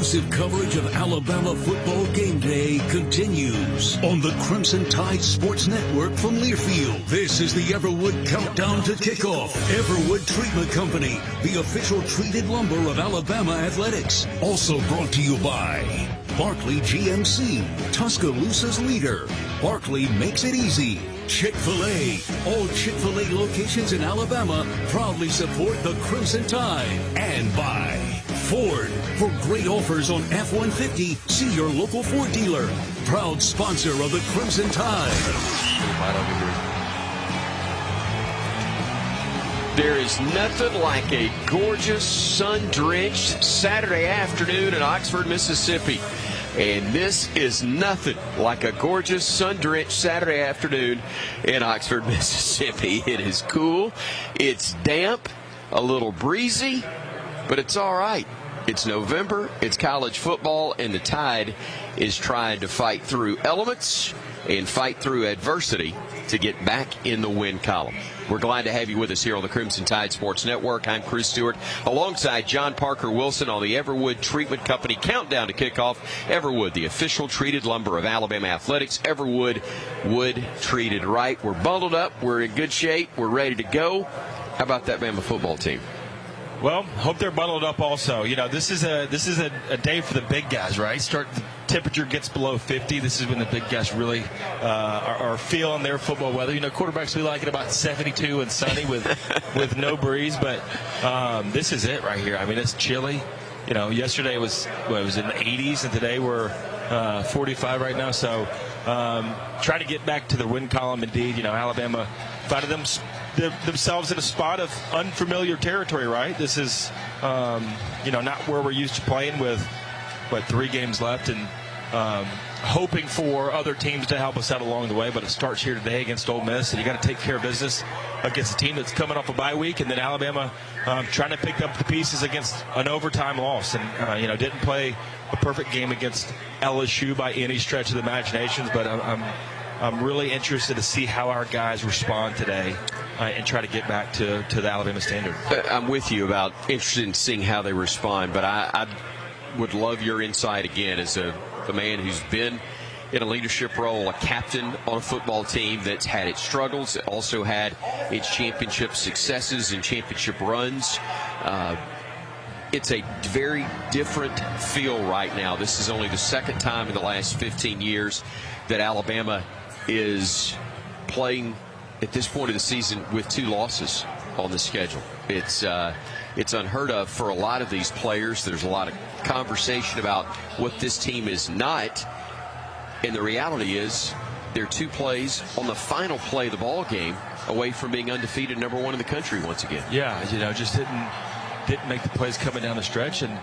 Exclusive coverage of Alabama football game day continues on the Crimson Tide Sports Network from Learfield. This is the Everwood Countdown to Kickoff. Everwood Treatment Company, the official treated lumber of Alabama athletics. Also brought to you by Barkley GMC, Tuscaloosa's leader. Barkley makes it easy. Chick-fil-A. All Chick-fil-A locations in Alabama proudly support the Crimson Tide. And by Ford. For great offers on F-150, see your local Ford dealer. Proud sponsor of the Crimson Tide. There is nothing like a gorgeous, sun-drenched Saturday afternoon in Oxford, Mississippi. And this is nothing like a gorgeous, sun-drenched Saturday afternoon in Oxford, Mississippi. It is cool, it's damp, a little breezy, but it's all right. It's November, it's college football, and the Tide is trying to fight through elements and fight through adversity to get back in the win column. We're glad to have you with us here on the Crimson Tide Sports Network. I'm Chris Stewart, alongside John Parker Wilson on the Everwood Treatment Company Countdown to Kickoff. Everwood, the official treated lumber of Alabama athletics. Everwood, wood treated right. We're bundled up. We're in good shape. We're ready to go. How about that Bama football team? Well, hope they're bundled up also. You know, this is a day for the big guys, right? The temperature gets below 50. This is when the big guys really are feeling their football weather. You know, quarterbacks, we like it about 72 and sunny with no breeze, but this is it right here. I mean, it's chilly. You know, yesterday it was in the 80s, and today we're 45 right now. So try to get back to the win column indeed. You know, Alabama finding themselves in a spot of unfamiliar territory, right? This is, not where we're used to playing with, 3 games left, and hoping for other teams to help us out along the way. But it starts here today against Ole Miss, and you got to take care of business against a team that's coming off a bye week, and then Alabama trying to pick up the pieces against an overtime loss, and didn't play a perfect game against LSU by any stretch of the imagination. But I'm really interested to see how our guys respond today and try to get back to the Alabama standard. I'm with you about interested in seeing how they respond, but I would love your insight again as a man who's been in a leadership role, a captain on a football team that's had its struggles, also had its championship successes and championship runs. It's a very different feel right now. This is only the second time in the last 15 years that Alabama is playing at this point of the season with 2 losses on the schedule. It's unheard of for a lot of these players. There's a lot of conversation about what this team is not, and the reality is they're 2 plays on the final play of the ball game away from being undefeated, #1 in the country once again. Yeah, just didn't make the plays coming down the stretch, and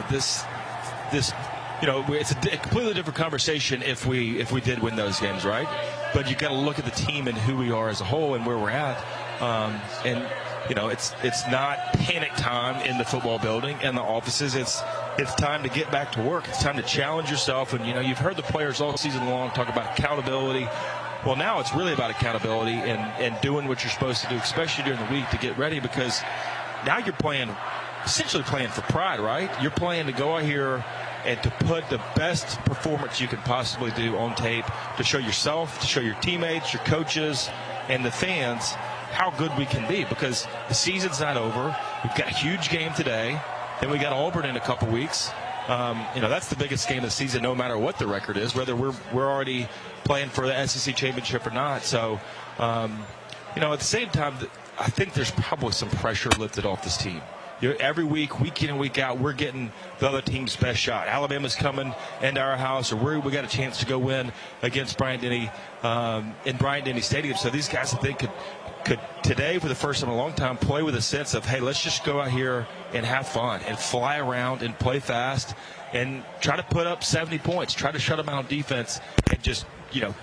this. It's a completely different conversation if we did win those games, right? But you got to look at the team and who we are as a whole and where we're at. It's not panic time in the football building and the offices. It's time to get back to work. It's time to challenge yourself. And you've heard the players all season long talk about accountability. Well, now it's really about accountability and doing what you're supposed to do, especially during the week, to get ready, because now you're essentially playing for pride, right? You're playing to go out here and to put the best performance you can possibly do on tape, to show yourself, to show your teammates, your coaches, and the fans how good we can be, because the season's not over. We've got a huge game today, then we got Auburn in a couple weeks. That's the biggest game of the season, no matter what the record is, whether we're already playing for the SEC championship or not. So, at the same time, I think there's probably some pressure lifted off this team. Every week, week in and week out, we're getting the other team's best shot. Alabama's coming into our house, or we got a chance to go win against Bryant-Denny in Bryant-Denny Stadium. So these guys, I think, could today, for the first time in a long time, play with a sense of, hey, let's just go out here and have fun and fly around and play fast and try to put up 70 points, try to shut them out on defense, and just,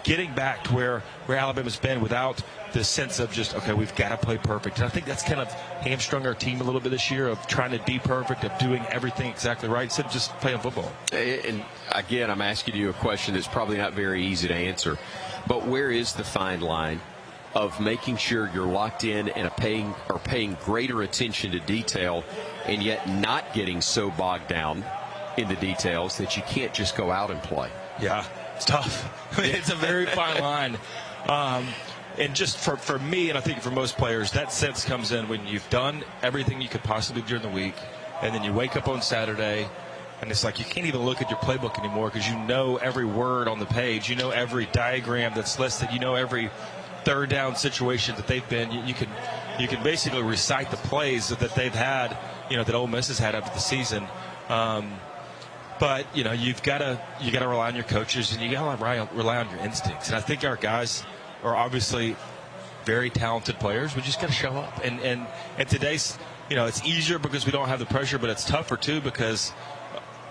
getting back to where Alabama's been without the sense of just, okay, we've got to play perfect. And I think that's kind of hamstrung our team a little bit this year, of trying to be perfect, of doing everything exactly right instead of just playing football. And again, I'm asking you a question that's probably not very easy to answer, but where is the fine line of making sure you're locked in and paying greater attention to detail, and yet not getting so bogged down in the details that you can't just go out and play. Yeah, it's tough. I mean, it's a very fine line. And just for me, and I think for most players, that sense comes in when you've done everything you could possibly do during the week, and then you wake up on Saturday, and it's like you can't even look at your playbook anymore because you know every word on the page. You know every diagram that's listed. You know every third down situation that they've been. You can basically recite the plays that they've had, that Ole Miss has had after the season. But you've got to rely on your coaches, and you got to rely on your instincts. And I think our guys are obviously very talented players. We just got to show up. And today's, it's easier because we don't have the pressure, but it's tougher too because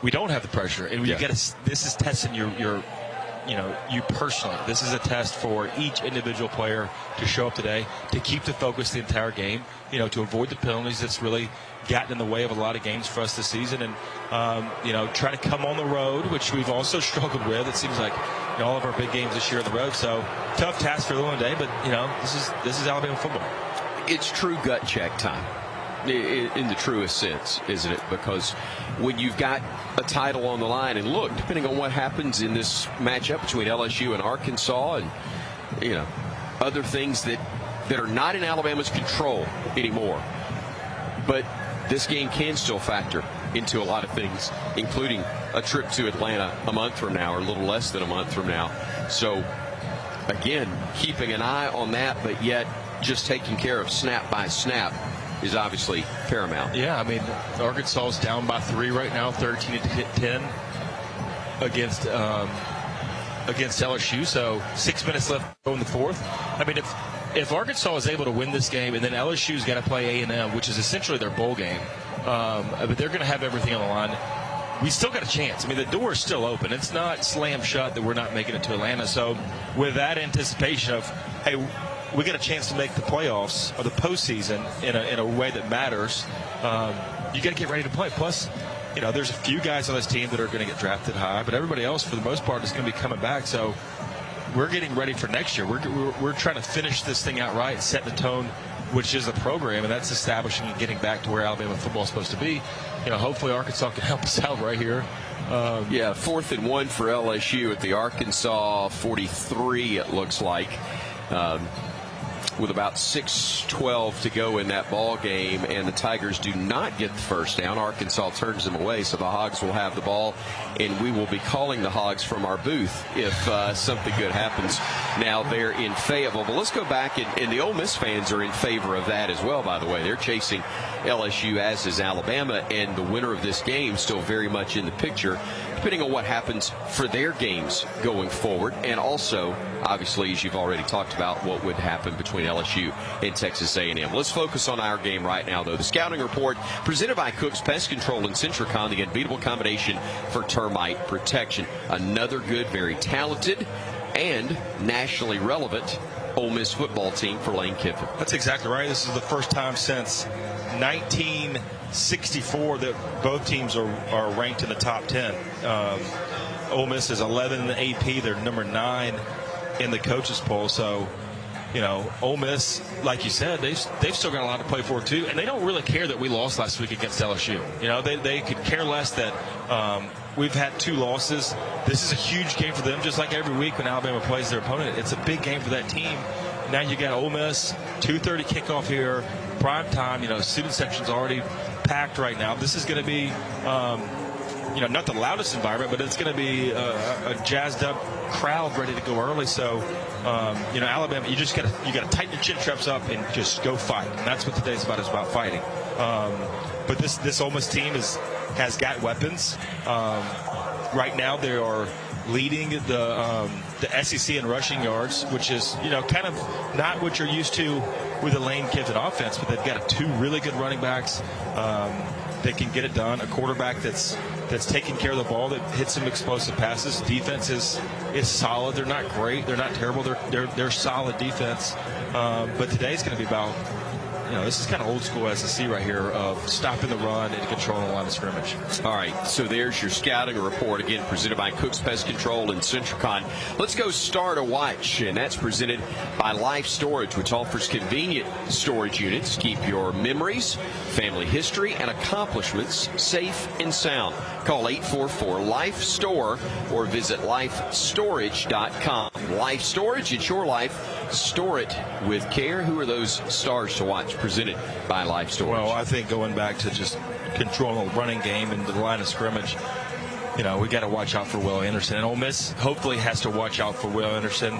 we don't have the pressure. And this is testing you personally. This is a test for each individual player to show up today, to keep the focus the entire game, to avoid the penalties that's really gotten in the way of a lot of games for us this season, and try to come on the road, which we've also struggled with. It seems like all of our big games this year on the road. So tough task for Illinois Day, but this is Alabama football. It's true gut check time. In the truest sense, isn't it? Because when you've got a title on the line, and look, depending on what happens in this matchup between LSU and Arkansas, and other things that are not in Alabama's control anymore, but this game can still factor into a lot of things, including a trip to Atlanta a month from now, or a little less than a month from now. So again, keeping an eye on that, but yet just taking care of snap by snap is obviously paramount. Yeah, I mean, Arkansas is down by 3 right now, 13-10 against LSU. So 6 minutes left in the fourth. I mean, if Arkansas is able to win this game, and then LSU's got to play A&M, which is essentially their bowl game, but they're going to have everything on the line. We still got a chance. I mean, the door is still open. It's not slam shut that we're not making it to Atlanta. So with that anticipation of, hey, we get a chance to make the playoffs or the postseason in a way that matters, you got to get ready to play. Plus, there's a few guys on this team that are going to get drafted high, but everybody else, for the most part, is going to be coming back. So we're getting ready for next year. We're trying to finish this thing out right, set the tone, which is the program, and that's establishing and getting back to where Alabama football is supposed to be. Hopefully Arkansas can help us out right here. 4th and 1 for LSU at the Arkansas 43, it looks like. With about 6:12 to go in that ball game, and the Tigers do not get the first down. Arkansas turns them away, so the Hogs will have the ball, and we will be calling the Hogs from our booth if something good happens now there in Fayetteville. But let's go back, and the Ole Miss fans are in favor of that as well, by the way. They're chasing LSU, as is Alabama, and the winner of this game still very much in the picture, depending on what happens for their games going forward, and also, obviously, as you've already talked about, what would happen between LSU and Texas A&M. Let's focus on our game right now, though. The Scouting Report presented by Cook's Pest Control and Centricon, the unbeatable combination for termite protection. Another good, very talented, and nationally relevant Ole Miss football team for Lane Kiffin. That's exactly right. This is the first time since 1964 that both teams are ranked in the top 10. Ole Miss is 11 in the AP. They're number 9 in the coaches poll. So, Ole Miss, like you said, they've still got a lot to play for too, and they don't really care that we lost last week against LSU. They could care less that we've had 2 losses. This is a huge game for them, just like every week when Alabama plays their opponent. It's a big game for that team. Now you got Ole Miss, 2:30 kickoff here, prime time. Student section's already packed right now. This is going to be not the loudest environment, but it's going to be a jazzed up crowd ready to go early. So, Alabama, you got to tighten your chin straps up and just go fight. And that's what today's about. Is about fighting. But this Ole Miss team has got weapons. Right now, they are leading the SEC in rushing yards, which is kind of not what you're used to with the Lane Kiffin offense. But they've got 2 really good running backs. They can get it done. A quarterback that's taking care of the ball, that hits some explosive passes. Defense is solid. They're not great. They're not terrible. They're solid defense. But today's going to be about this is kind of old school SEC right here of stopping the run and controlling the line of scrimmage. All right, so there's your scouting report, again, presented by Cook's Pest Control and Centricon. Let's go star to watch, and that's presented by Life Storage, which offers convenient storage units. Keep your memories, family history, and accomplishments safe and sound. Call 844-LIFE-STORE or visit lifestorage.com. Life Storage, it's your life. Store it with care. Who are those stars to watch presented by Life Storage? Well, I think going back to just controlling the running game and the line of scrimmage, we got to watch out for Will Anderson. And Ole Miss hopefully has to watch out for Will Anderson.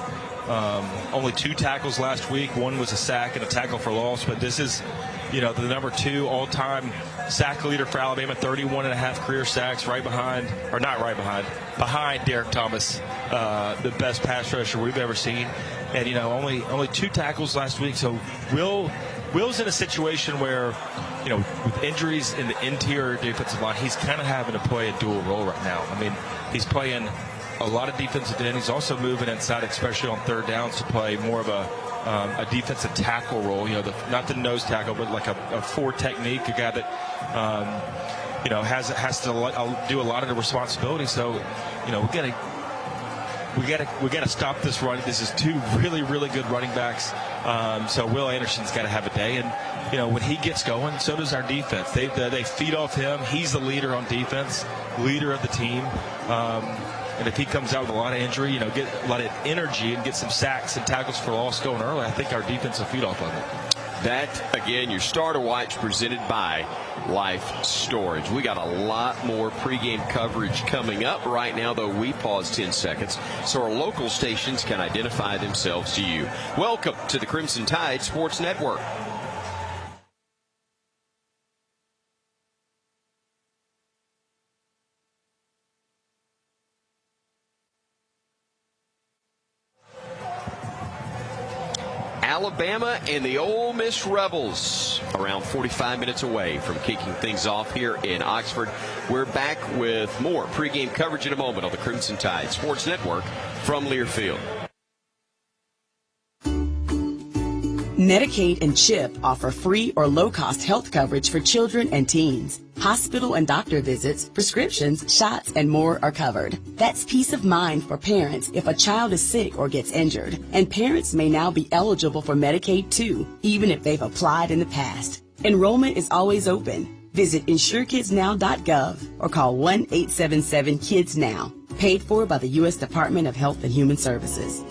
Only 2 tackles last week. One was a sack and a tackle for loss. But this is, the number 2 all-time sack leader for Alabama, 31.5 career sacks, behind Derek Thomas, the best pass rusher we've ever seen. And, only 2 tackles last week. So Will's in a situation where, with injuries in the interior defensive line, he's kind of having to play a dual role right now. I mean, he's playing a lot of defensive end. He's also moving inside, especially on third downs, to play more of a defensive tackle role. Not the nose tackle, but like a 4 technique, a guy that has to do a lot of the responsibility. So, we got to stop this run. This is 2 really, really good running backs. So Will Anderson's got to have a day, and when he gets going, so does our defense. They feed off him. He's the leader on defense, leader of the team. And if he comes out with a lot of injury, get a lot of energy and get some sacks and tackles for loss going early, I think our defense will feed off of it. That, again, your star to watch presented by Life Storage. We got a lot more pregame coverage coming up. Right now, though, we pause 10 seconds so our local stations can identify themselves to you. Welcome to the Crimson Tide Sports Network. Alabama and the Ole Miss Rebels around 45 minutes away from kicking things off here in Oxford. We're back with more pregame coverage in a moment on the Crimson Tide Sports Network from Learfield. Medicaid and CHIP offer free or low-cost health coverage for children and teens. Hospital and doctor visits, prescriptions, shots, and more are covered. That's peace of mind for parents if a child is sick or gets injured. And parents may now be eligible for Medicaid too, even if they've applied in the past. Enrollment is always open. Visit insurekidsnow.gov or call 1-877-KIDS-NOW. Paid for by the U.S. Department of Health and Human Services.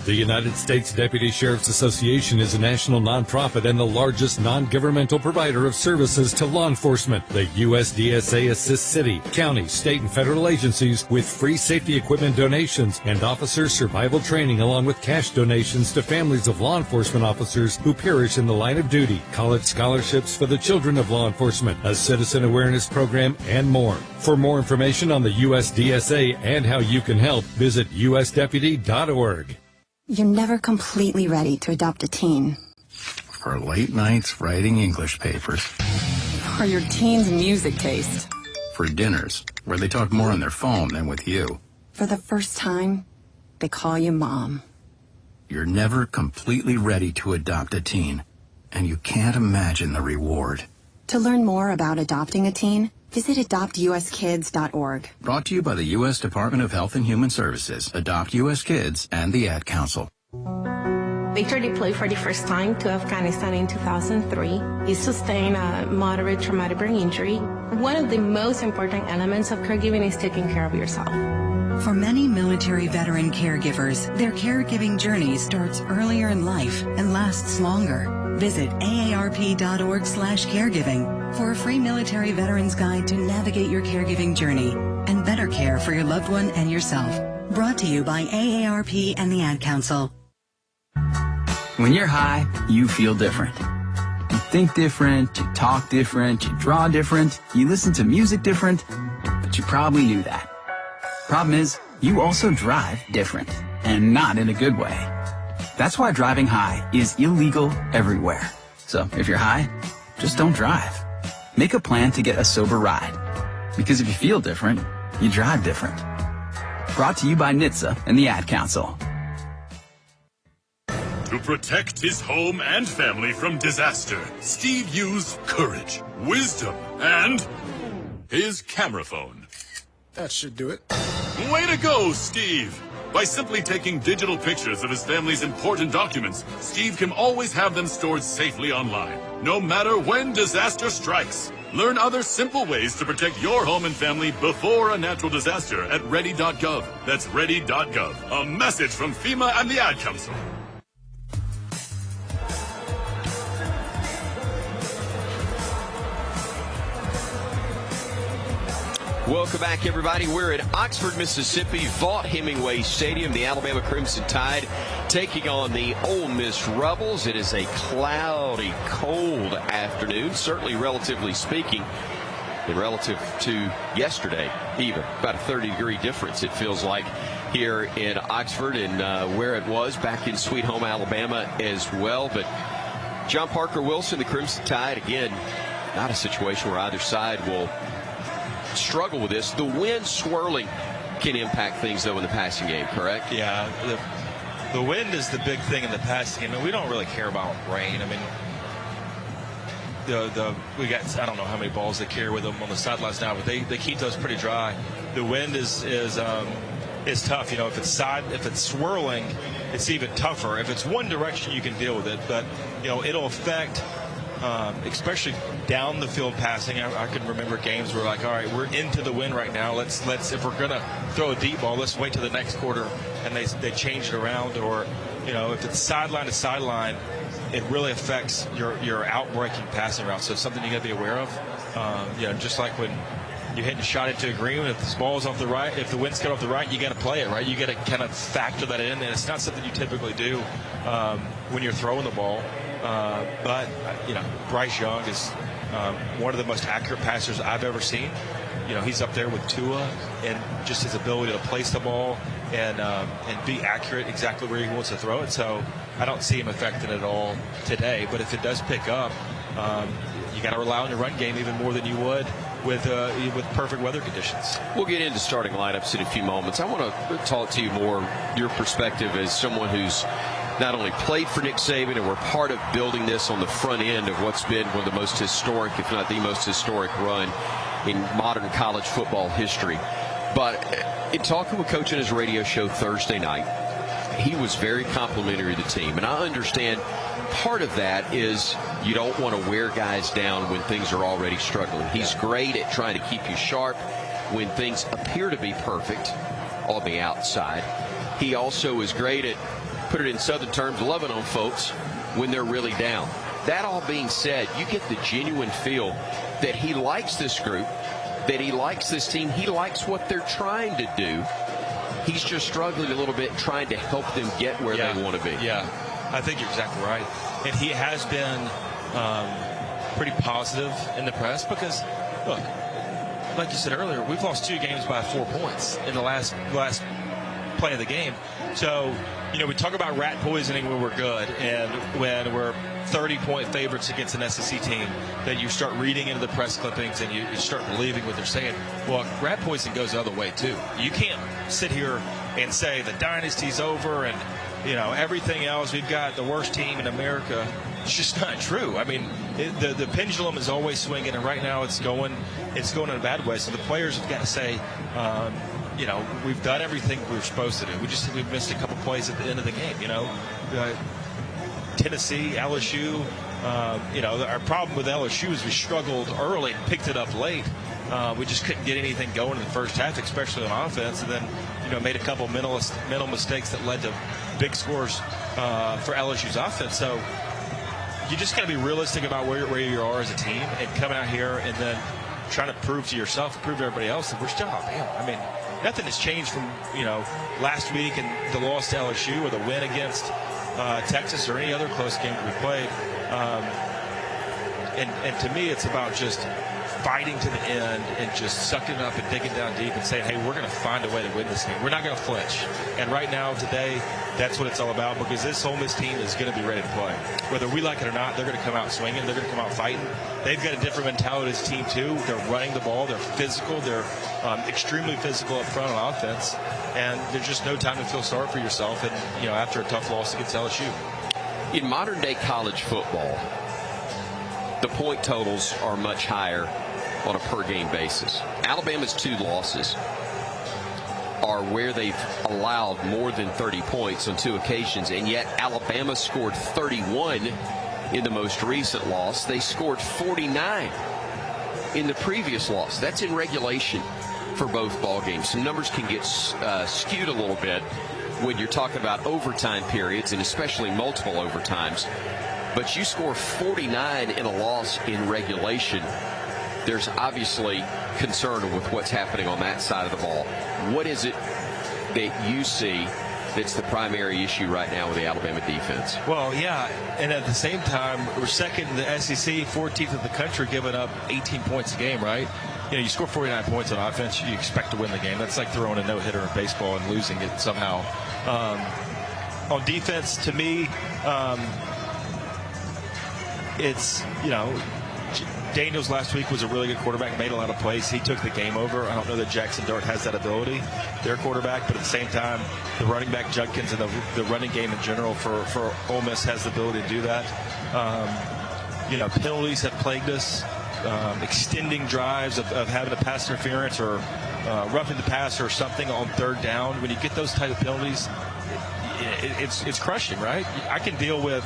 The United States Deputy Sheriff's Association is a national nonprofit and the largest non-governmental provider of services to law enforcement. The USDSA assists city, county, state, and federal agencies with free safety equipment donations and officer survival training, along with cash donations to families of law enforcement officers who perish in the line of duty, college scholarships for the children of law enforcement, a citizen awareness program, and more. For more information on the USDSA and how you can help, visit usdeputy.org. You're never completely ready to adopt a teen. For late nights writing English papers. For your teen's music taste. For dinners where they talk more on their phone than with you. For the first time, they call you mom. You're never completely ready to adopt a teen, and you can't imagine the reward. To learn more about adopting a teen, visit adoptuskids.org. Brought to you by the U.S. Department of Health and Human Services, Adopt U.S. Kids, and the Ad Council. Victor deployed for the first time to Afghanistan in 2003. He sustained a moderate traumatic brain injury. One of the most important elements of caregiving is taking care of yourself. For many military veteran caregivers, their caregiving journey starts earlier in life and lasts longer. Visit aarp.org/caregiving for a free military veterans guide to navigate your caregiving journey and better care for your loved one and yourself. Brought to you by AARP and the Ad Council. When you're high, you feel different. You think different, you talk different, you draw different, you listen to music different, but you probably knew that. Problem is, you also drive different, and not in a good way. That's why driving high is illegal everywhere. So if you're high, just don't drive. Make a plan to get a sober ride. Because if you feel different, you drive different. Brought to you by NHTSA and the Ad Council. To protect his home and family from disaster, Steve used courage, wisdom, and his camera phone. That should do it. Way to go, Steve! By simply taking digital pictures of his family's important documents, Steve can always have them stored safely online, no matter when disaster strikes. Learn other simple ways to protect your home and family before a natural disaster at ready.gov. That's ready.gov. A message from FEMA and the Ad Council. Welcome back, everybody. We're at Oxford, Mississippi, Vaught Hemingway Stadium. The Alabama Crimson Tide taking on the Ole Miss Rebels. It is a cloudy, cold afternoon, certainly relatively speaking, and relative to yesterday, even about a 30-degree difference, it feels like, here in Oxford and where it was back in Sweet Home, Alabama as well. But John Parker Wilson, the Crimson Tide, again, not a situation where either side will struggle with this. The wind swirling can impact things, though, in the passing game, correct? Yeah, the wind is the big thing in the passing game, and we don't really care about rain. I mean, we got, I don't know how many balls they carry with them on the sidelines now, but they keep those pretty dry. The wind is tough. You know, if it's swirling, it's even tougher. If it's one direction, you can deal with it, but you know, it'll affect. Especially down the field passing. I can remember games where, like, all right, we're into the wind right now. Let's if we're gonna throw a deep ball, let's wait till the next quarter, and they change it around. Or, you know, if it's sideline to sideline, it really affects your out-breaking passing route. So it's something you got to be aware of. You know, just like when you're hitting a shot into a green, if the ball's off the right, if the wind's cut off the right, you got to play it right. You got to kind of factor that in, and it's not something you typically do when you're throwing the ball. But, you know, Bryce Young is one of the most accurate passers I've ever seen. You know, he's up there with Tua, and just his ability to place the ball and be accurate exactly where he wants to throw it. So I don't see him affecting it at all today. But if it does pick up, you got to rely on your run game even more than you would with perfect weather conditions. We'll get into starting lineups in a few moments. I want to talk to you more, your perspective as someone who's not only played for Nick Saban and were part of building this on the front end of what's been one of the most historic, if not the most historic run in modern college football history. But in talking with Coach on his radio show Thursday night, he was very complimentary to the team. And I understand part of that is you don't want to wear guys down when things are already struggling. He's great at trying to keep you sharp when things appear to be perfect on the outside. He also is great at, put it in Southern terms, loving on folks when they're really down. That all being said, you get the genuine feel that he likes this group, that he likes this team, he likes what they're trying to do. He's just struggling a little bit trying to help them get where they want to be. Yeah, I think you're exactly right. And he has been pretty positive in the press because, look, like you said earlier, we've lost 2 games by 4 points in the last play of the game. So, you know, we talk about rat poisoning when we're good and when we're 30-point favorites against an SEC team, that you start reading into the press clippings and you start believing what they're saying. Well, rat poisoning goes the other way, too. You can't sit here and say the dynasty's over and, you know, everything else, we've got the worst team in America. It's just not true. I mean, the pendulum is always swinging, and right now it's going in a bad way. So the players have got to say, you know, we've done everything we were supposed to do. We missed a couple plays at the end of the game. You know, Tennessee, LSU. You know, our problem with LSU is we struggled early and picked it up late. We just couldn't get anything going in the first half, especially on offense, and then, you know, made a couple mental mistakes that led to big scores for LSU's offense. So you just got to be realistic about where you are as a team and coming out here and then trying to prove to yourself, prove to everybody else that we're still out. I mean, nothing has changed from, you know, last week and the loss to LSU or the win against Texas or any other close game that we played. And to me, it's about just fighting to the end and just sucking it up and digging down deep and saying, hey, we're going to find a way to win this game. We're not going to flinch. And right now, today, that's what it's all about, because this Ole Miss team is going to be ready to play. Whether we like it or not, they're going to come out swinging. They're going to come out fighting. They've got a different mentality as a team, too. They're running the ball. They're physical. They're extremely physical up front on offense. And there's just no time to feel sorry for yourself and, you know, after a tough loss against LSU. In modern-day college football, the point totals are much higher on a per-game basis. Alabama's 2 losses are where they've allowed more than 30 points on 2 occasions, and yet Alabama scored 31 in the most recent loss. They scored 49 in the previous loss. That's in regulation for both ball games. Some numbers can get skewed a little bit when you're talking about overtime periods, and especially multiple overtimes. But you score 49 in a loss in regulation. There's obviously concern with what's happening on that side of the ball. What is it that you see that's the primary issue right now with the Alabama defense? Well, yeah, and at the same time, we're second in the SEC, 14th in the country, giving up 18 points a game, right? You know, you score 49 points on offense, you expect to win the game. That's like throwing a no-hitter in baseball and losing it somehow. On defense, to me, it's, you know, Daniels last week was a really good quarterback, made a lot of plays. He took the game over. I don't know that Jackson Dart has that ability, their quarterback, but at the same time, the running back Judkins and the running game in general for Ole Miss has the ability to do that. You know, penalties have plagued us, extending drives of having a pass interference or roughing the passer or something on 3rd down. When you get those type of penalties, it's crushing, right? I can deal with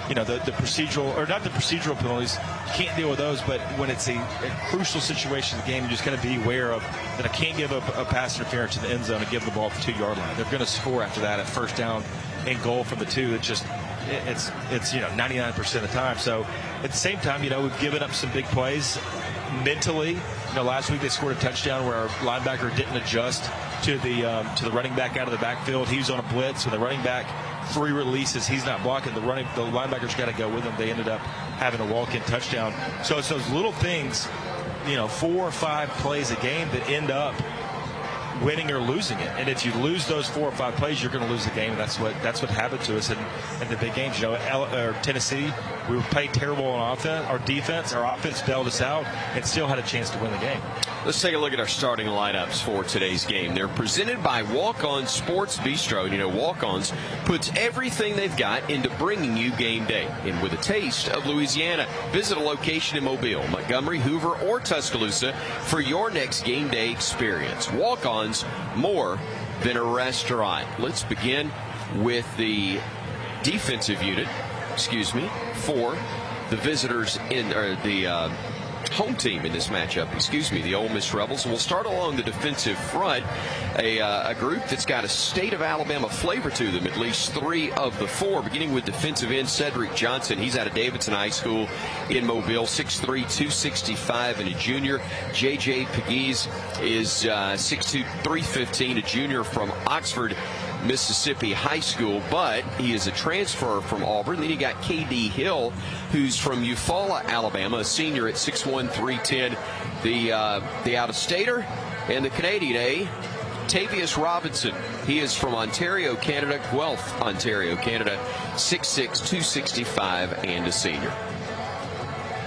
you know, the procedural, or not the procedural penalties, you can't deal with those, but when it's a crucial situation in the game, you just got to be aware of that I can't give up a pass interference in the end zone and give the ball at the 2-yard line. They're going to score after that at 1st down and goal from the 2. It's just, it's you know, 99% of the time. So at the same time, you know, we've given up some big plays mentally. You know, last week they scored a touchdown where our linebacker didn't adjust to the running back out of the backfield. He was on a blitz with the running back. 3 releases, he's not blocking. The linebacker's got to go with him. They ended up having a walk-in touchdown. So it's those little things, you know, 4 or 5 plays a game that end up winning or losing it. And if you lose those 4 or 5 plays, you're going to lose the game. And that's what happened to us in the big games. You know, Tennessee, we were playing terrible on offense. Our offense bailed us out and still had a chance to win the game. Let's take a look at our starting lineups for today's game. They're presented by Walk-On Sports Bistro. You know, Walk-Ons puts everything they've got into bringing you game day. And with a taste of Louisiana, visit a location in Mobile, Montgomery, Hoover, or Tuscaloosa for your next game day experience. Walk-Ons, more than a restaurant. Let's begin with the defensive unit, for the visitors the home team in this matchup, the Ole Miss Rebels. And we'll start along the defensive front, a group that's got a state of Alabama flavor to them, at least 3 of the 4, beginning with defensive end Cedric Johnson. He's out of Davidson High School in Mobile, 6'3", 265, and a junior. J.J. Pegues is 6'2", 315, a junior from Oxford, Mississippi High School, but he is a transfer from Auburn. Then you got K.D. Hill, who's from Eufaula, Alabama, a senior at 6'1", 310. The out-of-stater and the Canadian, Tavius Robinson. He is from Ontario, Canada, Guelph, Ontario, Canada, 6'6", 265, and a senior.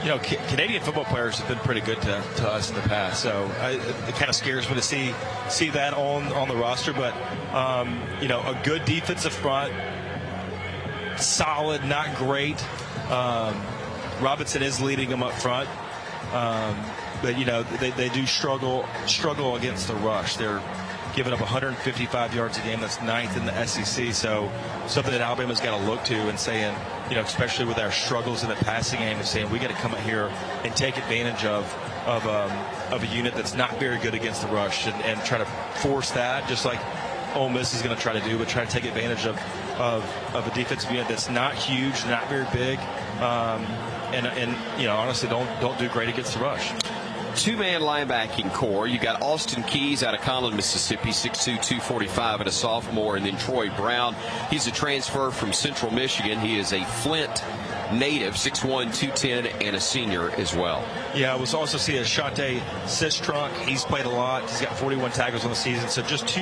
You know, Canadian football players have been pretty good to us in the past, so it kind of scares me to see that on the roster. But you know, a good defensive front, solid, not great. Robinson is leading them up front, but you know they do struggle against the rush. They're giving up 155 yards a game. That's 9th in the SEC. So something that Alabama's got to look to and saying, you know, especially with our struggles in the passing game, and saying we got to come out here and take advantage of a unit that's not very good against the rush and try to force that, just like Ole Miss is going to try to do, but try to take advantage of a defensive unit that's not huge, not very big, and you know, honestly don't do great against the rush. 2-man linebacking core. You got Austin Keys out of Conlin, Mississippi, 6'2", 245, and a sophomore. And then Troy Brown. He's a transfer from Central Michigan. He is a Flint native, 6'1", 210, and a senior as well. Yeah, we'll also see a Shante Sistrunk. He's played a lot. He's got 41 tackles on the season. So just 2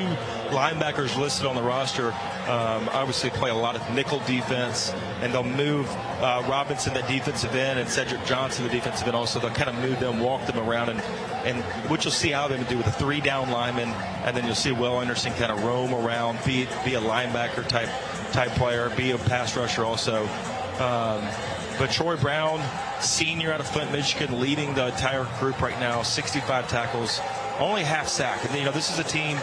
linebackers listed on the roster. Obviously play a lot of nickel defense, and they'll move Robinson, the defensive end, and Cedric Johnson, the defensive end. Also, they'll kind of move them, walk them around, and what you'll see how they do with a 3-down lineman, and then you'll see Will Anderson kind of roam around, be a linebacker type player, be a pass rusher also. But Troy Brown, senior out of Flint, Michigan, leading the entire group right now, 65 tackles, only half sack. And this is a team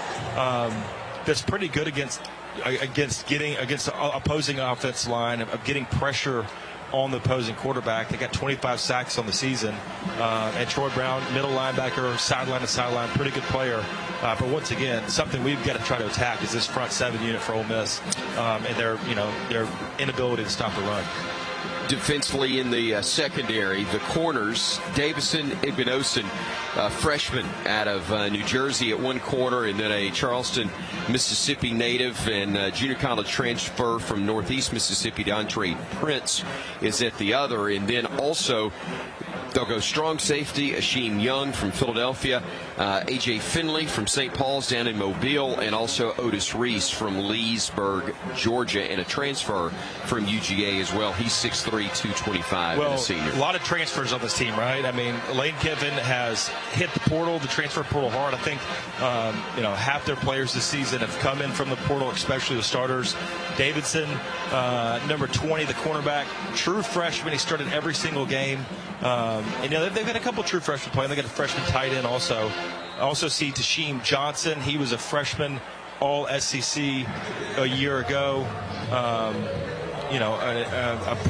that's pretty good against the opposing offensive line of getting pressure on the opposing quarterback. They got 25 sacks on the season. And Troy Brown, middle linebacker, sideline to sideline, pretty good player. But once again, something we've got to try to attack is this front 7 unit for Ole Miss, and their inability to stop the run. Defensively in the secondary, the corners, Davison Igbinosun, freshman out of New Jersey at one corner, and then a Charleston, Mississippi native and junior college transfer from Northeast Mississippi, DeAndre Prince, is at the other. And then also they'll go strong safety, Asheem Young from Philadelphia, A.J. Finley from St. Paul's down in Mobile, and also Otis Reese from Leesburg, Georgia, and a transfer from UGA as well. He's 6'3", 225, and a senior. A lot of transfers on this team, right? I mean, Lane Kiffin has hit the portal, the transfer portal hard. I think, half their players this season have come in from the portal, especially the starters. Davidson, number 20, the cornerback, true freshman. He started every single game. And they've got a couple true freshmen playing. They got a freshman tight end also. I also see Tasheem Johnson. He was a freshman all SEC a year ago. A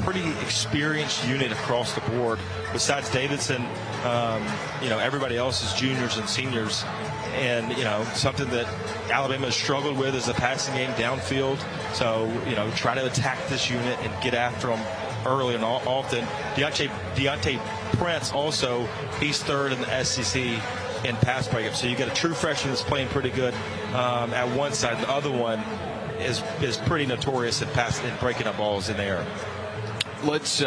pretty experienced unit across the board. Besides Davidson, everybody else is juniors and seniors. And, something that Alabama has struggled with is the passing game downfield. So, try to attack this unit and get after them early and often. Deontay Prince also, he's 3rd in the SEC in pass breakup. So you got a true freshman that's playing pretty good at one side. The other one is pretty notorious in breaking up balls in the air. Let's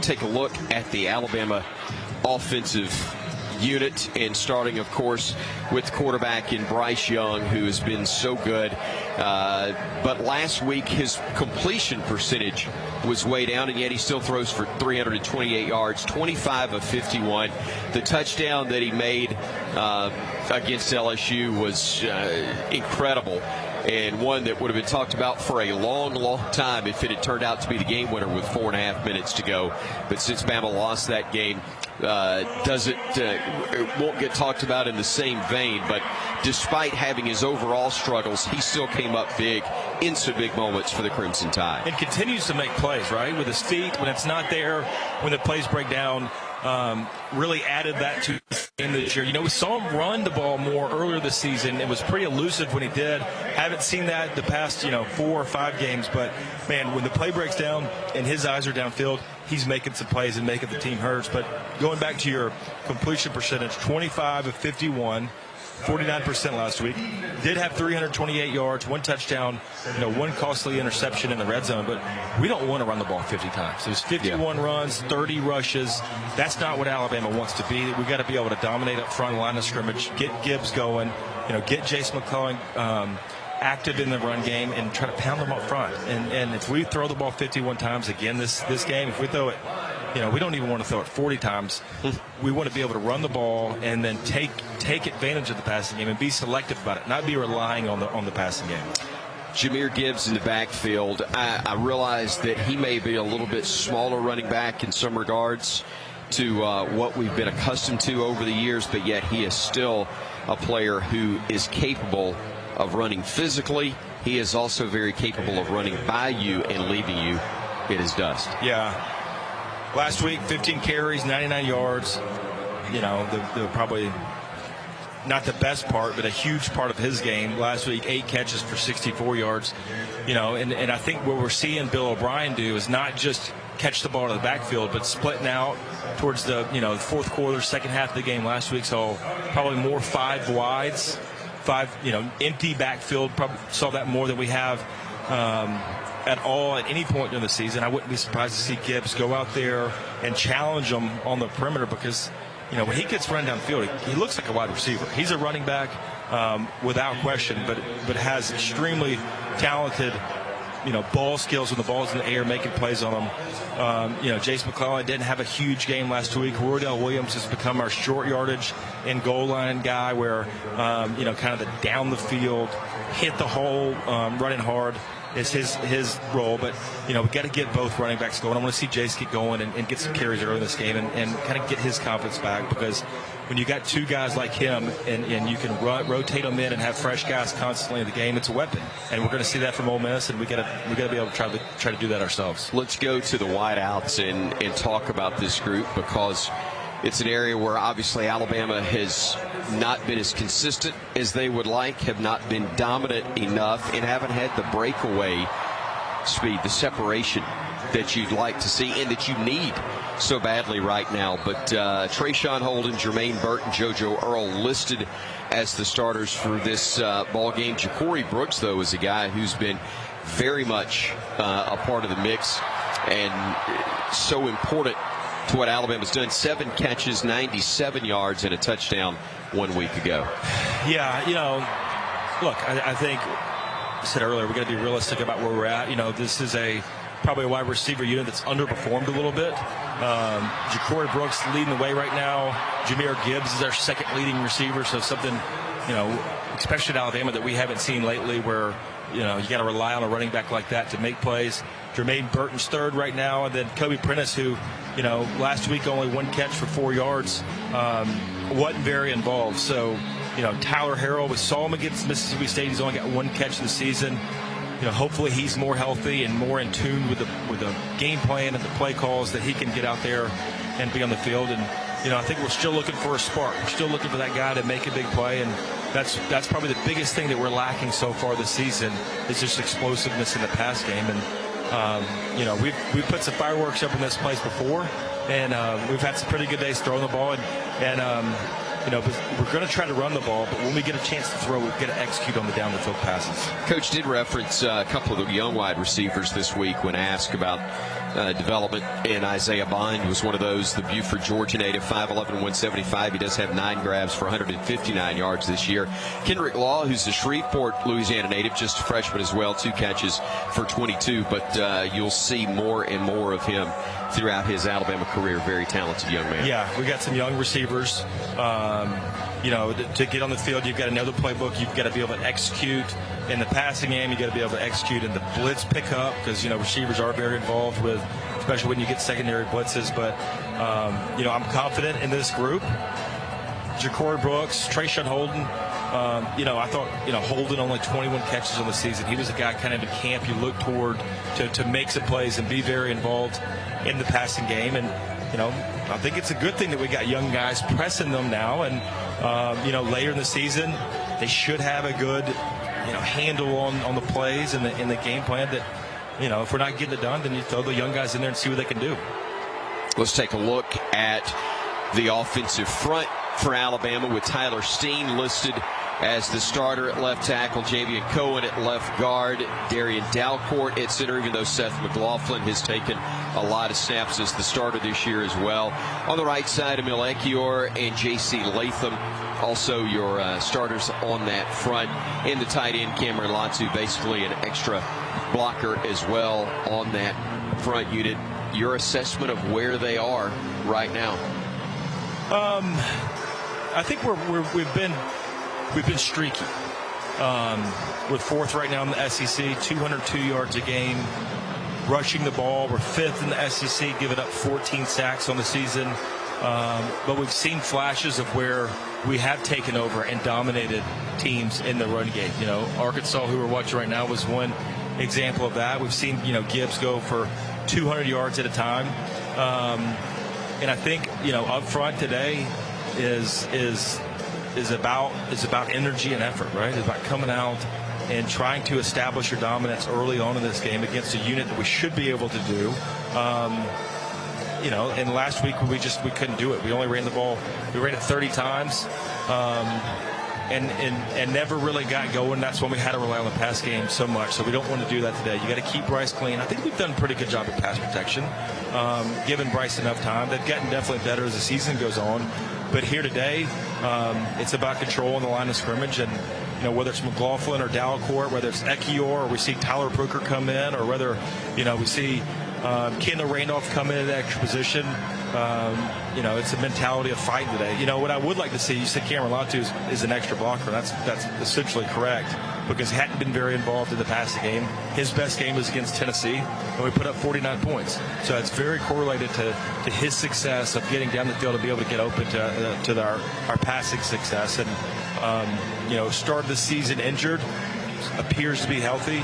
take a look at the Alabama offensive unit, and starting, of course, with quarterback in Bryce Young, who has been so good. But last week, his completion percentage was way down, and yet he still throws for 328 yards, 25 of 51. The touchdown that he made against LSU was incredible, and one that would have been talked about for a long, long time if it had turned out to be the game winner with 4.5 minutes to go. But since Bama lost that game, it won't get talked about in the same vein. But despite having his overall struggles, he still came up big in some big moments for the Crimson Tide. And continues to make plays, right? With his feet, when it's not there, when the plays break down, really added that to in this year. We saw him run the ball more earlier this season. It was pretty elusive when he did. Haven't seen that the past, 4 or 5 games. But, man, when the play breaks down and his eyes are downfield, he's making some plays and making the team hurt. But going back to your completion percentage, 25 of 51, 49% last week. Did have 328 yards, 1 touchdown, 1 costly interception in the red zone. But we don't want to run the ball 50 times. There's 51 runs, 30 rushes. That's not what Alabama wants to be. We got to be able to dominate up front line of scrimmage, get Gibbs going, get Jace McClellan active in the run game, and try to pound them up front. And if we throw the ball 51 times again this game, if we throw it, we don't even want to throw it 40 times. We want to be able to run the ball and then take advantage of the passing game and be selective about it, not be relying on the passing game. Jahmyr Gibbs in the backfield. I realize that he may be a little bit smaller running back in some regards to what we've been accustomed to over the years, but yet he is still a player who is capable of running physically. He is also very capable of running by you and leaving you in his dust. Yeah. Last week, 15 carries, 99 yards. The probably not the best part, but a huge part of his game. Last week, 8 catches for 64 yards. And I think what we're seeing Bill O'Brien do is not just catch the ball to the backfield, but splitting out towards the fourth quarter, second half of the game last week. So probably more 5 wides, 5 empty backfield. Probably saw that more than we have at all at any point during the season. I wouldn't be surprised to see Gibbs go out there and challenge him on the perimeter because, when he gets run downfield, he looks like a wide receiver. He's a running back without question, but has extremely talented, ball skills when the ball's in the air, making plays on them. Jace McClellan didn't have a huge game last week. Roydell Williams has become our short yardage and goal line guy where, kind of the down the field, hit the hole, running hard is his role. But, we got to get both running backs going. I want to see Jace get going and get some carries early in this game and kind of get his confidence back because when you got two guys like him and you can rotate them in and have fresh guys constantly in the game, it's a weapon. And we're going to see that from Ole Miss, and we got to be able to try to do that ourselves. Let's go to the wideouts and talk about this group because it's an area where obviously Alabama has not been as consistent as they would like, have not been dominant enough, and haven't had the breakaway speed, the separation that you'd like to see and that you need so badly right now. But Trayshawn Holden, Jermaine Burton, JoJo Earl listed as the starters for this ball game. Ja'Cory Brooks, though, is a guy who's been very much a part of the mix and so important to what Alabama's done. 7 catches, 97 yards, and a touchdown 1 week ago. Yeah, look, I think I said earlier, we're going to be realistic about where we're at. This is probably a wide receiver unit that's underperformed a little bit. Ja'Cory Brooks leading the way right now. Jahmyr Gibbs is our second leading receiver, so something, especially at Alabama, that we haven't seen lately where, you got to rely on a running back like that to make plays. Jermaine Burton's third right now, and then Kobe Prentice, who, last week only 1 catch for 4 yards, wasn't very involved. So, Tyler Harrell, we saw him against Mississippi State. He's only got 1 catch this season. Hopefully he's more healthy and more in tune with the game plan and the play calls that he can get out there and be on the field. And, I think we're still looking for a spark. We're still looking for that guy to make a big play. And that's probably the biggest thing that we're lacking so far this season is just explosiveness in the pass game. And, we've put some fireworks up in this place before, and we've had some pretty good days throwing the ball. We're going to try to run the ball, but when we get a chance to throw, we've got to execute on the down-the-field passes. Coach did reference a couple of the young wide receivers this week when asked about development, and Isaiah Bond was one of those, the Buford, Georgia native, 5'11", 175. He does have 9 grabs for 159 yards this year. Kendrick Law, who's a Shreveport, Louisiana native, just a freshman as well, 2 catches for 22, but you'll see more and more of him throughout his Alabama career. Very talented young man. Yeah, we got some young receivers. To get on the field, you've got to know the playbook. You've got to be able to execute in the passing game. You've got to be able to execute in the blitz pickup because, receivers are very involved with, especially when you get secondary blitzes. But, I'm confident in this group. Ja'Cory Brooks, Trayshawn Holden. I thought, Holden only 21 catches on the season. He was a guy kind of in camp you look toward to make some plays and be very involved in the passing game. And, I think it's a good thing that we got young guys pressing them now. And, later in the season, they should have a good, handle on the plays and the game plan that, if we're not getting it done, then you throw the young guys in there and see what they can do. Let's take a look at the offensive front for Alabama with Tyler Steen listed as the starter at left tackle, Javion Cohen at left guard, Darian Dalcourt at center, even though Seth McLaughlin has taken a lot of snaps as the starter this year as well. On the right side, Emil Ekiyor and J.C. Latham, also your starters on that front. And the tight end, Cameron Latu, basically an extra blocker as well on that front unit. Your assessment of where they are right now? I think we've been streaky. We're 4th right now in the SEC, 202 yards a game, rushing the ball. We're 5th in the SEC, giving up 14 sacks on the season. But we've seen flashes of where we have taken over and dominated teams in the run game. Arkansas, who we're watching right now, was one example of that. We've seen, Gibbs go for 200 yards at a time. And I think, up front today is about energy and effort, right? It's about coming out and trying to establish your dominance early on in this game against a unit that we should be able to do. And last week we couldn't do it. We only ran the ball. We ran it 30 times. and never really got going. That's when we had to rely on the pass game so much. So we don't want to do that today. You got to keep Bryce clean. I think we've done a pretty good job at pass protection, given Bryce enough time. They've gotten definitely better as the season goes on. But here today, it's about control on the line of scrimmage, and whether it's McLaughlin or Dalcourt, whether it's Ekiyor, or we see Tyler Brooker come in, or whether we see Kendall Randolph come in at that extra position. It's a mentality of fighting today. What I would like to see, you said Cameron Latu is an extra blocker. That's essentially correct, because he hadn't been very involved in the passing game. His best game was against Tennessee, and we put up 49 points. So it's very correlated to his success of getting down the field to be able to get open to our passing success. And started the season injured, appears to be healthy.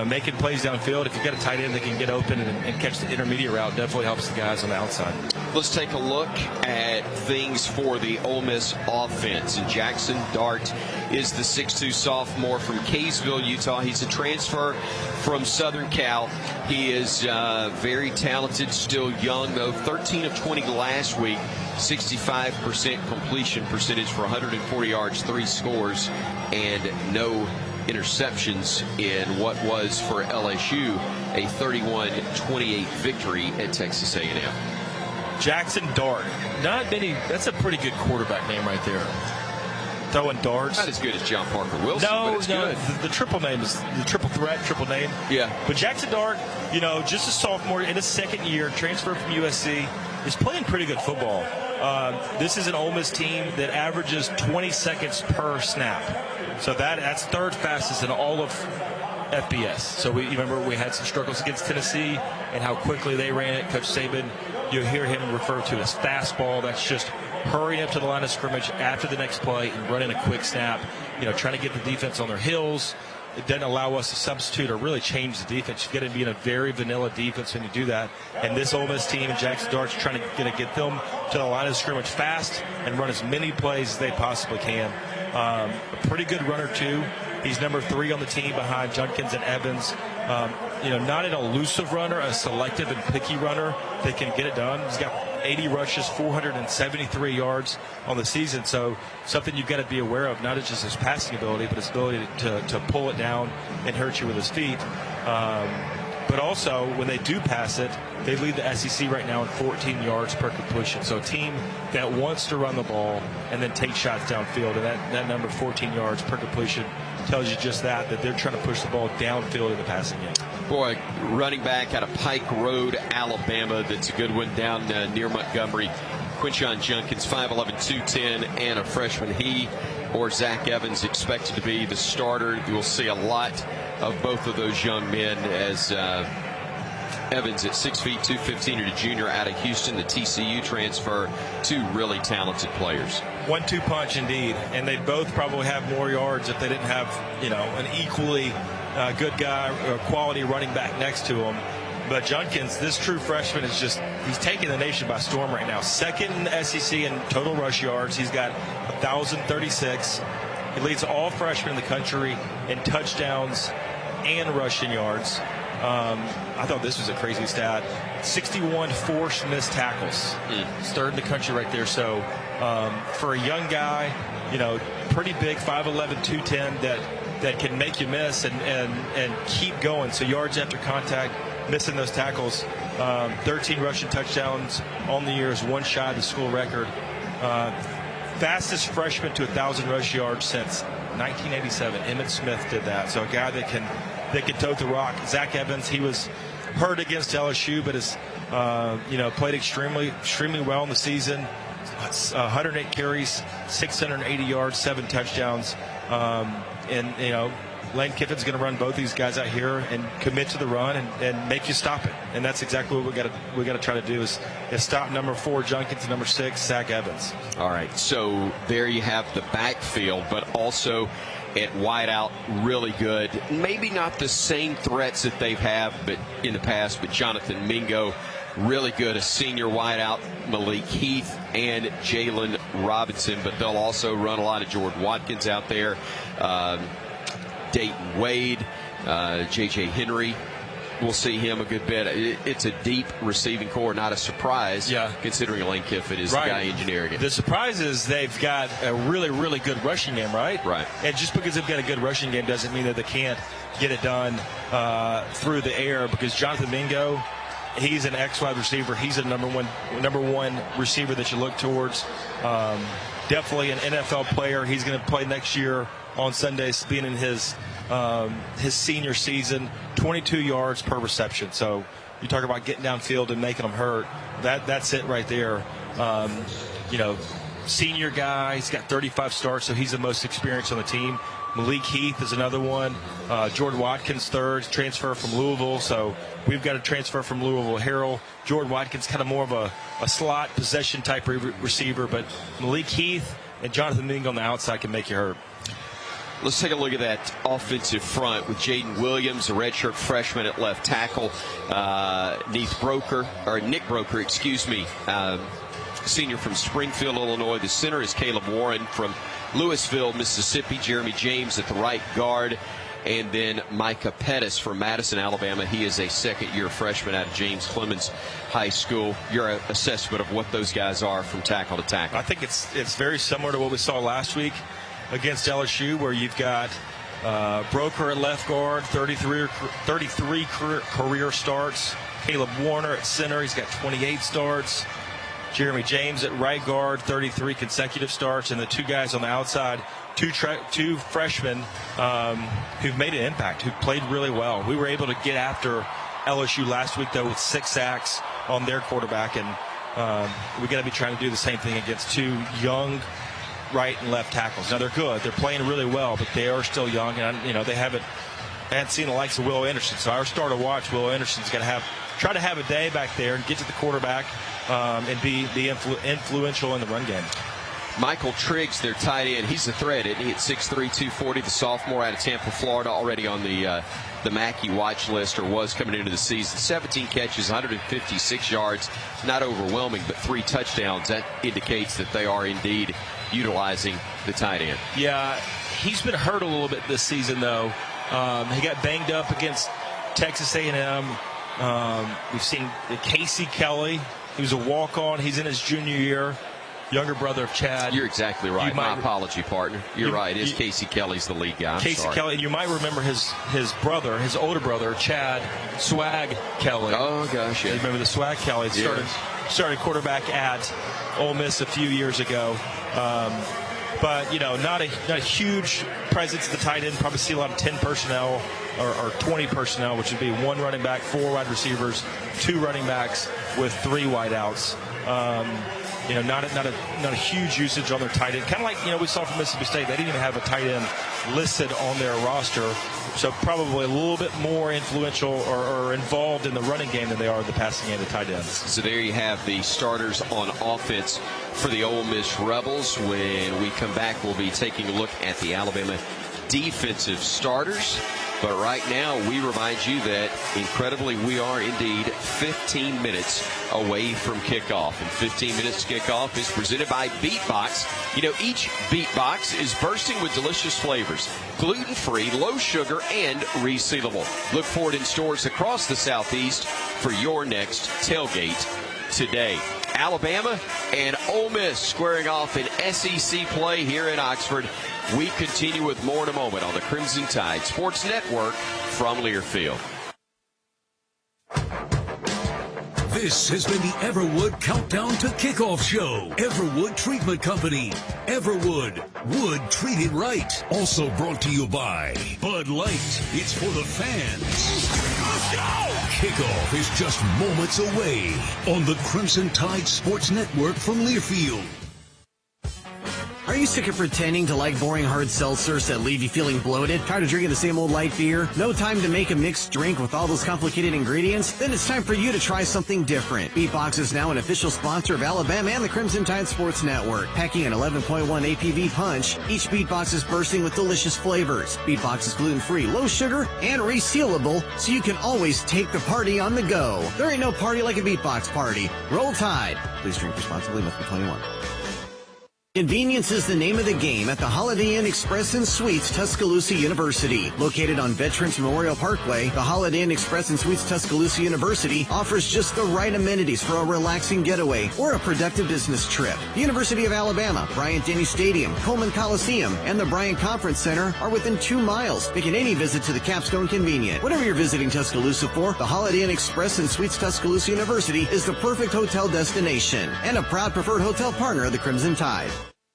Making plays downfield. If you've got a tight end that can get open and catch the intermediate route, definitely helps the guys on the outside. Let's take a look at things for the Ole Miss offense. And Jackson Dart is the 6'2 sophomore from Kaysville, Utah. He's a transfer from Southern Cal. He is very talented, still young, though. 13 of 20 last week. 65% completion percentage for 140 yards, 3 scores, and no interceptions in what was for LSU a 31-28 victory at Texas A&M. Jackson Dart, not many. That's a pretty good quarterback name right there. Throwing darts. Not as good as John Parker Wilson, but it's good. The triple name is the triple threat, triple name. Yeah. But Jackson Dart, just a sophomore in his second year, transferred from USC, is playing pretty good football. This is an Ole Miss team that averages 20 seconds per snap. So that's third fastest in all of FBS. So you remember we had some struggles against Tennessee and how quickly they ran it. Coach Saban, you'll hear him refer to as fastball. That's just hurrying up to the line of scrimmage after the next play and running a quick snap, trying to get the defense on their heels. It doesn't allow us to substitute or really change the defense. You've got to be in a very vanilla defense when you do that. And this Ole Miss team and Jackson Dart's trying to get them to the line of scrimmage fast and run as many plays as they possibly can. A pretty good runner, too. He's number 3 on the team behind Junkins and Evans. Not an elusive runner, a selective and picky runner that can get it done. He's got 80 rushes, 473 yards on the season. So something you've got to be aware of, not just his passing ability, but his ability to pull it down and hurt you with his feet. But also, when they do pass it, they lead the SEC right now in 14 yards per completion. So a team that wants to run the ball and then take shots downfield, and that number 14 yards per completion tells you just that they're trying to push the ball downfield in the passing game. Boy, running back out of Pike Road, Alabama, that's a good one down near Montgomery. Quinshon Junkins, 5'11", 210, and a freshman. He or Zach Evans expected to be the starter. You will see a lot of both of those young men as Evans at 6 feet, 215, and a junior out of Houston, the TCU transfer. 2 really talented players. 1-2 punch indeed, and they both probably have more yards if they didn't have an equally good guy or quality running back next to him. But Junkins, this true freshman, he's taking the nation by storm right now. Second in the SEC in total rush yards. He's got 1,036. He leads all freshmen in the country in touchdowns and rushing yards. I thought this was a crazy stat. 61 forced missed tackles. It's third in the country right there. So for a young guy, pretty big, 5'11", 210, that can make you miss and keep going. So yards after contact, missing those tackles. 13 rushing touchdowns on the year is 1 shy of the school record. Fastest freshman to 1,000 rush yards since 1987. Emmitt Smith did that. So a guy that can tote the rock. Zach Evans, he was hurt against LSU, but has played extremely well in the season. 108 carries, 680 yards, 7 touchdowns. Lane Kiffin's going to run both these guys out here and commit to the run and make you stop it. And that's exactly what we got to try to do is stop number 4 Junkins and number 6 Zach Evans. All right, so there you have the backfield, but also at wideout, really good. Maybe not the same threats that they've had but in the past, but Jonathan Mingo, really good. A senior wideout, Malik Heath and Jalen Robinson, but they'll also run a lot of Jordan Watkins out there. Dayton Wade, J.J. Henry we'll see him a good bit. It's a deep receiving core, not a surprise, considering Lane Kiffin is the guy engineering it. The surprise is they've got a really, really good rushing game, right? Right. And just because they've got a good rushing game doesn't mean that they can't get it done through the air, because Jonathan Mingo, he's an X-wide receiver. He's a number one receiver that you look towards. Definitely an NFL player. He's going to play next year on Sundays, being in his senior season. 22 yards per reception. So you talk about getting downfield and making them hurt. That's it right there. Senior guy. He's got 35 starts, so he's the most experienced on the team. Malik Heath is another one. Jordan Watkins, third, transfer from Louisville. So we've got a transfer from Louisville. Harrell. Jordan Watkins, kind of more of a slot possession type receiver, but Malik Heath and Jonathan Mingo on the outside can make you hurt. Let's take a look at that offensive front with Jaden Williams, a redshirt freshman at left tackle. Nick Broker, senior from Springfield, Illinois. The center is Caleb Warren from Louisville, Mississippi. Jeremy James at the right guard. And then Micah Pettis from Madison, Alabama. He is a second-year freshman out of James Clemens High School. Your assessment of what those guys are from tackle to tackle? I think it's very similar to what we saw last week against LSU, where you've got Broker at left guard, 33 career starts. Caleb Warner at center, he's got 28 starts. Jeremy James at right guard, 33 consecutive starts. And the two guys on the outside, two freshmen who've made an impact, who played really well. We were able to get after LSU last week, though, with 6 sacks on their quarterback. And we're going to be trying to do the same thing against two young right and left tackles. Now, they're good. They're playing really well, but they are still young. And, they haven't seen the likes of Will Anderson. So our starter watch, Will Anderson's going to try to have a day back there and get to the quarterback and be influential in the run game. Michael Triggs, their tight end, he's a threat, isn't he? At 6'3", 240, the sophomore out of Tampa, Florida, already on the Mackey watch list, or was coming into the season. 17 catches, 156 yards, not overwhelming, but 3 touchdowns. That indicates that they are indeed utilizing the tight end. Yeah, he's been hurt a little bit this season, though. He got banged up against Texas A&M. We've seen Casey Kelly. He was a walk-on. He's in his junior year. Younger brother of Chad. You're exactly right. My apology, partner. You're right. It's Casey Kelly's the lead guy. Casey Kelly. And you might remember his brother, his older brother, Chad Swag Kelly. Oh, gosh, yeah. You remember the Swag Kelly? Started quarterback at Ole Miss a few years ago. But, not a huge presence at the tight end. Probably see a lot of 10 personnel or 20 personnel, which would be 1 running back, 4 wide receivers, 2 running backs with 3 wideouts. Not a huge usage on their tight end. Kind of like, we saw from Mississippi State. They didn't even have a tight end listed on their roster. So probably a little bit more influential or involved in the running game than they are in the passing game of the tight ends. So there you have the starters on offense for the Ole Miss Rebels. When we come back, we'll be taking a look at the Alabama defensive starters. But right now, we remind you that, incredibly, we are indeed 15 minutes away from kickoff. And 15 minutes to kickoff is presented by Beatbox. Each Beatbox is bursting with delicious flavors, gluten-free, low sugar, and resealable. Look for it in stores across the Southeast for your next tailgate today. Alabama and Ole Miss squaring off in SEC play here in Oxford. We continue with more in a moment on the Crimson Tide Sports Network from Learfield. This has been the Everwood Countdown to Kickoff Show. Everwood Treatment Company. Everwood. Wood treated right. Also brought to you by Bud Light. It's for the fans. Let's go! Kickoff is just moments away on the Crimson Tide Sports Network from Learfield. Are you sick of pretending to like boring hard seltzers that leave you feeling bloated? Tired of drinking the same old light beer? No time to make a mixed drink with all those complicated ingredients? Then it's time for you to try something different. Beatbox is now an official sponsor of Alabama and the Crimson Tide Sports Network. Packing an 11.1 APV punch, each Beatbox is bursting with delicious flavors. Beatbox is gluten-free, low sugar, and resealable, so you can always take the party on the go. There ain't no party like a Beatbox party. Roll Tide. Please drink responsibly, must be 21. Convenience is the name of the game at the Holiday Inn Express and Suites Tuscaloosa University. Located on Veterans Memorial Parkway, the Holiday Inn Express and Suites Tuscaloosa University offers just the right amenities for a relaxing getaway or a productive business trip. The University of Alabama, Bryant-Denny Stadium, Coleman Coliseum, and the Bryant Conference Center are within 2 miles, making any visit to the Capstone convenient. Whatever you're visiting Tuscaloosa for, the Holiday Inn Express and Suites Tuscaloosa University is the perfect hotel destination and a proud preferred hotel partner of the Crimson Tide.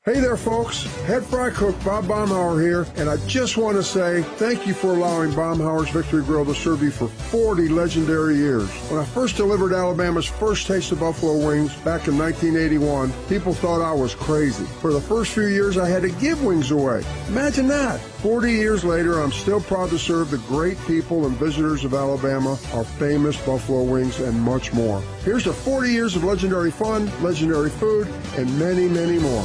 Hey there, folks. Head fry cook Bob Baumhauer here, and I just want to say thank you for allowing Baumhauer's Victory Grill to serve you for 40 legendary years. When I first delivered Alabama's first taste of buffalo wings back in 1981, people thought I was crazy. For the first few years, I had to give wings away. Imagine that. 40 years later, I'm still proud to serve the great people and visitors of Alabama, our famous buffalo wings, and much more. Here's to 40 years of legendary fun, legendary food, and many, many more.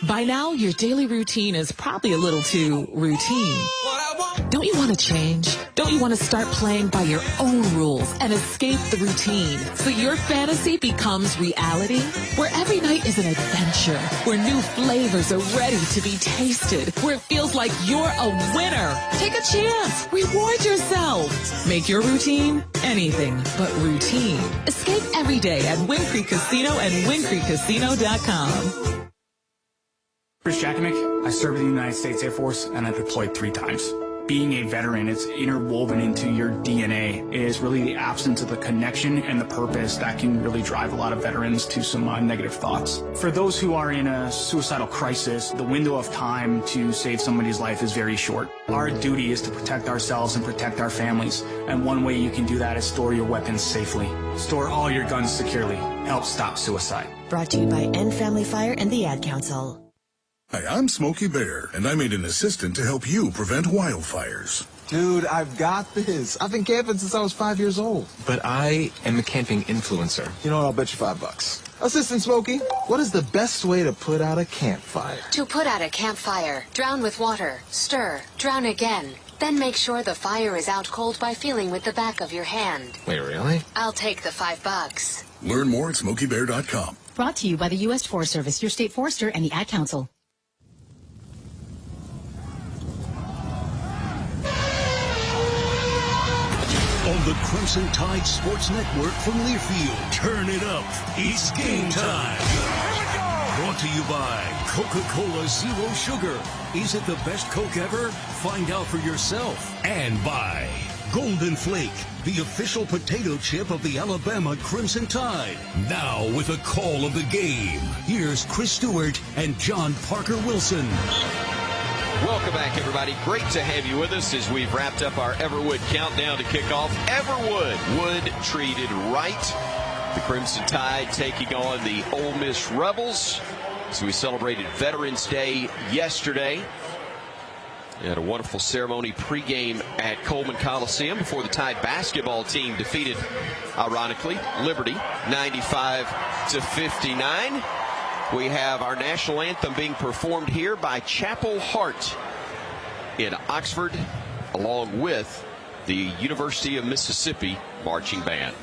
By now, your daily routine is probably a little too routine. Don't you want to change? Don't you want to start playing by your own rules and escape the routine so your fantasy becomes reality? Where every night is an adventure, where new flavors are ready to be tasted, where it feels like you're a winner. Take a chance. Reward yourself. Make your routine anything but routine. Escape every day at Wind Creek Casino and WindCreekCasino.com. Chris Jakinick, I served in the United States Air Force and I deployed 3 times. Being a veteran, it's interwoven into your DNA. It is really the absence of the connection and the purpose that can really drive a lot of veterans to some negative thoughts. For those who are in a suicidal crisis, the window of time to save somebody's life is very short. Our duty is to protect ourselves and protect our families. And one way you can do that is store your weapons safely. Store all your guns securely. Help stop suicide. Brought to you by End Family Fire and the Ad Council. Hi, I'm Smokey Bear, and I made an assistant to help you prevent wildfires. Dude, I've got this. I've been camping since I was 5 years old. But I am a camping influencer. You know what? I'll bet you $5. Assistant Smokey, what is the best way to put out a campfire? To put out a campfire, drown with water, stir, drown again. Then make sure the fire is out cold by feeling with the back of your hand. Wait, really? I'll take the $5. Learn more at SmokeyBear.com. Brought to you by the U.S. Forest Service, your state forester, and the Ad Council. On the Crimson Tide Sports Network from Learfield, turn it up. It's game time. Brought to you by Coca-Cola Zero Sugar. Is it the best Coke ever? Find out for yourself. And by Golden Flake, the official potato chip of the Alabama Crimson Tide. Now with a call of the game, here's Chris Stewart and John Parker Wilson. Welcome back, everybody. Great to have you with us as we've wrapped up our Everwood countdown to kickoff. Everwood, Wood treated right. The Crimson Tide taking on the Ole Miss Rebels. So we celebrated Veterans Day yesterday. We had a wonderful ceremony pregame at Coleman Coliseum before the Tide basketball team defeated, ironically, Liberty 95-59. We have our national anthem being performed here by Chapel Hart in Oxford, along with the University of Mississippi Marching Band.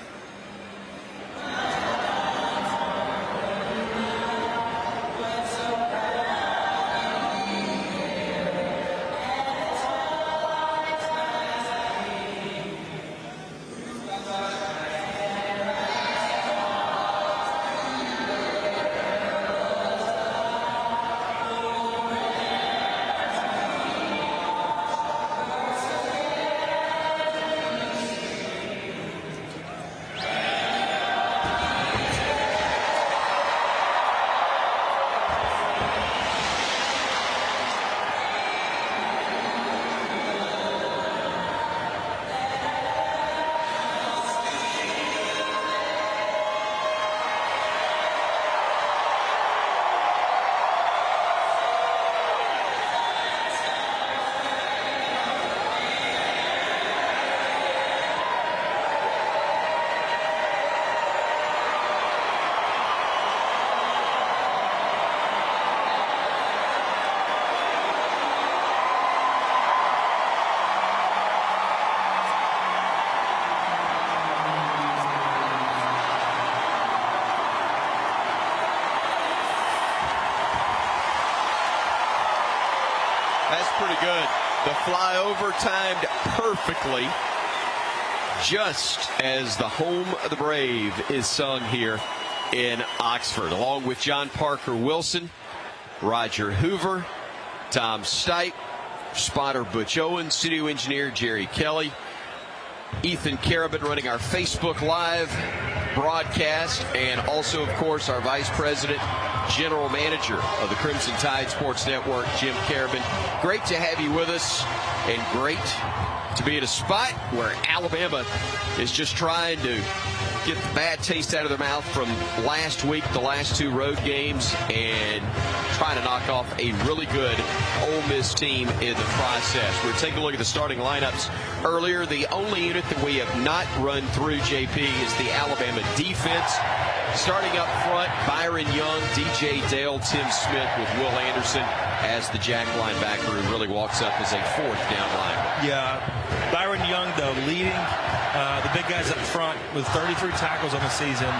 good. The flyover timed perfectly, just as the home of the brave is sung here in Oxford. Along with John Parker Wilson, Roger Hoover, Tom Stipe, spotter Butch Owens, studio engineer Jerry Kelly, Ethan Carabin running our Facebook Live broadcast, and also, of course, our Vice President, General Manager of the Crimson Tide Sports Network, Jim Carabin. Great to have you with us, and great to be at a spot where Alabama is just trying to get the bad taste out of their mouth from last week, the last two road games, and trying to knock off a really good Ole Miss team in the process. We're taking a look at the starting lineups earlier. The only unit that we have not run through, JP, is the Alabama defense. Starting up front, Byron Young, DJ Dale, Tim Smith with Will Anderson as the jack linebacker who really walks up as a fourth down lineman. Yeah, Byron Young, though, leading the big guys up front with 33 tackles on the season.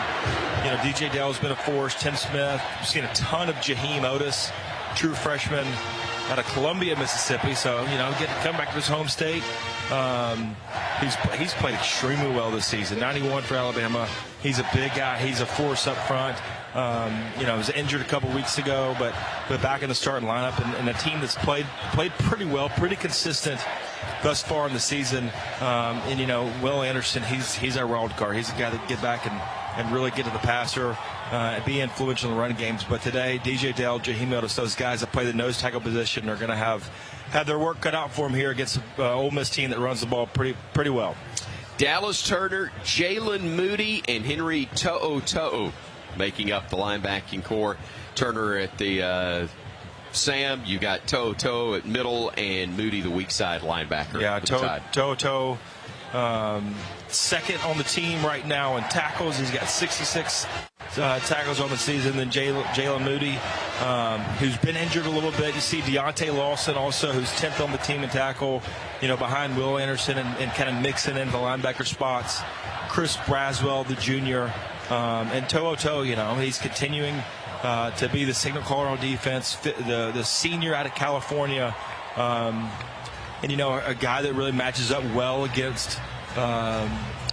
You know, DJ Dale's been a force. Tim Smith, we've seen a ton of Jaheim Otis, true freshman out of Columbia, Mississippi. So, you know, come back to his home state. He's played extremely well this season. 91 for Alabama. He's a big guy. He's a force up front. You know, he was injured a couple weeks ago, but back in the starting lineup, and a team that's played pretty well, pretty consistent thus far in the season. And you know, Will Anderson, he's our wild card. He's a guy that can get back and really get to the passer and be influential in the running games. But today, DJ Dale, Jaheim Otis, those guys that play the nose tackle position are going to have their work cut out for them here against an Ole Miss team that runs the ball pretty well. Dallas Turner, Jalen Moody, and Henry To'o making up the linebacking core. Turner at the Sam, you got To'o at middle, and Moody the weak side linebacker. Yeah, To'o second on the team right now in tackles. He's got 66 tackles on the season. Then Jalen Moody, who's been injured a little bit. You see Deontay Lawson also, who's 10th on the team in tackle, you know, behind Will Anderson and kind of mixing in the linebacker spots. Chris Braswell, the junior, and To'o, you know, he's continuing to be the signal caller on defense, the senior out of California, and, you know, a guy that really matches up well against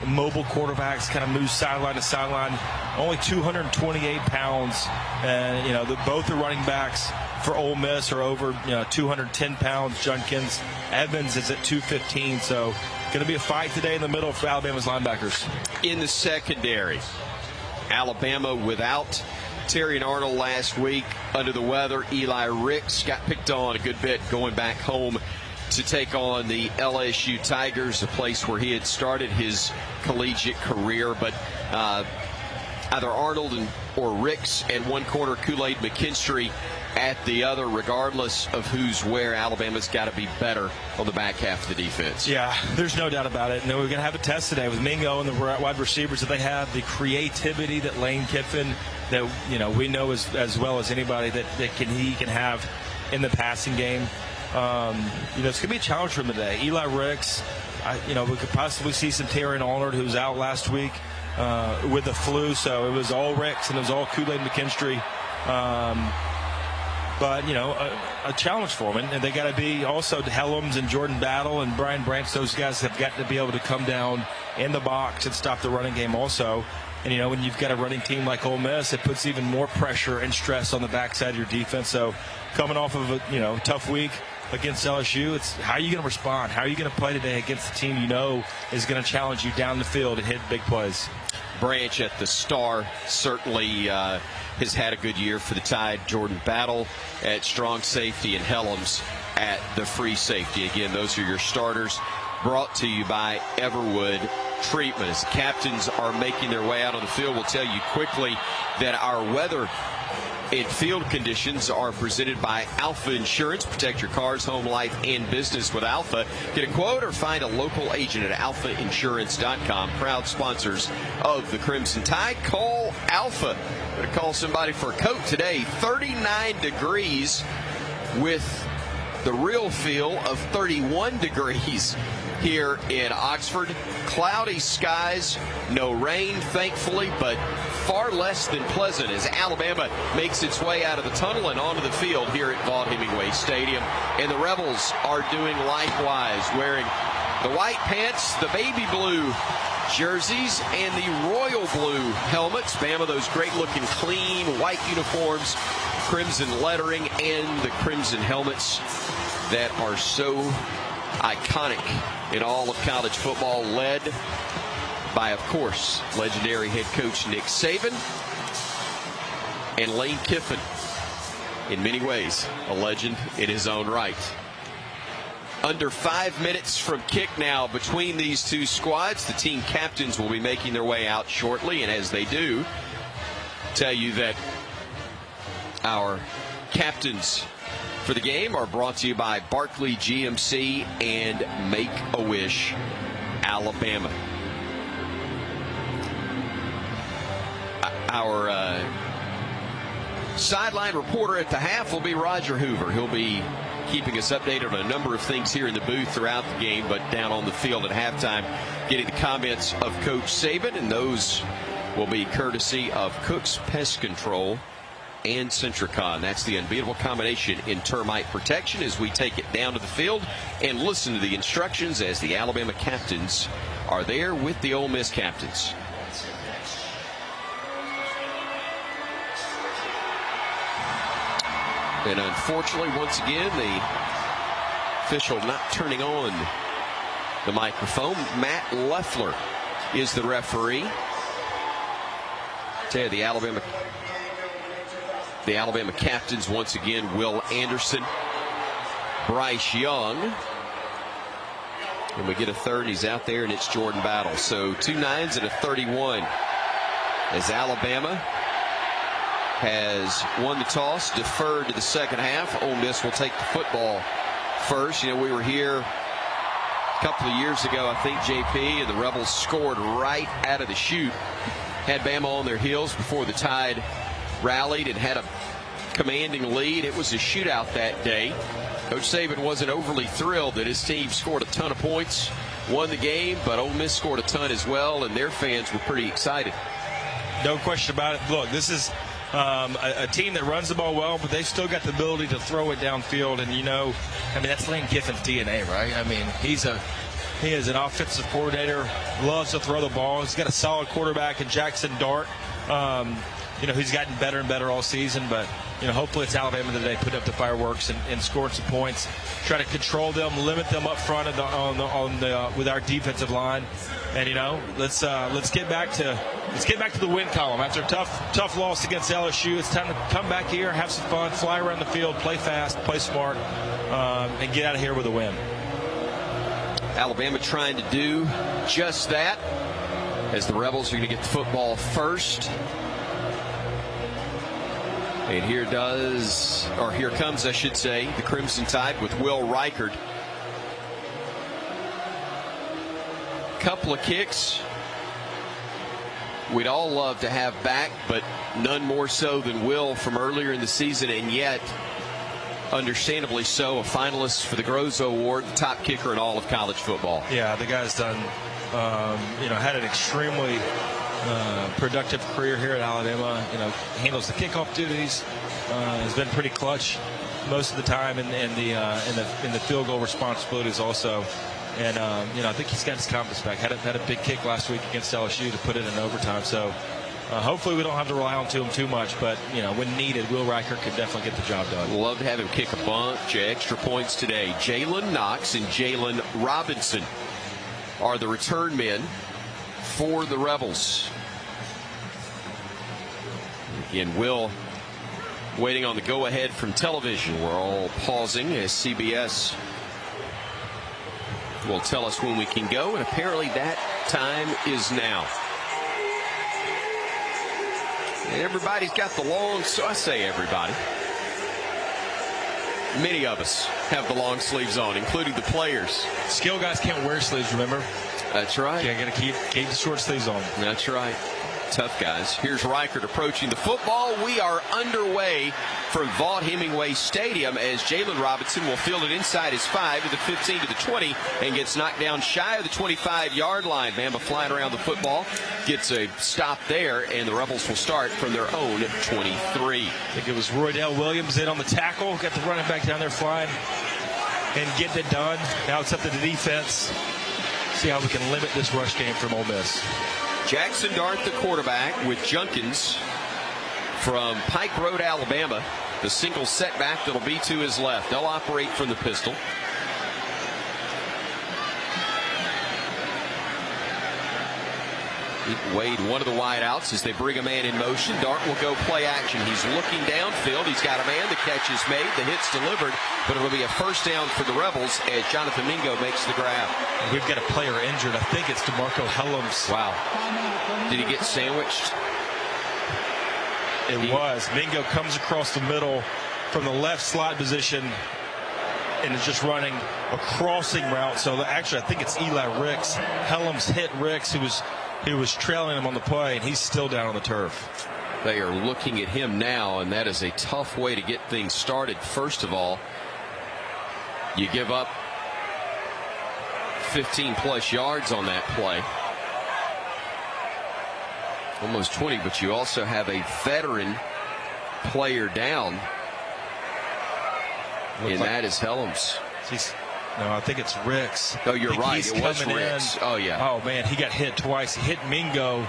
mobile quarterbacks, kind of moves sideline to sideline. Only 228 pounds, and, you know, both the running backs for Ole Miss are over 210 pounds. Junkins, Evans is at 215, so going to be a fight today in the middle for Alabama's linebackers. In the secondary, Alabama without Terry and Arnold last week, under the weather. Eli Ricks got picked on a good bit going back home to take on the LSU Tigers, a place where he had started his collegiate career. But either Arnold or Ricks at one corner, Kool-Aid McKinstry at the other. Regardless of who's where, Alabama's got to be better on the back half of the defense. Yeah, there's no doubt about it. And we're going to have a test today with Mingo and the wide receivers that they have, the creativity that Lane Kiffin, that, you know, we know as well as anybody that he can have in the passing game. You know, it's going to be a challenge for him today. Eli Ricks, you know, we could possibly see some Terry Arnold, who was out last week with the flu, so it was all Ricks and it was all Kool-Aid McKinstry. But, you know, a challenge for them. And they got to be also Helms and Jordan Battle and Brian Branch. Those guys have got to be able to come down in the box and stop the running game also. And, you know, when you've got a running team like Ole Miss, it puts even more pressure and stress on the backside of your defense. So coming off of a, tough week against LSU, it's how are you going to respond? How are you going to play today against the team you know is going to challenge you down the field and hit big plays? Branch at the star certainly has had a good year for the Tide. Jordan Battle at strong safety and Helms at the free safety. Again, those are your starters, brought to you by Everwood Treatment. As the captains are making their way out on the field, we'll tell you quickly that our weather and field conditions are presented by Alpha Insurance. Protect your cars, home, life, and business with Alpha. Get a quote or find a local agent at alphainsurance.com. Proud sponsors of the Crimson Tide. Call Alpha. Going to call somebody for a coat today. 39 degrees with the real feel of 31 degrees here in Oxford. Cloudy skies, no rain, thankfully, but far less than pleasant as Alabama makes its way out of the tunnel and onto the field here at Vaught-Hemingway Stadium. And the Rebels are doing likewise, wearing the white pants, the baby blue jerseys, and the royal blue helmets. Bama, those great-looking, clean white uniforms, crimson lettering, and the crimson helmets that are so iconic in all of college football, led by, of course, legendary head coach Nick Saban and Lane Kiffin, in many ways a legend in his own right. Under 5 minutes from kick now between these two squads. The team captains will be making their way out shortly, and as they do, tell you that our captains for the game are brought to you by Barkley GMC and Make-A-Wish Alabama. Our sideline reporter at the half will be Roger Hoover. He'll be keeping us updated on a number of things here in the booth throughout the game, but down on the field at halftime, getting the comments of Coach Saban, and those will be courtesy of Cook's Pest Control and Centricon. That's the unbeatable combination in termite protection as we take it down to the field and listen to the instructions as the Alabama captains are there with the Ole Miss captains. And unfortunately, once again, the official not turning on the microphone. Matt Leffler is the referee. Tell you, the Alabama captains once again: Will Anderson, Bryce Young, and we get a third. He's out there, and it's Jordan Battle. So 2 9s and a 31 as Alabama has won the toss, deferred to the second half. Ole Miss will take the football first. You know, we were here a couple of years ago, I think, JP, and the Rebels scored right out of the chute. Had Bama on their heels before the Tide rallied and had a commanding lead. It was a shootout that day. Coach Saban wasn't overly thrilled that his team scored a ton of points, won the game, but Ole Miss scored a ton as well, and their fans were pretty excited. No question about it. Look, this is a team that runs the ball well, but they've still got the ability to throw it downfield. And, you know, I mean, that's Lane Kiffin's DNA, right? I mean, he is an offensive coordinator, loves to throw the ball. He's got a solid quarterback in Jackson Dart. You know, he's gotten better and better all season, but, you know, hopefully it's Alabama today putting up the fireworks and scoring some points, try to control them, limit them up front with our defensive line. And, you know, let's get back to the win column. After a tough loss against LSU, it's time to come back here, have some fun, fly around the field, play fast, play smart, and get out of here with a win. Alabama trying to do just that as the Rebels are going to get the football first. And here comes, I should say, the Crimson Tide with Will Reichard. Couple of kicks we'd all love to have back, but none more so than Will from earlier in the season, and yet, understandably so, a finalist for the Grozo Award, the top kicker in all of college football. Yeah, the guy's done, had an extremely productive career here at Alabama. You know, handles the kickoff duties, has been pretty clutch most of the time, and the field goal responsibilities also. And I think he's got his confidence back. Had a big kick last week against LSU to put it in overtime. So hopefully we don't have to rely on him too much. But when needed, Will Reichard could definitely get the job done. Love to have him kick a bunch of extra points today. Jalen Knox and Jalen Robinson are the return men for the Rebels. Again, Will waiting on the go-ahead from television. We're all pausing as CBS will tell us when we can go, and apparently that time is now. And everybody's got the long, so I say everybody. Many of us have the long sleeves on, including the players. Skill guys can't wear sleeves, remember? That's right. Yeah, got to keep the short sleeves on. That's right. Tough guys. Here's Reichert approaching the football. We are underway from Vaught Hemingway Stadium as Jalen Robinson will field it inside his 5 to the 15 to the 20 and gets knocked down shy of the 25-yard line. Bama flying around the football, gets a stop there, and the Rebels will start from their own 23. I think it was Roydell Williams in on the tackle, got the running back down there flying and getting it done. Now it's up to the defense. See how we can limit this rush game from Ole Miss. Jackson Dart, the quarterback, with Junkins from Pike Road, Alabama. The single setback that'll be to his left. They'll operate from the pistol. Wade, one of the wideouts, as they bring a man in motion. Dart will go play action. He's looking downfield. He's got a man. The catch is made. The hit's delivered. But it'll be a first down for the Rebels as Jonathan Mingo makes the grab. We've got a player injured. I think it's DeMarco Helms. Wow. Did he get sandwiched? It was. Mingo comes across the middle from the left slot position and is just running a crossing route. So actually, I think it's Eli Ricks. Helms hit Ricks, who was trailing him on the play, and he's still down on the turf. They are looking at him now, and that is a tough way to get things started. First of all, you give up 15-plus yards on that play. Almost 20, but you also have a veteran player down, and that is Helms. No, I think it's Ricks. Oh, you're right. It was Ricks. Oh, yeah. Oh, man, he got hit twice. He hit Mingo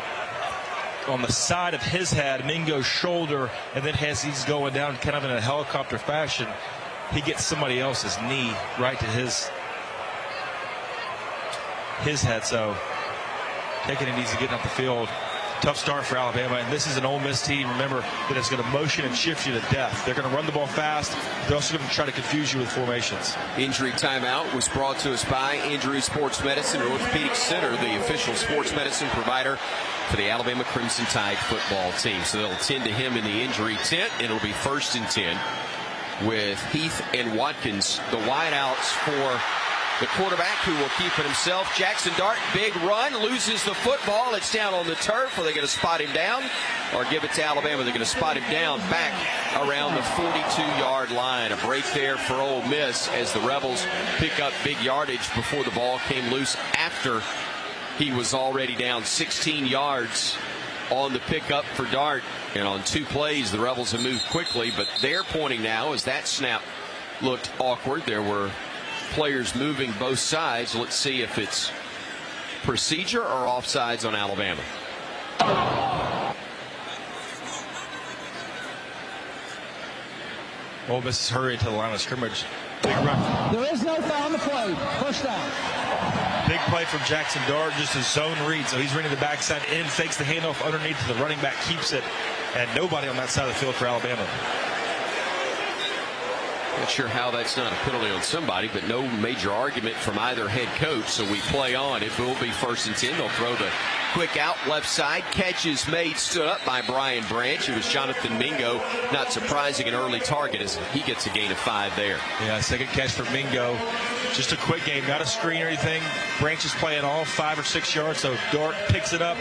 on the side of his head, Mingo's shoulder, and then as he's going down kind of in a helicopter fashion, he gets somebody else's knee right to his head. So taking it easy, getting off the field. Tough start for Alabama, and this is an Ole Miss team, remember, that is going to motion and shift you to death. They're going to run the ball fast. They're also going to try to confuse you with formations. Injury timeout was brought to us by Injury Sports Medicine and Orthopedic Center, the official sports medicine provider for the Alabama Crimson Tide football team. So they'll tend to him in the injury tent, and it'll be 1st and 10 with Heath and Watkins, the wideouts for the quarterback, who will keep it himself. Jackson Dart, big run, loses the football. It's down on the turf. Are they going to spot him down or give it to Alabama? They're going to spot him down back around the 42-yard line. A break there for Ole Miss as the Rebels pick up big yardage before the ball came loose after he was already down 16 yards on the pickup for Dart. And on 2 plays, the Rebels have moved quickly, but they're pointing now as that snap looked awkward. There were players moving both sides. Let's see if it's procedure or offsides on Alabama. Ole Miss is hurried to the line of scrimmage. Big run. There is no foul on the play. First down. Big play from Jackson Dart, just a zone read. So he's running the backside in, fakes the handoff underneath to the running back, keeps it, and nobody on that side of the field for Alabama. Not sure how that's not a penalty on somebody, but no major argument from either head coach. So we play on. It will be 1st and 10. They'll throw the quick out left side. Catch is made, stood up by Brian Branch. It was Jonathan Mingo. Not surprising, an early target as he gets a gain of 5 there. Yeah, second catch for Mingo. Just a quick game, not a screen or anything. Branch is playing all 5 or 6 yards, so Dart picks it up,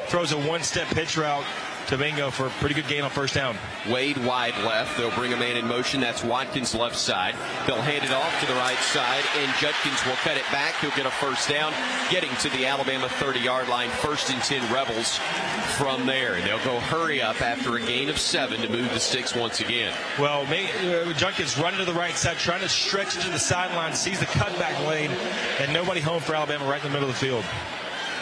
throws a one-step pitch route to Mingo for a pretty good gain on 1st down. Wade wide left. They'll bring a man in motion. That's Watkins left side. They'll hand it off to the right side, and Judkins will cut it back. He'll get a 1st down, getting to the Alabama 30-yard line. 1st and 10 Rebels from there. And they'll go hurry up after a gain of 7 to move the sticks once again. Well, Judkins running to the right side, trying to stretch it to the sideline, sees the cutback lane, and nobody home for Alabama right in the middle of the field.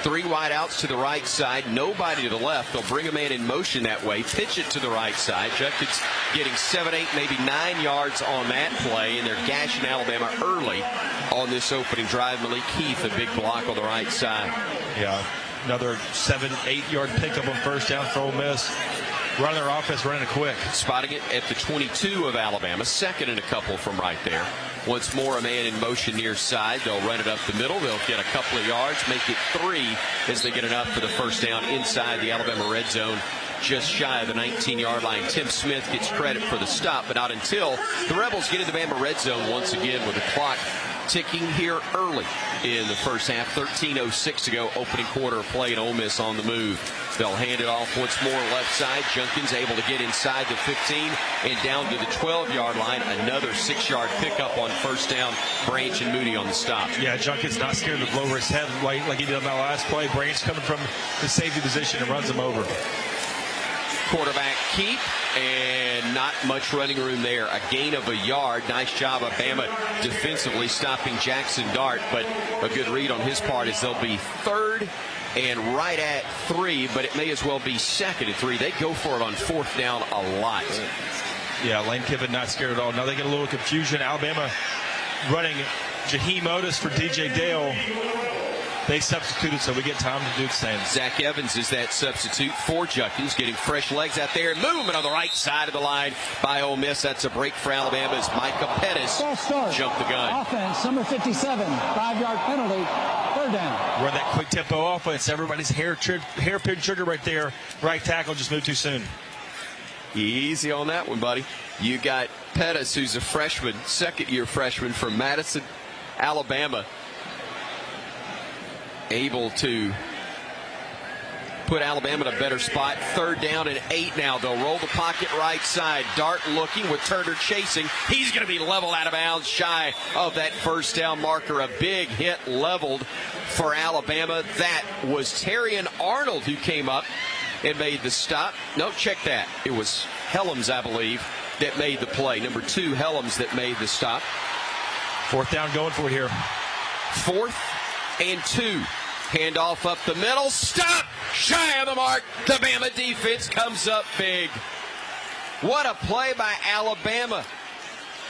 3 wideouts to the right side, nobody to the left. They'll bring a man in motion that way, pitch it to the right side. Judkins getting 7, 8, maybe 9 yards on that play, and they're gashing Alabama early on this opening drive. Malik Heath, a big block on the right side. Yeah, another 7, 8 yard pickup on 1st down for Ole Miss. Running their offense, running it quick. Spotting it at the 22 of Alabama, 2nd and a couple from right there. Once more, a man in motion near side. They'll run it up the middle. They'll get a couple of yards, make it 3 as they get enough for the 1st down inside the Alabama red zone, just shy of the 19-yard line. Tim Smith gets credit for the stop, but not until the Rebels get in the Bama red zone once again with the clock ticking here early in the first half. 13:06 to go, opening quarter of play, and Ole Miss on the move. They'll hand it off once more left side. Junkins able to get inside the 15 and down to the 12-yard line. Another 6-yard pickup on first down. Branch and Moody on the stop. Yeah, Junkins not scared to blow over his head like he did on that last play. Branch coming from the safety position and runs him over. Quarterback keep, and not much running room there. A gain of a yard. Nice job of Bama defensively stopping Jackson Dart, but a good read on his part is they'll be third and right at 3, but it may as well be second and 3. They go for it on fourth down a lot. Yeah, Lane Kiffin not scared at all. Now they get a little confusion. Alabama running Jaheim Otis for DJ Dale. They substituted, so we get time to do the same. Zach Evans is that substitute for Junkins, getting fresh legs out there and movement on the right side of the line by Ole Miss. That's a break for Alabama as Micah Pettis jumped the gun. Offense, number 57, 5-yard penalty, third down. Run that quick tempo offense. Everybody's hairpin trigger right there. Right tackle just moved too soon. Easy on that one, buddy. You got Pettis, who's a freshman, second-year freshman from Madison, Alabama, able to put Alabama in a better spot. Third down and 8 now. They'll roll the pocket right side. Dart looking with Turner chasing. He's going to be leveled out of bounds shy of that first down marker. A big hit leveled for Alabama. That was Terrion Arnold who came up and made the stop. No, check that. It was Helms, I believe, that made the play. Number 2, Helms, that made the stop. Fourth down going for it here. 4th and 2. Handoff up the middle. Stop! Shy of the mark. The Bama defense comes up big. What a play by Alabama.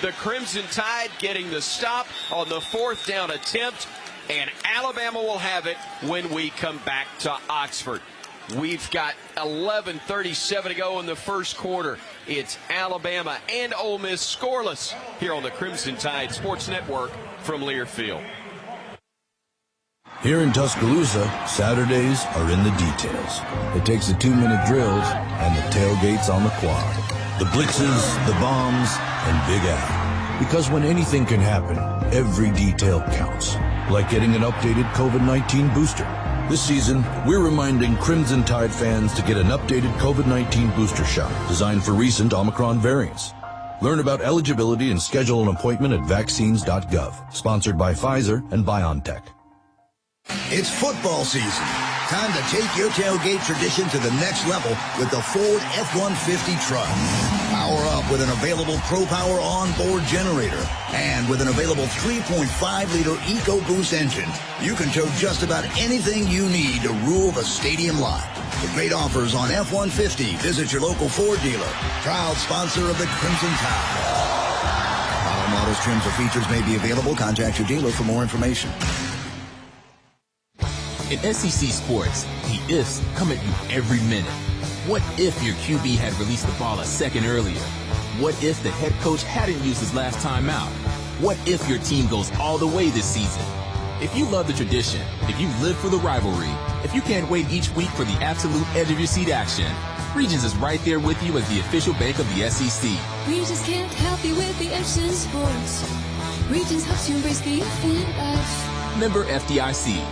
The Crimson Tide getting the stop on the 4th down attempt, and Alabama will have it when we come back to Oxford. We've got 11:37 to go in the first quarter. It's Alabama and Ole Miss scoreless here on the Crimson Tide Sports Network from Learfield. Here in Tuscaloosa, Saturdays are in the details. It takes the 2-minute drills and the tailgates on the quad. The blitzes, the bombs, and Big Al. Because when anything can happen, every detail counts. Like getting an updated COVID-19 booster. This season, we're reminding Crimson Tide fans to get an updated COVID-19 booster shot designed for recent Omicron variants. Learn about eligibility and schedule an appointment at vaccines.gov. Sponsored by Pfizer and BioNTech. It's football season. Time to take your tailgate tradition to the next level with the Ford F-150 truck. Power up with an available ProPower onboard generator. And with an available 3.5-liter EcoBoost engine, you can tow just about anything you need to rule the stadium lot. For great offers on F-150, visit your local Ford dealer. Proud sponsor of the Crimson Tide. All models, trims, or features may be available. Contact your dealer for more information. In SEC sports, the ifs come at you every minute. What if your QB had released the ball a second earlier? What if the head coach hadn't used his last time out? What if your team goes all the way this season? If you love the tradition, if you live for the rivalry, if you can't wait each week for the absolute edge of your seat action, Regions is right there with you as the official bank of the SEC. Regions can't help you with the ifs in sports. Regions helps you embrace the if in life. Member FDIC.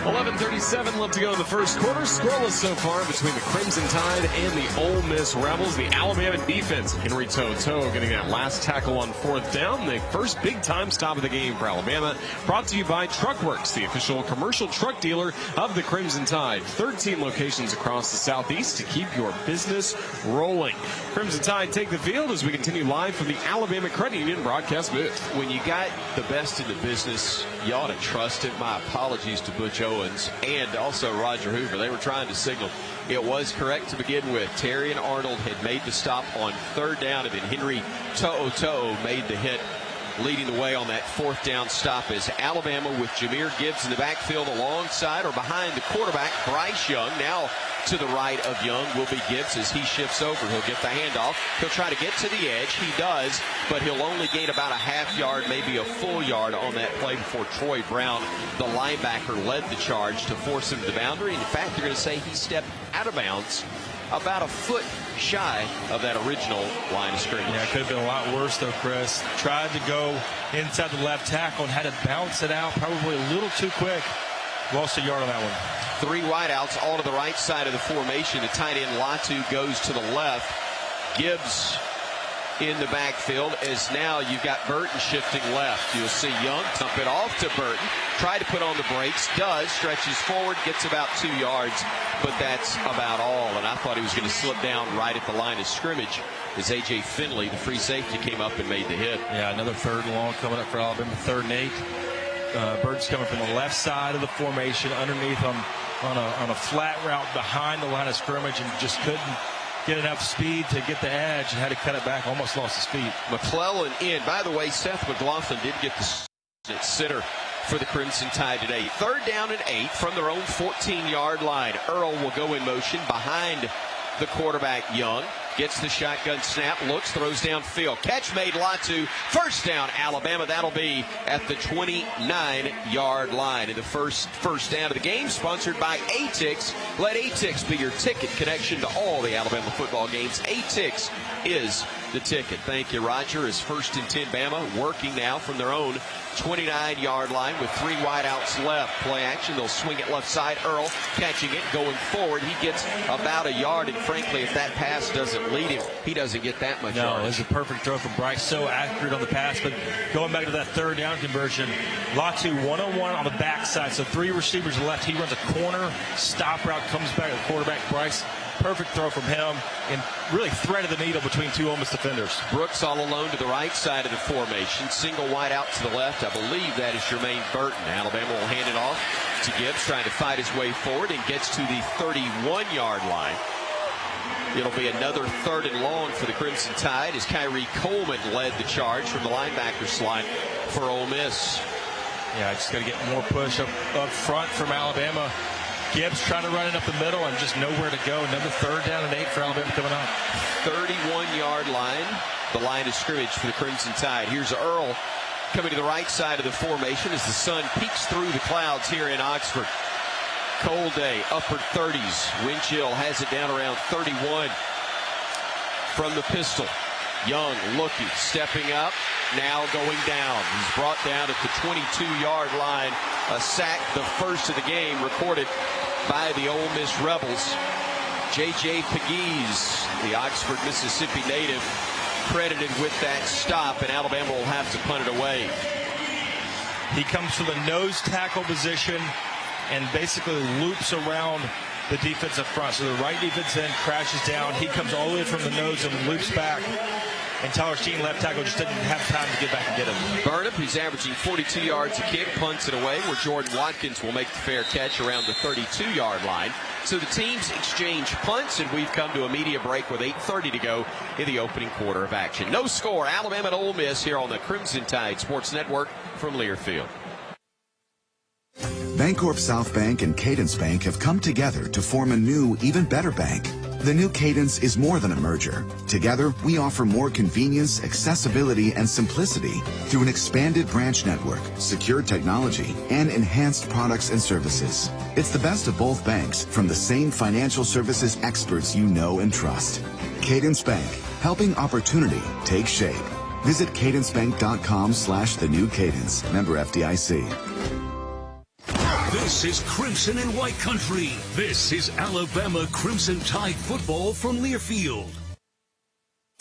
11:37 left to go in the first quarter. Scoreless so far between the Crimson Tide and the Ole Miss Rebels. The Alabama defense, Henry To'oTo'o getting that last tackle on 4th down. The first big-time stop of the game for Alabama. Brought to you by Truckworks, the official commercial truck dealer of the Crimson Tide. 13 locations across the Southeast to keep your business rolling. Crimson Tide take the field as we continue live from the Alabama Credit Union broadcast booth. When you got the best in the business, you ought to trust it. My apologies to Butch Owens and also Roger Hoover. They were trying to signal. It was correct to begin with. Terrion Arnold had made the stop on 3rd down, and then Henry To'oTo'o made the hit, leading the way on that 4th down stop as Alabama with Jahmyr Gibbs in the backfield alongside or behind the quarterback, Bryce Young. Now to the right of Young will be Gibbs as he shifts over. He'll get the handoff. He'll try to get to the edge. He does, but he'll only gain about a half yard, maybe a full yard on that play before Troy Brown, the linebacker, led the charge to force him to the boundary. In fact, they're going to say he stepped out of bounds about a foot shy of that original line of scrimmage. Yeah, it could have been a lot worse, though, Chris. Tried to go inside the left tackle and had to bounce it out probably a little too quick. Lost a yard on that one. 3 wideouts, all to the right side of the formation. The tight end Latu goes to the left. Gibbs in the backfield, as now you've got Burton shifting left. You'll see Young dump it off to Burton. Try to put on the brakes. Does. Stretches forward. Gets about 2 yards. But that's about all. And I thought he was going to slip down right at the line of scrimmage as A.J. Finley, the free safety, came up and made the hit. Yeah, another 3rd and long coming up for Alabama. 3rd and 8. Burton's coming from the left side of the formation underneath on a flat route behind the line of scrimmage and just couldn't get enough speed to get the edge and had to cut it back. Almost lost his feet. McClellan in. By the way, Seth McLaughlin did get the sitter for the Crimson Tide today. 3rd down and 8 from their own 14-yard line. Earl will go in motion behind the quarterback Young. Gets the shotgun snap, looks, throws downfield. Catch made, Latu. 1st down, Alabama. That'll be at the 29-yard line. And the first down of the game, sponsored by ATIX. Let ATIX be your ticket connection to all the Alabama football games. ATIX is the ticket. Thank you, Roger. Is 1st and 10 Bama, working now from their own 29-yard line with 3 wideouts left. Play action. They'll swing it left side. Earl catching it, going forward. He gets about a yard, and frankly, if that pass doesn't lead him, he doesn't get that much yardage. No, it was a perfect throw from Bryce. So accurate on the pass, but going back to that 3rd down conversion, Latu 1-on-1 on the backside. So 3 receivers left. He runs a corner, stop route, comes back to the quarterback, Bryce. Perfect throw from him and really threaded the needle between 2 Ole Miss defenders. Brooks all alone to the right side of the formation. Single wide out to the left. I believe that is Jermaine Burton. Alabama will hand it off to Gibbs, trying to fight his way forward, and gets to the 31-yard line. It'll be another 3rd and long for the Crimson Tide as Kyrie Coleman led the charge from the linebacker slot for Ole Miss. Yeah, just got to get more push up front from Alabama. Gibbs trying to run it up the middle and just nowhere to go. Another 3rd down and 8 for Alabama coming up. 31-yard line, the line of scrimmage for the Crimson Tide. Here's Earl coming to the right side of the formation as the sun peeks through the clouds here in Oxford. Cold day, upper 30s. Wind chill has it down around 31 from the pistol. Young looking, stepping up, now going down. He's brought down at the 22-yard line. A sack, the first of the game, recorded by the Ole Miss Rebels. J.J. Pegues, the Oxford, Mississippi native, credited with that stop, and Alabama will have to punt it away. He comes from the nose tackle position and basically loops around the defensive front. So the right defense end crashes down. He comes all the way from the nose and loops back. And Tyler Steen, left tackle, just didn't have time to get back and get him. Burnham, who's averaging 42 yards a kick, punts it away, where Jordan Watkins will make the fair catch around the 32-yard line. So the teams exchange punts, and we've come to a media break with 8:30 to go in the opening quarter of action. No score, Alabama and Ole Miss here on the Crimson Tide Sports Network from Learfield. Bancorp South Bank and Cadence Bank have come together to form a new, even better bank. The new Cadence is more than a merger. Together, we offer more convenience, accessibility, and simplicity through an expanded branch network, secure technology, and enhanced products and services. It's the best of both banks from the same financial services experts you know and trust. Cadence Bank, helping opportunity take shape. Visit cadencebank.com/the new Cadence. Member FDIC. This is Crimson and White Country. This is Alabama Crimson Tide football from Learfield.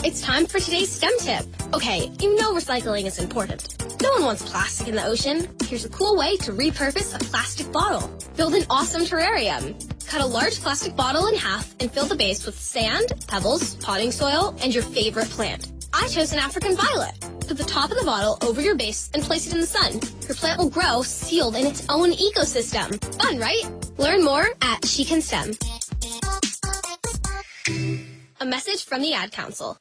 It's time for today's STEM tip. Okay, you know recycling is important. No one wants plastic in the ocean. Here's a cool way to repurpose a plastic bottle. Build an awesome terrarium. Cut a large plastic bottle in half and fill the base with sand, pebbles, potting soil, and your favorite plant. I chose an African violet. Put the top of the bottle over your base and place it in the sun. Your plant will grow sealed in its own ecosystem. Fun, right? Learn more at She Can STEM. A message from the Ad Council.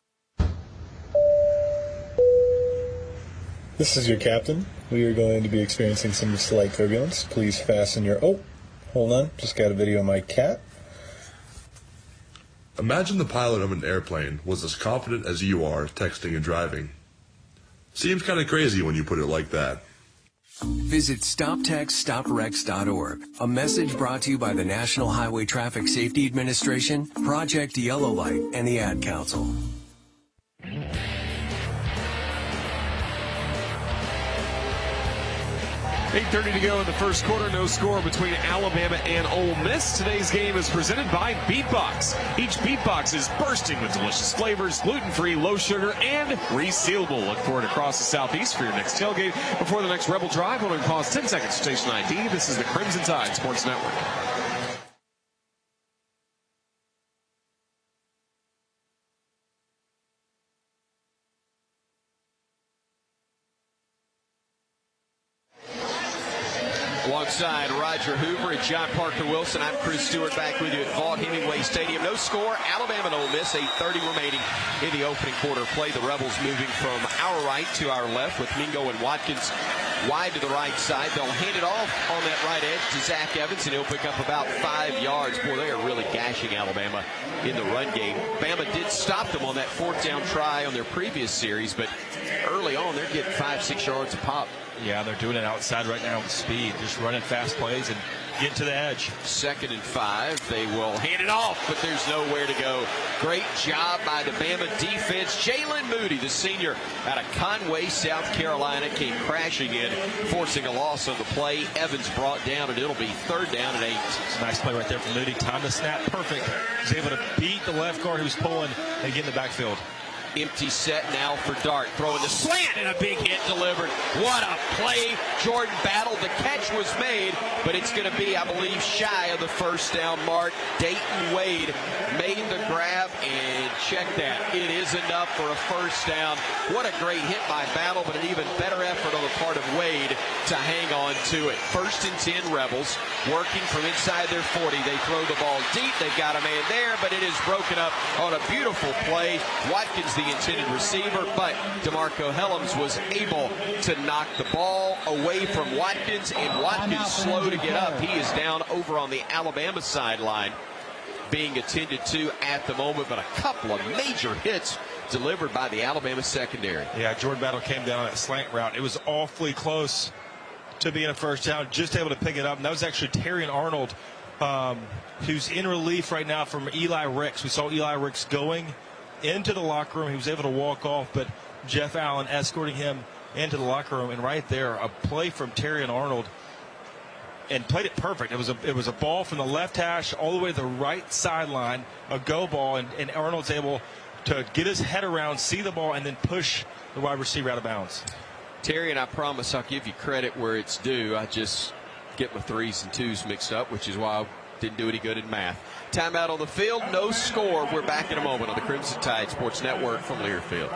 This is your captain. We are going to be experiencing some slight turbulence. Please fasten your... Oh, hold on. Just got a video of my cat. Imagine the pilot of an airplane was as confident as you are texting and driving. Seems kind of crazy when you put it like that. Visit StopTextsStopWrecks.org. A message brought to you by the National Highway Traffic Safety Administration, Project Yellow Light, and the Ad Council. 8:30 to go in the first quarter. No score between Alabama and Ole Miss. Today's game is presented by Beatbox. Each Beatbox is bursting with delicious flavors, gluten-free, low sugar, and resealable. Look for it across the Southeast for your next tailgate. Before the next Rebel Drive, we'll pause 10 seconds for station ID. This is the Crimson Tide Sports Network. Alongside Roger Hoover and John Parker Wilson, I'm Chris Stewart back with you at Vaught Hemingway Stadium. No score, Alabama and Ole Miss, 8:30 remaining in the opening quarter play. The Rebels moving from our right to our left with Mingo and Watkins wide to the right side. They'll hand it off on that right edge to Zach Evans, and he'll pick up about 5 yards. Boy, they are really gashing Alabama in the run game. Bama did stop them on that fourth down try on their previous series, but early on, they're getting 5-6 yards a pop. Yeah, they're doing it outside right now with speed, just running fast plays and getting to the edge. 2nd and 5. They will hand it off, but there's nowhere to go. Great job by the Bama defense. Jalen Moody, the senior out of Conway, South Carolina, came crashing in, forcing a loss on the play. Evans brought down, and it'll be 3rd down and 8. It's a nice play right there from Moody. Time to snap perfect. He was able to beat the left guard who was pulling and get in the backfield. Empty set now for Dart. Throwing the slant and a big hit delivered. What a play. Jordan battled. The catch was made, but it's going to be, I believe, shy of the first down mark. Dayton Wade made the grab, and check that. It is enough for a first down. What a great hit by Battle, but an even better effort on the part of Wade to hang on to it. 1st and 10 Rebels working from inside their 40. They throw the ball deep. They've got a man there, but it is broken up on a beautiful play. Watkins, the intended receiver, but DeMarco Helms was able to knock the ball away from Watkins, and Watkins slow to get up. He is down over on the Alabama sideline being attended to at the moment, but a couple of major hits delivered by the Alabama secondary. Yeah, Jordan Battle came down that slant route. It was awfully close to being a first down, just able to pick it up, and that was actually Terrion Arnold, who's in relief right now from Eli Ricks. We saw Eli Ricks going into the locker room. He was able to walk off, but Jeff Allen escorting him into the locker room, and right there, a play from Terrion Arnold, and played it perfect. It was a ball from the left hash all the way to the right sideline, a go ball, and Arnold's able to get his head around, see the ball, and then push the wide receiver out of bounds. Terry, and I promise I'll give you credit where it's due. I just get my 3s and 2s mixed up, which is why I didn't do any good in math. Timeout on the field, no score. We're back in a moment on the Crimson Tide Sports Network from Learfield.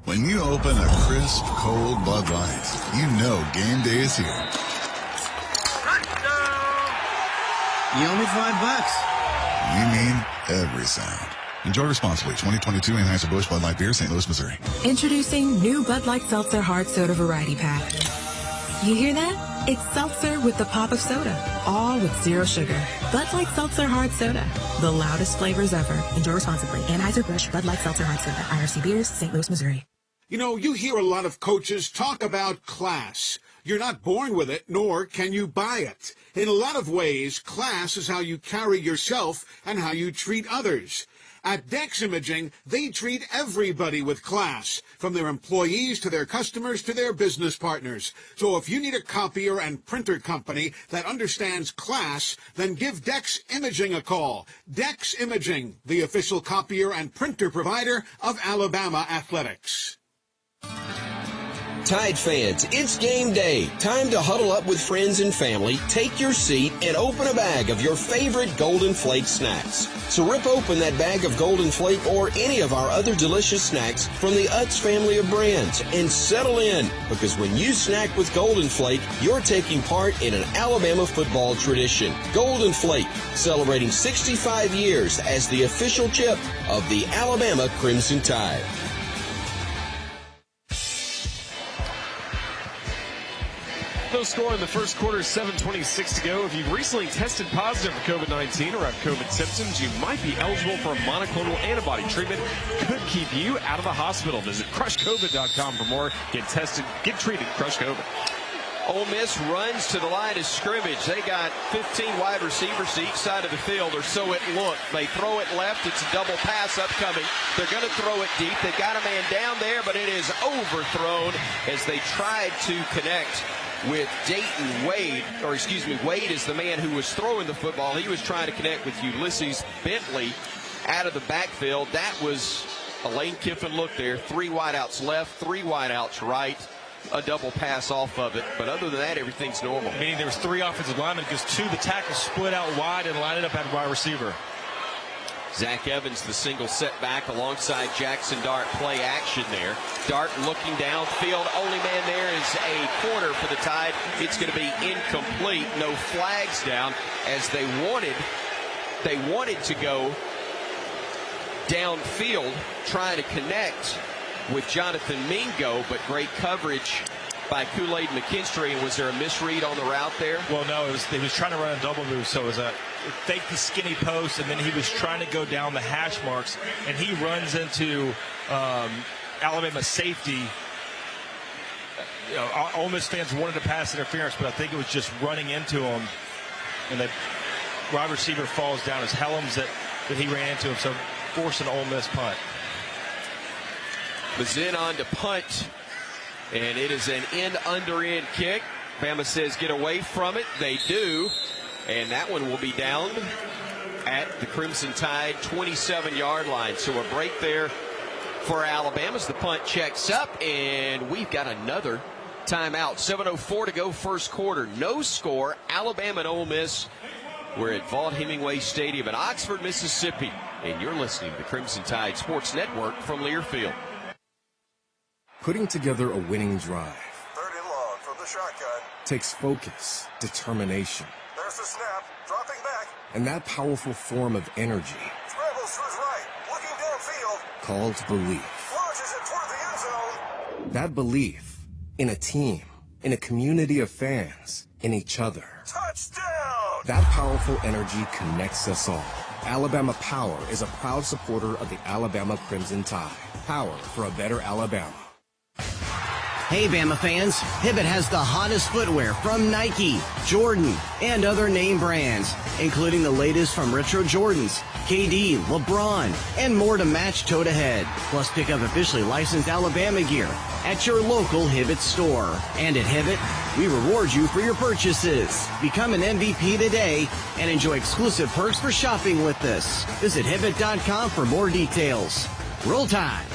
When you open a crisp, cold Bud Light, you know game day is here. You owe me $5. You mean every sound. Enjoy responsibly. 2022 Anheuser-Busch Bud Light Beer, St. Louis, Missouri. Introducing new Bud Light Seltzer Hard Soda Variety Pack. You hear that? It's seltzer with the pop of soda, all with 0 sugar. Bud Light Seltzer Hard Soda, the loudest flavors ever. Enjoy responsibly. Anheuser-Busch Bud Light Seltzer Hard Soda, IRC Beers, St. Louis, Missouri. You know, you hear a lot of coaches talk about class. You're not born with it, nor can you buy it. In a lot of ways, class is how you carry yourself and how you treat others. At Dex Imaging, they treat everybody with class, from their employees to their customers to their business partners. So if you need a copier and printer company that understands class, then give Dex Imaging a call. Dex Imaging, the official copier and printer provider of Alabama Athletics. Tide fans, it's game day. Time to huddle up with friends and family, take your seat, and open a bag of your favorite Golden Flake snacks. So rip open that bag of Golden Flake or any of our other delicious snacks from the Utz family of brands and settle in, because when you snack with Golden Flake, you're taking part in an Alabama football tradition. Golden Flake, celebrating 65 years as the official chip of the Alabama Crimson Tide. No score in the first quarter, 7:26 to go. If you've recently tested positive for COVID-19 or have COVID symptoms, you might be eligible for a monoclonal antibody treatment. Could keep you out of the hospital. Visit crushcovid.com for more. Get tested, get treated, Crush COVID. Ole Miss runs to the line of scrimmage. They got 15 wide receivers to each side of the field, or so it looked. They throw it left. It's a double pass upcoming. They're going to throw it deep. They've got a man down there, but it is overthrown as they tried to connect with Dayton Wade, or excuse me, Wade is the man who was throwing the football. He was trying to connect with Ulysses Bentley out of the backfield. That was a Lane Kiffin look there. 3 wideouts left, 3 wideouts right. A double pass off of it, but other than that, everything's normal. Meaning there was 3 offensive linemen because 2 of the tackles split out wide and lined up at wide receiver. Zach Evans, the single setback alongside Jackson Dart, play action there. Dart looking downfield. Only man there is a corner for the Tide. It's going to be incomplete. No flags down as they wanted to go downfield trying to connect with Jonathan Mingo, but great coverage by Kool-Aid McKinstry. And was there a misread on the route there? Well, no, he was trying to run a double move, so it was a fake the skinny post, and then he was trying to go down the hash marks, and he runs into Alabama safety. Ole Miss fans wanted to pass interference, but I think it was just running into him, and the wide receiver falls down as Helms that he ran into him, so forced an Ole Miss punt. Mazin on to punt, and it is an end-under-end kick. Bama says get away from it. They do, and that one will be down at the Crimson Tide 27-yard line. So a break there for Alabama as the punt checks up, and we've got another timeout. 7:04 to go first quarter. No score. Alabama and Ole Miss. We're at Vaught-Hemingway Stadium in Oxford, Mississippi, and you're listening to the Crimson Tide Sports Network from Learfield. Putting together a winning drive 30 long from the shotgun takes focus, determination, there's the snap, dropping back, and that powerful form of energy scrambles to his right, looking downfield, called belief. launches it toward the end zone. That belief in a team, in a community of fans, in each other. Touchdown! That powerful energy connects us all. Alabama Power is a proud supporter of the Alabama Crimson Tide. Power for a better Alabama. Hey Bama fans, Hibbett has the hottest footwear from Nike, Jordan, and other name brands, including the latest from Retro Jordans, KD, LeBron, and more to match toe to head. Plus pick up officially licensed Alabama gear at your local Hibbett store. And at Hibbett, we reward you for your purchases. Become an MVP today and enjoy exclusive perks for shopping with us. Visit Hibbett.com for more details. Roll Tide.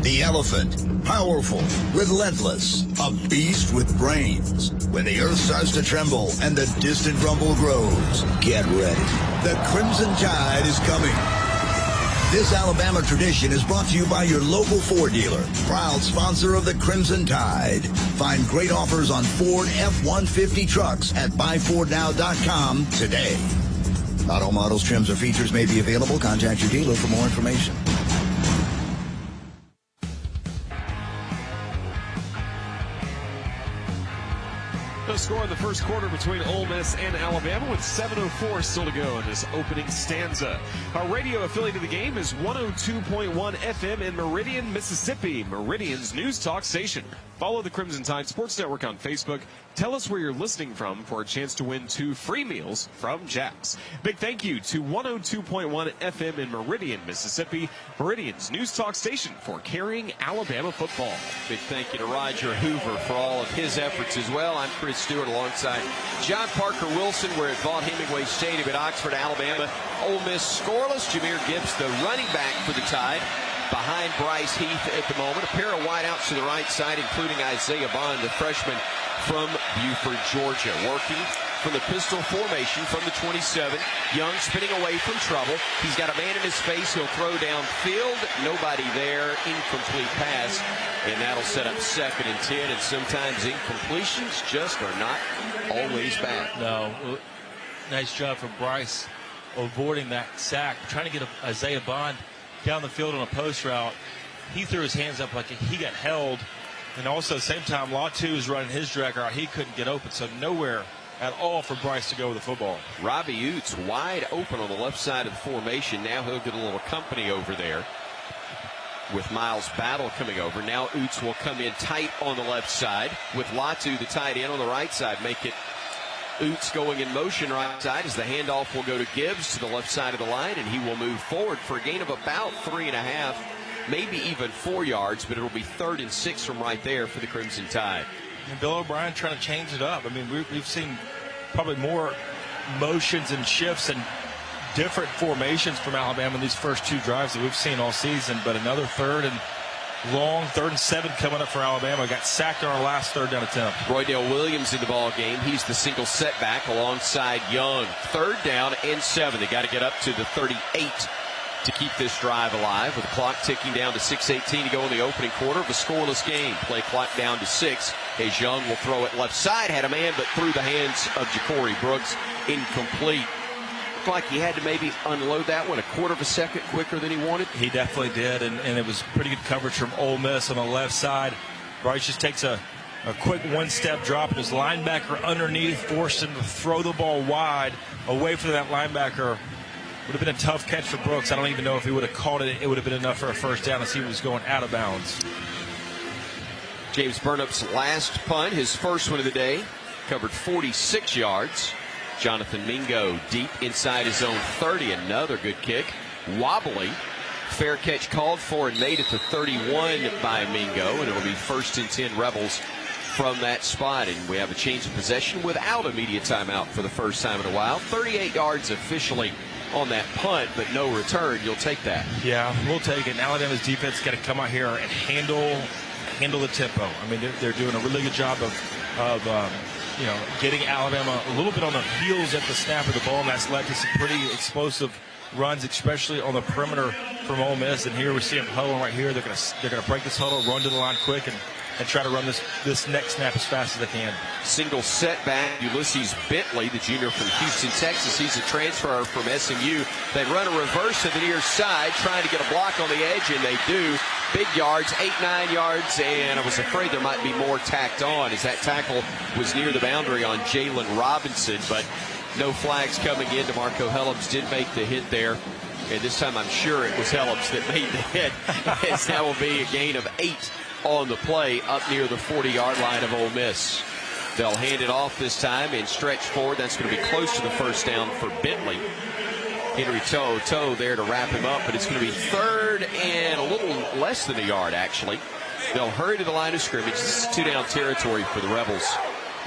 The elephant, powerful, relentless, a beast with brains. When the earth starts to tremble and the distant rumble grows, get ready. The Crimson Tide is coming. This Alabama tradition is brought to you by your local Ford dealer, proud sponsor of the Crimson Tide. Find great offers on Ford F-150 trucks at buyfordnow.com today. Not all models, trims, or features may be available. Contact your dealer for more information. No score in the first quarter between Ole Miss and Alabama with 7:04 still to go in this opening stanza. Our radio affiliate of the game is 102.1 FM in Meridian, Mississippi, Meridian's news talk station. Follow the Crimson Tide Sports Network on Facebook. Tell us where you're listening from for a chance to win 2 free meals from Jack's. Big thank you to 102.1 FM in Meridian, Mississippi, Meridian's news talk station for carrying Alabama football. Big thank you to Roger Hoover for all of his efforts as well. I'm Chris Stewart alongside John Parker Wilson. We're at Vaught-Hemingway Stadium at Oxford, Alabama. Ole Miss scoreless. Jameer Gibbs, the running back for the Tide, behind Bryce Heath at the moment. A pair of wideouts to the right side, including Isaiah Bond, the freshman from Buford, Georgia. Working from the pistol formation from the 27. Young spinning away from trouble. He's got a man in his face. He'll throw downfield. Nobody there. Incomplete pass. And that'll set up 2nd and 10. And sometimes incompletions just are not always bad. No. Nice job from Bryce avoiding that sack. Trying to get Isaiah Bond down the field on a post route. He threw his hands up like he got held. And also at the same time, Latu is running his drag route. He couldn't get open, so nowhere at all for Bryce to go with the football. Robbie Utes wide open on the left side of the formation. Now he'll get a little company over there with Miles Battle coming over. Now Utes will come in tight on the left side with Latu, the tight end, on the right side. Make it Utes going in motion right side as the handoff will go to Gibbs to the left side of the line, and he will move forward for a gain of about 3.5, maybe even 4 yards, but it'll be 3rd and 6 from right there for the Crimson Tide. And Bill O'Brien trying to change it up. I mean, we've seen probably more motions and shifts and different formations from Alabama in these first 2 drives that we've seen all season, but another 3rd and long, 3rd and 7 coming up for Alabama. Got sacked on our last 3rd down attempt. Roydale Williams in the ball game. He's the single setback alongside Young. 3rd down and 7. They got to get up to the 38 to keep this drive alive, with the clock ticking down to 6:18 to go in the opening quarter of a scoreless game. Play clock down to 6 as Young will throw it left side. Had a man, but through the hands of Ja'Cory Brooks. Incomplete. Looked like he had to maybe unload that one a quarter of a second quicker than he wanted. He definitely did, and it was pretty good coverage from Ole Miss on the left side. Bryce just takes a quick one-step drop, and his linebacker underneath forced him to throw the ball wide away from that linebacker. Would have been a tough catch for Brooks. I don't even know if he would have caught it. It would have been enough for a first down as he was going out of bounds. James Burnup's last punt, his first one of the day, covered 46 yards. Jonathan Mingo deep inside his own 30. Another good kick. Wobbly. Fair catch called for and made it to 31 by Mingo. And it'll be 1st and 10 Rebels from that spot. And we have a change of possession without a media timeout for the first time in a while. 38 yards officially on that punt, but no return. You'll take that. Yeah, we'll take it. And Alabama's defense got to come out here and handle the tempo. I mean, they're doing a really good job of getting Alabama a little bit on the heels at the snap of the ball, and that's led to some pretty explosive runs, especially on the perimeter from Ole Miss. And here we see them huddling right here. They're gonna break this huddle, run to the line quick, and try to run this next snap as fast as they can. Single setback. Ulysses Bentley, the junior from Houston, Texas. He's a transfer from SMU. They run a reverse to the near side, trying to get a block on the edge, and they do. Big yards, 8-9 yards, and I was afraid there might be more tacked on as that tackle was near the boundary on Jalen Robinson, but no flags coming in. DeMarco Helms did make the hit there, and this time I'm sure it was Helms that made the hit, as that will be a gain of 8 on the play up near the 40-yard line of Ole Miss. They'll hand it off this time and stretch forward. That's going to be close to the first down for Bentley. Henry Toe there to wrap him up, but it's going to be 3rd and a little less than a yard, actually. They'll hurry to the line of scrimmage. This is 2-down territory for the Rebels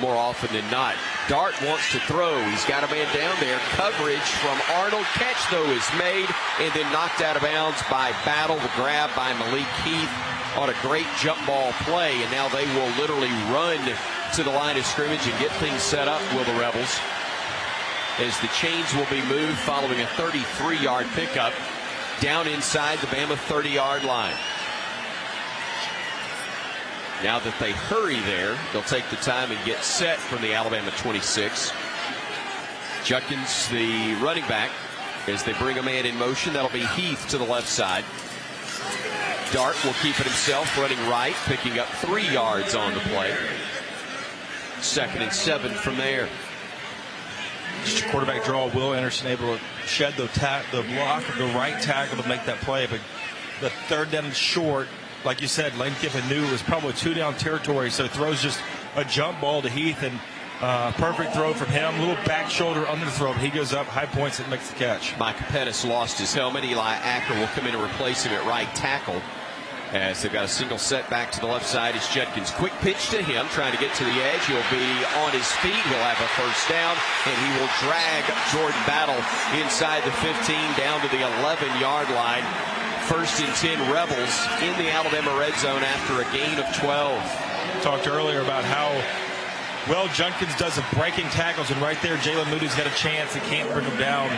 more often than not. Dart wants to throw. He's got a man down there. Coverage from Arnold. Catch, though, is made and then knocked out of bounds by Battle. The grab by Malik Heath on a great jump ball play, and now they will literally run to the line of scrimmage and get things set up, will the Rebels, as the chains will be moved following a 33-yard pickup down inside the Bama 30-yard line. Now that they hurry there, they'll take the time and get set from the Alabama 26. Judkins, the running back, as they bring a man in motion. That'll be Heath to the left side. Dart will keep it himself, running right, picking up 3 yards on the play. 2nd and 7 from there. Just a quarterback draw. Will Anderson able to shed the block of the right tackle to make that play, but the 3rd down and short, like you said, Lane Kiffin knew it was probably 2-down territory, so throws just a jump ball to Heath, and perfect throw from him. Little back shoulder under the throw, but he goes up, high points, and makes the catch. Micah Pettis lost his helmet. Eli Acker will come in and replace him at right tackle, as they've got a single set back to the left side. It's Judkins. Quick pitch to him, trying to get to the edge. He'll be on his feet. He'll have a first down, and he will drag Jordan Battle inside the 15 down to the 11-yard line. 1st and 10 Rebels in the Alabama red zone after a gain of 12. Talked earlier about how well Judkins does of breaking tackles, and right there Jalen Moody's got a chance. He can't bring him down.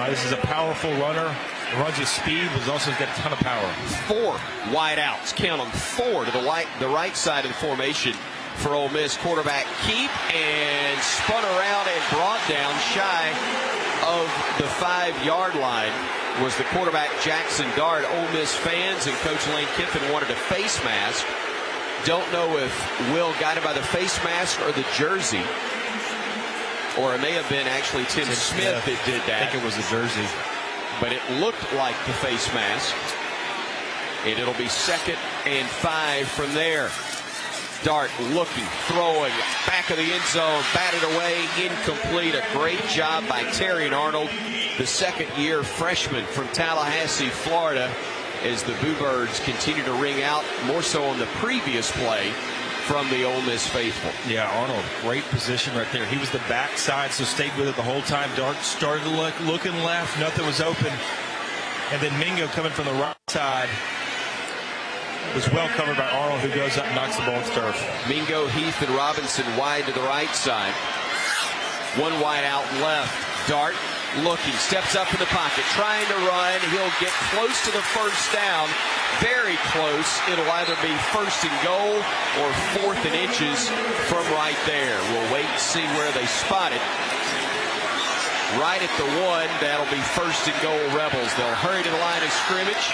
This is a powerful runner. Runs with speed, but also got a ton of power. 4 wide outs. Count them, 4 to the right side of the formation for Ole Miss. Quarterback keep and spun around and brought down shy of the 5-yard line was the quarterback Jackson Dart. Ole Miss fans and Coach Lane Kiffin wanted a face mask Don't know if Will got him by the face mask or the jersey, or it may have been actually Tim Smith that did that. I think it was the jersey. But it looked like the face mask. And it'll be 2nd and 5 from there. Dart looking, throwing, back of the end zone, batted away, incomplete. A great job by Terry Arnold, the second-year freshman from Tallahassee, Florida, as the Boo Birds continue to ring out, more so on the previous play from the Ole Miss faithful. Yeah, Arnold, great position right there. He was the backside, so stayed with it the whole time. Dart started looking left, nothing was open. And then Mingo coming from the right side was well covered by Arnold, who goes up and knocks the ball to turf. Mingo, Heath, and Robinson wide to the right side. One wide out left. Dart looking, steps up in the pocket, trying to run. He'll get close to the first down. Very close. It'll either be 1st and goal or 4th and inches from right there. We'll wait and see where they spot it. Right at the 1, that'll be 1st and goal Rebels. They'll hurry to the line of scrimmage.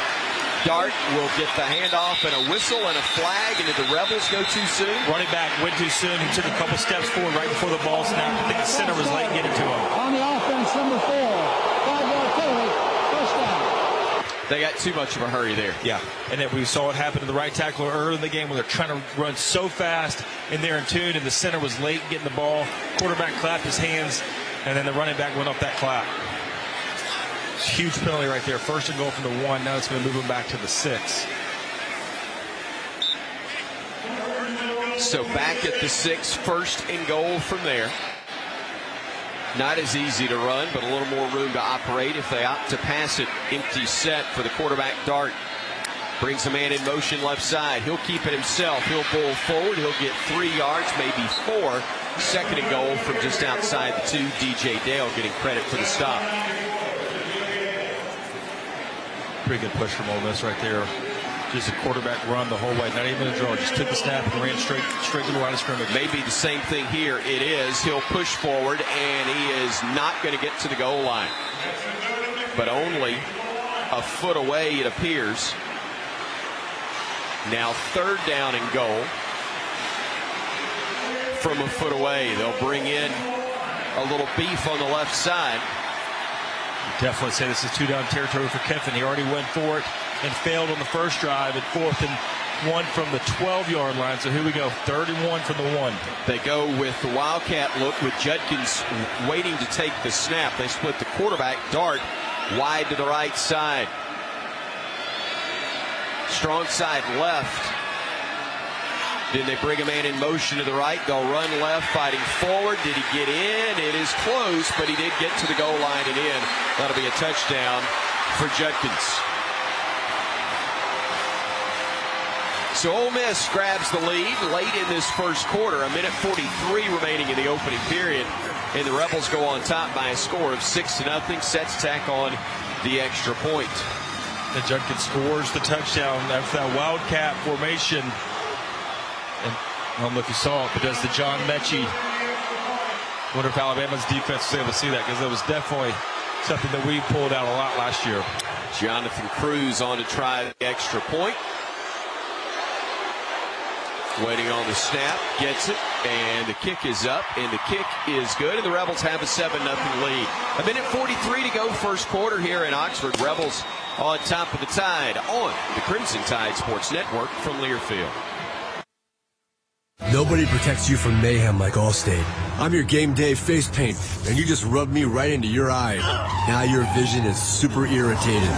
Dart will get the handoff and a whistle and a flag, and did the Rebels go too soon? Running back went too soon. He took a couple steps forward right before the ball snapped. I think the center was late getting to him. On the offense, number 4, 5-yard penalty, first down. They got too much of a hurry there. Yeah, and then we saw it happen to the right tackle early in the game when they're trying to run so fast, and they're in tune, and the center was late getting the ball. Quarterback clapped his hands, and then the running back went off that clap. Huge penalty right there. 1st and goal from the 1. Now it's going to move him back to the 6. So back at the 6, 1st and goal from there. Not as easy to run, but a little more room to operate if they opt to pass it. Empty set for the quarterback, Dart. Brings a man in motion left side. He'll keep it himself. He'll pull forward. He'll get 3 yards, maybe 4. 2nd and goal from just outside the 2. DJ Dale getting credit for the stop. Pretty good push from Ole Miss right there. Just a quarterback run the whole way, not even a draw. Just took the snap and ran straight to the line of scrimmage. Maybe the same thing here. It is. He'll push forward, and he is not going to get to the goal line. But only a foot away, it appears. Now 3rd down and goal from a foot away. They'll bring in a little beef on the left side. Definitely say this is 2-down territory for Kiffin. He already went for it and failed on the first drive at 4th and 1 from the 12-yard line. So here we go, 3rd and 1 from the 1. They go with the Wildcat look with Judkins waiting to take the snap. They split the quarterback, Dart, wide to the right side. Strong side left. Then they bring a man in motion to the right. They'll run left, fighting forward. Did he get in? It is close, but he did get to the goal line and in. That'll be a touchdown for Judkins. So Ole Miss grabs the lead late in this first quarter. 1:43 remaining in the opening period. And the Rebels go on top by a score of 6-0. Sets tack on the extra point. And Judkins scores the touchdown after that Wildcat formation. And I don't know if you saw it, but does the John Mechie. Wonder if Alabama's defense was able to see that, because it was definitely something that we pulled out a lot last year. Jonathan Cruz on to try the extra point. Waiting on the snap, gets it, and the kick is up, and the kick is good, and the Rebels have a 7-0 lead. 1:43 to go, first quarter here in Oxford. Rebels on top of the Tide on the Crimson Tide Sports Network from Learfield. Nobody protects you from mayhem like Allstate. I'm your game day face paint, and you just rubbed me right into your eye. Now your vision is super irritated.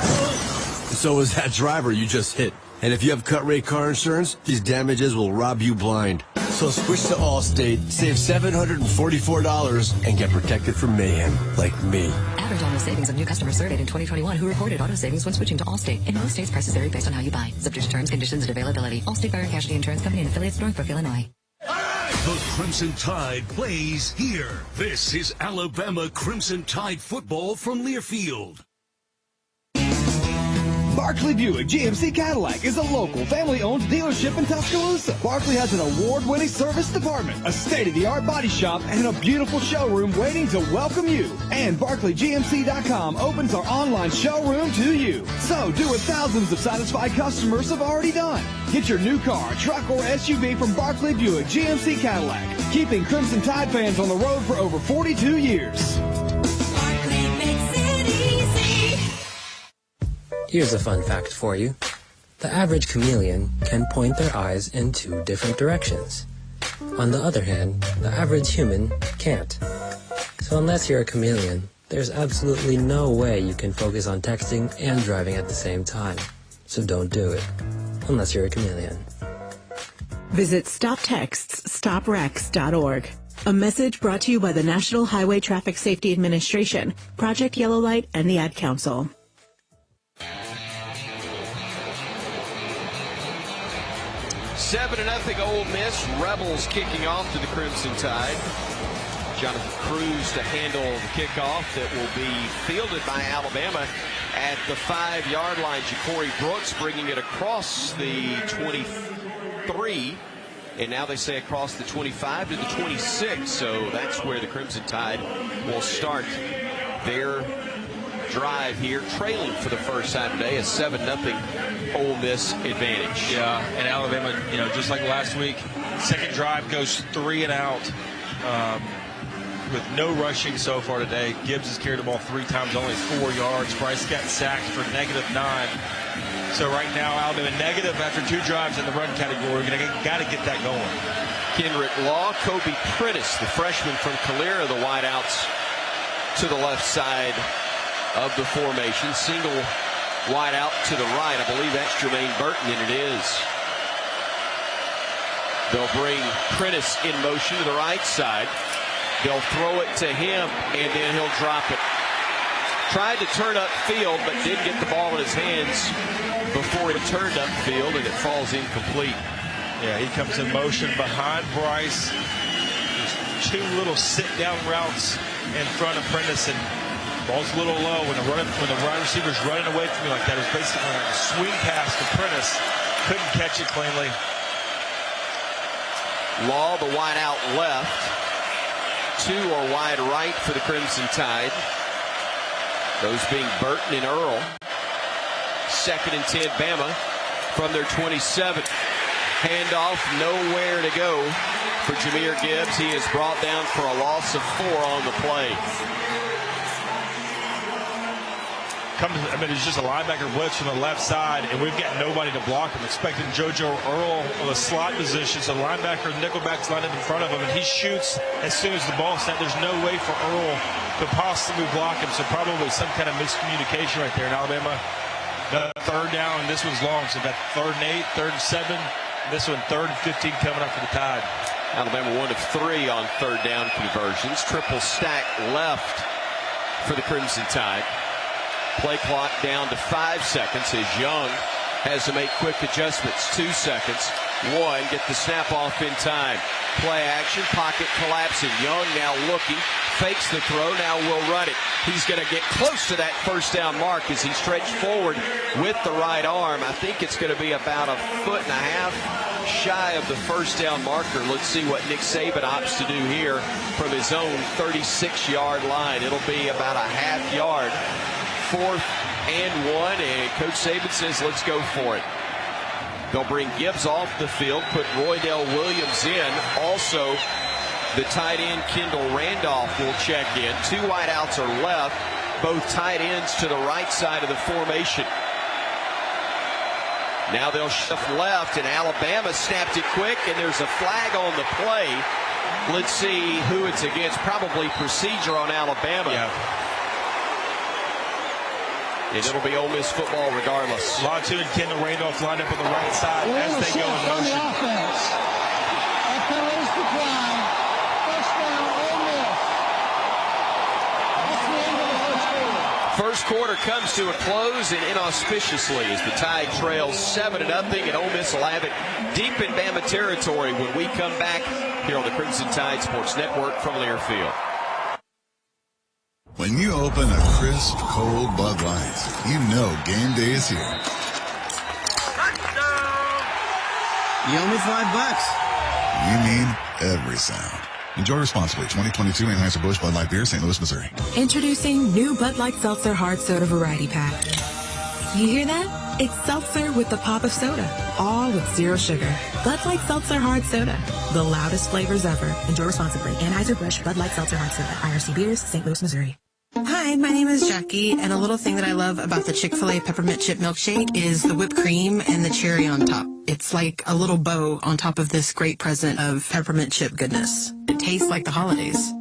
So is that driver you just hit. And if you have cut rate car insurance, these damages will rob you blind. So switch to Allstate, save $744, and get protected from mayhem like me. Average auto savings of new customers surveyed in 2021 who reported auto savings when switching to Allstate. In most states, prices vary based on how you buy. Subject to terms, conditions, and availability. Allstate Fire and Casualty Insurance Company and affiliates, Northbrook, Illinois. The Crimson Tide plays here. This is Alabama Crimson Tide football from Learfield. Barkley Buick GMC Cadillac is a local family-owned dealership in Tuscaloosa. Barkley has an award-winning service department, a state-of-the-art body shop, and a beautiful showroom waiting to welcome you. And BarkleyGMC.com opens our online showroom to you. So do what thousands of satisfied customers have already done. Get your new car, truck, or SUV from Barkley Buick GMC Cadillac, keeping Crimson Tide fans on the road for over 42 years. Here's a fun fact for you. The average chameleon can point their eyes in 2 different directions. On the other hand, the average human can't. So unless you're a chameleon, there's absolutely no way you can focus on texting and driving at the same time. So don't do it. Unless you're a chameleon. Visit StopTextsStopWrecks.org. A message brought to you by the National Highway Traffic Safety Administration, Project Yellow Light, and the Ad Council. Seven 7-0 Ole Miss. Rebels kicking off to the Crimson Tide. Jonathan Cruz to handle the kickoff that will be fielded by Alabama at the 5-yard line. Ja'Cory Brooks bringing it across the 23. And now they say across the 25 to the 26. So that's where the Crimson Tide will start their drive here, trailing for the first time today, a 7-0 Ole Miss advantage. Yeah, and Alabama, just like last week, second drive goes 3 and out with no rushing so far today. Gibbs has carried the ball 3 times, only 4 yards. Bryce got sacked for -9. So right now, Alabama negative after 2 drives in the run category. Got to get that going. Kendrick Law, Kobe Prentice, the freshman from Calera, the wideouts to the left side of the formation. Single wide out to the right. I believe that's Jermaine Burton, and it is. They'll bring Prentice in motion to the right side. They'll throw it to him, and then he'll drop it. Tried to turn upfield, but didn't get the ball in his hands before he turned upfield, and it falls incomplete. Yeah, he comes in motion behind Bryce. There's 2 little sit-down routes in front of Prentice, and ball's a little low. When the wide receiver's running away from you like that, it was basically a swing pass to Prentice. Couldn't catch it cleanly. Law, the wide out left. 2 are wide right for the Crimson Tide. Those being Burton and Earl. 2nd and 10, Bama from their 27. Handoff, nowhere to go for Jahmyr Gibbs. He is brought down for a loss of 4 on the play. It's just a linebacker blitz from the left side, and we've got nobody to block him. Expecting JoJo Earl of a slot position, so linebacker nickelback's lined up in front of him, and he shoots as soon as the ball's snapped. There's no way for Earl to possibly block him, so probably some kind of miscommunication right there in Alabama. The 3rd down, and this one's long, so that 3rd and 8, 3rd and 7, this one 3rd and 15 coming up for the Tide. Alabama 1 of 3 on 3rd down conversions. Triple stack left for the Crimson Tide. Play clock down to 5 seconds as Young has to make quick adjustments. 2 seconds. 1, get the snap off in time. Play action, pocket collapsing. Young now looking, fakes the throw, now will run it. He's going to get close to that first down mark as he stretched forward with the right arm. I think it's going to be about 1.5 feet shy of the first down marker. Let's see what Nick Saban opts to do here from his own 36-yard line. It'll be about a half yard. 4th and 1, and Coach Saban says, let's go for it. They'll bring Gibbs off the field, put Roydell Williams in. Also, the tight end, Kendall Randolph, will check in. 2 wideouts are left, both tight ends to the right side of the formation. Now they'll shift left, and Alabama snapped it quick, and there's a flag on the play. Let's see who it's against. Probably procedure on Alabama. Yeah. And it'll be Ole Miss football regardless. Longtune and Kendall Randolph lined up on the right side as they go in motion. First quarter comes to a close, and inauspiciously as the Tide trails 7-0, and Ole Miss will have it deep in Bama territory when we come back here on the Crimson Tide Sports Network from Learfield. When you open a crisp, cold Bud Light, you know game day is here. You owe me $5. You mean every sound. Enjoy responsibly. 2022 Anheuser-Busch Bud Light Beer, St. Louis, Missouri. Introducing new Bud Light Seltzer Hard Soda Variety Pack. You hear that? It's seltzer with the pop of soda, all with zero sugar. Bud Light Seltzer Hard Soda, the loudest flavors ever. Enjoy responsibly. Anheuser-Busch Bud Light Seltzer Hard Soda, IRC Beers, St. Louis, Missouri. Hi, my name is Jackie, and a little thing that I love about the Chick-fil-A Peppermint Chip Milkshake is the whipped cream and the cherry on top. It's like a little bow on top of this great present of peppermint chip goodness. It tastes like the holidays.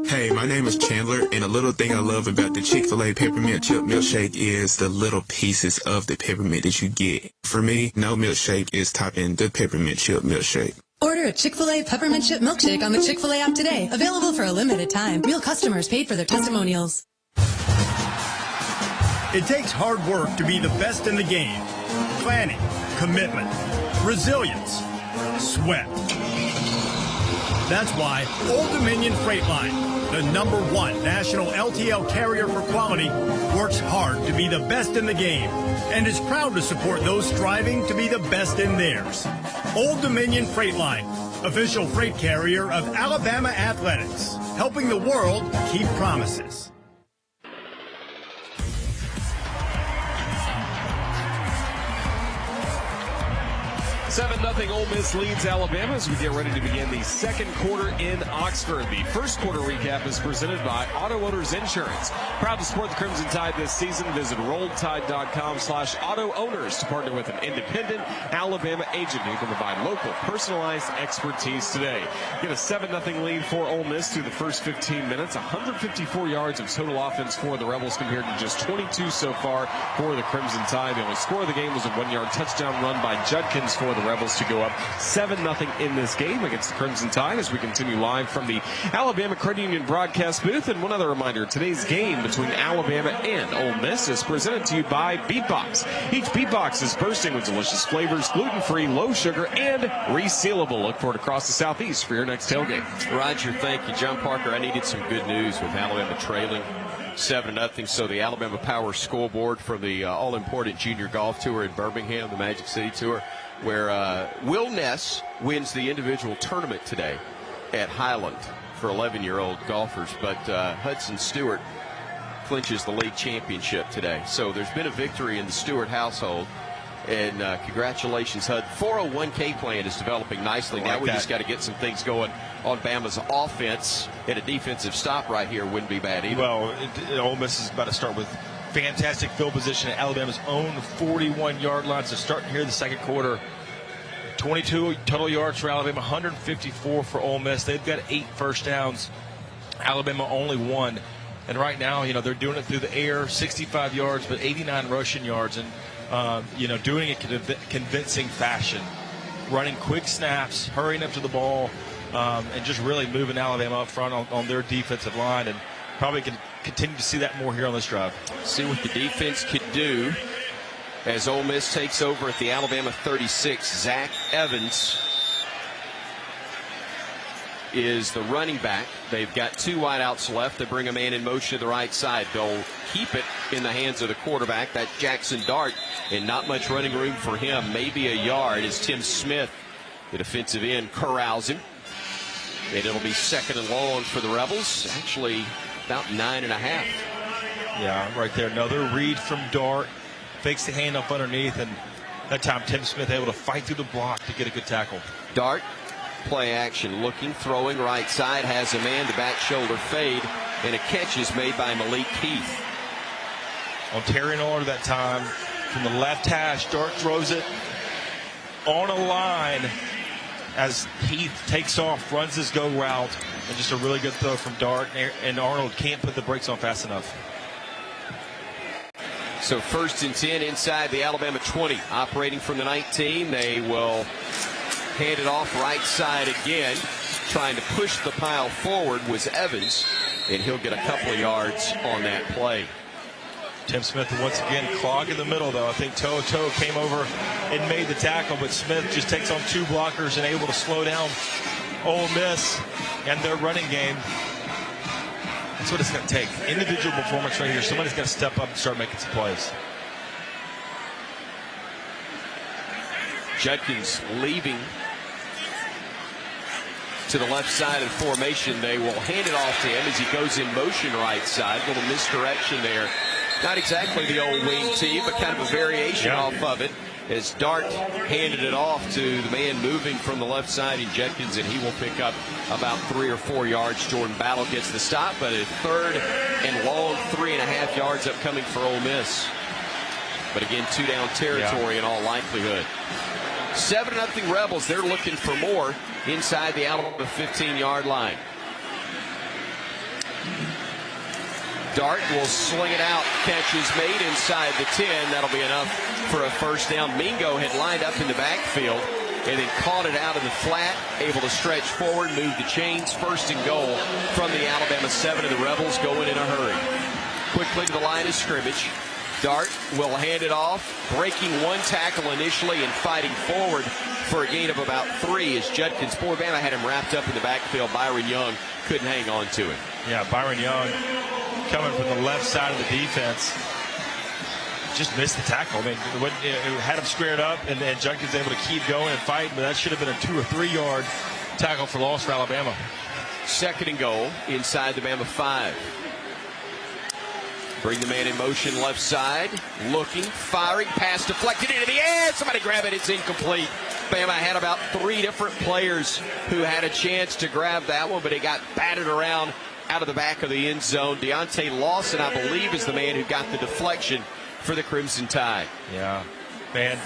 Hey, my name is Chandler, and a little thing I love about the Chick-fil-A Peppermint Chip Milkshake is the little pieces of the peppermint that you get. For me, no milkshake is topping the Peppermint Chip Milkshake. Order a Chick-fil-A Peppermint Chip Milkshake on the Chick-fil-A app today. Available for a limited time. Real customers paid for their testimonials. It takes hard work to be the best in the game. Planning, commitment, resilience, sweat. That's why Old Dominion Freight Line, the #1 national LTL carrier for quality, works hard to be the best in the game and is proud to support those striving to be the best in theirs. Old Dominion Freight Line, official freight carrier of Alabama Athletics, helping the world keep promises. 7-0 Ole Miss leads Alabama as we get ready to begin the second quarter in Oxford. The first quarter recap is presented by Auto Owners Insurance. Proud to support the Crimson Tide this season. Visit RolledTide.com/Auto Owners to partner with an independent Alabama agent who can provide local, personalized expertise today. Get a 7-0 lead for Ole Miss through the first 15 minutes. 154 yards of total offense for the Rebels compared to just 22 so far for the Crimson Tide. The only score of the game was a 1-yard touchdown run by Judkins for the Rebels to go up 7-0 in this game against the Crimson Tide as we continue live from the Alabama Credit Union broadcast booth. And one other reminder, today's game between Alabama and Ole Miss is presented to you by Beatbox. Each Beatbox is bursting with delicious flavors, gluten-free, low sugar, and resealable. Look for it across the Southeast for your next tailgate. Roger, thank you. John Parker, I needed some good news with Alabama trailing 7-0. So the Alabama Power scoreboard for the all-important Junior Golf Tour in Birmingham, the Magic City Tour, where Will Ness wins the individual tournament today at Highland for 11-year-old golfers. But Hudson Stewart clinches the league championship today. So there's been a victory in the Stewart household. And congratulations, Hud. 401k plan is developing nicely. Now we just got to get some things going on Bama's offense. And a defensive stop right here wouldn't be bad either. Well, Ole Miss is about to start with fantastic field position at Alabama's own 41-yard line. So starting here the second quarter, 22 total yards for Alabama, 154 for Ole Miss. They've got 8 first downs. Alabama only 1. And right now, they're doing it through the air, 65 yards, but 89 rushing yards. And, doing it in a convincing fashion, running quick snaps, hurrying up to the ball, and just really moving Alabama up front on their defensive line. And probably can continue to see that more here on this drive. See what the defense could do as Ole Miss takes over at the Alabama 36. Zach Evans is the running back. They've got 2 wideouts left. They bring a man in motion to the right side. They'll keep it in the hands of the quarterback. That's Jackson Dart, and not much running room for him. Maybe a yard as Tim Smith, the defensive end, corrals him. And it'll be second and long for the Rebels. Actually, about 9.5. Yeah, right there. Another read from Dart. Fakes the handoff underneath, and that time Tim Smith able to fight through the block to get a good tackle. Dart, play action, looking, throwing right side, has a man, the back shoulder fade, and a catch is made by Malik Heath. On Terry Norder that time, from the left hash, Dart throws it on a line as Heath takes off, runs his go route, and just a really good throw from Dart, and Arnold can't put the brakes on fast enough. So 1st and 10 inside the Alabama 20, operating from the 19. They will hand it off right side again. Trying to push the pile forward was Evans, and he'll get a couple of yards on that play. Tim Smith once again clogging the middle, though. I think Toe came over and made the tackle, but Smith just takes on 2 blockers and able to slow down Ole Miss and their running game. That's what it's going to take. Individual performance right here. Somebody's got to step up and start making some plays. Judkins leaving to the left side of the formation. They will hand it off to him as he goes in motion right side. A little misdirection there. Not exactly the old wing tee, but kind of a variation off of it, as Dart handed it off to the man moving from the left side in Judkins, and he will pick up about 3 or 4 yards. Jordan Battle gets the stop, but a third and long 3.5 yards upcoming for Ole Miss. But again, 2 down territory in all likelihood. 7-0 Rebels. They're looking for more inside the Alabama 15-yard line. Dart will sling it out. Catch is made inside the 10. That'll be enough for a first down. Mingo had lined up in the backfield and then caught it out of the flat, able to stretch forward, move the chains. First and goal from the Alabama 7, and the Rebels going in a hurry. Quickly to the line of scrimmage. Dart will hand it off, breaking one tackle initially and fighting forward for a gain of about 3 as Judkins, poor Bama, had him wrapped up in the backfield. Byron Young couldn't hang on to him. Yeah, Byron Young coming from the left side of the defense just missed the tackle. I mean, it had him squared up, and Judkins able to keep going and fight, but that should have been a 2 or 3 yard tackle for loss for Alabama. Second and goal inside the Bama 5. Bring the man in motion left side, looking, firing, pass deflected into the air. Somebody grab it, it's incomplete. Bama had about 3 different players who had a chance to grab that one, but it got batted around out of the back of the end zone. Deontay Lawson, I believe, is the man who got the deflection for the Crimson Tide. Yeah, man,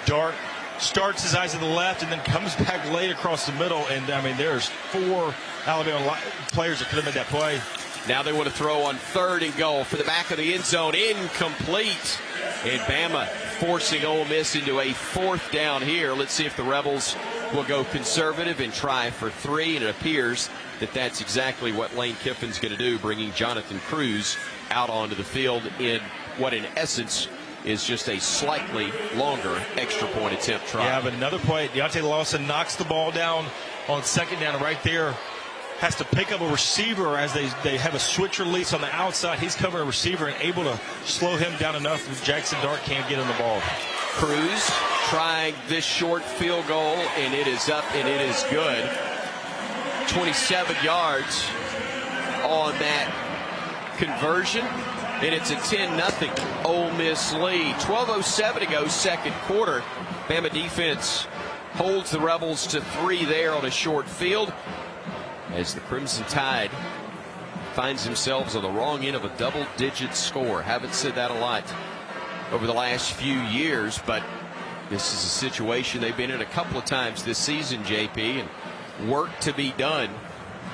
Dart starts his eyes to the left and then comes back late across the middle, and I mean, there's 4 Alabama players that could have made that play. Now they want to throw on third and goal for the back of the end zone. Incomplete. And Bama forcing Ole Miss into a 4th down here. Let's see if the Rebels will go conservative and try for 3. And it appears that that's exactly what Lane Kiffin's going to do, bringing Jonathan Cruz out onto the field in what in essence is just a slightly longer extra point attempt try. Yeah, but another play, Deontay Lawson knocks the ball down on second down right there. Has to pick up a receiver as they have a switch release on the outside. He's covering a receiver and able to slow him down enough that Jackson Dart can't get him the ball. Cruz trying this short field goal, and it is up and it is good. 27 yards on that conversion, and it's a 10-0 Ole Miss lead. 12:07 to go, second quarter. Bama defense holds the Rebels to 3 there on a short field, as the Crimson Tide finds themselves on the wrong end of a double-digit score. Haven't said that a lot over the last few years, but this is a situation they've been in a couple of times this season, JP, and work to be done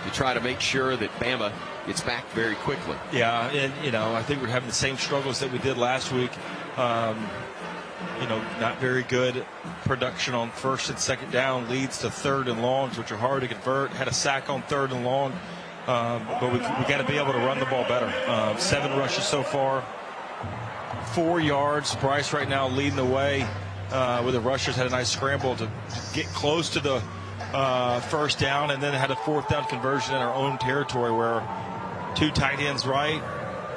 to try to make sure that Bama gets back very quickly. Yeah, and I think we're having the same struggles that we did last week. Not very good production on first and second down, leads to third and longs, which are hard to convert. Had a sack on third and long, but we got to be able to run the ball better. 7 rushes so far, 4 yards. Bryce right now leading the way with the rushers. Had a nice scramble to get close to the first down, and then had a 4th down conversion in our own territory where 2 tight ends right.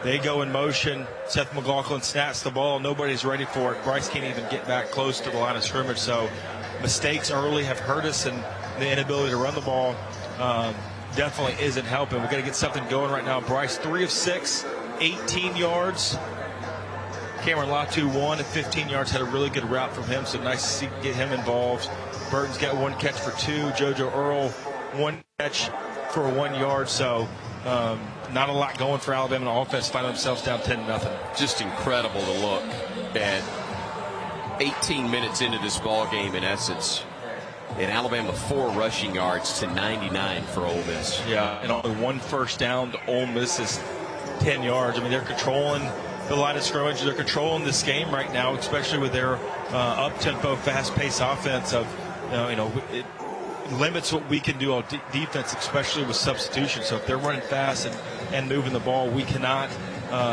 They go in motion. Seth McLaughlin snaps the ball. Nobody's ready for it. Bryce can't even get back close to the line of scrimmage. So mistakes early have hurt us, and the inability to run the ball definitely isn't helping. We've got to get something going right now. Bryce 3 of 6, 18 yards. Cameron Latu 1 of 15 yards. Had a really good route from him, so nice to see get him involved. Burton's got 1 catch for 2. JoJo Earl 1 catch for 1 yard. So not a lot going for Alabama on offense, finding themselves down 10-0. Just incredible to look at 18 minutes into this ball game, in essence. And Alabama 4 rushing yards to 99 for Ole Miss. Yeah, and only 1 first down to Ole Miss's 10 yards. I mean, they're controlling the line of scrimmage. They're controlling this game right now, especially with their up-tempo, fast-paced offense. It limits what we can do on defense, especially with substitution. So if they're running fast and moving the ball, we cannot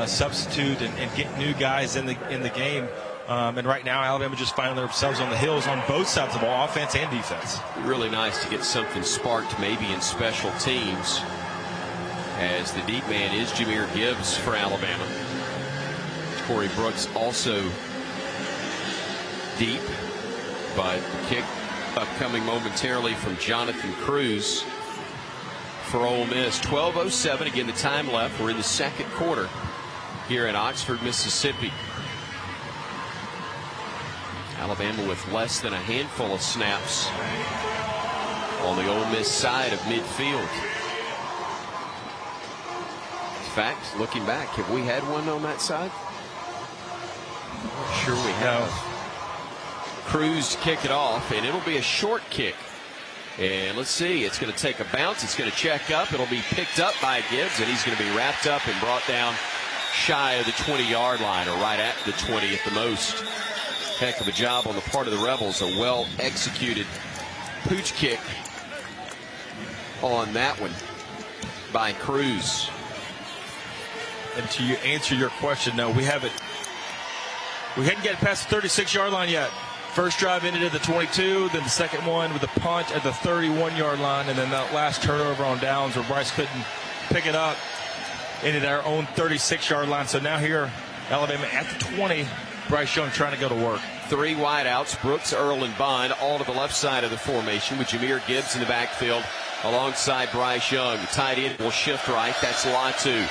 substitute and get new guys in the game. And right now, Alabama just finding themselves on the hills on both sides of the ball, offense and defense. Really nice to get something sparked maybe in special teams, as the deep man is Jahmyr Gibbs for Alabama. Corey Brooks also deep. But kick upcoming momentarily from Jonathan Cruz for Ole Miss. 12:07 again, the time left. We're in the second quarter here in Oxford, Mississippi. Alabama with less than a handful of snaps on the Ole Miss side of midfield. In fact, looking back, have we had one on that side? Sure we have. Cruz to kick it off, and it'll be a short kick. And let's see, it's going to take a bounce. It's going to check up. It'll be picked up by Gibbs, and he's going to be wrapped up and brought down shy of the 20-yard line, or right at the 20 at the most. Heck of a job on the part of the Rebels. A well-executed pooch kick on that one by Cruz. And to answer your question, no, we hadn't gotten past the 36-yard line yet. First drive ended at the 22, then the second one with a punt at the 31-yard line, and then that last turnover on downs where Bryce couldn't pick it up ended our own 36-yard line. So now here, Alabama at the 20, Bryce Young trying to go to work. Three wideouts, Brooks, Earl, and Bond, all to the left side of the formation with Jahmyr Gibbs in the backfield alongside Bryce Young. The tight end will shift right. That's Latu.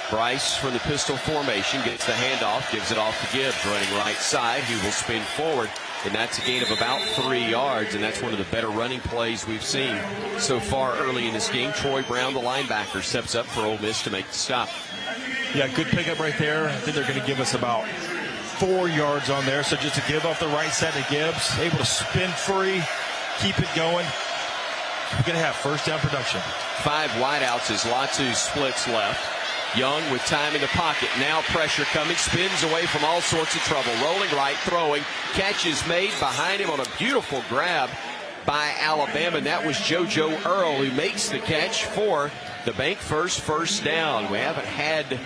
Bryce from the pistol formation gets the handoff, gives it off to Gibbs, running right side. He will spin forward, and that's a gain of about 3 yards, and that's one of the better running plays we've seen so far early in this game. Troy Brown, the linebacker, steps up for Ole Miss to make the stop. Yeah, good pickup right there. I think they're going to give us about 4 yards on there. So just to give off the right side to Gibbs, able to spin free, keep it going. We're going to have first down production. 5 wideouts as Latu splits left. Young with time in the pocket. Now pressure coming. Spins away from all sorts of trouble. Rolling right, throwing. Catch is made behind him on a beautiful grab by Alabama. And that was JoJo Earl who makes the catch for the bank first down. We haven't had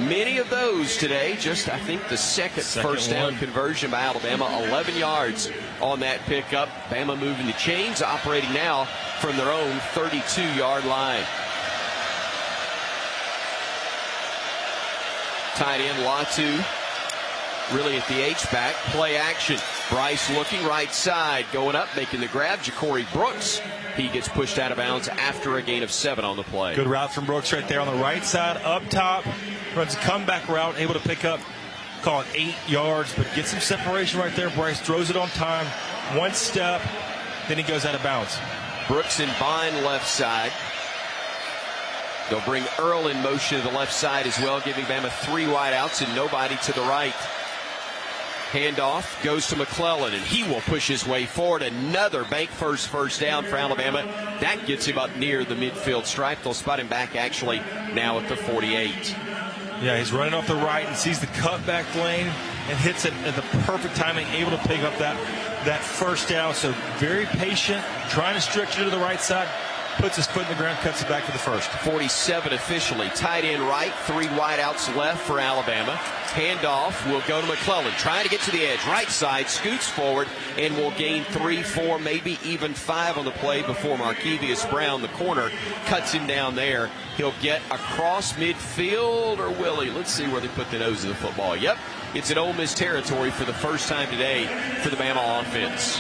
many of those today. Just, I think, the second first down conversion by Alabama. 11 yards on that pickup. Bama moving the chains, operating now from their own 32-yard line. Tight end Latu really at the H-back. Play action. Bryce looking right side. Going up, making the grab. Ja'Cory Brooks. He gets pushed out of bounds after a gain of 7 on the play. Good route from Brooks right there on the right side, up top. Runs a comeback route, able to pick up, call it 8 yards, but get some separation right there. Bryce throws it on time. 1 step, then he goes out of bounds. Brooks and Bond left side. They'll bring Earl in motion to the left side as well, giving Bama 3 wideouts and nobody to the right. Handoff goes to McClellan, and he will push his way forward. Another bank first down for Alabama. That gets him up near the midfield stripe. They'll spot him back actually now at the 48. Yeah, he's running off the right and sees the cutback lane and hits it at the perfect timing, able to pick up that first down. So very patient, trying to stretch it to the right side. Puts his foot in the ground, cuts it back for the first. 47 officially. Tight end right, 3 wideouts left for Alabama. Handoff will go to McClellan. Trying to get to the edge. Right side, scoots forward, and will gain 3, 4, maybe even 5 on the play before Markevius Brown, the corner, cuts him down there. He'll get across midfield, or will he? Let's see where they put the nose of the football. Yep, it's in Ole Miss territory for the first time today for the Bama offense.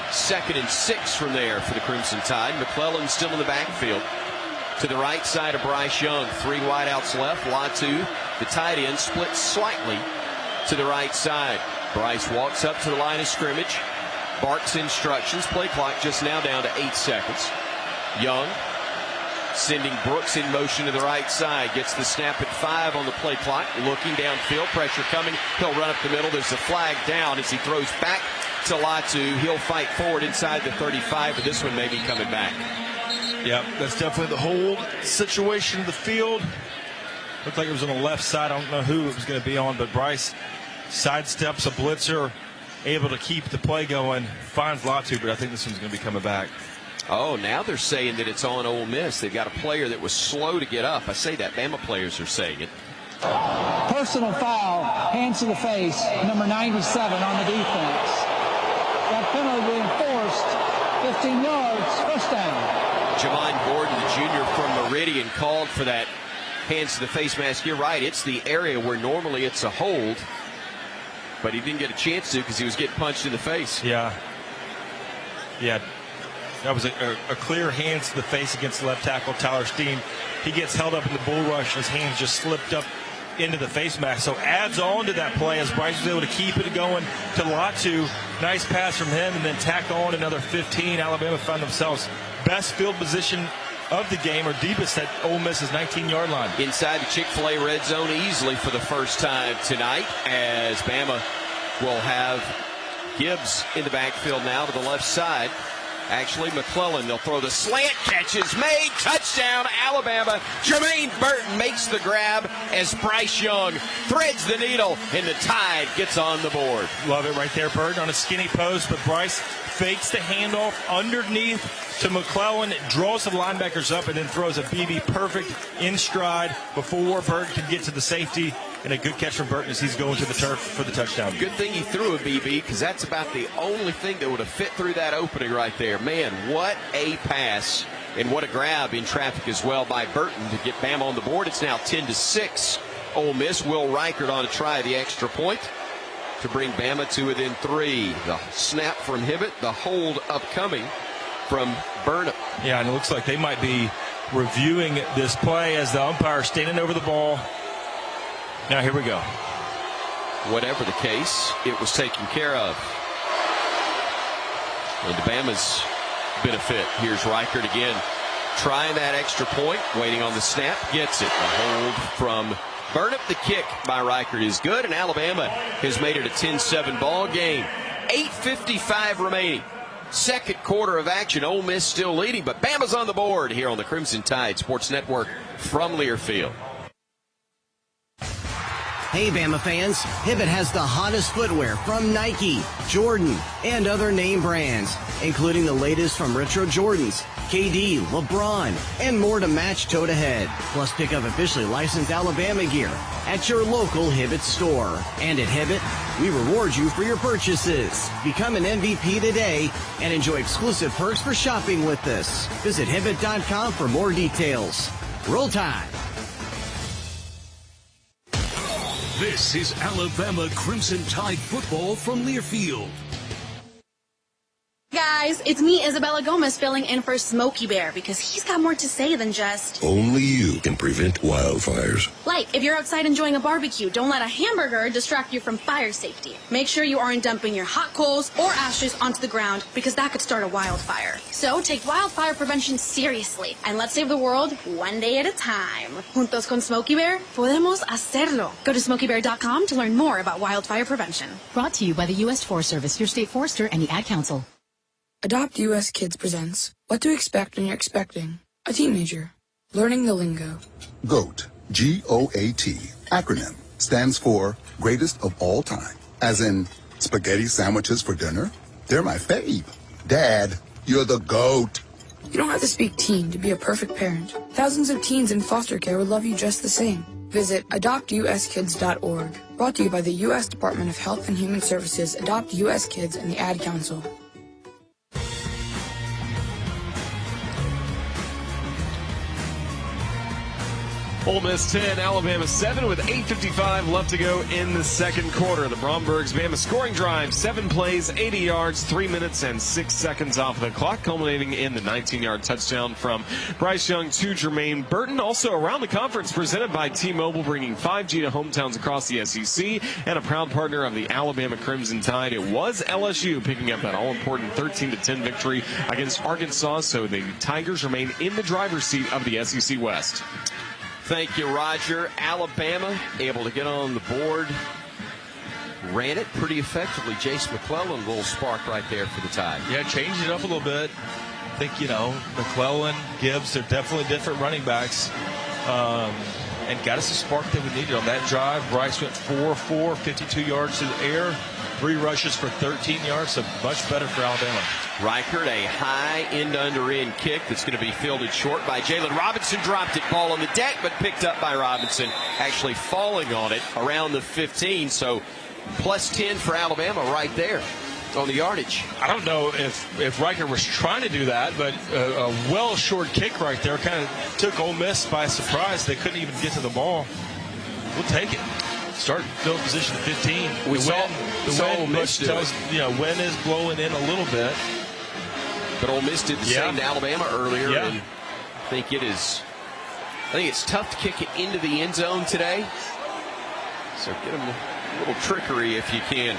2nd and 6 from there for the Crimson Tide. McClellan still in the backfield. To the right side of Bryce Young. 3 wideouts left. Latu, the tight end, splits slightly to the right side. Bryce walks up to the line of scrimmage. Barks instructions. Play clock just now down to 8 seconds. Young sending Brooks in motion to the right side. Gets the snap at 5 on the play clock. Looking downfield. Pressure coming. He'll run up the middle. There's a flag down as he throws back to Latu. He'll fight forward inside the 35, but this one may be coming back. Yep, that's definitely the hold situation of the field. Looked like it was on the left side. I don't know who it was going to be on, but Bryce sidesteps a blitzer, able to keep the play going, finds Latu, but I think this one's going to be coming back. Oh, now they're saying that it's on Ole Miss. They've got a player that was slow to get up. I say that. Bama players are saying it. Personal foul, hands to the face, number 97 on the defense. That penalty being enforced, 15 yards, first down. Javon Gordon, the junior from Meridian, called for that hands to the face mask. You're right. It's the area where normally it's a hold. but he didn't get a chance to because he was getting punched in the face. Yeah. That was a clear hands to the face against the left tackle, Tyler Steen. He gets held up in the bull rush. His hands just slipped up into the face mask. So adds on to that play as Bryce was able to keep it going to Latu. Nice pass from him, and then tack on another 15. Alabama found themselves best field position of the game, or deepest at Ole Miss's 19-yard line. Inside the Chick-fil-A red zone easily for the first time tonight, as Bama will have Gibbs in the backfield now to the left side. Actually, McClellan, they'll throw the slant, catch is made, touchdown, Alabama. Jermaine Burton makes the grab as Bryce Young threads the needle, and the Tide gets on the board. Love it right there, Burton on a skinny post, but Bryce fakes the handoff underneath to McClellan, draws the linebackers up, and then throws a BB perfect in stride before Burton can get to the safety. And a good catch from Burton as he's going to the turf for the touchdown. Good thing he threw a BB, because that's about the only thing that would have fit through that opening right there. Man, what a pass, and what a grab in traffic as well by Burton to get Bama on the board. It's now 10-6. Ole Miss. Will Reichert on to try the extra point to bring Bama to within 3. The snap from Hibbett, the hold upcoming from Burnham. Yeah, and it looks like they might be reviewing this play as the umpire standing over the ball. Now here we go. Whatever the case, it was taken care of. And to Bama's benefit, here's Reichert again, trying that extra point, waiting on the snap, gets it. A hold from Burnham. The kick by Reichert is good, and Alabama has made it a 10-7 ball game. 8:55 remaining. Second quarter of action. Ole Miss still leading, but Bama's on the board here on the Crimson Tide Sports Network from Learfield. Hey Bama fans, Hibbett has the hottest footwear from Nike, Jordan, and other name brands, including the latest from Retro Jordans, KD, LeBron, and more to match toe-to-head. Plus pick up officially licensed Alabama gear at your local Hibbett store. And at Hibbett, we reward you for your purchases. Become an MVP today and enjoy exclusive perks for shopping with us. Visit Hibbett.com for more details. Roll Tide. This is Alabama Crimson Tide football from Learfield. Guys, it's me, Isabella Gomez, filling in for Smokey Bear because he's got more to say than just... Only you can prevent wildfires. Like, if you're outside enjoying a barbecue, don't let a hamburger distract you from fire safety. Make sure you aren't dumping your hot coals or ashes onto the ground because that could start a wildfire. So take wildfire prevention seriously and let's save the world one day at a time. Juntos con Smokey Bear, podemos hacerlo. Go to smokeybear.com to learn more about wildfire prevention. Brought to you by the U.S. Forest Service, your state forester, and the Ad Council. Adopt US Kids presents What to Expect When You're Expecting a Teenager. Learning the lingo. GOAT, G-O-A-T, acronym, stands for Greatest of All Time. As in, spaghetti sandwiches for dinner? They're my fave. Dad, you're the GOAT. You don't have to speak teen to be a perfect parent. Thousands of teens in foster care would love you just the same. Visit adoptuskids.org. Brought to you by the U.S. Department of Health and Human Services, Adopt U.S. Kids, and the Ad Council. Ole Miss 10, Alabama 7 with 8:55 left to go in the second quarter. The Brombergs Bama scoring drive, 7 plays, 80 yards, 3 minutes and 6 seconds off the clock, culminating in the 19-yard touchdown from Bryce Young to Jermaine Burton. Also around the conference, presented by T-Mobile, bringing 5G to hometowns across the SEC, and a proud partner of the Alabama Crimson Tide. It was LSU picking up that all-important 13-10 victory against Arkansas, so the Tigers remain in the driver's seat of the SEC West. Thank you, Roger. Alabama able to get on the board. Ran it pretty effectively. Jace McClellan, a little spark right there for the Tide. Yeah, changed it up a little bit. I think, McClellan, Gibbs, they're definitely different running backs. And got us a spark that we needed on that drive. Bryce went 4-4, 52 yards to the air, 3 rushes for 13 yards, so much better for Alabama. Reichert, a high end-under-end kick that's going to be fielded short by Jalen Robinson. Dropped it, ball on the deck, but picked up by Robinson, actually falling on it around the 15. So plus 10 for Alabama right there on the yardage. I don't know if Reichert was trying to do that, but a well-short kick right there kind of took Ole Miss by surprise. They couldn't even get to the ball. We'll take it. start field position at 15. We saw Ole Miss tells, wind is blowing in a little bit. But Ole Miss did the same to Alabama earlier. Yeah. And I think it's tough to kick it into the end zone today. So get them a little trickery if you can.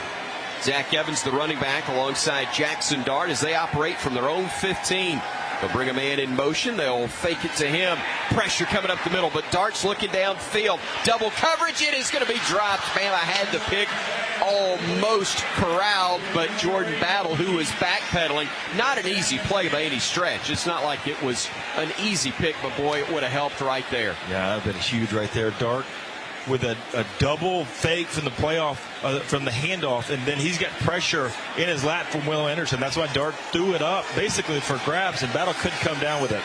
Zach Evans, the running back, alongside Jackson Dart as they operate from their own 15. They'll bring a man in motion. They'll fake it to him. Pressure coming up the middle, but Dart's looking downfield. Double coverage. It is going to be dropped. Bama had the pick almost corralled, but Jordan Battle, who was backpedaling, not an easy play by any stretch. It's not like it was an easy pick, but boy, it would have helped right there. Yeah, that would have been huge right there. Dart with a double fake from the from the handoff, and then he's got pressure in his lap from Will Anderson. That's why Dart threw it up basically for grabs, and Battle couldn't come down with it.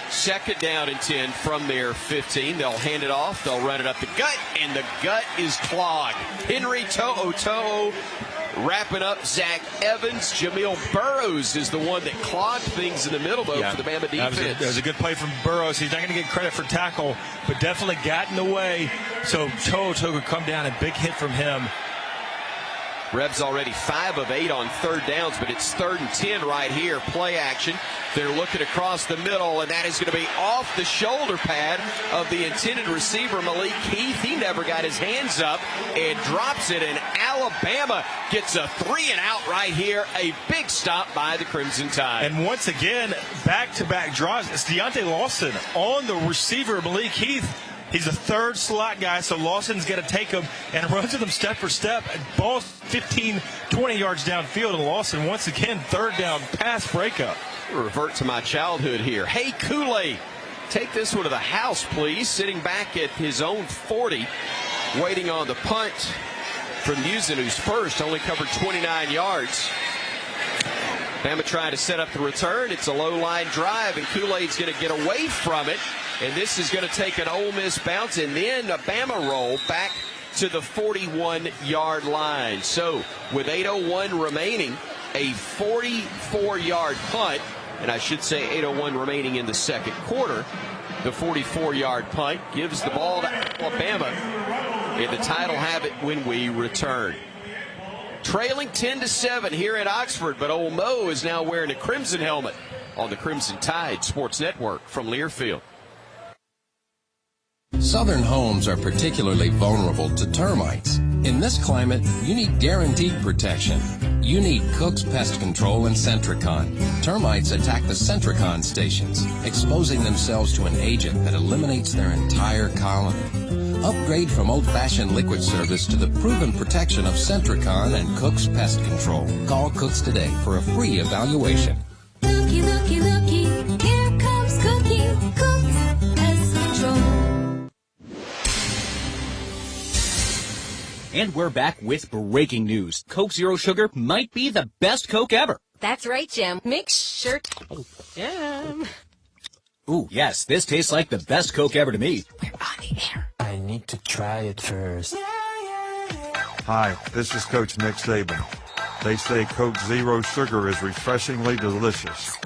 Second down and 10 from their 15. They'll hand it off. They'll run it up the gut, and the gut is clogged. Henry To'o wrapping up Zach Evans. Jamil Burrows is the one that clogged things in the middle, though, for the Bama defense. That was a good play from Burrows. He's not going to get credit for tackle, but definitely got in the way. So To'o could come down, and big hit from him. Rebs already 5 of 8 on third downs, but it's 3rd and 10 right here. Play action. They're looking across the middle, and that is going to be off the shoulder pad of the intended receiver, Malik Heath. He never got his hands up and drops it, and Alabama gets a 3-and-out right here. A big stop by the Crimson Tide. And once again, back-to-back draws. It's Deontay Lawson on the receiver, Malik Heath. He's a third slot guy, so Lawson's going to take him and runs with him step for step. Ball's 15, 20 yards downfield, and Lawson once again, third down pass breakup. Revert to my childhood here. Hey, Kool-Aid, take this one to the house, please. Sitting back at his own 40, waiting on the punt from Musin, who's first, only covered 29 yards. Bama trying to set up the return. It's a low-line drive, and Kool-Aid's going to get away from it. And this is going to take an Ole Miss bounce and then a Bama roll back to the 41-yard line. So with 8:01 remaining, a 44-yard punt, and I should say 8:01 remaining in the second quarter. The 44-yard punt gives the ball to Alabama, and the Tide will have it when we return. Trailing 10-7 here at Oxford, but Ole Mo is now wearing a crimson helmet on the Crimson Tide Sports Network from Learfield. Southern homes are particularly vulnerable to termites. In this climate, you need guaranteed protection. You need Cook's Pest Control and Centricon. Termites attack the Centricon stations, exposing themselves to an agent that eliminates their entire colony. Upgrade from old-fashioned liquid service to the proven protection of Centricon and Cook's Pest Control. Call Cook's today for a free evaluation. Looky, looky, looky, here comes Cookie, Cook's Pest Control. And we're back with breaking news. Coke Zero Sugar might be the best Coke ever. That's right, Jim. Make sure to Jim. Ooh, yes, this tastes like the best Coke ever to me. We're on the air. I need to try it first. Hi, this is Coach Nick Saban. They say Coke Zero Sugar is refreshingly delicious.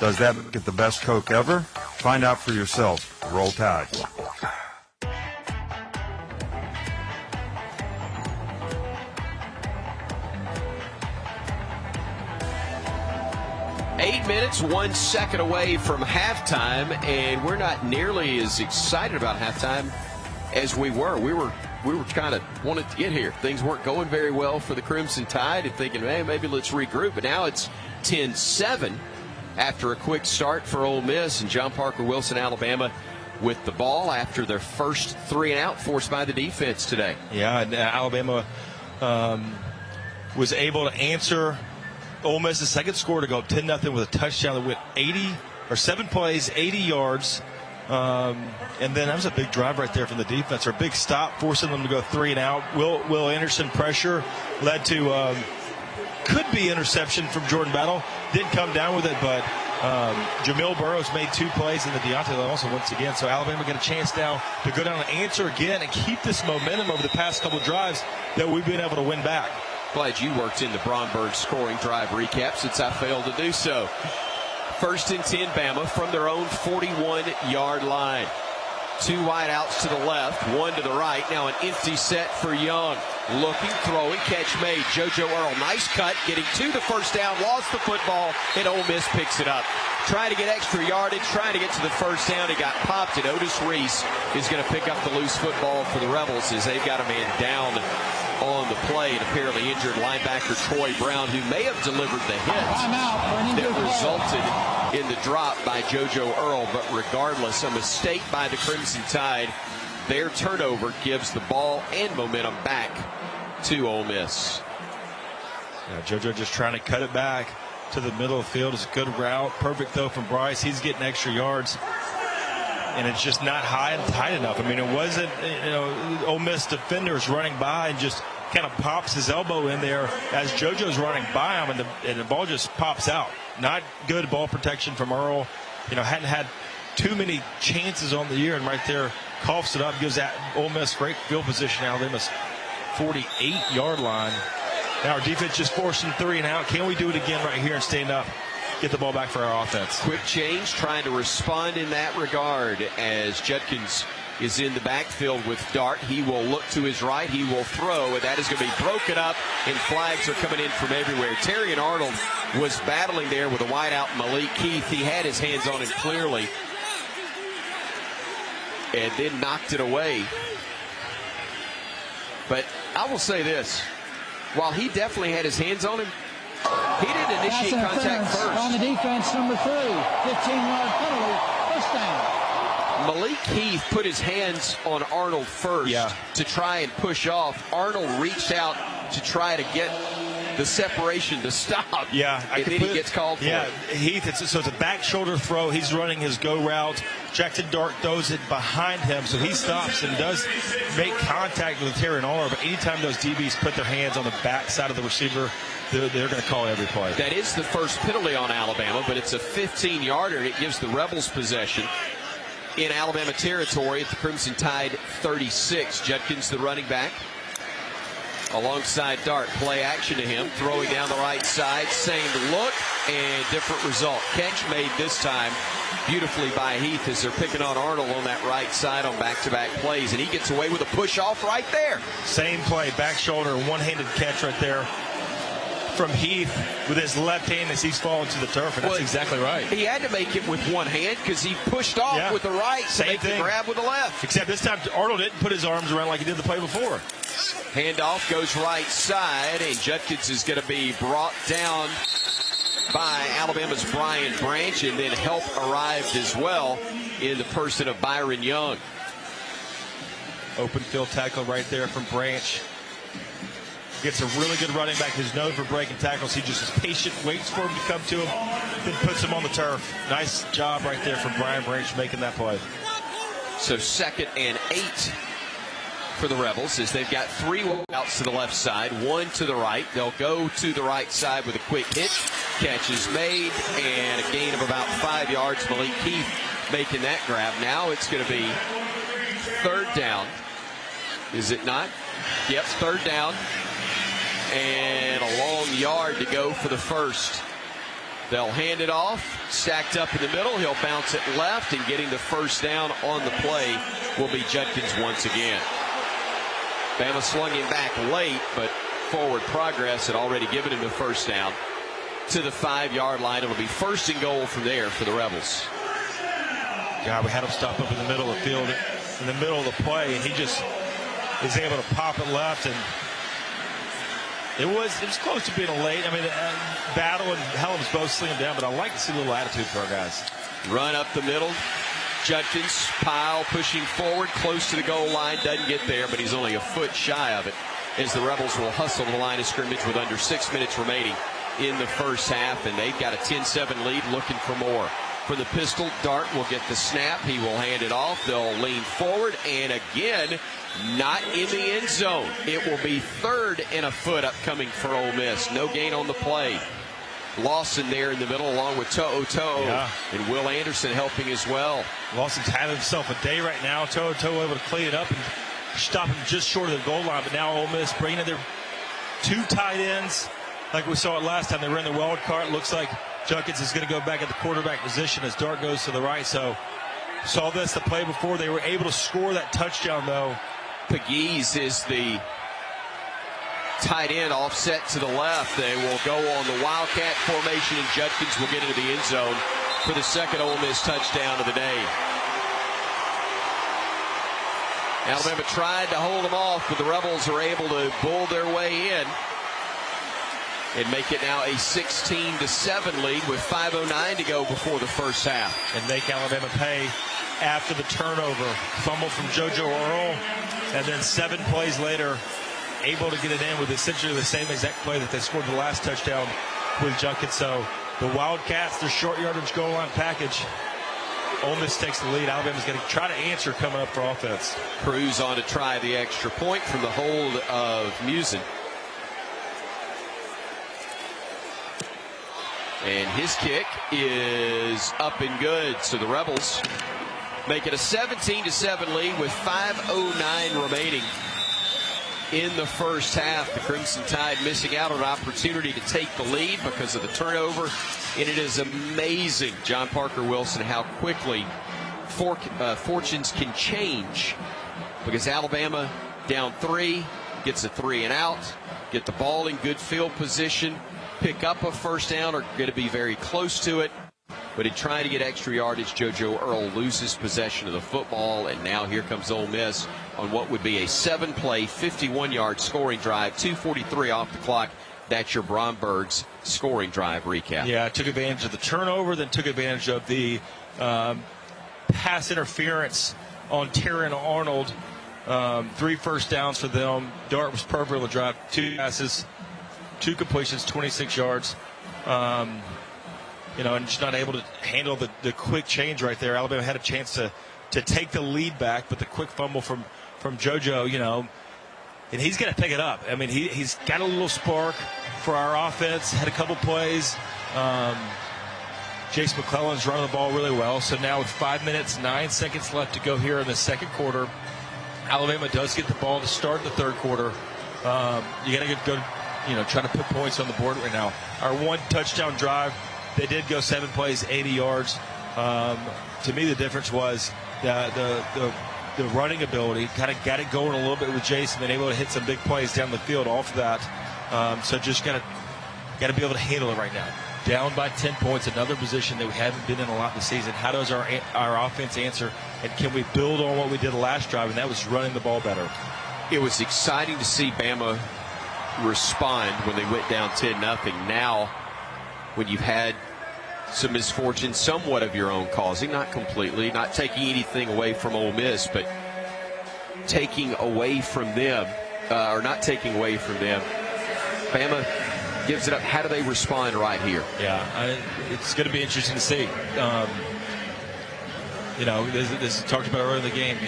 Does that make it the best Coke ever? Find out for yourself. Roll Tide. Eight minutes, 1 second away from halftime, and we're not nearly as excited about halftime as we were. We were kind of wanted to get here. Things weren't going very well for the Crimson Tide, and thinking, hey, maybe let's regroup. But now it's 10-7 after a quick start for Ole Miss, and John Parker Wilson, Alabama, with the ball after their first 3-and-out forced by the defense today. Yeah, and Alabama was able to answer Ole Miss's second score to go up 10-0 with a touchdown that went 7 plays, 80 yards. And then that was a big drive right there from the defense, or a big stop, forcing them to go 3-and-out. Will Anderson pressure led to could be interception from Jordan Battle. Didn't come down with it, but Jamil Burrows made 2 plays, and the Deontay also once again. So Alabama get a chance now to go down and answer again and keep this momentum over the past couple of drives that we've been able to win back. Glad you worked in the Bromberg scoring drive recap since I failed to do so. 1st and 10, Bama from their own 41-yard line. Two wideouts to the left, one to the right. Now an empty set for Young. Looking, throwing, catch made. JoJo Earl, nice cut, getting to the first down, lost the football, and Ole Miss picks it up. Trying to get extra yardage, trying to get to the first down. He got popped, and Otis Reese is going to pick up the loose football for the Rebels as they've got a man down on the play. And apparently injured linebacker Troy Brown, who may have delivered the hit that resulted in the drop by JoJo Earl. But regardless, a mistake by the Crimson Tide. Their turnover gives the ball and momentum back to Ole Miss. Yeah, JoJo just trying to cut it back to the middle of the field. It's a good route. Perfect throw from Bryce. He's getting extra yards. And it's just not high and tight enough. I mean, it wasn't, Ole Miss defenders running by and just kind of pops his elbow in there as JoJo's running by him, and the ball just pops out. Not good ball protection from Earl. Hadn't had too many chances on the year, and right there coughs it up, gives that Ole Miss great field position. Alabama's 48-yard line. Now our defense just forcing 3 and out. Can we do it again right here and stand up, get the ball back for our offense? Quick change, trying to respond in that regard as Judkins is in the backfield with Dart. He will look to his right. He will throw, and that is going to be broken up, and flags are coming in from everywhere. Terrion Arnold was battling there with a wideout, Malik Keith. He had his hands on him clearly and then knocked it away. But I will say this. While he definitely had his hands on him, he didn't initiate contact first. On the defense, number 3, 15-yard penalty, first down. Malik Keith put his hands on Arnold first to try and push off. Arnold reached out to try to get the separation to stop. Yeah, and then he gets called for it. Heath, it's a back shoulder throw. He's running his go route. Jackson Dart throws it behind him, so he stops and does make contact with Terrion Arnold. But anytime those DBs put their hands on the back side of the receiver, they're going to call every play. That is the first penalty on Alabama, but it's a 15-yarder, and it gives the Rebels possession in Alabama territory at the Crimson Tide 36. Judkins, the running back, alongside Dart. Play action to him, throwing down the right side. Same look and different result. Catch made this time beautifully by Heath as they're picking on Arnold on that right side on back-to-back plays, and he gets away with a push-off right there. Same play, back shoulder, one-handed catch right there from Heath with his left hand as he's falling to the turf, and that's exactly right. He had to make it with one hand because he pushed off with the right to make the grab with the left. Except this time Arnold didn't put his arms around like he did the play before. Handoff goes right side, and Judkins is going to be brought down by Alabama's Brian Branch, and then help arrived as well in the person of Byron Young. Open field tackle right there from Branch. Gets a really good running back who's known for breaking tackles. He just is patient, waits for him to come to him, then puts him on the turf. Nice job right there from Brian Branch making that play. So 2nd and 8 for the Rebels as they've got 3 outs to the left side, 1 to the right. They'll go to the right side with a quick hitch. Catch is made, and a gain of about 5 yards. Malik Keith making that grab. Now it's going to be 3rd down. Is it not? Yep, 3rd down. And a long yard to go for the first. They'll hand it off, stacked up in the middle. He'll bounce it left, and getting the first down on the play will be Judkins once again. Bama slung him back late, but forward progress had already given him the first down to the 5-yard line. It'll be 1st and goal from there for the Rebels. God, we had him stop up in the middle of the field, in the middle of the play, and he just is able to pop it left, and it was close to being a late. I mean, Battle and Helms both sling him down, but I like to see a little attitude for our guys. Run up the middle. Judkins, pile pushing forward, close to the goal line, doesn't get there, but he's only a foot shy of it as the Rebels will hustle the line of scrimmage with under 6 minutes remaining in the first half, and they've got a 10-7 lead, looking for more. For the pistol, Dart will get the snap. He will hand it off. They'll lean forward, and again, not in the end zone. It will be 3rd and a foot upcoming for Ole Miss. No gain on the play. Lawson there in the middle along with To'o and Will Anderson helping as well. Lawson's having himself a day right now. To'o able to clean it up and stop him just short of the goal line. But now Ole Miss bringing in their 2 tight ends like we saw it last time. They were in the wild card. Looks like Judkins is going to go back at the quarterback position as Dart goes to the right. So saw this the play before. They were able to score that touchdown, though. Pegues is the tight end, offset to the left. They will go on the Wildcat formation, and Judkins will get into the end zone for the second Ole Miss touchdown of the day. Alabama tried to hold them off, but the Rebels are able to bull their way in and make it now a 16-7 lead with 5:09 to go before the first half. And make Alabama pay after the turnover. Fumble from JoJo Earl, and then 7 plays later, able to get it in with essentially the same exact play that they scored the last touchdown with Judkins. So the Wildcats, their short yardage goal line package. Ole Miss takes the lead. Alabama's going to try to answer coming up for offense. Cruz on to try the extra point from the hold of Musin. And his kick is up and good. So the Rebels make it a 17-7 lead with 5:09 remaining in the first half. The Crimson Tide missing out on an opportunity to take the lead because of the turnover. And it is amazing, John Parker Wilson, how quickly fortunes can change. Because Alabama down 3, gets a 3 and out, get the ball in good field position, pick up a first down, are going to be very close to it. But in trying to get extra yardage, JoJo Earl loses possession of the football, and now here comes Ole Miss on what would be a 7-play, 51-yard scoring drive, 2:43 off the clock. That's your Bromberg's scoring drive recap. Yeah, took advantage of the turnover, then took advantage of the pass interference on Terran Arnold. 3 first downs for them. Dart was perfect on the drive. 2 passes, 2 completions, 26 yards. And just not able to handle the quick change right there. Alabama had a chance to take the lead back, but the quick fumble from JoJo, and he's going to pick it up. I mean, he's got a little spark for our offense, had a couple plays. Jace McClellan's running the ball really well. So now with 5 minutes, 9 seconds left to go here in the second quarter, Alabama does get the ball to start the third quarter. You got to go, try to put points on the board right now. Our 1 touchdown drive, they did go 7 plays, 80 yards. To me, the difference was the running ability. Kind of got it going a little bit with Jason, been able to hit some big plays down the field off of that. So just got to be able to handle it right now. Down by 10 points, another position that we haven't been in a lot this season. How does our offense answer, and can we build on what we did last drive, and that was running the ball better? It was exciting to see Bama respond when they went down 10-0. Now, when you've had some misfortune, somewhat of your own causing, not completely, not taking anything away from Ole Miss, but taking away from them, or not taking away from them, Bama gives it up. How do they respond right here? Yeah, it's going to be interesting to see. This is talked about earlier in the game.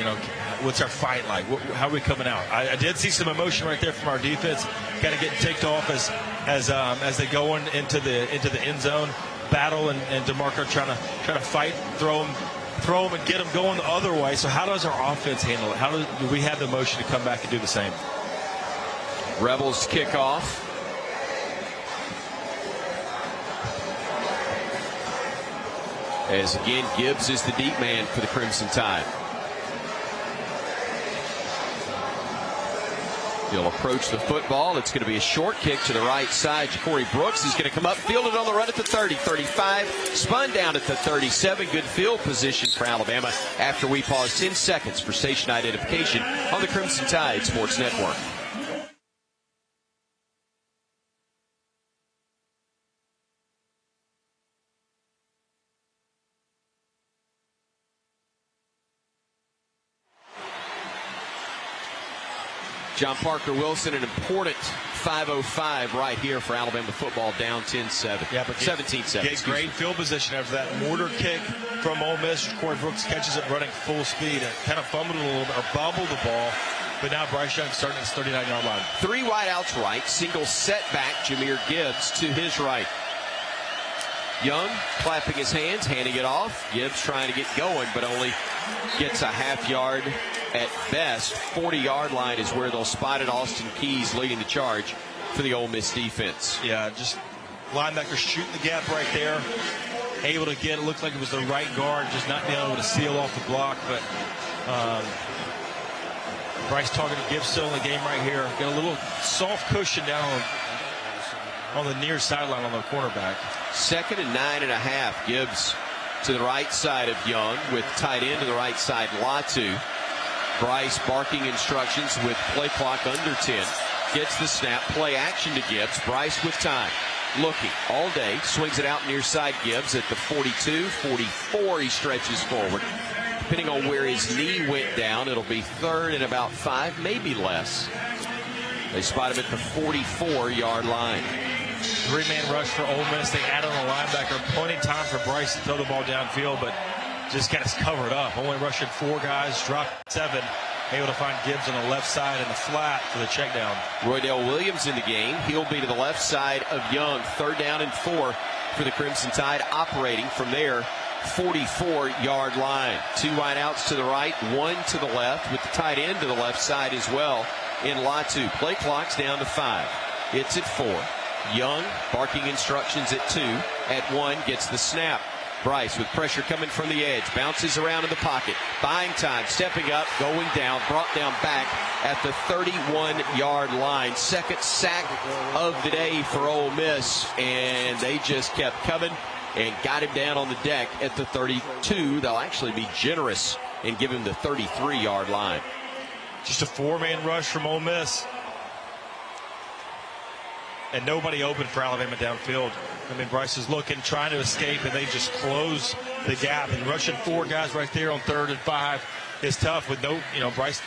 What's our fight like? How are we coming out? I did see some emotion right there from our defense, kind of getting ticked off as they go into the end zone, battle and DeMarco trying to fight, throw them and get them going the other way. So how does our offense handle it? How do we have the emotion to come back and do the same? Rebels kick off. As again, Gibbs is the deep man for the Crimson Tide. He'll approach the football. It's going to be a short kick to the right side. Ja'Cory Brooks is going to come up, fielded on the run at the 30, 35, spun down at the 37. Good field position for Alabama after we pause 10 seconds for station identification on the Crimson Tide Sports Network. John Parker Wilson, an important 5:05 right here for Alabama football, down 10-7. Yeah, but 17-7. Get great field position after that mortar kick from Ole Miss. Corey Brooks catches it running full speed and kind of fumbled it a little bit, or bobbled the ball. But now Bryce Young starting at his 39-yard line. 3 wideouts right, single setback, Jahmyr Gibbs to his right. Young clapping his hands, handing it off. Gibbs trying to get going, but only gets a half yard at best. 40-yard line is where they'll spot it. Austin Keys leading the charge for the Ole Miss defense. Yeah, just linebackers shooting the gap right there. able to get, it looked like it was the right guard, just not being able to seal off the block. But Bryce targeted Gibbs still in the game right here. Got a little soft cushion down on the near sideline on the cornerback. 2nd and 9.5. Gibbs to the right side of Young with tight end to the right side, Latu. Bryce barking instructions with play clock under 10. Gets the snap, play action to Gibbs. Bryce with time. Looking all day, swings it out near side. Gibbs at the 42, 44. He stretches forward. Depending on where his knee went down, it'll be 3rd and about 5, maybe less. They spot him at the 44-yard line. 3-man rush for Ole Miss. They add on a linebacker. Plenty of time for Bryce to throw the ball downfield, but just got covered up. Only rushing 4 guys, dropped 7. Able to find Gibbs on the left side in the flat for the check down. Roydell Williams in the game. He'll be to the left side of Young. 3rd down and 4 for the Crimson Tide, operating from their 44-yard line. 2 wideouts to the right, 1 to the left, with the tight end to the left side as well in Latu. Play clock's down to 5. It's at 4. Young barking instructions at 2. At 1, gets the snap. Bryce with pressure coming from the edge, bounces around in the pocket, buying time, stepping up, going down, brought down back at the 31-yard line. 2nd sack of the day for Ole Miss, and they just kept coming and got him down on the deck at the 32. They'll actually be generous and give him the 33-yard line. Just a 4-man rush from Ole Miss. And nobody open for Alabama downfield. I mean, Bryce is looking, trying to escape, and they just close the gap. And rushing 4 guys right there on 3rd and 5 is tough with Bryce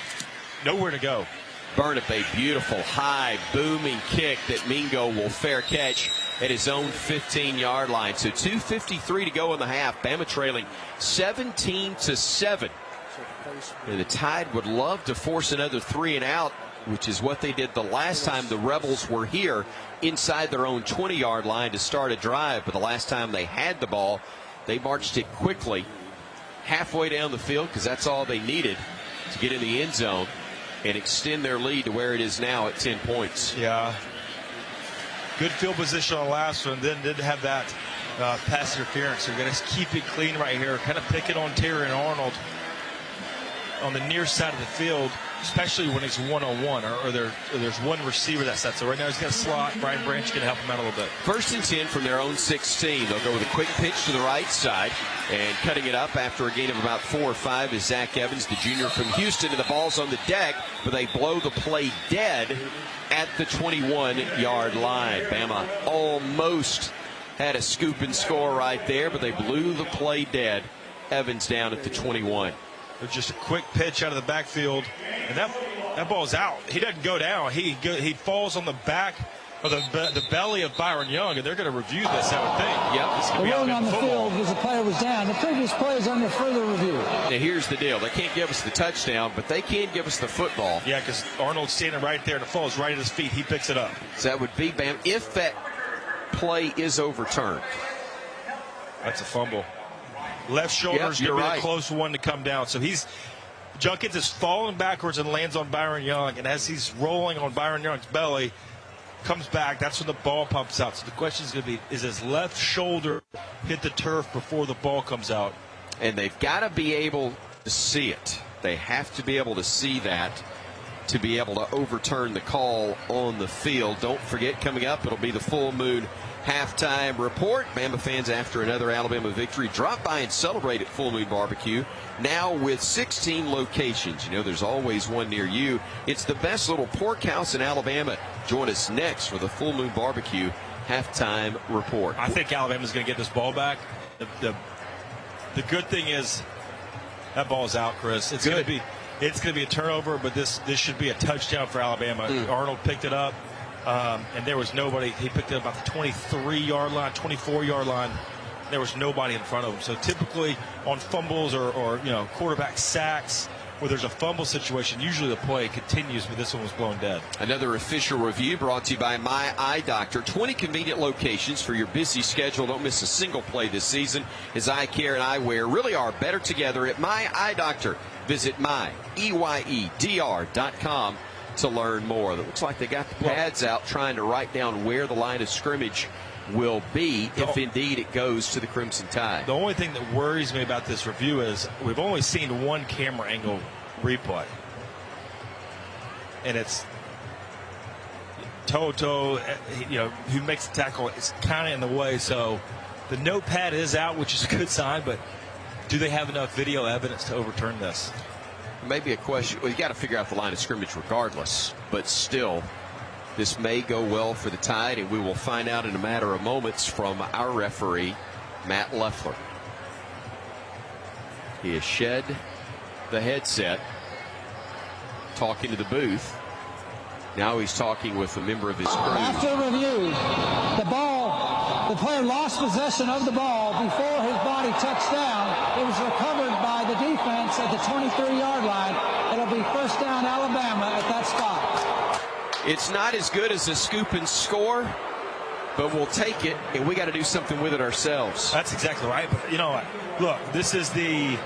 nowhere to go. Burnip, a beautiful high booming kick that Mingo will fair catch at his own 15-yard line. So 2:53 to go in the half. Bama trailing 17-7. And the Tide would love to force another 3 and out, which is what they did the last time the Rebels were here inside their own 20-yard line to start a drive. But the last time they had the ball, they marched it quickly halfway down the field, because that's all they needed to get in the end zone and extend their lead to where it is now at 10 points. Yeah. Good field position on the last one, then didn't have that pass interference. They're going to keep it clean right here, kind of pick it on Terry and Arnold on the near side of the field, especially when it's one-on-one or there's one receiver that sets. So right now he's got a slot. Brian Branch can help him out a little bit. 1st and 10 from their own 16. They'll go with a quick pitch to the right side, and cutting it up after a gain of about 4 or 5 is Zach Evans, the junior from Houston, and the ball's on the deck, but they blow the play dead at the 21-yard line. Bama almost had a scoop and score right there, but they blew the play dead. Evans down at the 21. Just a quick pitch out of the backfield, and that ball's out. He doesn't go down. He falls on the back or the belly of Byron Young, and they're going to review this, I would think. Yep, this could the be ruling on the field because the player was down. The previous play is under further review. Now here's the deal: they can't give us the touchdown, but they can give us the football. Yeah, because Arnold's standing right there, and it falls right at his feet. He picks it up. So that would be Bam if that play is overturned. That's a fumble. Left shoulder's going to be a close one to come down. So Junkins is falling backwards and lands on Byron Young. And as he's rolling on Byron Young's belly, comes back. That's when the ball pumps out. So the question is going to be, is his left shoulder hit the turf before the ball comes out? And they've got to be able to see it. They have to be able to see that to be able to overturn the call on the field. Don't forget, coming up, it'll be the Full Moon halftime report. Bama fans, after another Alabama victory, drop by and celebrate at Full Moon Barbecue. Now with 16 locations. You know, there's always one near you. It's the best little pork house in Alabama. Join us next for the Full Moon Barbecue halftime report. I think Alabama's going to get this ball back. The good thing is that ball's out, Chris. It's going to be a turnover, but this should be a touchdown for Alabama. Arnold picked it up. And there was nobody. He picked it up about the 23-yard line, 24-yard line. There was nobody in front of him. So typically on fumbles or quarterback sacks where there's a fumble situation, usually the play continues, but this one was blown dead. Another official review brought to you by My Eye Doctor. 20 convenient locations for your busy schedule. Don't miss a single play this season, as eye care and eyewear really are better together at My Eye Doctor. Visit myeyedr.com to learn more. It looks like they got the pads out trying to write down where the line of scrimmage will be if indeed it goes to the Crimson Tide. The only thing that worries me about this review is we've only seen one camera angle replay. And it's Toto, who makes the tackle, is kind of in the way. So the notepad is out, which is a good sign, but do they have enough video evidence to overturn this? Maybe a question. Well, you got to figure out the line of scrimmage regardless, but still, this may go well for the Tide, and we will find out in a matter of moments from our referee, Matt Leffler. He has shed the headset, talking to the booth. Now he's talking with a member of his crew. After review, the player lost possession of the ball before his body touched down. It was recovered by the defense at the 23-yard line. It'll be first down Alabama at that spot. It's not as good as a scoop and score, but we'll take it, and we got to do something with it ourselves. That's exactly right. But you know what? Look, this is we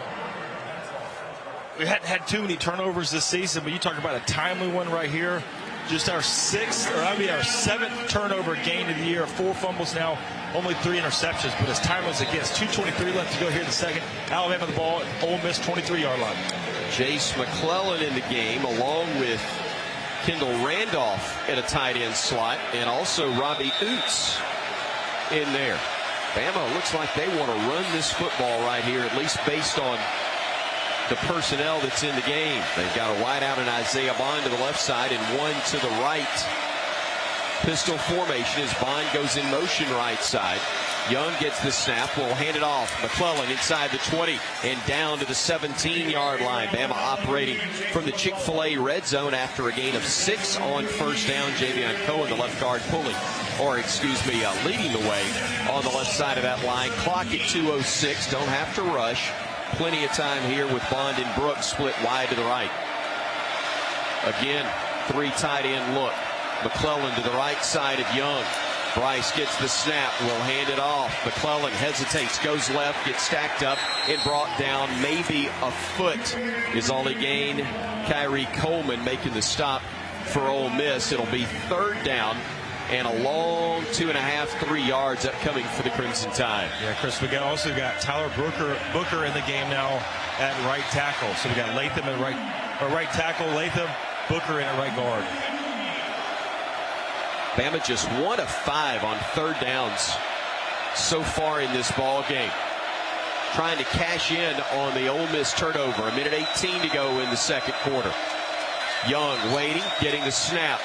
hadn't had too many turnovers this season, but you talk about a timely one right here. Just our seventh turnover gain of the year. 4 fumbles now, only 3 interceptions, but as timely as it gets. 2:23 left to go here in the second. Alabama the ball at Ole Miss 23-yard line. Jace McClellan in the game, along with Kendall Randolph at a tight end slot, and also Robbie Oots in there. Bama looks like they want to run this football right here, at least based on the personnel that's in the game. They've got a wide out in Isaiah Bond to the left side and one to the right. Pistol formation as Bond goes in motion right side. Young gets the snap, will hand it off. McClellan inside the 20 and down to the 17-yard line. Bama operating from the Chick-fil-A red zone after a gain of 6 on first down. Javion Cohen, the left guard, leading the way on the left side of that line. Clock at 2:06. Don't have to rush. Plenty of time here with Bond and Brooks split wide to the right. Again, 3 tight end look. McClellan to the right side of Young. Bryce gets the snap, will hand it off. McClellan hesitates, goes left, gets stacked up and brought down. Maybe a foot is all he gained. Kyrie Coleman making the stop for Ole Miss. It'll be 3rd down and a long 2.5, 3 yards upcoming for the Crimson Tide. Yeah, Chris, we also got Tyler Booker in the game now at right tackle. So we got Latham at right tackle, Latham, Booker in at right guard. Bama just 1 of 5 on 3rd downs so far in this ball game. Trying to cash in on the Ole Miss turnover. 1:18 to go in the second quarter. Young waiting, getting the snap.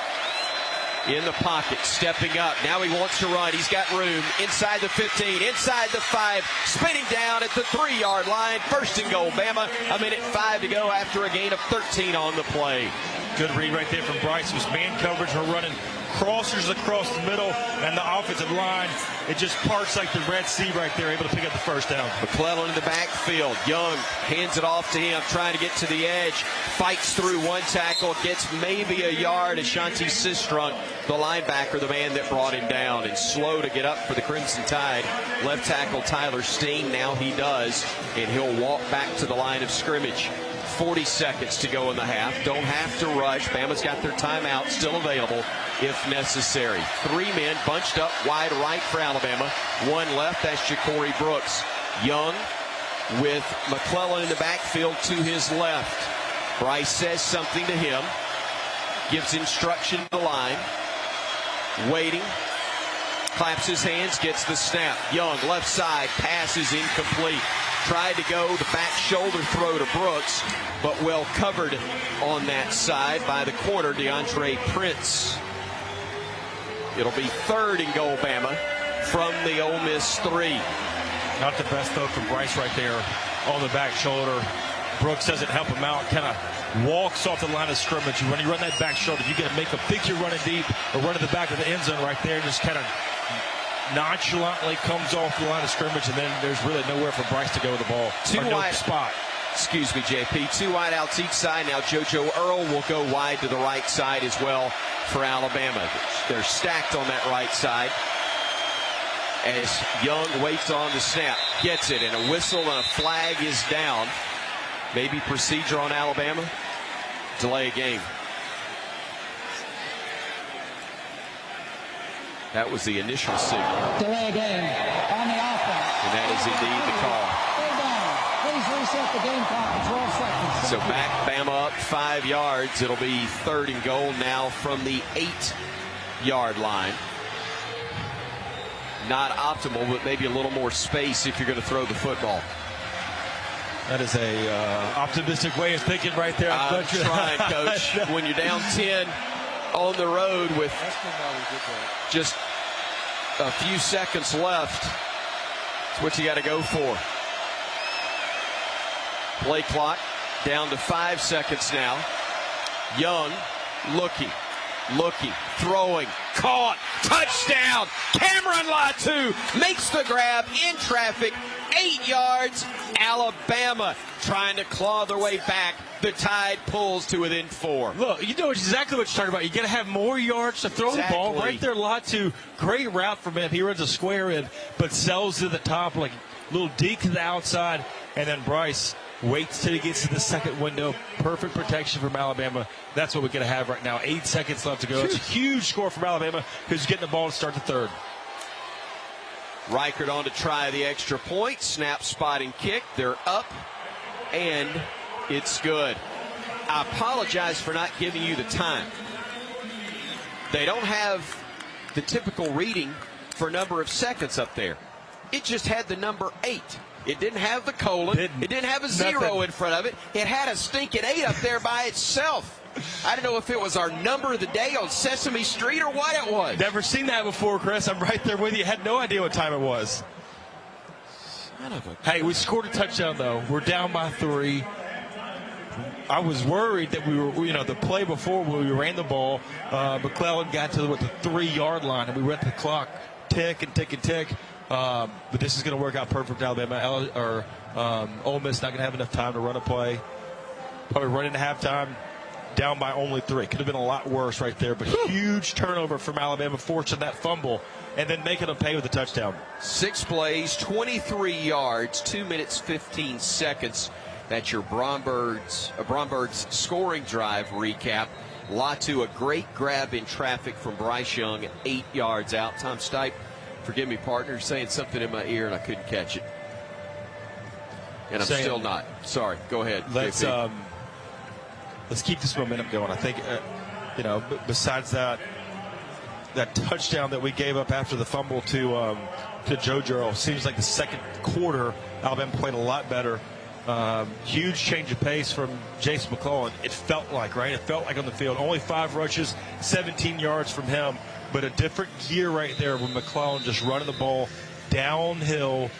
In the pocket, stepping up. Now he wants to run. He's got room inside the 15, inside the 5, spinning down at the 3-yard line. First and goal, Bama. 1:05 to go after a gain of 13 on the play. Good read right there from Bryce. It was man coverage. We're running crossers across the middle, and the offensive line, it just parts like the Red Sea right there, able to pick up the first down. McClellan in the backfield. Young hands it off to him, trying to get to the edge. Fights through 1 tackle, gets maybe a yard. Ashanti Sistrunk, the linebacker, the man that brought him down, and slow to get up for the Crimson Tide. Left tackle Tyler Steen, now he does, and he'll walk back to the line of scrimmage. 40 seconds to go in the half. Don't have to rush. Bama's got their timeout still available if necessary. 3 men bunched up wide right for Alabama. 1 left, that's Ja'Cory Brooks. Young with McClellan in the backfield to his left. Bryce says something to him. Gives instruction to the line. Waiting. Claps his hands, gets the snap. Young, left side, pass is incomplete. Tried to go the back shoulder throw to Brooks, but well covered on that side by the corner, DeAndre Prince. It'll be 3rd and goal, Bama, from the Ole Miss 3. Not the best throw from Bryce right there on the back shoulder. Brooks doesn't help him out, kind of walks off the line of scrimmage. When you run that back shoulder, you got to make a think you're running deep or run to the back of the end zone right there, and just kind of nonchalantly comes off the line of scrimmage, and then there's really nowhere for Bryce to go with the ball. 2 wide spot. Excuse me, JP. 2 wide outs each side. Now JoJo Earl will go wide to the right side as well for Alabama. They're stacked on that right side as Young waits on the snap. Gets it, and a whistle and a flag is down. Maybe procedure on Alabama. Delay a game. That was the initial signal. Delay game on the offense. And that is indeed the call. Please reset the game clock for 12 seconds. So back Bama up 5 yards. It'll be 3rd and goal now from the 8-yard line. Not optimal, but maybe a little more space if you're going to throw the football. That is a optimistic way of thinking right there. I'm trying, Coach. When you're down 10 on the road with just a few seconds left, it's what you got to go for. Play clock down to 5 seconds now. Young looking, throwing, caught, touchdown. Cameron Latu makes the grab in traffic, 8 yards. Alabama trying to claw their way back. The Tide pulls to within 4. Look, you know exactly what you're talking about. You got to have more yards to throw the ball. Right there, Latu, great route from him. He runs a square in, but sells to the top, like a little deep to the outside, and then Bryce waits till he gets to the second window. Perfect protection from Alabama. That's what we're going to have right now. 8 seconds left to go. It's a huge score from Alabama, who's getting the ball to start the third. Reichert on to try the extra point. Snap, spot, and kick. They're up, and it's good. I apologize for not giving you the time. They don't have the typical reading for number of seconds up there. It just had the number 8. It didn't have the colon. It didn't have a 0 in front of it. It had a stinking 8 up there by itself. I don't know if it was our number of the day on Sesame Street or what it was. Never seen that before, Chris. I'm right there with you. Had no idea what time it was. Hey, we scored a touchdown, though. We're down by 3. I was worried that we were, the play before when we ran the ball, McClellan got to the 3-yard line, and we let the clock tick and tick and tick. But this is going to work out perfect. Alabama or Ole Miss not going to have enough time to run a play. Probably run into halftime, down by only 3. Could have been a lot worse right there, but huge turnover from Alabama, forcing that fumble and then making them pay with a touchdown. 6 plays, 23 yards, 2 minutes, 15 seconds. That's your Bromberg's scoring drive recap. Latu, a great grab in traffic from Bryce Young, 8 yards out. Tom Stipe, forgive me, partner, saying something in my ear and I couldn't catch it. And I'm still not. Sorry, go ahead. Let's keep this momentum going. I think, besides that touchdown that we gave up after the fumble to JoJo, seems like the second quarter, Alabama played a lot better. Huge change of pace from Jason McClellan. It felt like, right? It felt like on the field. Only 5 rushes, 17 yards from him, but a different gear right there with McClellan just running the ball downhill,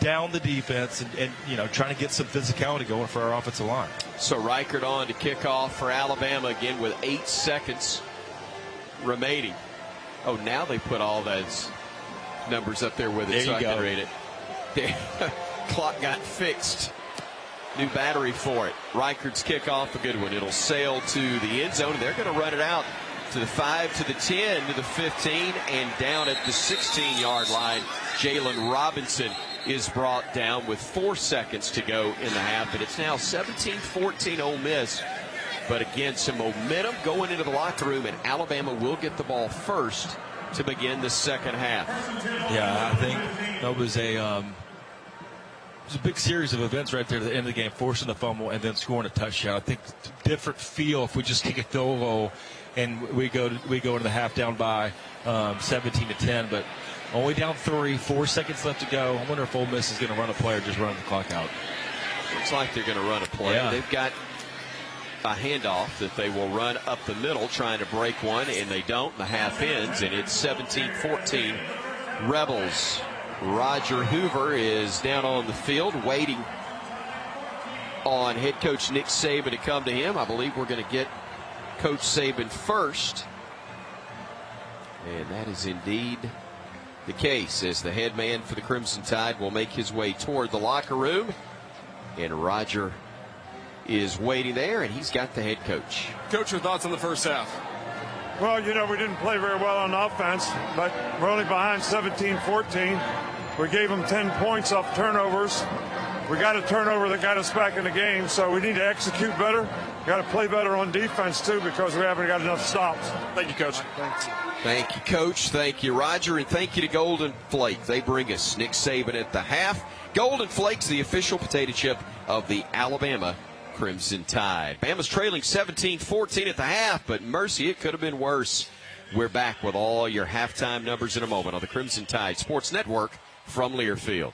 down the defense, and trying to get some physicality going for our offensive line. So Reichert on to kick off for Alabama again with 8 seconds remaining. Oh, now they put all those numbers up there with it so I can read it. The clock got fixed. New battery for it. Reichert's kickoff, a good one. It'll sail to the end zone, and they're going to run it out to the 5, to the 10, to the 15, and down at the 16-yard line. Jalen Robinson is brought down with 4 seconds to go in the half, and it's now 17-14 Ole Miss. But again, some momentum going into the locker room, and Alabama will get the ball first to begin the second half. Yeah, I think that was a big series of events right there at the end of the game, forcing the fumble and then scoring a touchdown. I think different feel if we just take a field goal and we go into the half down by 17-10, but only down 3, 4 seconds left to go. I wonder if Ole Miss is going to run a play or just run the clock out. Looks like they're going to run a play. Yeah. They've got a handoff that they will run up the middle, trying to break one, and they don't. The half ends, and it's 17-14 Rebels. Roger Hoover is down on the field waiting on head coach Nick Saban to come to him. I believe we're going to get Coach Saban first. And that is indeed the case, as the head man for the Crimson Tide will make his way toward the locker room. And Roger is waiting there, and he's got the head coach. Coach, your thoughts on the first half? Well, we didn't play very well on offense, but we're only behind 17-14. We gave them 10 points off turnovers, We got a turnover that got us back in the game, so we need to execute better. Got to play better on defense, too, because we haven't got enough stops. Thank you, Coach. Thanks. Thank you, Coach. Thank you, Roger. And thank you to Golden Flake. They bring us Nick Saban at the half. Golden Flake's the official potato chip of the Alabama Crimson Tide. Bama's trailing 17-14 at the half, but mercy, it could have been worse. We're back with all your halftime numbers in a moment on the Crimson Tide Sports Network from Learfield.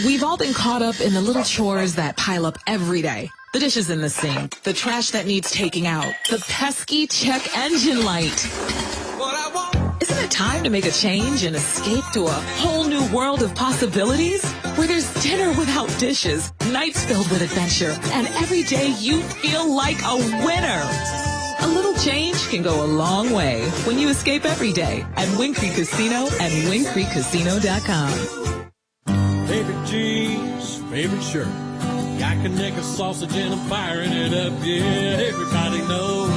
We've all been caught up in the little chores that pile up every day. The dishes in the sink, the trash that needs taking out, the pesky check engine light. Isn't it time to make a change and escape to a whole new world of possibilities? Where there's dinner without dishes, nights filled with adventure, and every day you feel like a winner. A little change can go a long way when you escape every day at Wind Creek Casino and WindCreekCasino.com. Favorite jeans, favorite shirt. I can make a sausage and I'm firing it up. Yeah, everybody knows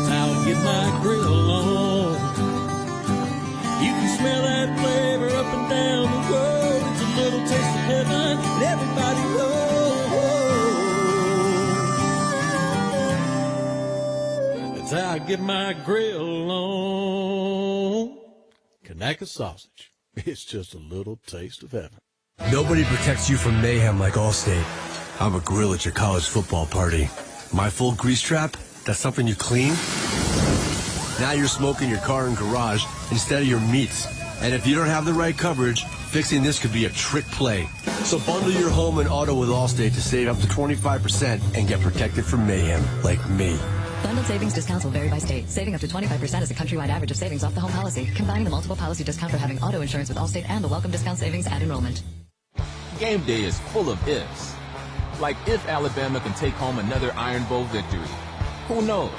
how to get my grill on. You can smell that flavor up and down the road. It's a little taste of heaven, and everybody knows. That's how I get my grill on. Kanaka sausage. It's just a little taste of heaven. Nobody protects you from mayhem like Allstate. I have a grill at your college football party. My full grease trap, that's something you clean? Now you're smoking your car and garage instead of your meats. And if you don't have the right coverage, fixing this could be a trick play. So bundle your home and auto with Allstate to save up to 25% and get protected from mayhem like me. Bundled savings discounts will vary by state. Saving up to 25% is a countrywide average of savings off the home policy. Combining the multiple policy discount for having auto insurance with Allstate and the welcome discount savings at enrollment. Game day is full of ifs. Like if Alabama can take home another Iron Bowl victory. Who knows?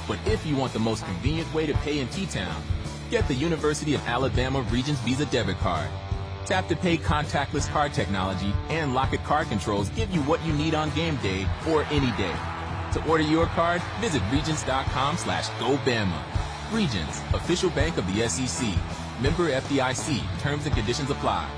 But if you want the most convenient way to pay in T-Town, get the University of Alabama Regents Visa debit card. Tap to pay contactless card technology and Lock-It card controls give you what you need on game day or any day. To order your card, visit Regents.com/GoBama. Regents, official bank of the SEC. Member FDIC. Terms and conditions apply.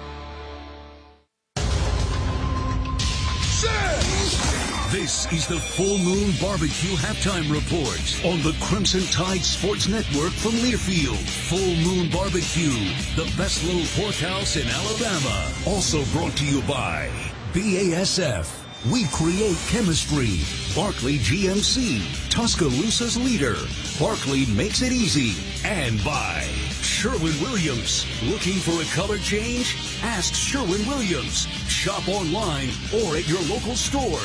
This is the Full Moon Barbecue Halftime Report on the Crimson Tide Sports Network from Learfield. Full Moon Barbecue, the best little pork house in Alabama. Also brought to you by BASF. We create chemistry. Barkley GMC, Tuscaloosa's leader. Barkley makes it easy. And by Sherwin-Williams. Looking for a color change? Ask Sherwin-Williams. Shop online or at your local store.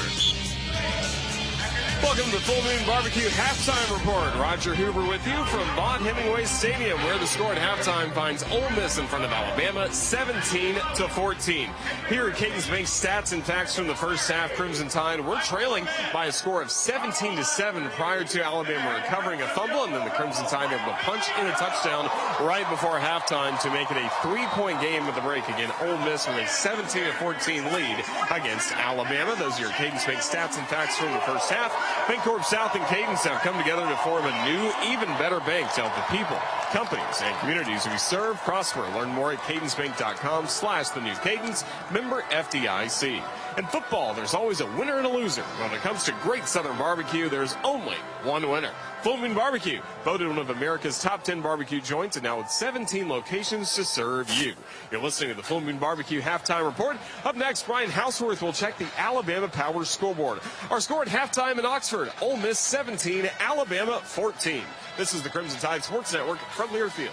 Welcome to the Full Moon Barbecue Halftime Report. Roger Hoover with you from Vaughn Hemingway Stadium, where the score at halftime finds Ole Miss in front of Alabama, 17-14. Here are Cadence Bank's stats and facts from the first half. Crimson Tide, we're trailing by a score of 17-7 prior to Alabama recovering a fumble, and then the Crimson Tide able to punch in a touchdown right before halftime to make it a 3-point game with the break. Again, Ole Miss with a 17-14 lead against Alabama. Those are your Cadence Bank stats and facts from the first half. Bancorp South and Cadence have come together to form a new, even better bank to help the people, companies, and communities we serve prosper. Learn more at cadencebank.com/the new Cadence, member FDIC. In football, there's always a winner and a loser. When it comes to great Southern barbecue, there's only one winner. Full Moon Barbecue, voted one of America's top 10 barbecue joints, and now with 17 locations to serve you. You're listening to the Full Moon Barbecue Halftime Report. Up next, Brian Houseworth will check the Alabama Power scoreboard. Our score at halftime in Oxford, Ole Miss 17, Alabama 14. This is the Crimson Tide Sports Network from Learfield.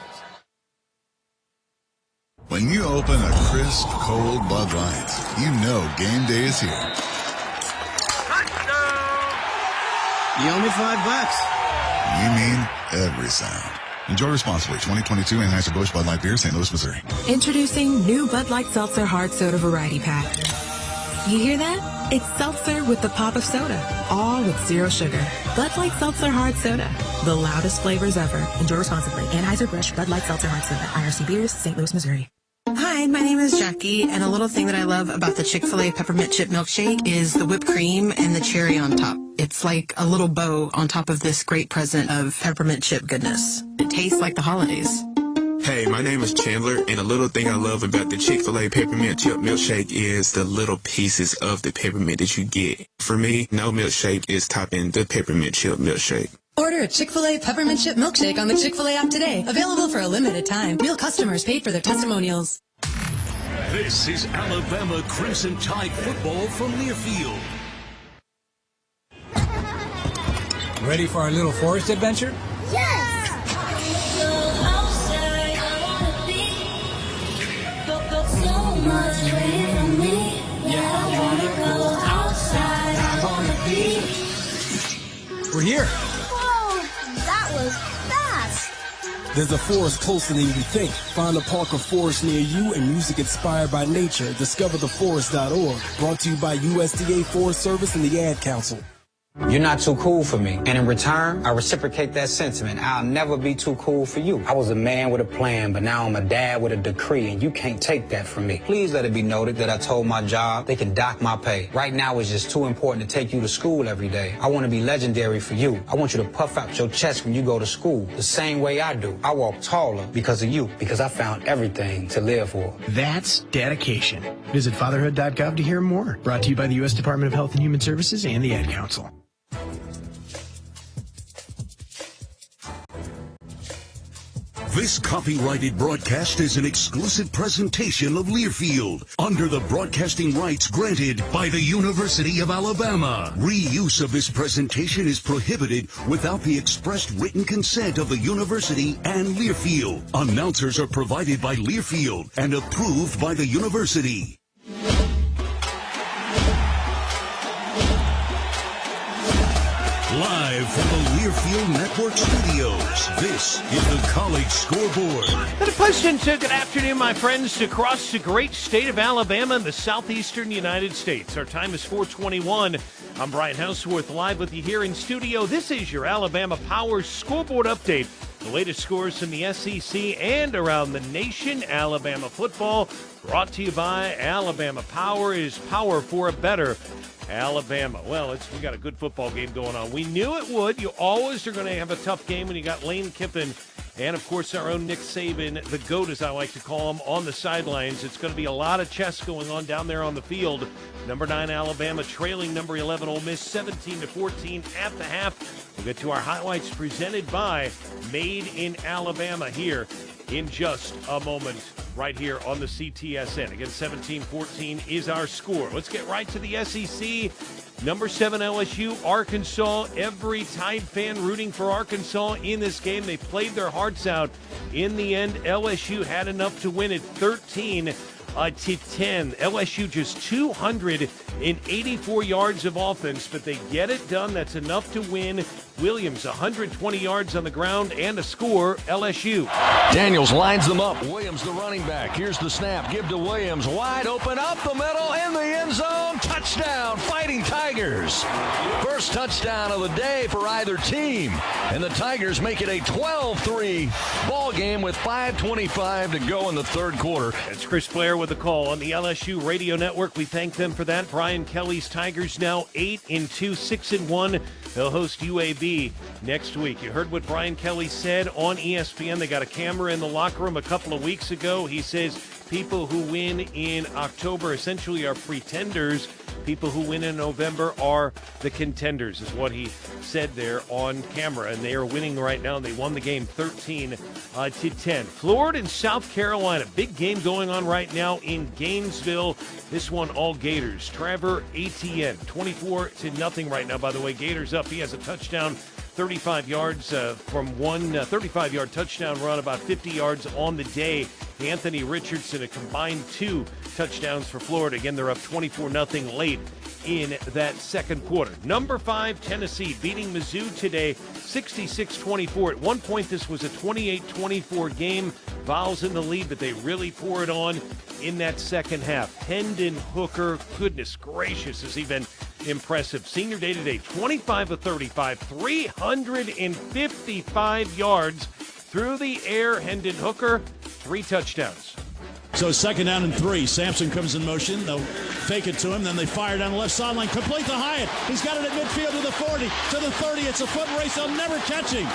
When you open a crisp, cold Bud Light, you know game day is here. You owe me $5. You mean every sound. Enjoy responsibly. 2022 Anheuser-Busch Bud Light Beer, St. Louis, Missouri. Introducing new Bud Light Seltzer Hard Soda Variety Pack. You hear that? It's seltzer with the pop of soda, all with zero sugar. Bud Light Seltzer Hard Soda, the loudest flavors ever. Enjoy responsibly. Anheuser-Busch Bud Light Seltzer Hard Soda, IRC Beers, St. Louis, Missouri. Hi, my name is Jackie, and a little thing that I love about the Chick-fil-A peppermint chip milkshake is the whipped cream and the cherry on top. It's like a little bow on top of this great present of peppermint chip goodness. It tastes like the holidays. Hey, my name is Chandler, and a little thing I love about the Chick-fil-A Peppermint Chip Milkshake is the little pieces of the peppermint that you get. For me, no milkshake is topping the Peppermint Chip Milkshake. Order a Chick-fil-A Peppermint Chip Milkshake on the Chick-fil-A app today. Available for a limited time. Real customers paid for their testimonials. This is Alabama Crimson Tide football from Learfield. Ready for our little forest adventure? Yes! So much away from me. Yeah, I wanna go outside. I wanna be. We're here. Whoa, that was fast. There's a forest closer than you think. Find a park or forest near you and music inspired by nature. DiscoverTheForest.org. Brought to you by USDA Forest Service and the Ad Council. You're not too cool for me. And in return, I reciprocate that sentiment. I'll never be too cool for you. I was a man with a plan, but now I'm a dad with a decree, and you can't take that from me. Please let it be noted that I told my job they can dock my pay. Right now, it's just too important to take you to school every day. I want to be legendary for you. I want you to puff out your chest when you go to school, the same way I do. I walk taller because of you, because I found everything to live for. That's dedication. Visit fatherhood.gov to hear more. Brought to you by the U.S. Department of Health and Human Services and the Ad Council. This copyrighted broadcast is an exclusive presentation of Learfield under the broadcasting rights granted by the University of Alabama. Reuse of this presentation is prohibited without the expressed written consent of the university and Learfield. Announcers are provided by Learfield and approved by the university. Live from the Learfield Network Studios, this is the College Scoreboard. And a pleasant good afternoon, my friends, across the great state of Alabama and the southeastern United States. Our time is 4:21. I'm Brian Houseworth, live with you here in studio. This is your Alabama Power Scoreboard Update. The latest scores from the SEC and around the nation. Alabama football brought to you by Alabama Power is power for a better Alabama. Well, we got a good football game going on. We knew it would. You always are going to have a tough game when you got Lane Kiffin and, of course, our own Nick Saban, the GOAT, as I like to call him, on the sidelines. It's going to be a lot of chess going on down there on the field. Number 9, Alabama, trailing number 11, Ole Miss, 17-14 at the half. We'll get to our highlights presented by Made in Alabama here in just a moment, right here on the CTSN. Again, 17-14 is our score. Let's get right to the SEC. Number 7 LSU, Arkansas. Every Tide fan rooting for Arkansas in this game. They played their hearts out. In the end, LSU had enough to win it 13-10. LSU just 284 yards of offense, but they get it done. That's enough to win. Williams, 120 yards on the ground and a score, LSU. Daniels lines them up. Williams, the running back. Here's the snap. Give to Williams. Wide open up the middle in the end zone. Touchdown, Fighting Tigers. First touchdown of the day for either team. And the Tigers make it a 12-3 ball game with 5:25 to go in the third quarter. That's Chris Blair with the call on the LSU radio network. We thank them for that. Brian Kelly's Tigers now 8-2, 6-1. They'll host UAB next week. You heard what Brian Kelly said on ESPN. They got a camera in the locker room a couple of weeks ago. He says people who win in October essentially are pretenders. People who win in November are the contenders, is what he said there on camera. And they are winning right now. They won the game 13-10. Florida and South Carolina. Big game going on right now in Gainesville. This one all Gators. Trevor Etienne, 24-0 right now. By the way, Gators up. He has a touchdown. 35 yards from one 35-yard touchdown run, about 50 yards on the day. Anthony Richardson, a combined 2 touchdowns for Florida. Again, they're up 24-0 late in that second quarter. Number 5, Tennessee, beating Mizzou today, 66-24. At one point, this was a 28-24 game. Vols in the lead, but they really pour it on in that second half. Hendon Hooker, goodness gracious, has he been impressive. Senior day today, 25 of 35, 355 yards through the air. Hendon Hooker, 3 touchdowns. So 2nd down and 3. Sampson comes in motion. They'll fake it to him. Then they fire down the left sideline. Complete to Hyatt. He's got it at midfield to the 40, to the 30. It's a foot race. They'll never catch him.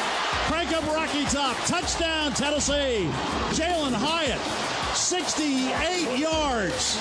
Crank up Rocky Top. Touchdown, Tennessee. Jalen Hyatt, 68 yards.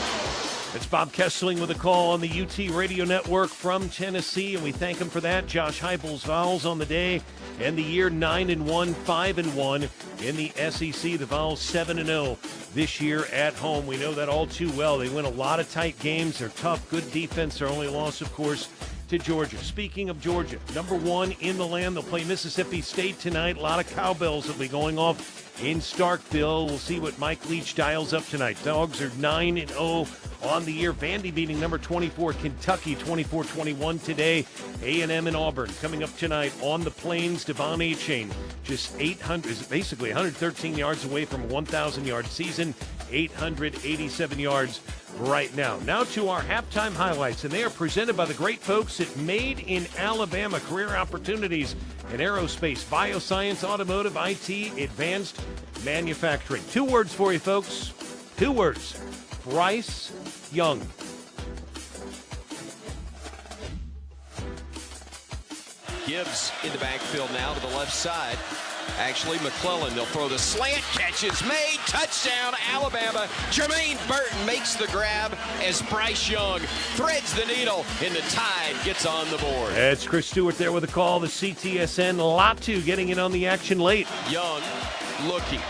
It's Bob Kessling with a call on the UT Radio Network from Tennessee, and we thank him for that. Josh Heupel's Vols on the day and the year 9-1, 5-1 in the SEC. The Vols 7-0 this year at home. We know that all too well. They win a lot of tight games. They're tough, good defense. Their only loss, of course, to Georgia. Speaking of Georgia, number 1 in the land. They'll play Mississippi State tonight. A lot of cowbells will be going off in Starkville. We'll see what Mike Leach dials up tonight. Dogs are 9-0 on the year. Vandy beating number 24 Kentucky 24-21 today. A&M and Auburn coming up tonight on the Plains. Devon Achane just 113 yards away from a 1,000-yard season. 887 yards right now. Now to our halftime highlights, and they are presented by the great folks at Made in Alabama. Career opportunities in aerospace, bioscience, automotive, IT, advanced manufacturing. 2 words for you, folks. 2 words. Bryce Young. Gibbs in the backfield now to the left side. Actually, McClellan, they'll throw the slant. Catch is made. Touchdown, Alabama. Jermaine Burton makes the grab as Bryce Young threads the needle, and the Tide gets on the board. It's Chris Stewart there with a call. The CTSN Latu getting in on the action late. Young looking,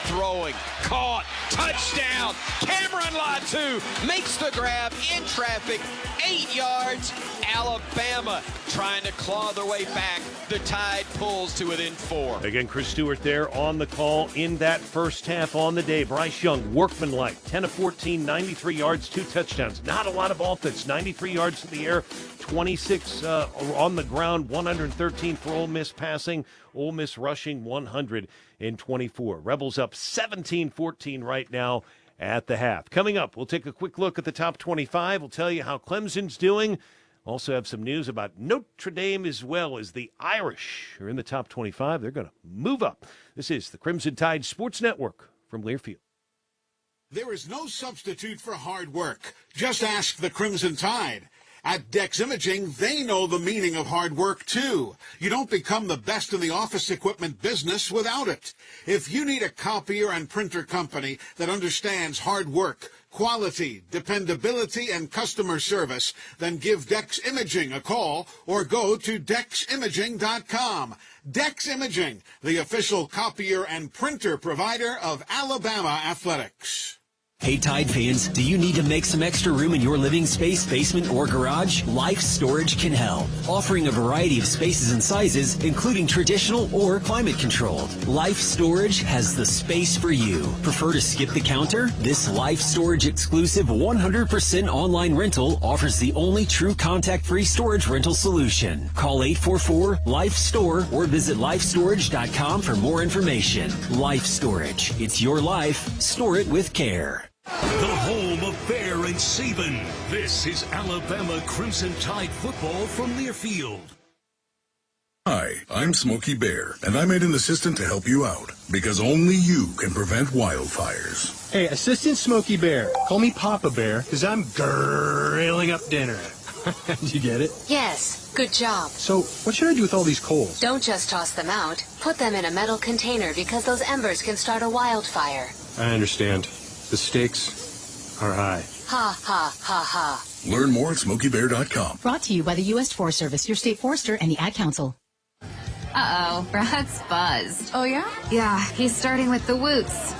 throwing, caught, touchdown. Cameron Latu makes the grab in traffic, 8 yards. Alabama trying to claw their way back. The Tide pulls to within 4. Again, Chris Stewart there on the call in that first half on the day. Bryce Young, workmanlike, 10 of 14, 93 yards, 2 touchdowns. Not a lot of offense, 93 yards in the air, 26 on the ground, 113 for Ole Miss passing. Ole Miss rushing 124. Rebels up 17-14 right now at the half. Coming up, we'll take a quick look at the top 25. We'll tell you how Clemson's doing. Also have some news about Notre Dame as well, as the Irish are in the top 25. They're going to move up. This is the Crimson Tide Sports Network from Learfield. There is no substitute for hard work. Just ask the Crimson Tide. At Dex Imaging, they know the meaning of hard work, too. You don't become the best in the office equipment business without it. If you need a copier and printer company that understands hard work, quality, dependability, and customer service, then give Dex Imaging a call or go to deximaging.com. Dex Imaging, the official copier and printer provider of Alabama Athletics. Hey Tide fans, do you need to make some extra room in your living space, basement, or garage? Life Storage can help, offering a variety of spaces and sizes, including traditional or climate controlled. Life Storage has the space for you. Prefer to skip the counter? This Life Storage exclusive 100% online rental offers the only true contact-free storage rental solution. Call 844-LIFE-STORE or visit lifestorage.com for more information. Life Storage. It's your life. Store it with care. The home of Bear and Saban. This is Alabama Crimson Tide football from Learfield. Hi, I'm Smokey Bear, and I made an assistant to help you out, because only you can prevent wildfires. Hey, Assistant Smokey Bear. Call me Papa Bear, because I'm grilling up dinner. Did you get it? Yes, good job. So, what should I do with all these coals? Don't just toss them out. Put them in a metal container because those embers can start a wildfire. I understand. The stakes are high. Ha, ha, ha, ha. Learn more at SmokeyBear.com. Brought to you by the U.S. Forest Service, your state forester, and the Ad Council. Uh-oh, Brad's buzzed. Oh, yeah? Yeah, he's starting with the whoops.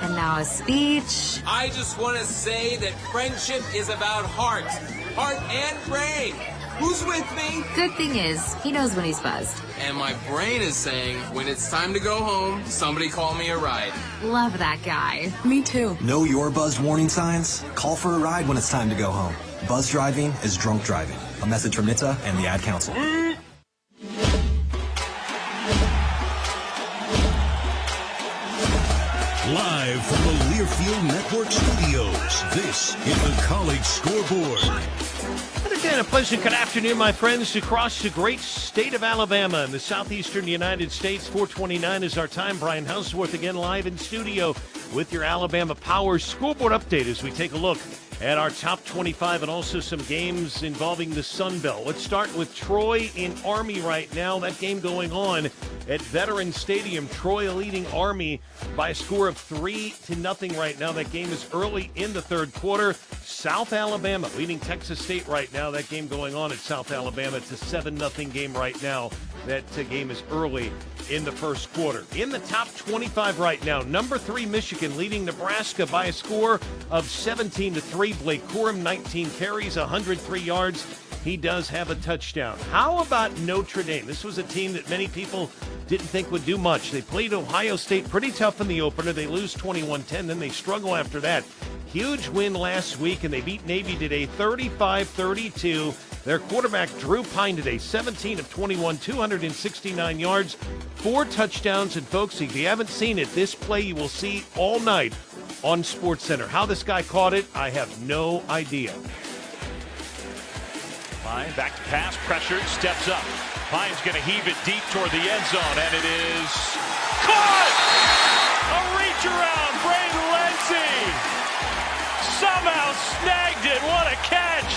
And now a speech. I just want to say that friendship is about heart and brain. Who's with me? Good thing is, he knows when he's buzzed. And my brain is saying, when it's time to go home, somebody call me a ride. Love that guy. Me too. Know your buzzed warning signs? Call for a ride when it's time to go home. Buzz driving is drunk driving. A message from NHTSA and the Ad Council. Live from the Learfield Network studios, this is the College Scoreboard. Had a And a pleasant good afternoon, my friends, across the great state of Alabama in the southeastern United States. 4:29 is our time. Brian Houseworth again live in studio with your Alabama Power Scoreboard update as we take a look at our top 25 and also some games involving the Sun Belt. Let's start with Troy in Army right now. That game going on at Veterans Stadium. Troy leading Army by a score of 3-0 right now. That game is early in the third quarter. South Alabama leading Texas State right now. That game going on at South Alabama. It's a 7-0 game right now. That game is early in the first quarter. In the top 25 right now, number 3 Michigan leading Nebraska by a score of 17-3. Blake Corum, 19 carries, 103 yards. He does have a touchdown. How about Notre Dame? This was a team that many people didn't think would do much. They played Ohio State pretty tough in the opener. They lose 21-10, then they struggle after that. Huge win last week, and they beat Navy today 35-32. Their quarterback, Drew Pine, today 17 of 21, 269 yards, 4 touchdowns. And folks, if you haven't seen it, this play you will see all night on SportsCenter. How this guy caught it, I have no idea. Pine back to pass, pressured, steps up. Pine's going to heave it deep toward the end zone, and it is caught! A reach around, Braden Lenzy somehow snagged it. What a catch!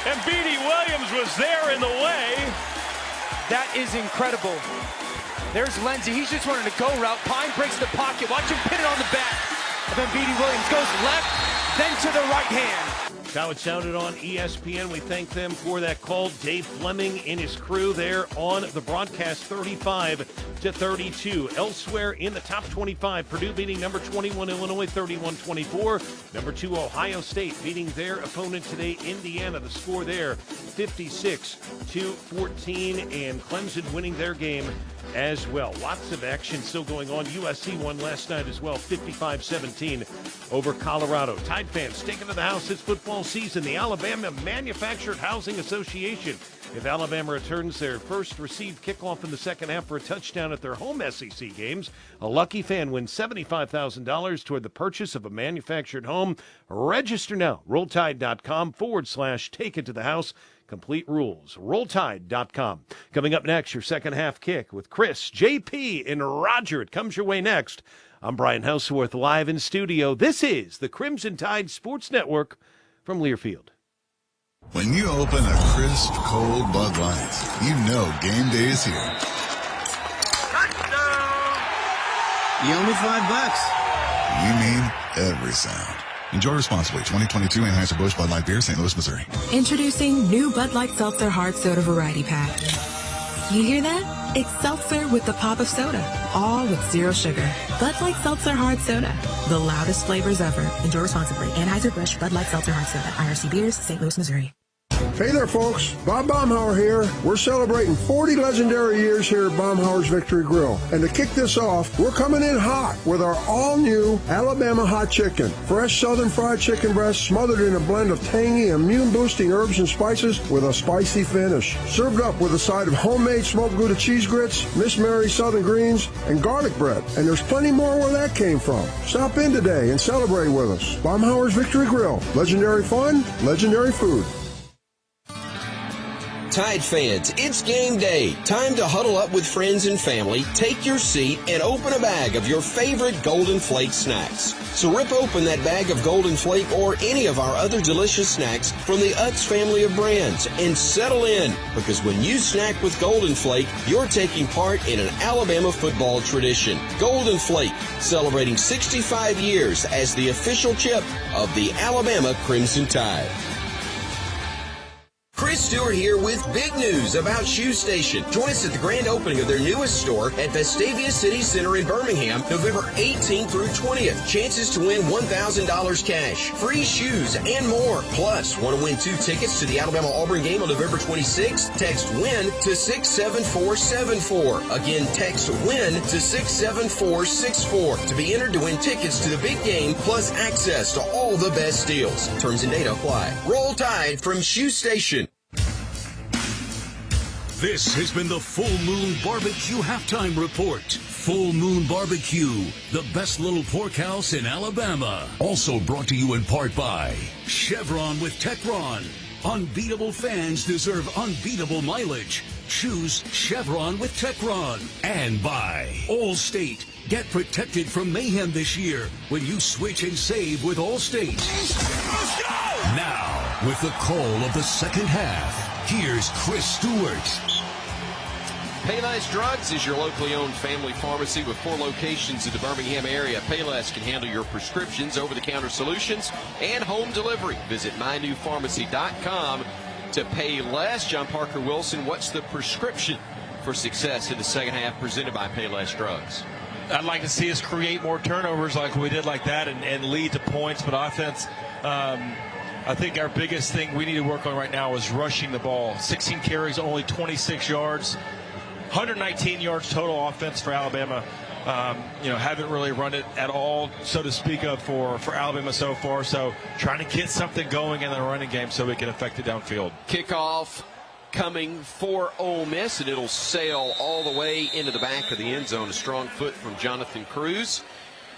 And B.D. Williams was there in the way. That is incredible. There's Lenzy. He's just running a go route. Pine breaks the pocket. Watch him pin it on the back. And then B.D. Williams goes left, then to the right hand. How it sounded on ESPN. We thank them for that call. Dave Fleming and his crew there on the broadcast, 35-32. Elsewhere in the top 25, Purdue beating number 21 Illinois 31-24. Number 2 Ohio State beating their opponent today, Indiana. The score there 56-14, and Clemson winning their game as well. Lots of action still going on. USC won last night as well, 55-17 over Colorado. Tide fans, taken to the house this football season, the Alabama Manufactured Housing Association. If Alabama returns their first received kickoff in the second half for a touchdown at their home SEC games, a lucky fan wins $75,000 toward the purchase of a manufactured home. Register now. RollTide.com/take it to the house. Complete rules. RollTide.com. Coming up next, your second half kick with Chris, JP, and Roger. It comes your way next. I'm Brian Houseworth, live in studio. This is the Crimson Tide Sports Network from Learfield. When you open a crisp, cold Bud Light, you know game day is here. You owe me $5. You mean every sound. Enjoy responsibly. 2022 Anheuser-Busch Bud Light Beer, St. Louis, Missouri. Introducing new Bud Light Seltzer Hard Soda Variety Pack. You hear that? It's seltzer with the pop of soda, all with zero sugar. Bud Light Seltzer Hard Soda, the loudest flavors ever. Enjoy responsibly. Anheuser-Busch Bud Light Seltzer Hard Soda, IRC Beers, St. Louis, Missouri. Hey there, folks. Bob Baumhauer here. We're celebrating 40 legendary years here at Baumhauer's Victory Grill. And to kick this off, we're coming in hot with our all-new Alabama Hot Chicken. Fresh southern fried chicken breast smothered in a blend of tangy, immune-boosting herbs and spices with a spicy finish. Served up with a side of homemade smoked Gouda cheese grits, Miss Mary southern greens, and garlic bread. And there's plenty more where that came from. Stop in today and celebrate with us. Baumhauer's Victory Grill. Legendary fun, legendary food. Tide fans, it's game day. Time to huddle up with friends and family, take your seat, and open a bag of your favorite Golden Flake snacks. So rip open that bag of Golden Flake or any of our other delicious snacks from the Utz family of brands and settle in, because when you snack with Golden Flake, you're taking part in an Alabama football tradition. Golden Flake, celebrating 65 years as the official chip of the Alabama Crimson Tide. Chris Stewart here with big news about Shoe Station. Join us at the grand opening of their newest store at Vestavia City Center in Birmingham, November 18th through 20th. Chances to win $1,000 cash, free shoes, and more. Plus, want to win 2 tickets to the Alabama-Auburn game on November 26th? Text WIN to 67474. Again, text WIN to 67464 to be entered to win tickets to the big game plus access to all the best deals. Terms and data apply. Roll Tide from Shoe Station. This has been the Full Moon Barbecue Halftime Report. Full Moon Barbecue, the best little pork house in Alabama. Also brought to you in part by Chevron with Techron, Unbeatable fans deserve unbeatable mileage. Choose Chevron with Techron. And by Allstate. Get protected from mayhem this year when you switch and save with Allstate. Let's go! Now, with the call of the second half, here's Chris Stewart. Payless Drugs is your locally owned family pharmacy with 4 locations in the Birmingham area. Payless can handle your prescriptions, over-the-counter solutions, and home delivery. Visit mynewpharmacy.com to pay less. John Parker Wilson, what's the prescription for success in the second half presented by Payless Drugs? I'd like to see us create more turnovers like we did like that and lead to points, but offense, I think our biggest thing we need to work on right now is rushing the ball. 16 carries, only 26 yards. 119 yards total offense for Alabama. Haven't really run it at all, so to speak of, for Alabama so far. So trying to get something going in the running game so we can affect it downfield. Kickoff coming for Ole Miss, and it'll sail all the way into the back of the end zone. A strong foot from Jonathan Cruz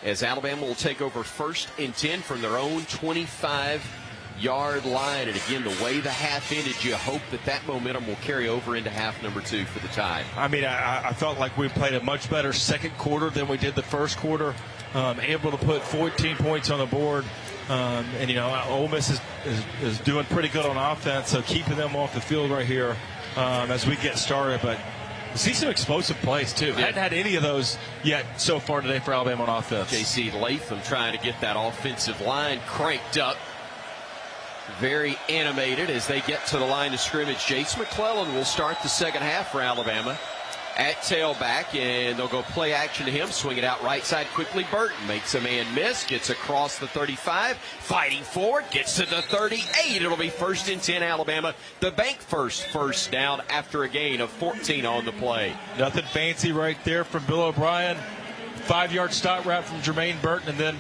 as Alabama will take over 1st and 10 from their own 25-yard line. And again, the way the half ended, you hope that momentum will carry over into half number 2 for the Tide. I mean, I felt like we played a much better second quarter than we did the first quarter, able to put 14 points on the board. Ole Miss is doing pretty good on offense, so keeping them off the field right here as we get started. But we see some explosive plays, too. Yeah. Hadn't had any of those yet so far today for Alabama on offense. J.C. Latham trying to get that offensive line cranked up. Very animated as they get to the line of scrimmage. Jace McClellan will start the second half for Alabama at tailback, and they'll go play action to him. Swing it out right side quickly. Burton makes a man miss, gets across the 35, fighting forward, gets to the 38. It'll be 1st and 10 Alabama. The bank first down after a gain of 14 on the play. Nothing fancy right there from Bill O'Brien. 5-yard stop route from Jermaine Burton, and then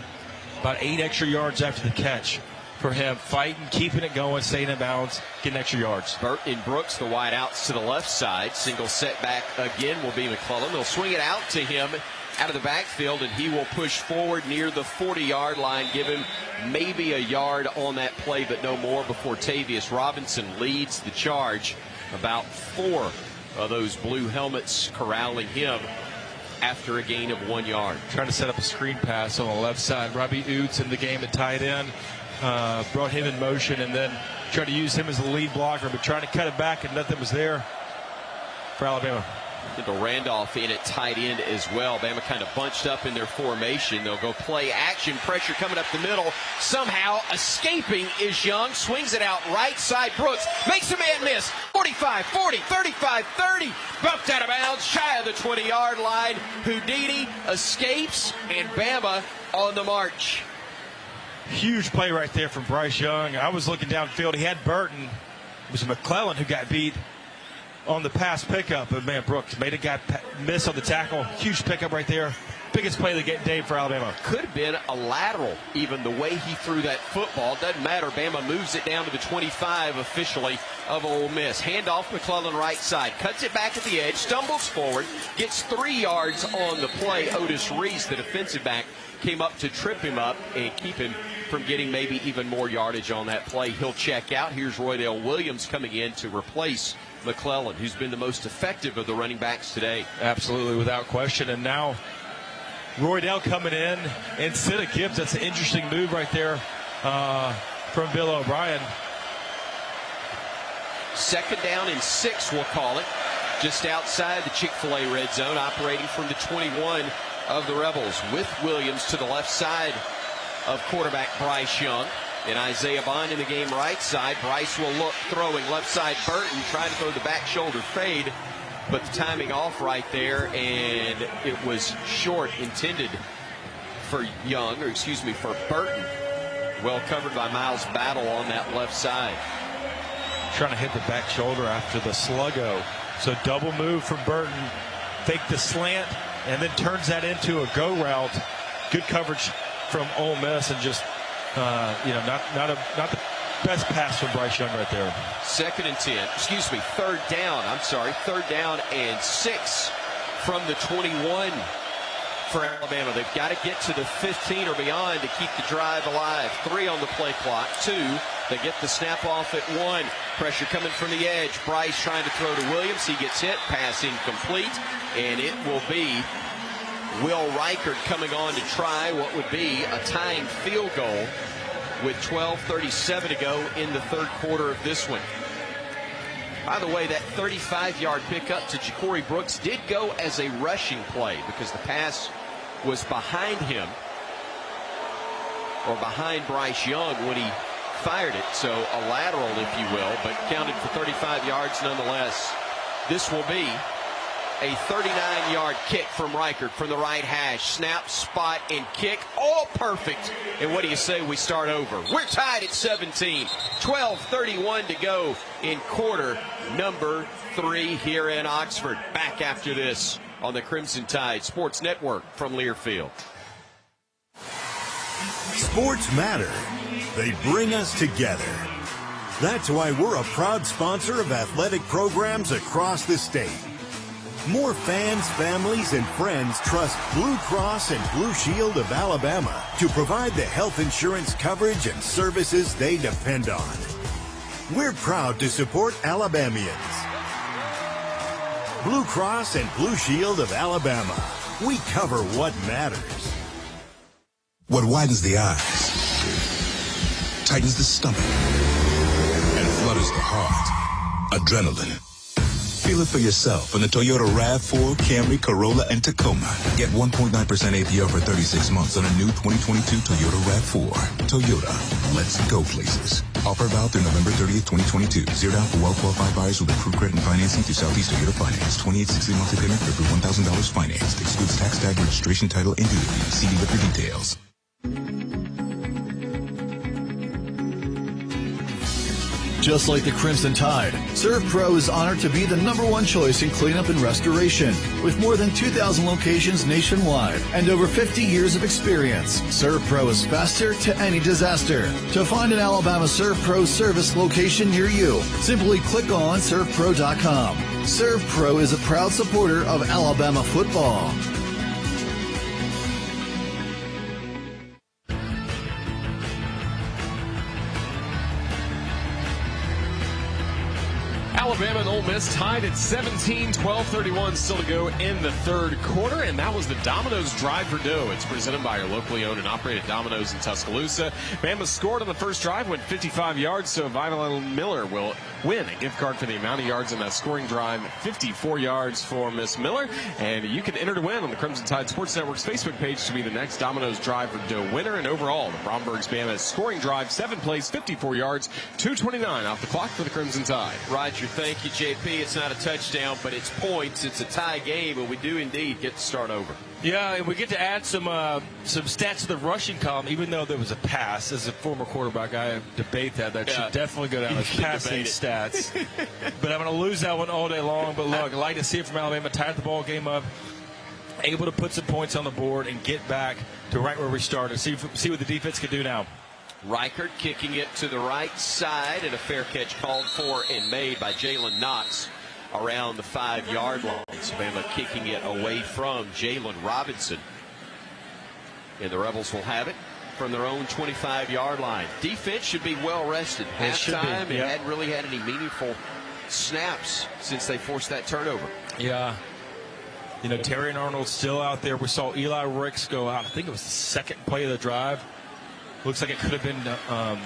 about 8 extra yards after the catch for him, fighting, keeping it going, staying in bounds, getting extra yards. Burton and Brooks, the wide outs to the left side. Single setback again will be McClellan. They'll swing it out to him out of the backfield, and he will push forward near the 40-yard line, give him maybe a yard on that play, but no more before Tavius Robinson leads the charge. About 4 of those blue helmets corralling him after a gain of 1 yard. Trying to set up a screen pass on the left side. Robbie Oots in the game at tight end. Brought him in motion and then tried to use him as the lead blocker, but trying to cut it back and nothing was there for Alabama. Kendall Randolph in at tight end as well. Bama kind of bunched up in their formation. They'll go play action. Pressure coming up the middle. Somehow escaping is Young. Swings it out right side. Brooks makes a man miss. 45, 40, 35, 30. Bumped out of bounds. Shy of the 20-yard line. Houdini escapes, and Bama on the march. Huge play right there from Bryce Young. I was looking downfield. He had Burton. It was McClellan who got beat on the pass pickup. But, man, Brooks made a guy miss on the tackle. Huge pickup right there. Biggest play of the day for Alabama. Could have been a lateral, even the way he threw that football. Doesn't matter. Bama moves it down to the 25 officially of Ole Miss. Handoff McClellan right side. Cuts it back at the edge. Stumbles forward. Gets 3 yards on the play. Otis Reese, the defensive back, came up to trip him up and keep him from getting maybe even more yardage on that play. He'll check out. Here's Roydell Williams coming in to replace McClellan, who's been the most effective of the running backs today. Absolutely, without question. And now Roydell coming in instead of Gibbs. That's an interesting move right there from Bill O'Brien. 2nd down and 6, we'll call it. Just outside the Chick-fil-A red zone, operating from the 21 of the Rebels, with Williams to the left side of quarterback Bryce Young. And Isaiah Bond in the game right side. Bryce will look, throwing left side. Burton trying to throw the back shoulder fade, but the timing off right there, and it was short, intended for Young, or excuse me, for Burton. Well covered by Miles Battle on that left side. Trying to hit the back shoulder after the sluggo. So double move from Burton. Fake the slant, and then turns that into a go route. Good coverage from Ole Miss, and just not the best pass from Bryce Young right there. 2nd and 10. Excuse me, 3rd down. I'm sorry, 3rd down and 6 from the 21 for Alabama. They've got to get to the 15 or beyond to keep the drive alive. 3 on the play clock. 2, they get the snap off at 1. Pressure coming from the edge. Bryce trying to throw to Williams. He gets hit. Pass incomplete. And it will be Will Reichert coming on to try what would be a tying field goal with 12:37 to go in the third quarter of this one. By the way, that 35-yard pickup to Ja'Cory Brooks did go as a rushing play because the pass was behind him, or behind Bryce Young when he fired it. So a lateral, if you will, but counted for 35 yards nonetheless. This will be a 39-yard kick from Reichert from the right hash. Snap, spot, and kick. All perfect. And what do you say we start over? We're tied at 17. 12:31 to go in quarter number 3 here in Oxford. Back after this on the Crimson Tide Sports Network from Learfield. Sports matter. They bring us together. That's why we're a proud sponsor of athletic programs across the state. More fans, families, and friends trust Blue Cross and Blue Shield of Alabama to provide the health insurance coverage and services they depend on. We're proud to support Alabamians. Blue Cross and Blue Shield of Alabama. We cover what matters. What widens the eyes, tightens the stomach, and flutters the heart. Adrenaline. Feel it for yourself in the Toyota RAV4, Camry, Corolla, and Tacoma. Get 1.9% APR for 36 months on a new 2022 Toyota RAV4. Toyota, let's go places. Offer valid through November 30th, 2022. 0 down for well-qualified buyers with approved credit and financing through Southeast Toyota Finance. 2860 monthly payment for every $1,000 financed. Excludes tax, tag, registration, title, and duty fees. See dealer for details. Just like the Crimson Tide, Serve Pro is honored to be the #1 choice in cleanup and restoration. With more than 2,000 locations nationwide and over 50 years of experience, Serve Pro is faster to any disaster. To find an Alabama Serve Pro service location near you, simply click on ServePro.com. Serve Pro is a proud supporter of Alabama football. Alabama and Ole Miss tied at 17, 12:31 still to go in the third quarter, and that was the Domino's Drive for Dough. It's presented by your locally owned and operated Domino's in Tuscaloosa. Bama scored on the first drive, went 55 yards, so Violet Miller will win a gift card for the amount of yards in that scoring drive. 54 yards for Miss Miller, and you can enter to win on the Crimson Tide Sports Network's Facebook page to be the next Domino's Drive for Dough winner. And overall, the Bromberg's Bama scoring drive, 7 plays, 54 yards, 2:29 off the clock for the Crimson Tide. Roger, thank you, JP. It's not a touchdown, but it's points. It's a tie game, and we do indeed get to start over. Yeah, and we get to add some stats to the rushing column, even though there was a pass. As a former quarterback, I debate that. That should definitely go down as passing stats. But I'm going to lose that one all day long. But look, I'd like to see it from Alabama. Tied the ball game up, able to put some points on the board and get back to right where we started. See what the defense can do now. Reichert kicking it to the right side, and a fair catch called for and made by Jalen Knox around the 5-yard line. Bama kicking it away from Jalen Robinson. And the Rebels will have it from their own 25-yard line. Defense should be well rested. Halftime, it hadn't really had any meaningful snaps since they forced that turnover. Yeah. You know, Terry and Arnold still out there. We saw Eli Ricks go out. I think it was the second play of the drive. Looks like it could have been, I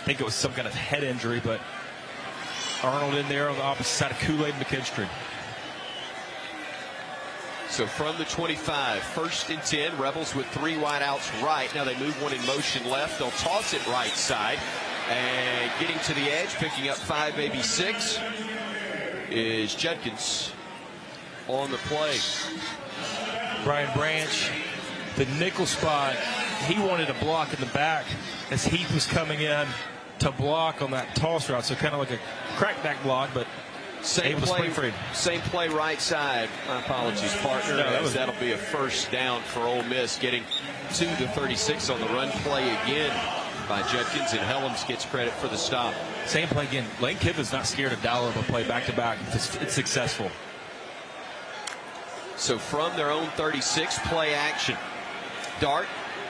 think it was some kind of head injury, but Arnold in there on the opposite side of Kool-Aid and McKinstry. So from the 25, 1st and 10, Rebels with 3 wideouts right. Now they move one in motion left. They'll toss it right side. And getting to the edge, picking up 5, maybe 6, is Judkins on the play. Brian Branch, the nickel spot, he wanted a block in the back as Heath was coming in to block on that toss route. So kind of like a crackback block, but same play right side. My apologies, partner. No, that'll be a first down for Ole Miss, getting to the 36 on the run play again by Judkins, and Helms gets credit for the stop. Same play again. Lane Kiffin's not scared to dial up a play back-to-back. It's successful. So from their own 36, play action. Dart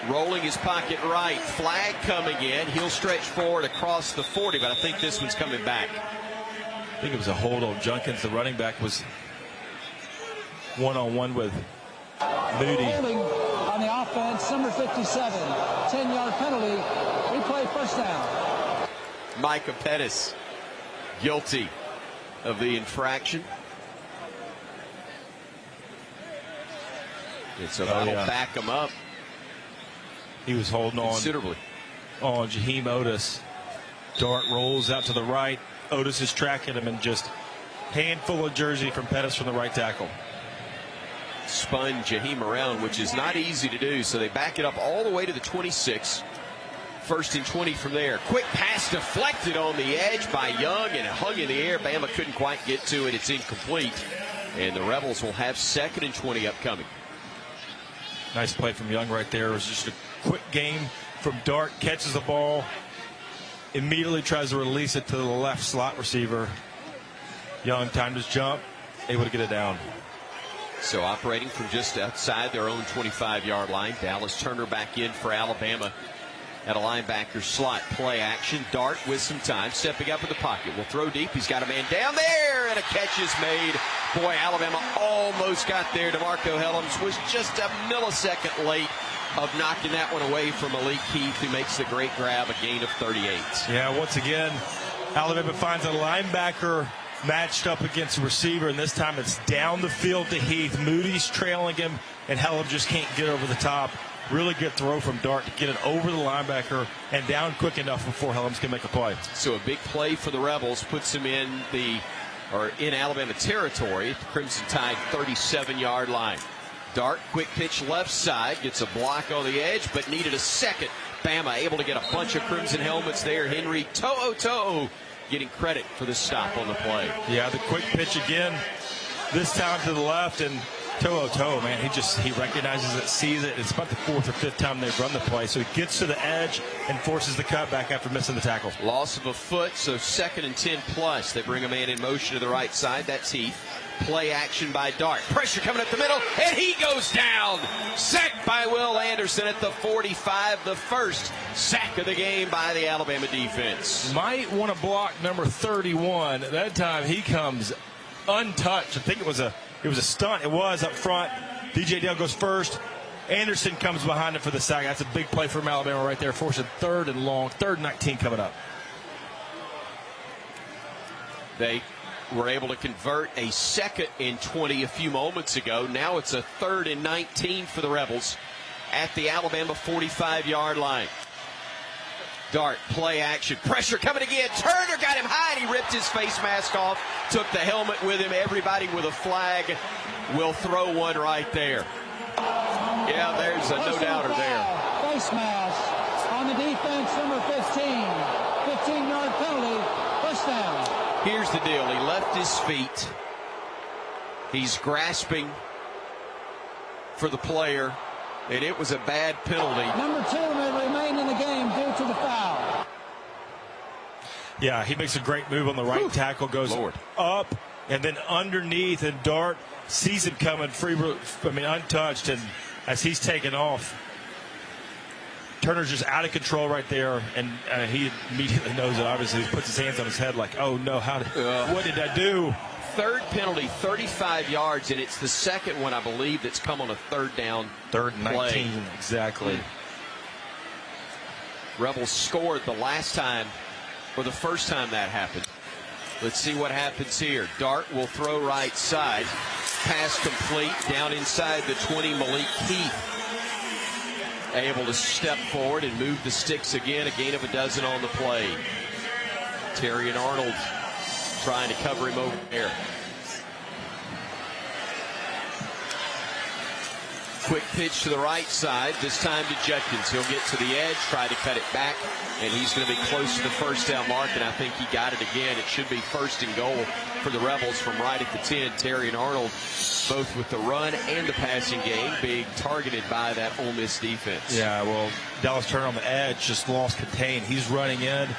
rolling his pocket right. Flag coming in. He'll stretch forward across the 40, but I think this one's coming back. I think it was a hold on Junkins. The running back was one-on-one with Moody. Holding on the offense, number 57. 10-yard penalty. Replay first down. Micah Pettis guilty of the infraction. And so that'll back him up. He was holding on considerably on Jaheim Otis. Dart rolls out to the right. Otis is tracking him, and just handful of jersey from Pettis from the right tackle. Spun Jaheim around, which is not easy to do. So they back it up all the way to the 26. 1st and 20 from there. Quick pass deflected on the edge by Young and hung in the air. Bama couldn't quite get to it. It's incomplete. And the Rebels will have 2nd and 20 upcoming. Nice play from Young right there. It was just a quick game from Dart. Catches the ball. Immediately tries to release it to the left slot receiver. Young timed his jump. Able to get it down. So operating from just outside their own 25-yard line. Dallas Turner back in for Alabama at a linebacker slot. Play action. Dart with some time. Stepping up in the pocket. Will throw deep. He's got a man down there. And a catch is made. Boy, Alabama almost got there. DeMarco Helms was just a millisecond late of knocking that one away from Malik Heath, who makes the great grab, a gain of 38. Yeah, once again, Alabama finds a linebacker matched up against a receiver, and this time it's down the field to Heath. Moody's trailing him, and Helm just can't get over the top. Really good throw from Dart to get it over the linebacker and down quick enough before Helms can make a play. So a big play for the Rebels puts him in Alabama territory at the Crimson Tide 37-yard line. Dart, quick pitch left side, gets a block on the edge, but needed a second. Bama able to get a bunch of Crimson helmets there. Henry To'o getting credit for the stop on the play. Yeah, the quick pitch again, this time to the left, and To'o, man, he recognizes it, sees it. It's about the 4th or 5th time they've run the play, so he gets to the edge and forces the cutback after missing the tackle. Loss of a foot, so 2nd and 10 plus. They bring a man in motion to the right side. That's Heath. Play action by Dart. Pressure coming up the middle, and he goes down. Sacked by Will Anderson at the 45. The first sack of the game by the Alabama defense. Might want to block number 31. At that time, he comes untouched. I think it was a stunt. It was up front. DJ Dale goes first. Anderson comes behind him for the sack. That's a big play from Alabama right there. Forcing 3rd and long. 3rd and 19 coming up. They were able to convert a 2nd and 20 a few moments ago. Now it's a 3rd and 19 for the Rebels at the Alabama 45-yard line. Dart, play action, pressure coming again. Turner got him high, and he ripped his face mask off, took the helmet with him. Everybody with a flag will throw one right there. Yeah, there's a no-doubter there. Face mask on the defense, number 15. 15-yard penalty, first down. Here's the deal. He left his feet. He's grasping for the player, and it was a bad penalty. Number 2 may remain in the game due to the foul. Yeah, he makes a great move on the right tackle, goes up and then underneath, and Dart sees him coming untouched, and as he's taken off, Turner's just out of control right there, and he immediately knows it. Obviously, he puts his hands on his head like, oh no, what did I do? 3rd penalty, 35 yards, and it's the 2nd one, I believe, that's come on a 3rd down. 3rd and 19, exactly. Rebels scored the last time, or the first time that happened. Let's see what happens here. Dart will throw right side. Pass complete, down inside the 20, Malik Heath. Able to step forward and move the sticks again. A gain of a dozen on the play. Terry and Arnold trying to cover him over there. Quick pitch to the right side, this time to Judkins. He'll get to the edge, try to cut it back, and he's going to be close to the 1st down mark, and I think he got it again. It should be 1st and goal for the Rebels from right at the 10. Terry and Arnold, both with the run and the passing game, being targeted by that Ole Miss defense. Yeah, well, Dallas Turner on the edge just lost contain. He's running in,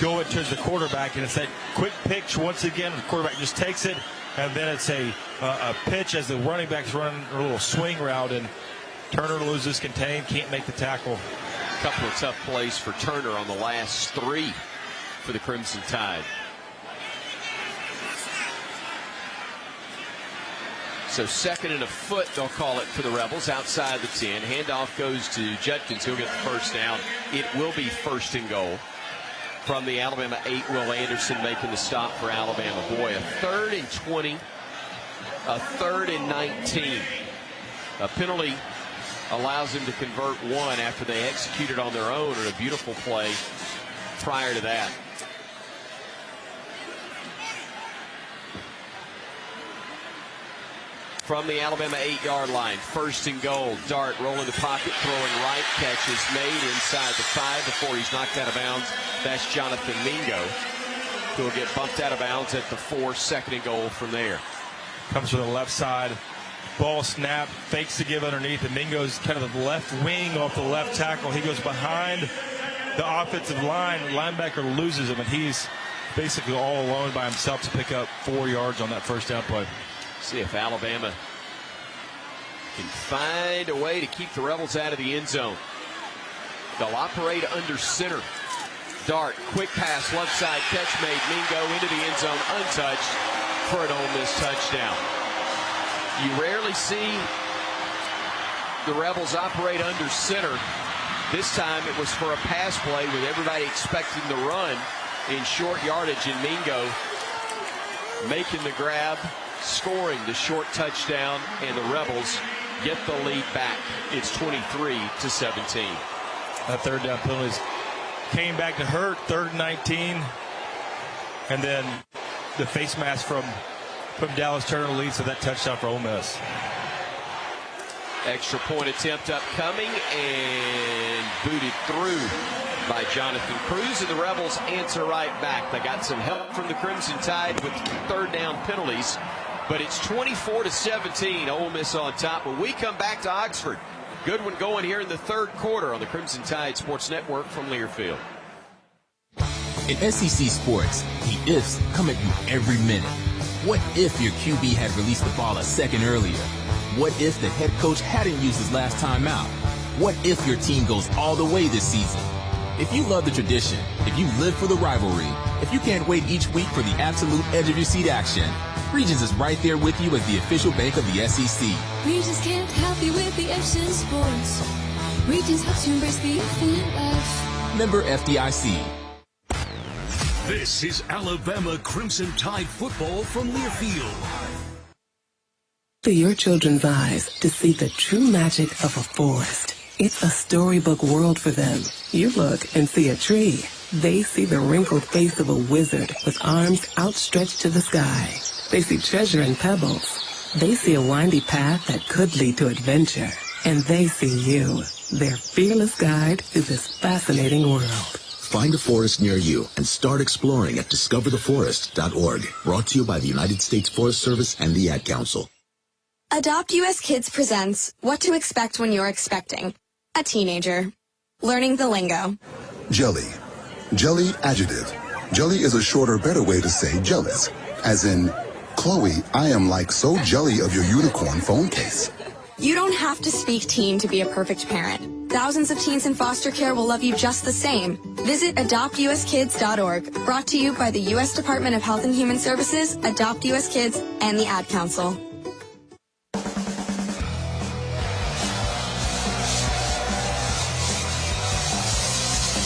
going to the quarterback, and it's that quick pitch once again. The quarterback just takes it, and then it's a pitch as the running back's running a little swing route, and Turner loses contain, can't make the tackle. A couple of tough plays for Turner on the last 3 for the Crimson Tide. So 2nd and a foot, they'll call it for the Rebels outside the 10. Handoff goes to Judkins. He'll get the first down. It will be 1st and goal. From the Alabama 8, Will Anderson making the stop for Alabama. Boy, a 3rd and 20, a 3rd and 19. A penalty allows them to convert 1 after they executed on their own, and a beautiful play prior to that. From the Alabama 8-yard line, 1st and goal. Dart rolling the pocket, throwing right. Catch is made inside the 5 before he's knocked out of bounds. That's Jonathan Mingo, who will get bumped out of bounds at the 4. 2nd and goal from there. Comes from the left side. Ball snap, fakes to give underneath, and Mingo's kind of the left wing off the left tackle. He goes behind the offensive line. Linebacker loses him, and he's basically all alone by himself to pick up 4 yards on that first down play. See if Alabama can find a way to keep the Rebels out of the end zone. They'll operate under center. Dart, quick pass, left side catch made. Mingo into the end zone untouched for an Ole Miss touchdown. You rarely see the Rebels operate under center. This time it was for a pass play with everybody expecting the run in short yardage, and Mingo making the grab, scoring the short touchdown, and the Rebels get the lead back. It's 23-17. That 3rd down penalties came back to hurt. 3rd and 19, and then the face mask from Dallas Turner leads to that touchdown for Ole Miss. Extra point attempt upcoming and booted through by Jonathan Cruz, and the Rebels answer right back. They got some help from the Crimson Tide with 3rd down penalties, but it's 24-17, Ole Miss on top. When we come back to Oxford, good one going here in the 3rd quarter on the Crimson Tide Sports Network from Learfield. In SEC sports, the ifs come at you every minute. What if your QB had released the ball a second earlier? What if the head coach hadn't used his last timeout? What if your team goes all the way this season? If you love the tradition, if you live for the rivalry, if you can't wait each week for the absolute edge of your seat action, Regions is right there with you as the official bank of the SEC. Regions can't help you with the ifs in sports. Regions helps you embrace the if in life. Member FDIC. This is Alabama Crimson Tide football from Learfield. For your children's eyes to see the true magic of a forest. It's a storybook world for them. You look and see a tree. They see the wrinkled face of a wizard with arms outstretched to the sky. They see treasure in pebbles. They see a windy path that could lead to adventure. And they see you, their fearless guide through this fascinating world. Find a forest near you and start exploring at discovertheforest.org. Brought to you by the United States Forest Service and the Ad Council. Adopt US Kids presents What to Expect When You're Expecting a Teenager. Learning the lingo. Jelly. Jelly adjective. Jelly is a shorter, better way to say jealous. As in, Chloe, I am like so jelly of your unicorn phone case. You don't have to speak teen to be a perfect parent. Thousands of teens in foster care will love you just the same. Visit adoptuskids.org. Brought to you by the U.S. Department of Health and Human Services, Adopt US Kids, and the Ad Council.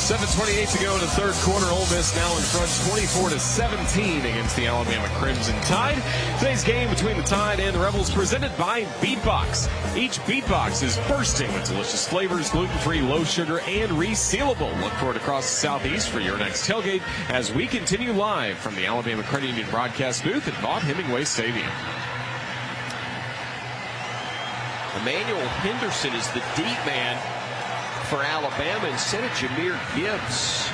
7:28 to go in the 3rd quarter. Ole Miss now in front 24-17 against the Alabama Crimson Tide. Today's game between the Tide and the Rebels presented by Beatbox. Each Beatbox is bursting with delicious flavors, gluten-free, low sugar, and resealable. Look for it across the Southeast for your next tailgate as we continue live from the Alabama Credit Union broadcast booth at Vaught Hemingway Stadium. Emmanuel Henderson is the deep man for Alabama instead of Jahmyr Gibbs.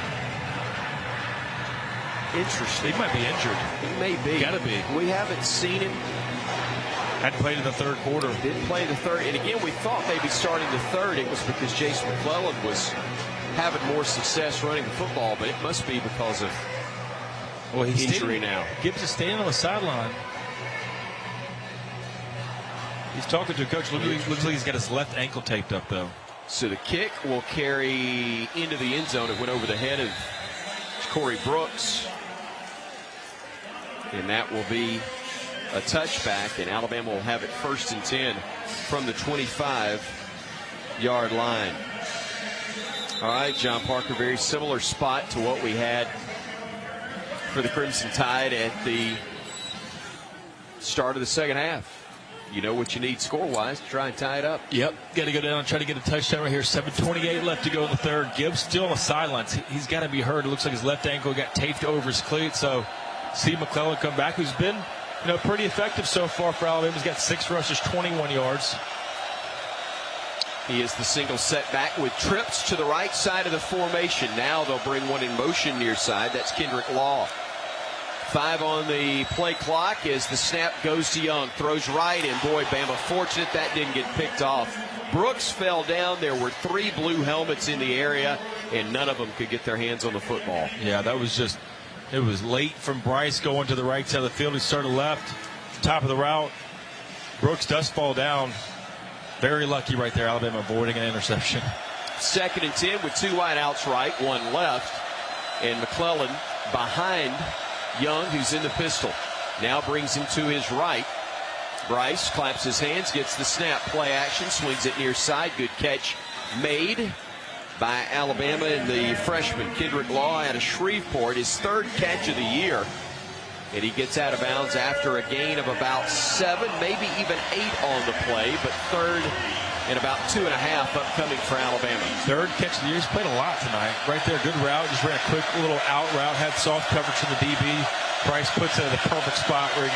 Interesting. He might be injured. He may be. Gotta be. We haven't seen him. Hadn't played in the 3rd quarter. Didn't play the 3rd. And again, we thought maybe starting the 3rd it was because Jason McClellan was having more success running the football, but it must be because of he's injury now. Gibbs is standing on the sideline. He's talking to a coach. Looks like he's got his left ankle taped up, though. So the kick will carry into the end zone. It went over the head of Corey Brooks. And that will be a touchback, and Alabama will have it 1st and 10 from the 25-yard line. All right, John Parker, very similar spot to what we had for the Crimson Tide at the start of the second half. You know what you need score-wise to try and tie it up. Yep, got to go down and try to get a touchdown right here. 7:28 left to go in the third. Gibbs still on the sidelines. He's got to be hurt. It looks like his left ankle got taped over his cleat. So Steve McClellan come back, who's been pretty effective so far for Alabama. He's got 6 rushes, 21 yards. He is the single setback with trips to the right side of the formation. Now they'll bring one in motion near side. That's Kendrick Law. 5 on the play clock as the snap goes to Young. Throws right, and boy, Bama fortunate that didn't get picked off. Brooks fell down. There were 3 blue helmets in the area, and none of them could get their hands on the football. Yeah, that was just, it was late from Bryce going to the right side of the field. He started left, top of the route. Brooks does fall down. Very lucky right there, Alabama avoiding an interception. 2nd and 10 with 2 wide outs right, 1 left, and McClellan behind Young, who's in the pistol. Now brings him to his right. Bryce claps his hands, gets the snap, play action, swings it near side. Good catch made by Alabama, and the freshman Kendrick Law out of Shreveport, his 3rd catch of the year. And he gets out of bounds after a gain of about 7, maybe even 8 on the play, but 3rd and about 2.5 upcoming for Alabama. 3rd catch of the year. He's played a lot tonight. Right there, good route. Just ran a quick little out route. Had soft coverage from the DB. Bryce puts it in the perfect spot where he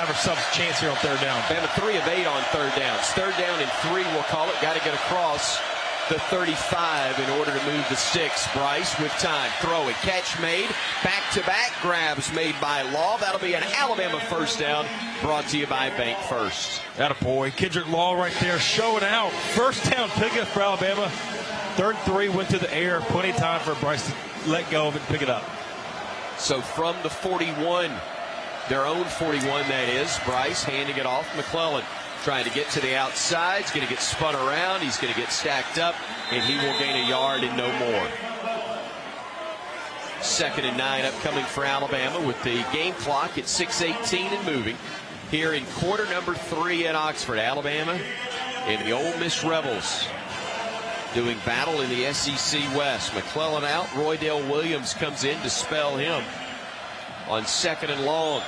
have himself a chance here on 3rd down. Bama 3 of 8 on 3rd downs. 3rd down and 3, we'll call it. Got to get across the 35 in order to move the sticks. Bryce with time. Throw it. Catch made. Back-to-back grabs made by Law. That'll be an Alabama 1st down, brought to you by Bank First. Attaboy. Kendrick Law right there showing out. 1st down pickup for Alabama. 3rd and 3 went to the air. Plenty of time for Bryce to let go of it and pick it up. So from the 41, their own 41 that is, Bryce handing it off. McClellan trying to get to the outside. He's going to get spun around. He's going to get stacked up, and he will gain a yard and no more. 2nd and 9 upcoming for Alabama with the game clock at 6:18 and moving. Here in quarter number 3 at Oxford, Alabama and the Ole Miss Rebels doing battle in the SEC West. McClellan out. Roydale Williams comes in to spell him on 2nd and long.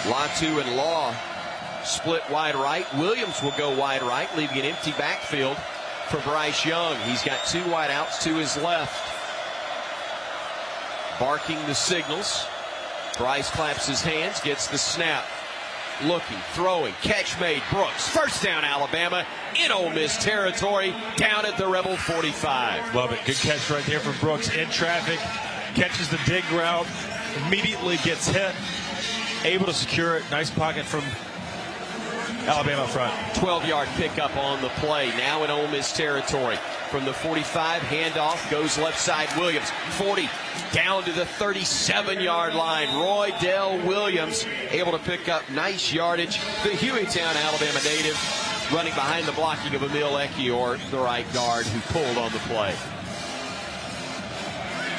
Latu and Law split wide right. Williams will go wide right, leaving an empty backfield for Bryce Young. He's got 2 wide outs to his left. Barking the signals. Bryce claps his hands, gets the snap. Looking, throwing, catch made. Brooks. 1st down, Alabama in Ole Miss territory, down at the Rebel 45. Love it. Good catch right there from Brooks in traffic. Catches the dig route, immediately gets hit, able to secure it. Nice pocket from Alabama front. 12-yard pickup on the play. Now in Ole Miss territory. From the 45, handoff, goes left side. Williams, 40, down to the 37-yard line. Roydale Williams able to pick up nice yardage. The Hueytown, Alabama native, running behind the blocking of Emil Ekiyor, the right guard, who pulled on the play.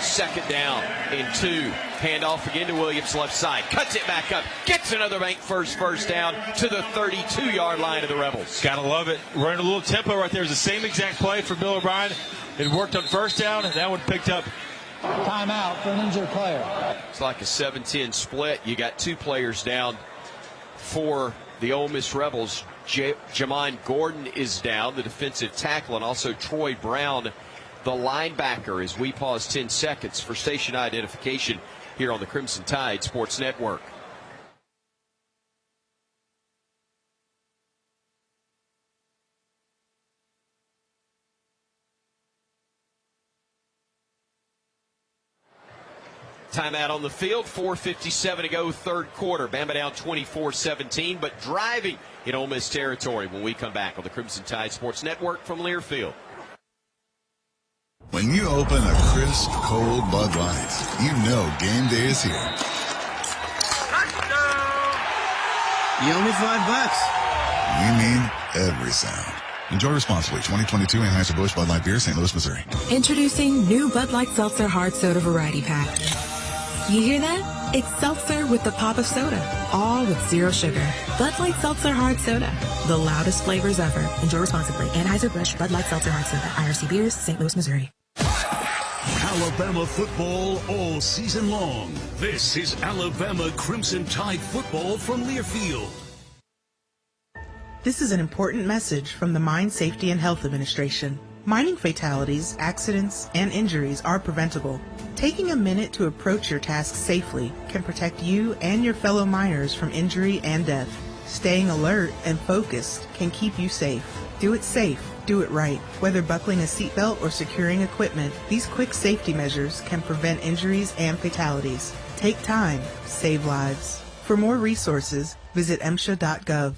2nd down and 2. Handoff again to Williams, left side. Cuts it back up. Gets another Bank first down to the 32-yard line of the Rebels. Gotta love it. Running a little tempo right there. It's the same exact play for Bill O'Brien. It worked on 1st down, and that one picked up. Timeout for an injured player. It's like a 7-10 split. You got 2 players down for the Ole Miss Rebels. Jamon Gordon is down, the defensive tackle, and also Troy Brown, the linebacker, as we pause 10 seconds for station identification here on the Crimson Tide Sports Network. Timeout on the field, 4:57 to go, 3rd quarter. Bama down 24-17, but driving in Ole Miss territory when we come back on the Crimson Tide Sports Network from Learfield. When you open a crisp, cold Bud Light, you know game day is here. You owe me $5. We mean every sound. Enjoy responsibly. 2022 Anheuser-Busch Bud Light Beer, St. Louis, Missouri. Introducing new Bud Light Seltzer Hard Soda Variety Pack. You hear that? It's seltzer with the pop of soda, all with zero sugar. Bud Light Seltzer Hard Soda, the loudest flavors ever. Enjoy responsibly. Anheuser-Busch Bud Light Seltzer Hard Soda, IRC Beers, St. Louis, Missouri. Alabama football all season long. This is Alabama Crimson Tide football from Learfield. This is an important message from the Mine Safety and Health Administration. Mining fatalities, accidents, and injuries are preventable. Taking a minute to approach your task safely can protect you and your fellow miners from injury and death. Staying alert and focused can keep you safe. Do it safe. Do it right. Whether buckling a seatbelt or securing equipment, these quick safety measures can prevent injuries and fatalities. Take time. Save lives. For more resources, visit MSHA.gov.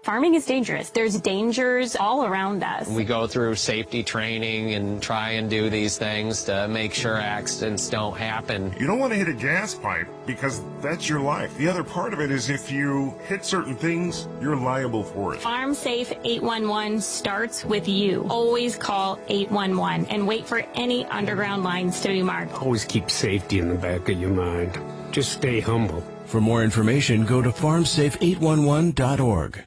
Farming is dangerous. There's dangers all around us. We go through safety training and try and do these things to make sure accidents don't happen. You don't want to hit a gas pipe because that's your life. The other part of it is if you hit certain things, you're liable for it. Farm Safe 811 starts with you. Always call 811 and wait for any underground lines to be marked. Always keep safety in the back of your mind. Just stay humble. For more information, go to farmsafe811.org.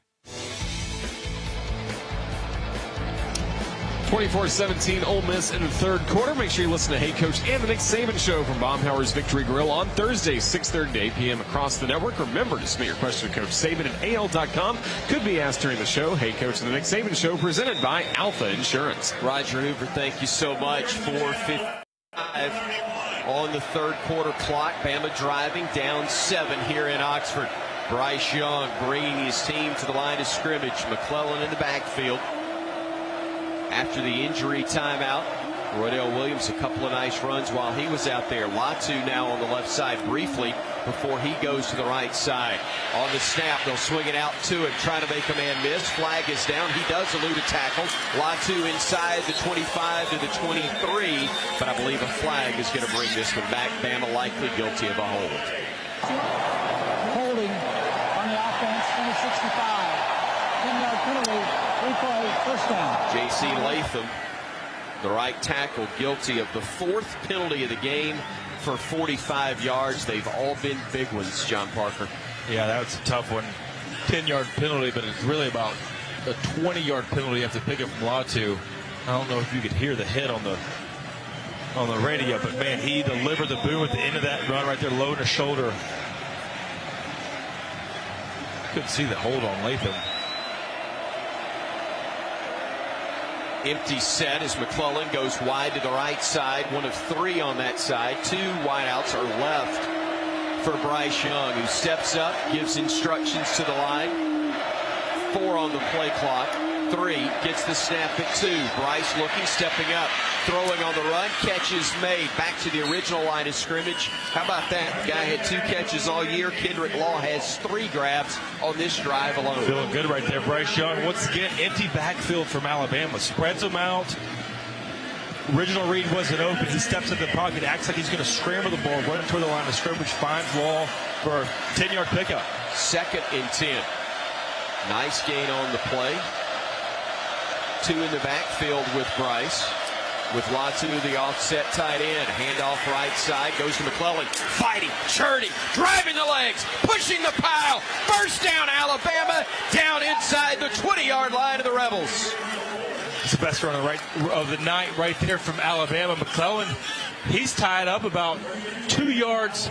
24-17 Ole Miss in the third quarter. Make sure you listen to Hey Coach and the Nick Saban Show from Baumhower's Victory Grill on Thursdays, 6:30 to 8 p.m. across the network. Remember to submit your question to Coach Saban at AL.com. Could be asked during the show. Hey Coach and the Nick Saban Show presented by Alpha Insurance. Roger Hoover, thank you so much. 4:55 on the third quarter clock. Bama driving down 7 here in Oxford. Bryce Young bringing his team to the line of scrimmage. McClellan in the backfield. After the injury timeout, Roydell Williams a couple of nice runs while he was out there. Latu now on the left side briefly before he goes to the right side. On the snap, they'll swing it out to him, trying to make a man miss. Flag is down. He does elude a tackle. Latu inside the 25 to the 23, but I believe a flag is going to bring this one back. Bama likely guilty of a hold. Holding on the offense in the 65. 10-yard penalty. Replay, first down. J.C. Latham, the right tackle, guilty of the 4th penalty of the game for 45 yards. They've all been big ones, John Parker. Yeah, that was a tough one. 10-yard penalty, but it's really about a 20-yard penalty you have to pick up from Latu. I don't know if you could hear the hit on the radio, but man, he delivered the boom at the end of that run right there, low in the shoulder. Couldn't see the hold on Latham. Empty set as McClellan goes wide to the right side. 1 of 3 on that side. 2 wideouts are left for Bryce Young, who steps up, gives instructions to the line. 4 on the play clock. 3 gets the snap at 2. Bryce looking, stepping up, throwing on the run. Catch is made. Back to the original line of scrimmage. How about that? The guy had 2 catches all year. Kendrick Law has 3 grabs on this drive alone. Feeling good right there. Bryce Young, once again, empty backfield from Alabama. Spreads them out. Original read wasn't open. He steps in the pocket, acts like he's going to scramble the ball, run toward the line of scrimmage, finds Law for a 10-yard pickup. 2nd and 10. Nice gain on the play. 2 in the backfield with Bryce. With Latu, the offset tight end. Handoff right side. Goes to McClellan. Fighting, churning, driving the legs, pushing the pile. First down, Alabama. Down inside the 20-yard line of the Rebels. It's the best run of the night right there from Alabama. McClellan, he's tied up about 2 yards.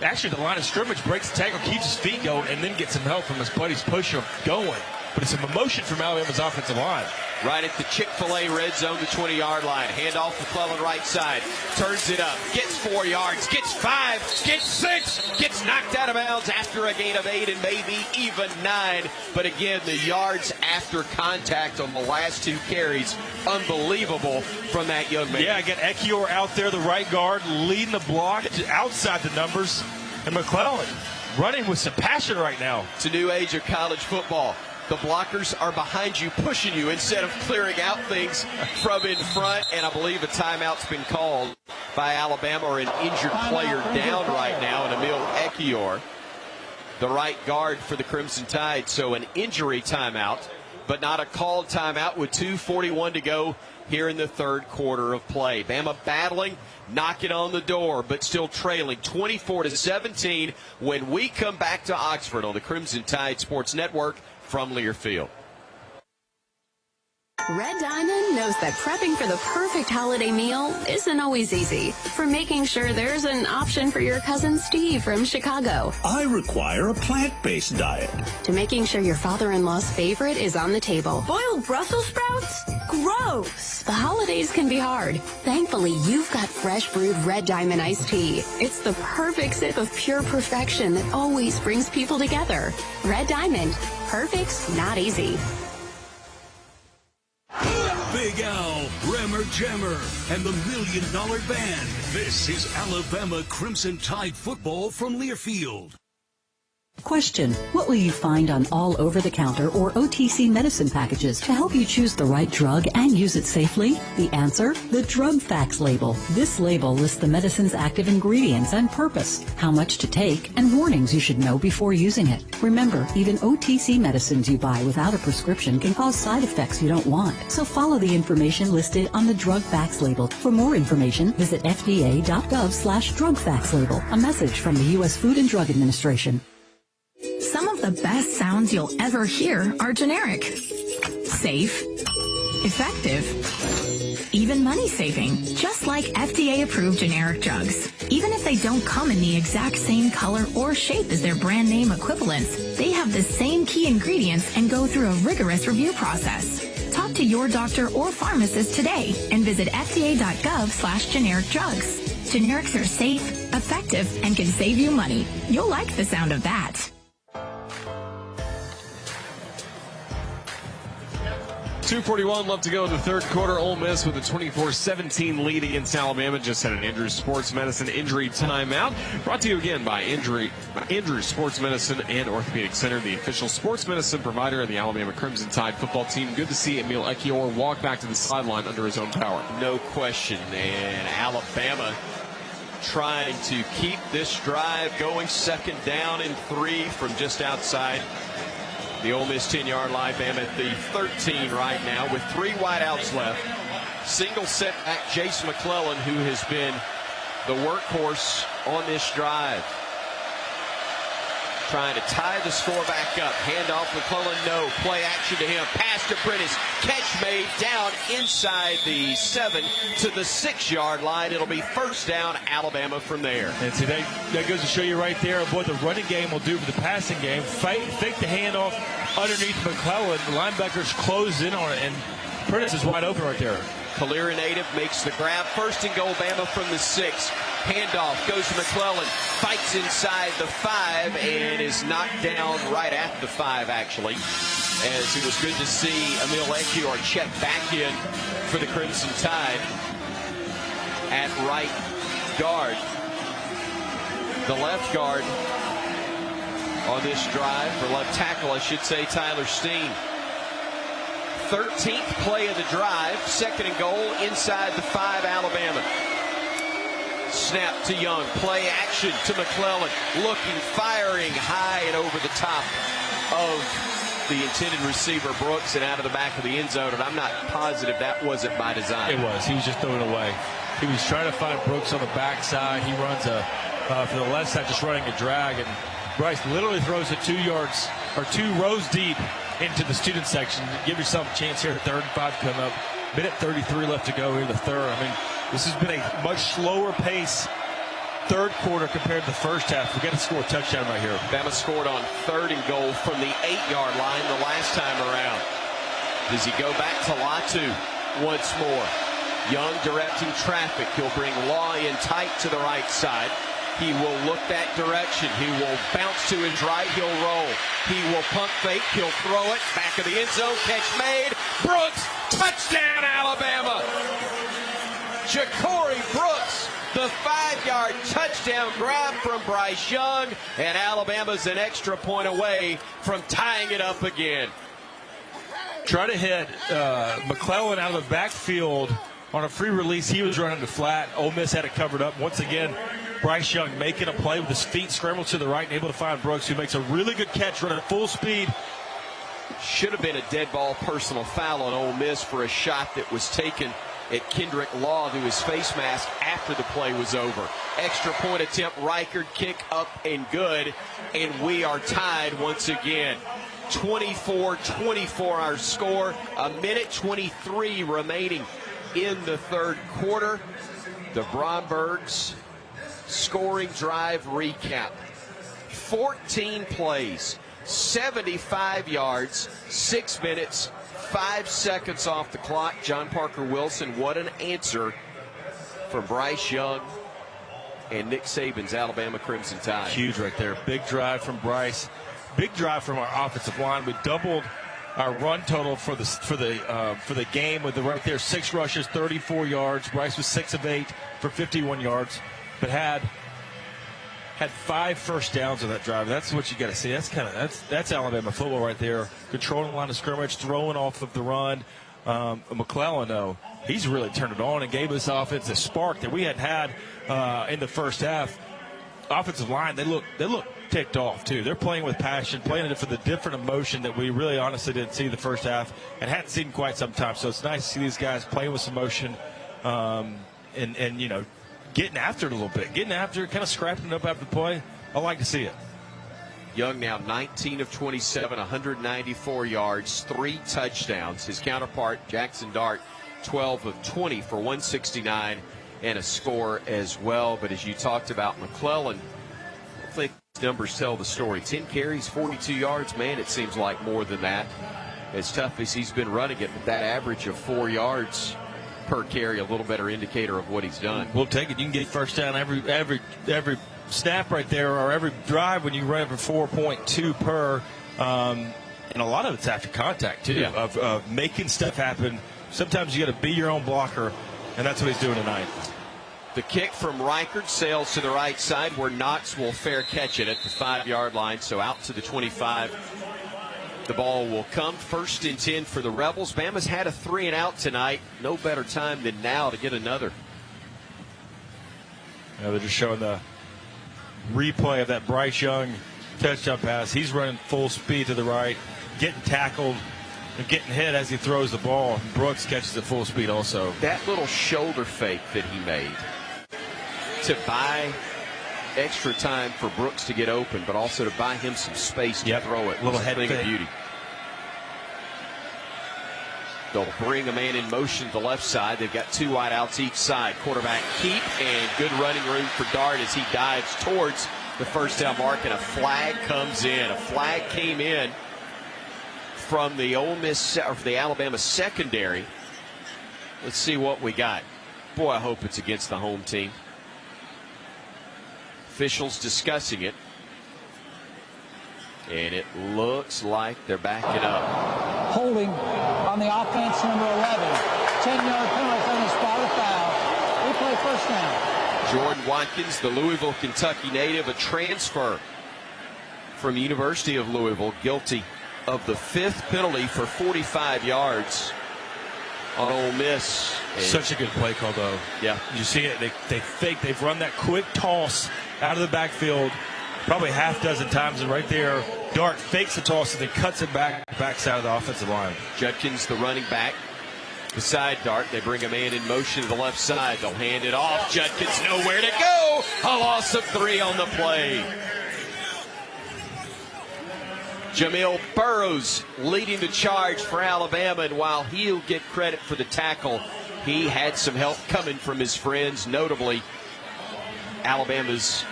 Actually, the line of scrimmage, breaks the tackle, keeps his feet going, and then gets some help from his buddies pushing him going. But it's a motion from Alabama's offensive line. Right at the Chick-fil-A red zone, the 20-yard line. Handoff McClellan right side. Turns it up. Gets 4 yards. Gets 5. Gets 6. Gets knocked out of bounds after a gain of 8 and maybe even 9. But again, the yards after contact on the last 2 carries, unbelievable from that young man. Yeah, again, Ekiyor out there, the right guard, leading the block outside the numbers. And McClellan running with some passion right now. It's a new age of college football. The blockers are behind you, pushing you instead of clearing out things from in front. And I believe a timeout's been called by Alabama, or an injured player down right now, and Emil Ekiyor. the right guard for the Crimson Tide. So an injury timeout, but not a called timeout with 2:41 to go here in the third quarter of play. Bama battling, knocking on the door, but still trailing 24-17 when we come back to Oxford on the Crimson Tide Sports Network from Learfield. Red Diamond knows that prepping for the perfect holiday meal isn't always easy. From making sure there's an option for your cousin Steve from Chicago, I require a plant-based diet, to making sure your father-in-law's favorite is on the table. Boiled Brussels sprouts? Gross! The holidays can be hard. Thankfully, you've got fresh brewed Red Diamond iced tea. It's the perfect sip of pure perfection that always brings people together. Red Diamond. Perfect's not easy. Big Al, Bremer Jammer, and the $1 Million Band. This is Alabama Crimson Tide football from Learfield. Question: what will you find on all over-the-counter or OTC medicine packages to help you choose the right drug and use it safely? The answer? The drug facts label. This label lists the medicine's active ingredients and purpose, how much to take, and warnings you should know before using it. Remember, even OTC medicines you buy without a prescription can cause side effects you don't want. So follow the information listed on the drug facts label. For more information, visit fda.gov/drug facts label. A message from the U.S. Food and Drug Administration. Some of the best sounds you'll ever hear are generic, safe, effective, even money-saving, just like FDA-approved generic drugs. Even if they don't come in the exact same color or shape as their brand name equivalents, they have the same key ingredients and go through a rigorous review process. Talk to your doctor or pharmacist today and visit fda.gov/generic drugs. Generics are safe, effective, and can save you money. You'll like the sound of that. 2:41 left to go in the third quarter. Ole Miss with a 24-17 lead against Alabama. Just had an Andrews Sports Medicine injury timeout. Brought to you again by Andrews Sports Medicine and Orthopedic Center, the official sports medicine provider of the Alabama Crimson Tide football team. Good to see Emil Ekiyor walk back to the sideline under his own power. No question. And Alabama trying to keep this drive going. Second down and 3 from just outside the Ole Miss 10-yard line. Bama at the 13 right now with 3 wideouts left. Single setback Jace McClellan, who has been the workhorse on this drive. Trying to tie the score back up. Handoff McClellan, no. Play action to him. Pass to Prentice. Catch made down inside the 7 to the 6-yard line. It'll be first down, Alabama from there. And see, that goes to show you right there what the running game will do for the passing game. Fake the handoff underneath McClellan. The linebackers close in on it, and Prentice is wide open right there. Calera native makes the grab. First and goal, Bama from the 6. Handoff goes to McClellan. Fights inside the 5 and is knocked down right at the 5, actually. As it was good to see Emil Ekiyor check back in for the Crimson Tide at right guard. The left guard on this drive, or left tackle, I should say, Tyler Steen. 13th play of the drive, second and goal inside the 5, Alabama. Snap to Young, play action to McClellan, looking, firing high and over the top of the intended receiver Brooks and out of the back of the end zone, and I'm not positive that wasn't by design. It was. He was just throwing it away. He was trying to find Brooks on the backside. He runs for the left side, just running a drag, and Bryce literally throws it 2 yards or 2 rows deep into the student section. Give yourself a chance here at 3rd and 5 come up. Minute 33 left to go here in the third. I mean, this has been a much slower pace third quarter compared to the first half. We got to score a touchdown right here. Bama scored on 3rd and goal from the 8-yard line the last time around. Does he go back to Latu once more? Young directing traffic. He'll bring Law in tight to the right side. He will look that direction. He will bounce to his right. He'll roll. He will pump fake. He'll throw it. Back of the end zone. Catch made. Brooks. Touchdown, Alabama. Ja'Cory Brooks. The 5-yard touchdown grab from Bryce Young. And Alabama's an extra point away from tying it up again. Try to hit McClellan out of the backfield on a free release. He was running the flat. Ole Miss had it covered up. Once again, Bryce Young making a play with his feet scrambled to the right and able to find Brooks, who makes a really good catch running at full speed. Should have been a dead ball personal foul on Ole Miss for a shot that was taken at Kendrick Law to his face mask after the play was over. Extra point attempt, Reichard, kick up and good, and we are tied once again. 24-24 our score, a minute 23 remaining in the third quarter. The Brombergs scoring drive recap. 14 plays, 75 yards, 6 minutes, 5 seconds off the clock. John Parker Wilson, what an answer for Bryce Young and Nick Saban's Alabama Crimson Tide. Huge right there. Big drive from Bryce. Big drive from our offensive line. We doubled our run total for the game with the right there 6 rushes, 34 yards. Bryce was 6 of 8 for 51 yards, but had 5 first downs on that drive. That's what you got to see. That's Alabama football right there. Controlling the line of scrimmage, throwing off of the run. McClellan, though, he's really turned it on and gave us offense a spark that we hadn't had in the first half. Offensive line, they look ticked off too. They're playing with passion, playing it for the different emotion that we really honestly didn't see the first half and hadn't seen in quite some time. So it's nice to see these guys playing with some motion and you know, getting after it a little bit, getting after it, kind of scrapping it up after the play. I like to see it. Young now 19 of 27, 194 yards, 3 touchdowns. His counterpart, Jackson Dart, 12 of 20 for 169 and a score as well. But as you talked about McClellan, I think his numbers tell the story. 10 carries, 42 yards. Man, it seems like more than that. As tough as he's been running it, but that average of 4 yards per carry, a little better indicator of what he's done. We'll take it. You can get first down every snap right there, or every drive when you run for 4.2 per. And a lot of it's after contact too, yeah, of making stuff happen. Sometimes you got to be your own blocker, and that's what he's doing tonight. The kick from Reichard sails to the right side where Knox will fair catch it at the 5-yard line. So out to the 25. The ball will come. 1st and 10 for the Rebels. Bama's had a 3-and-out tonight. No better time than now to get another. Yeah, they're just showing the replay of that Bryce Young touchdown pass. He's running full speed to the right, getting tackled and getting hit as he throws the ball. Brooks catches at full speed also. That little shoulder fake that he made to buy extra time for Brooks to get open, but also to buy him some space to throw it. Little head thing fake. Of beauty. They'll bring a man in motion to the left side. They've got 2 wideouts each side. Quarterback keep, and good running room for Dart as he dives towards the first down mark, and a flag comes in. A flag came in from the Ole Miss, or the Alabama secondary. Let's see what we got. Boy, I hope it's against the home team. Officials discussing it, and it looks like they're backing up. Holding on the offense, number 11. 10-yard penalty on the spot, a foul. Replay first down. Jordan Watkins, the Louisville, Kentucky native, a transfer from the University of Louisville, guilty of the 5th penalty for 45 yards on Ole Miss. Such a good play call, though. Yeah. You see it. They fake. They've run that quick toss out of the backfield probably half dozen times, and right there, Dart fakes the toss and then cuts it backside of the offensive line. Judkins, the running back, beside Dart. They bring a man in motion to the left side. They'll hand it off. Judkins nowhere to go. A loss of 3 on the play. Jamil Burroughs leading the charge for Alabama, and while he'll get credit for the tackle, he had some help coming from his friends, notably Alabama's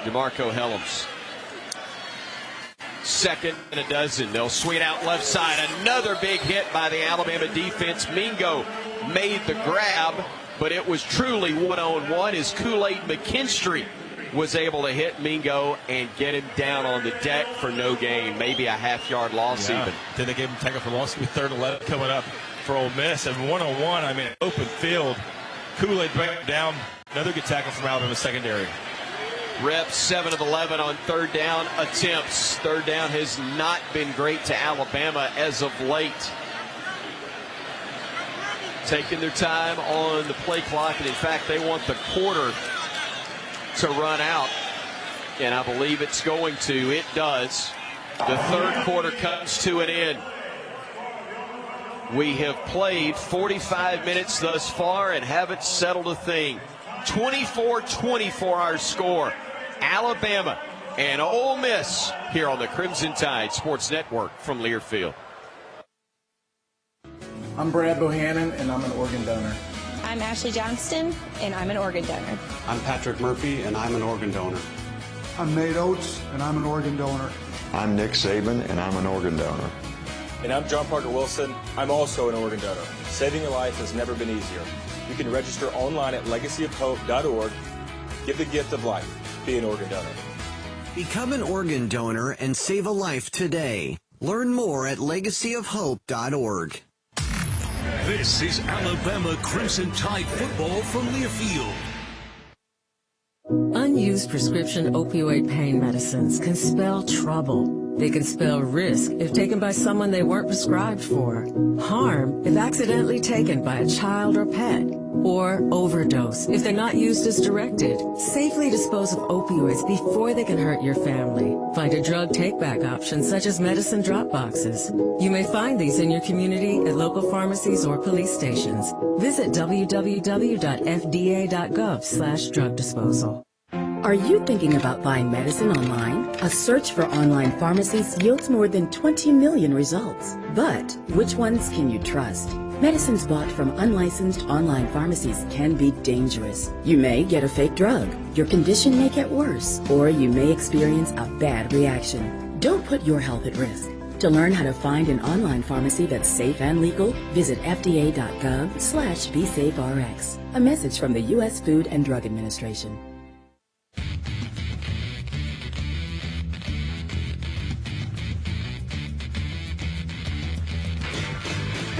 DeMarco Helms. 2nd and a dozen. They'll swing out left side. Another big hit by the Alabama defense. Mingo made the grab, but it was truly one-on-one as Kool-Aid McKinstry was able to hit Mingo and get him down on the deck for no gain. Maybe a half-yard loss even. Then they gave him tackle for loss with 3rd and 11 coming up for Ole Miss. And one-on-one, I mean, open field. Kool-Aid bring him down. Another good tackle from Alabama secondary. Reps 7 of 11 on 3rd down attempts. 3rd down has not been great to Alabama as of late. Taking their time on the play clock, and in fact, they want the quarter to run out, and I believe it's going to. It does. The third quarter comes to an end. We have played 45 minutes thus far and haven't settled a thing. 24-24 our score. Alabama and Ole Miss here on the Crimson Tide Sports Network from Learfield. I'm Brad Bohannon, and I'm an organ donor. I'm Ashley Johnston, and I'm an organ donor. I'm Patrick Murphy, and I'm an organ donor. I'm Nate Oates, and I'm an organ donor. I'm Nick Saban, and I'm an organ donor. And I'm John Parker Wilson. I'm also an organ donor. Saving a life has never been easier. You can register online at legacyofhope.org. Give the gift of life. Be an organ donor. Become an organ donor and save a life today. Learn more at legacyofhope.org. This is Alabama Crimson Tide football from Learfield. Unused prescription opioid pain medicines can spell trouble. They can spell risk if taken by someone they weren't prescribed for, harm if accidentally taken by a child or pet, or overdose if they're not used as directed. Safely dispose of opioids before they can hurt your family. Find a drug take-back option such as medicine drop boxes. You may find these in your community at local pharmacies or police stations. Visit www.fda.gov/drug disposal. Are you thinking about buying medicine online? A search for online pharmacies yields more than 20 million results. But which ones can you trust? Medicines bought from unlicensed online pharmacies can be dangerous. You may get a fake drug, your condition may get worse, or you may experience a bad reaction. Don't put your health at risk. To learn how to find an online pharmacy that's safe and legal, visit fda.gov/BeSafeRx. A message from the U.S. Food and Drug Administration.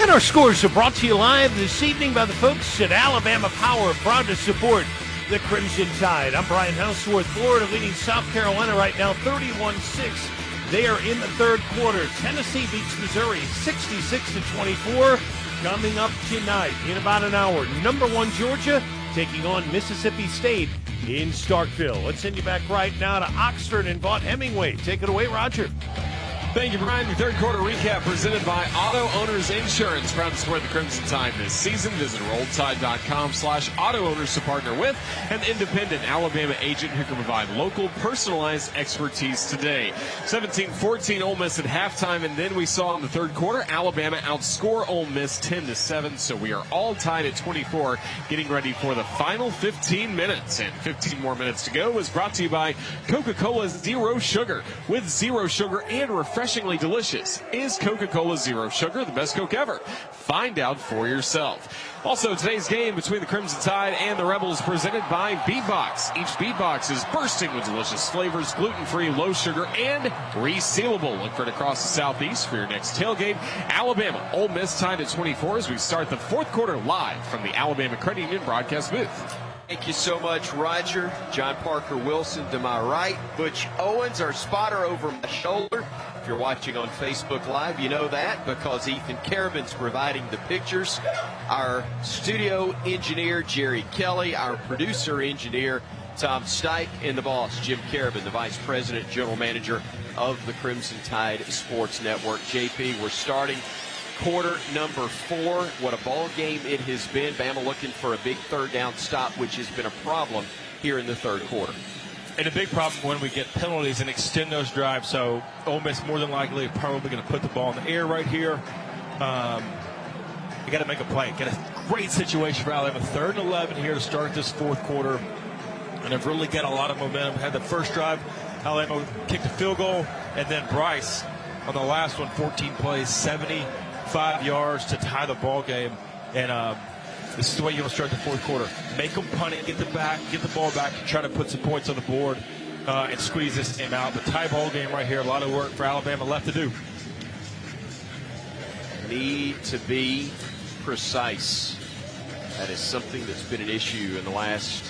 And our scores are brought to you live this evening by the folks at Alabama Power, proud to support the Crimson Tide. I'm Brian Houseworth. Florida leading South Carolina right now 31-6. They are in the third quarter. Tennessee beats Missouri 66-24. Coming up tonight in about an hour, number 1 Georgia taking on Mississippi State in Starkville. Let's send you back right now to Oxford and Vaught Hemingway. Take it away, Roger. Thank you, Brian. Your third quarter recap presented by Auto Owners Insurance. Proud to support the Crimson Tide this season. Visit RollTide.com/auto owners to partner with an independent Alabama agent who can provide local, personalized expertise today. 17-14 Ole Miss at halftime, and then we saw in the third quarter Alabama outscore Ole Miss 10-7. So we are all tied at 24, getting ready for the final 15 minutes. And 15 more minutes to go is brought to you by Coca-Cola Zero Sugar. With zero sugar and refreshingly delicious. Is Coca-Cola Zero Sugar the best Coke ever? Find out for yourself. Also, today's game between the Crimson Tide and the Rebels presented by Beatbox. Each Beatbox is bursting with delicious flavors, gluten-free, low sugar, and resealable. Look for it across the Southeast for your next tailgate. Alabama, Ole Miss tied at 24 as we start the fourth quarter live from the Alabama Credit Union broadcast booth. Thank you so much, Roger. John Parker Wilson to my right. Butch Owens, our spotter, over my shoulder. If you're watching on Facebook Live, you know that because Ethan Caravan's providing the pictures. Our studio engineer, Jerry Kelly. Our producer engineer, Tom Stipe. And the boss, Jim Caravan, the vice president, general manager of the Crimson Tide Sports Network. JP, we're starting quarter number 4. What a ball game it has been. Bama looking for a big third down stop, which has been a problem here in the third quarter. And a big problem when we get penalties and extend those drives. So Ole Miss more than likely probably going to put the ball in the air right here. You got to make a play. Get a great situation for Alabama. 3rd and 11 here to start this fourth quarter. And they've really got a lot of momentum. Had the first drive, Alabama kicked a field goal. And then Bryce on the last one, 14 plays, 75 yards to tie the ball game. And this is the way you want to start the fourth quarter. Make them punt it, get the ball back, and try to put some points on the board and squeeze this game out. The tie ball game right here, a lot of work for Alabama left to do. Need to be precise. That is something that's been an issue in the last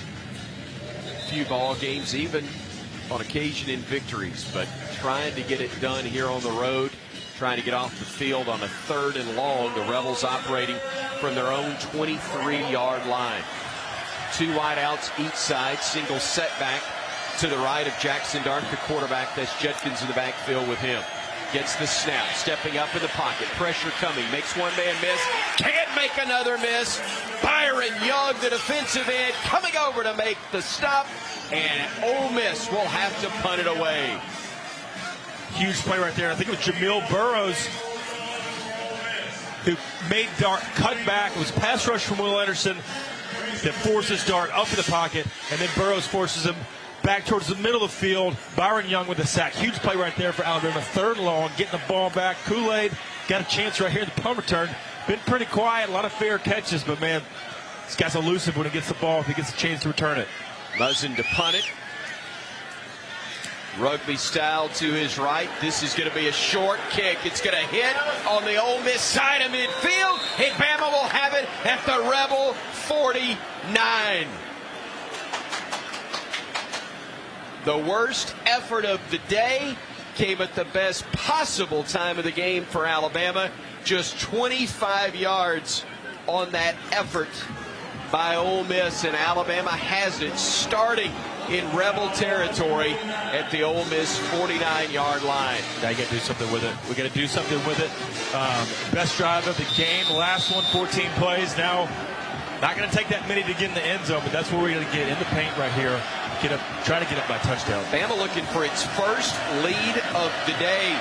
few ball games, even on occasion in victories. But trying to get it done here on the road, trying to get off the field on a 3rd and long. The Rebels operating from their own 23-yard line. 2 wide outs each side. Single setback to the right of Jackson Dart, the quarterback. That's Judkins in the backfield with him. Gets the snap, stepping up in the pocket. Pressure coming, makes one man miss. Can't make another miss. Byron Young, the defensive end, coming over to make the stop. And Ole Miss will have to punt it away. Huge play right there. I think it was Jamil Burrows who made Dart cut back. It was pass rush from Will Anderson that forces Dart up in the pocket, and then Burrows forces him back towards the middle of the field. Byron Young with a sack. Huge play right there for Alabama. 3rd and long, getting the ball back. Kool-Aid got a chance right here in the punt return. Been pretty quiet, a lot of fair catches, but man, this guy's elusive when he gets the ball if he gets a chance to return it. Muzzin to punt it. Rugby style to his right. This is going to be a short kick. It's going to hit on the Ole Miss side of midfield. And Bama will have it at the Rebel 49. The worst effort of the day came at the best possible time of the game for Alabama. Just 25 yards on that effort by Ole Miss, and Alabama has it starting in Rebel territory at the Ole Miss 49-yard line. Now you got to do something with it. We got to do something with it. Best drive of the game. Last one, 14 plays. Now, not going to take that many to get in the end zone, but that's where we're going to get in the paint right here. Try to get up by touchdown. Bama looking for its first lead of the day.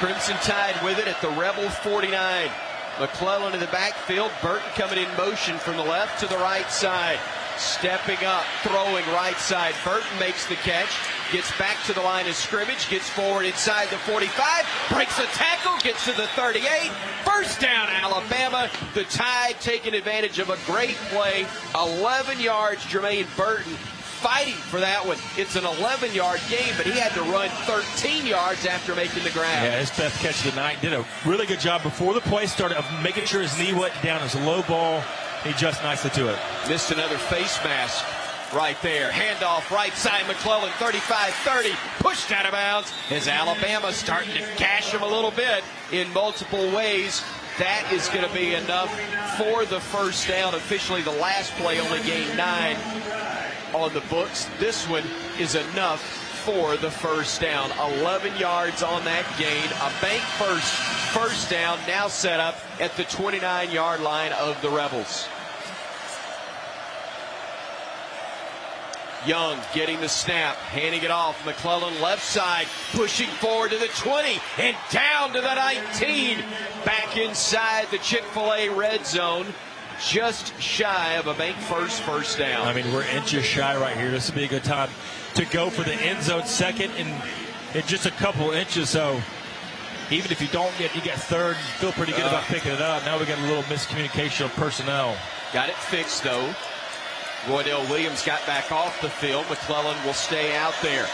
Crimson Tide with it at the Rebel 49. McClellan in the backfield. Burton coming in motion from the left to the right side. Stepping up, throwing right side. Burton makes the catch. Gets back to the line of scrimmage. Gets forward inside the 45. Breaks a tackle. Gets to the 38. First down, Alabama. The Tide taking advantage of a great play. 11 yards, Jermaine Burton fighting for that one. It's an 11-yard game, but he had to run 13 yards after making the grab. Yeah, his best catch of the night. Did a really good job before the play started of making sure his knee went down. It was a low ball. He just nicely to it. Missed another face mask right there. Handoff right side. McClellan 35-30. Pushed out of bounds as Alabama starting to gash him a little bit in multiple ways. That is going to be enough for the first down. Officially the last play only gained 9 on the books. This one is enough for the first down. 11 yards on that gain. A bank first down now set up at the 29-yard line of the Rebels. Young getting the snap, handing it off. McClellan left side, pushing forward to the 20 and down to the 19. Back inside the Chick-fil-A red zone. Just shy of a bank first down. I mean, we're inches shy right here. This would be a good time to go for the end zone second in just a couple inches. So even if you don't get, you get third, feel pretty good about picking it up. Now we got a little miscommunication of personnel. Got it fixed, though. Roydell Williams got back off the field. McClellan will stay out there.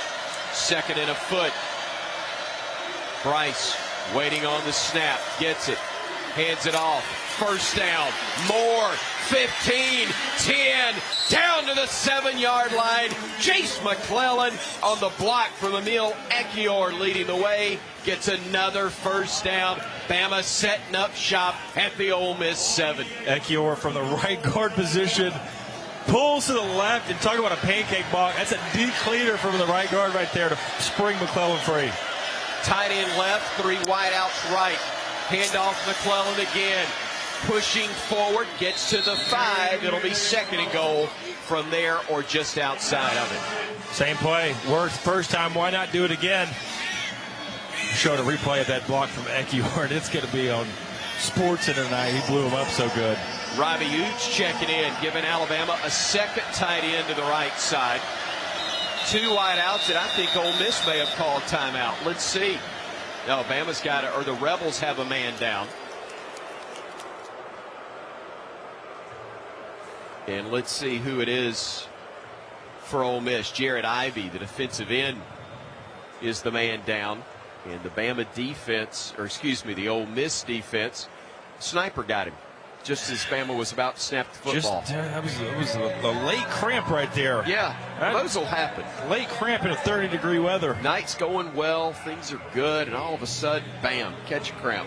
2nd and a foot. Bryce waiting on the snap. Gets it. Hands it off. First down. More. 15. 10. Down to the 7-yard line. Chase McClellan on the block from Emil Ekiyor leading the way. Gets another first down. Bama setting up shop at the Ole Miss 7. Ekiyor from the right guard position. Pulls to the left and talk about a pancake block. That's a decleater from the right guard right there to spring McClellan free. Tight end left, 3 wide outs right. Handoff McClellan again. Pushing forward, gets to the 5. It'll be 2nd and goal from there or just outside of it. Same play. Worked first time. Why not do it again? Showed a replay of that block from Ekiyor. It's going to be on Sports tonight. He blew him up so good. Robbie Hughes checking in, giving Alabama a 2nd tight end to the right side. 2 wide outs, and I think Ole Miss may have called timeout. Let's see. No, Bama's got it, or the Rebels have a man down. And let's see who it is for Ole Miss. Jared Ivey, the defensive end, is the man down. And the Bama defense, or excuse me, the Ole Miss defense, Sniper got him just as Bama was about to snap the football. That was a late cramp right there. Yeah, those will happen. Late cramp in a 30-degree weather. Night's going well, things are good, and all of a sudden, bam, catch a cramp.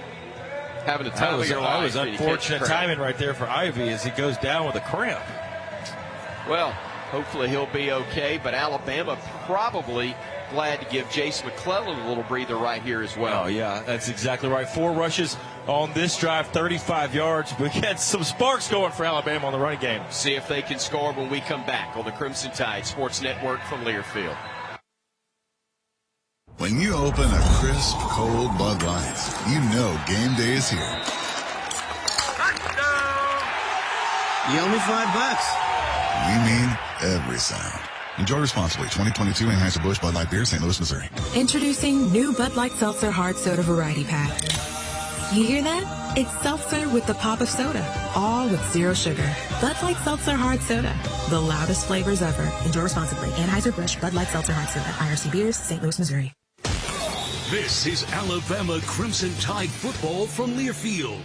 Having a time of your life. That was unfortunate timing right there for Ivy as he goes down with a cramp. Well, hopefully he'll be okay, but Alabama probably glad to give Jace McClellan a little breather right here as well. Oh, yeah, that's exactly right. 4 rushes on this drive, 35 yards. We get some sparks going for Alabama on the running game. See if they can score when we come back on the Crimson Tide Sports Network from Learfield. When you open a crisp, cold Bud Light, you know game day is here. You owe me $5. We mean every sound. Enjoy responsibly. 2022 Anheuser-Busch Bud Light Beer, St. Louis, Missouri. Introducing new Bud Light Seltzer Hard Soda Variety Pack. You hear that? It's seltzer with the pop of soda, all with zero sugar. Bud Light Seltzer Hard Soda, the loudest flavors ever. Enjoy responsibly. Anheuser-Busch Bud Light Seltzer Hard Soda, IRC Beers, St. Louis, Missouri. This is Alabama Crimson Tide football from Learfield.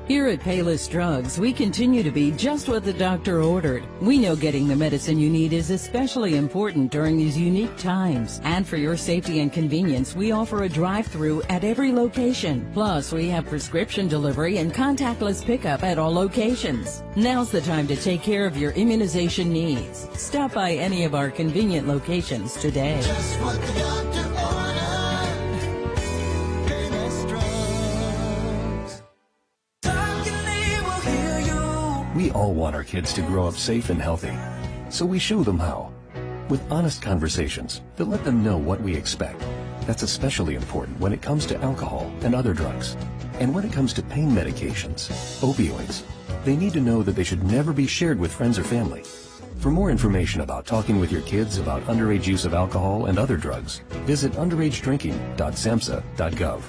Here at Payless Drugs, we continue to be just what the doctor ordered. We know getting the medicine you need is especially important during these unique times. And for your safety and convenience, we offer a drive-through at every location. Plus, we have prescription delivery and contactless pickup at all locations. Now's the time to take care of your immunization needs. Stop by any of our convenient locations today. Just what the doctor ordered. Payless Drugs. We all want our kids to grow up safe and healthy, so we show them how. With honest conversations that let them know what we expect. That's especially important when it comes to alcohol and other drugs. And when it comes to pain medications, opioids, they need to know that they should never be shared with friends or family. For more information about talking with your kids about underage use of alcohol and other drugs, visit underagedrinking.samhsa.gov.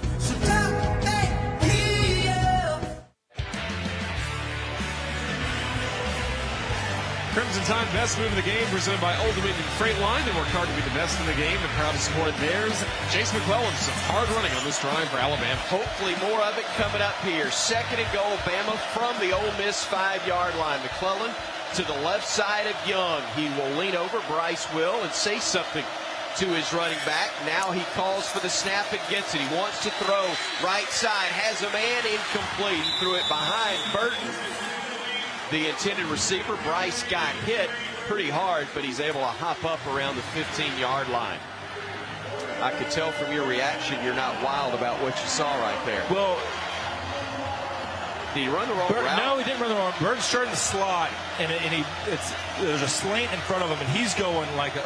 Crimson Tide Best Move of the Game presented by Old Dominion Freight Line. They work hard to be the best in the game and proud to support theirs. Jace McClellan, some hard running on this drive for Alabama. Hopefully more of it coming up here. 2nd and goal, Bama from the Ole Miss 5-yard line. McClellan to the left side of Young. He will lean over, Bryce will, and say something to his running back. Now he calls for the snap and gets it. He wants to throw right side, has a man, incomplete. He threw it behind Burton. The intended receiver, Bryce, got hit pretty hard, but he's able to hop up around the 15-yard line. I could tell from your reaction you're not wild about what you saw right there. Well, did he run the wrong route? No, he didn't run the wrong. Burton's starting the slot, and there's a slant in front of him, and he's going like you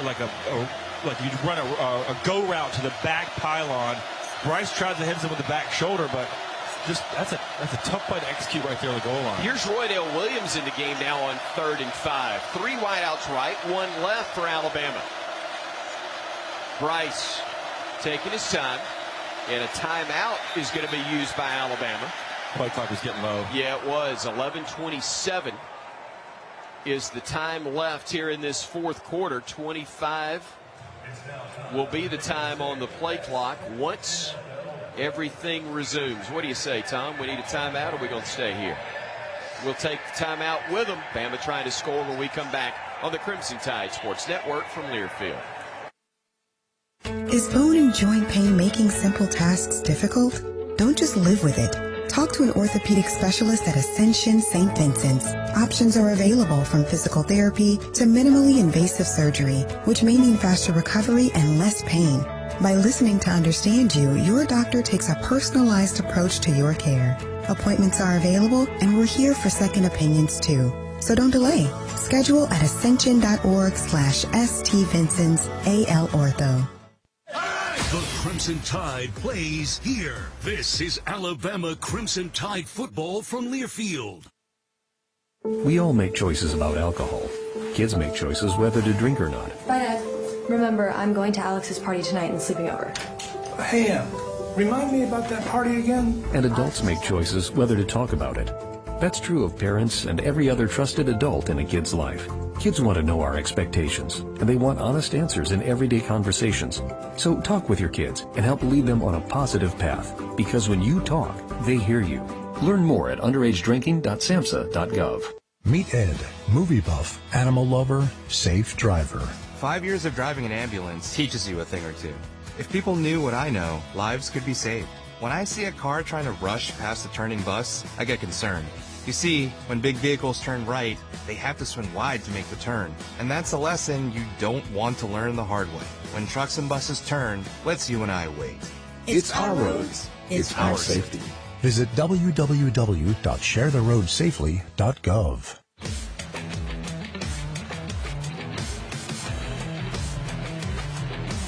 run a go route to the back pylon. Bryce tries to hit him with the back shoulder, but that's a tough play to execute right there on the goal line. Here's Roydale Williams in the game now on 3rd and 5. 3 wideouts right, 1 left for Alabama. Bryce taking his time, and a timeout is going to be used by Alabama. Play clock was getting low. Yeah, it was. 11:27 is the time left here in this 4th quarter. 25 will be the time on the play clock once everything resumes. What do you say, Tom? We need a timeout, or are we going to stay here? We'll take the timeout with them. Bama trying to score when we come back on the Crimson Tide Sports Network from Learfield. Is bone and joint pain making simple tasks difficult? Don't just live with it. Talk to an orthopedic specialist at Ascension St. Vincent's. Options are available from physical therapy to minimally invasive surgery, which may mean faster recovery and less pain. By listening to understand you, your doctor takes a personalized approach to your care. Appointments are available, and we're here for second opinions too. So don't delay. Schedule at ascension.org/stvincents-AL-ortho. The Crimson Tide plays here. This is Alabama Crimson Tide football from Learfield. We all make choices about alcohol. Kids make choices whether to drink or not. Bye, Dad. Remember, I'm going to Alex's party tonight and sleeping over. Hey, remind me about that party again? And adults make choices whether to talk about it. That's true of parents and every other trusted adult in a kid's life. Kids want to know our expectations, and they want honest answers in everyday conversations. So talk with your kids and help lead them on a positive path, because when you talk, they hear you. Learn more at underagedrinking.samhsa.gov. Meet Ed, movie buff, animal lover, safe driver. 5 years of driving an ambulance teaches you a thing or two. If people knew what I know, lives could be saved. When I see a car trying to rush past a turning bus, I get concerned. You see, when big vehicles turn right, they have to swing wide to make the turn. And that's a lesson you don't want to learn the hard way. When trucks and buses turn, let's you and I wait. It's our roads. It's our safety. Visit www.sharetheroadsafely.gov.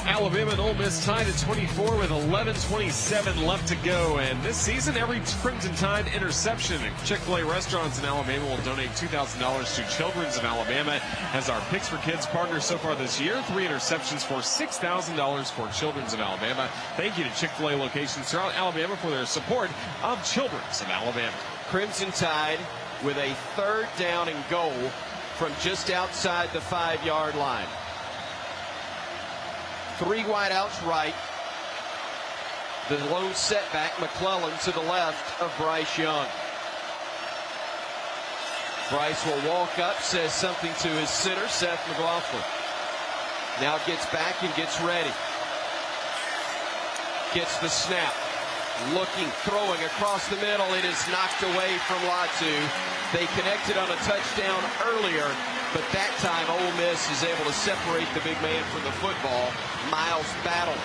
Alabama and Ole Miss tied at 24 with 11:27 left to go. And this season, every Crimson Tide interception at Chick-fil-A restaurants in Alabama will donate $2,000 to Children's of Alabama as our Picks for Kids partner so far this year. 3 interceptions for $6,000 for Children's of Alabama. Thank you to Chick-fil-A locations throughout Alabama for their support of Children's of Alabama. Crimson Tide with a 3rd down and goal from just outside the 5-yard line. 3 wideouts right. The lone setback, McClellan to the left of Bryce Young. Bryce will walk up, says something to his center, Seth McLaughlin. Now gets back and gets ready. Gets the snap. Looking, throwing across the middle. It is knocked away from Latu. They connected on a touchdown earlier, but that time Ole Miss is able to separate the big man from the football. Miles Battle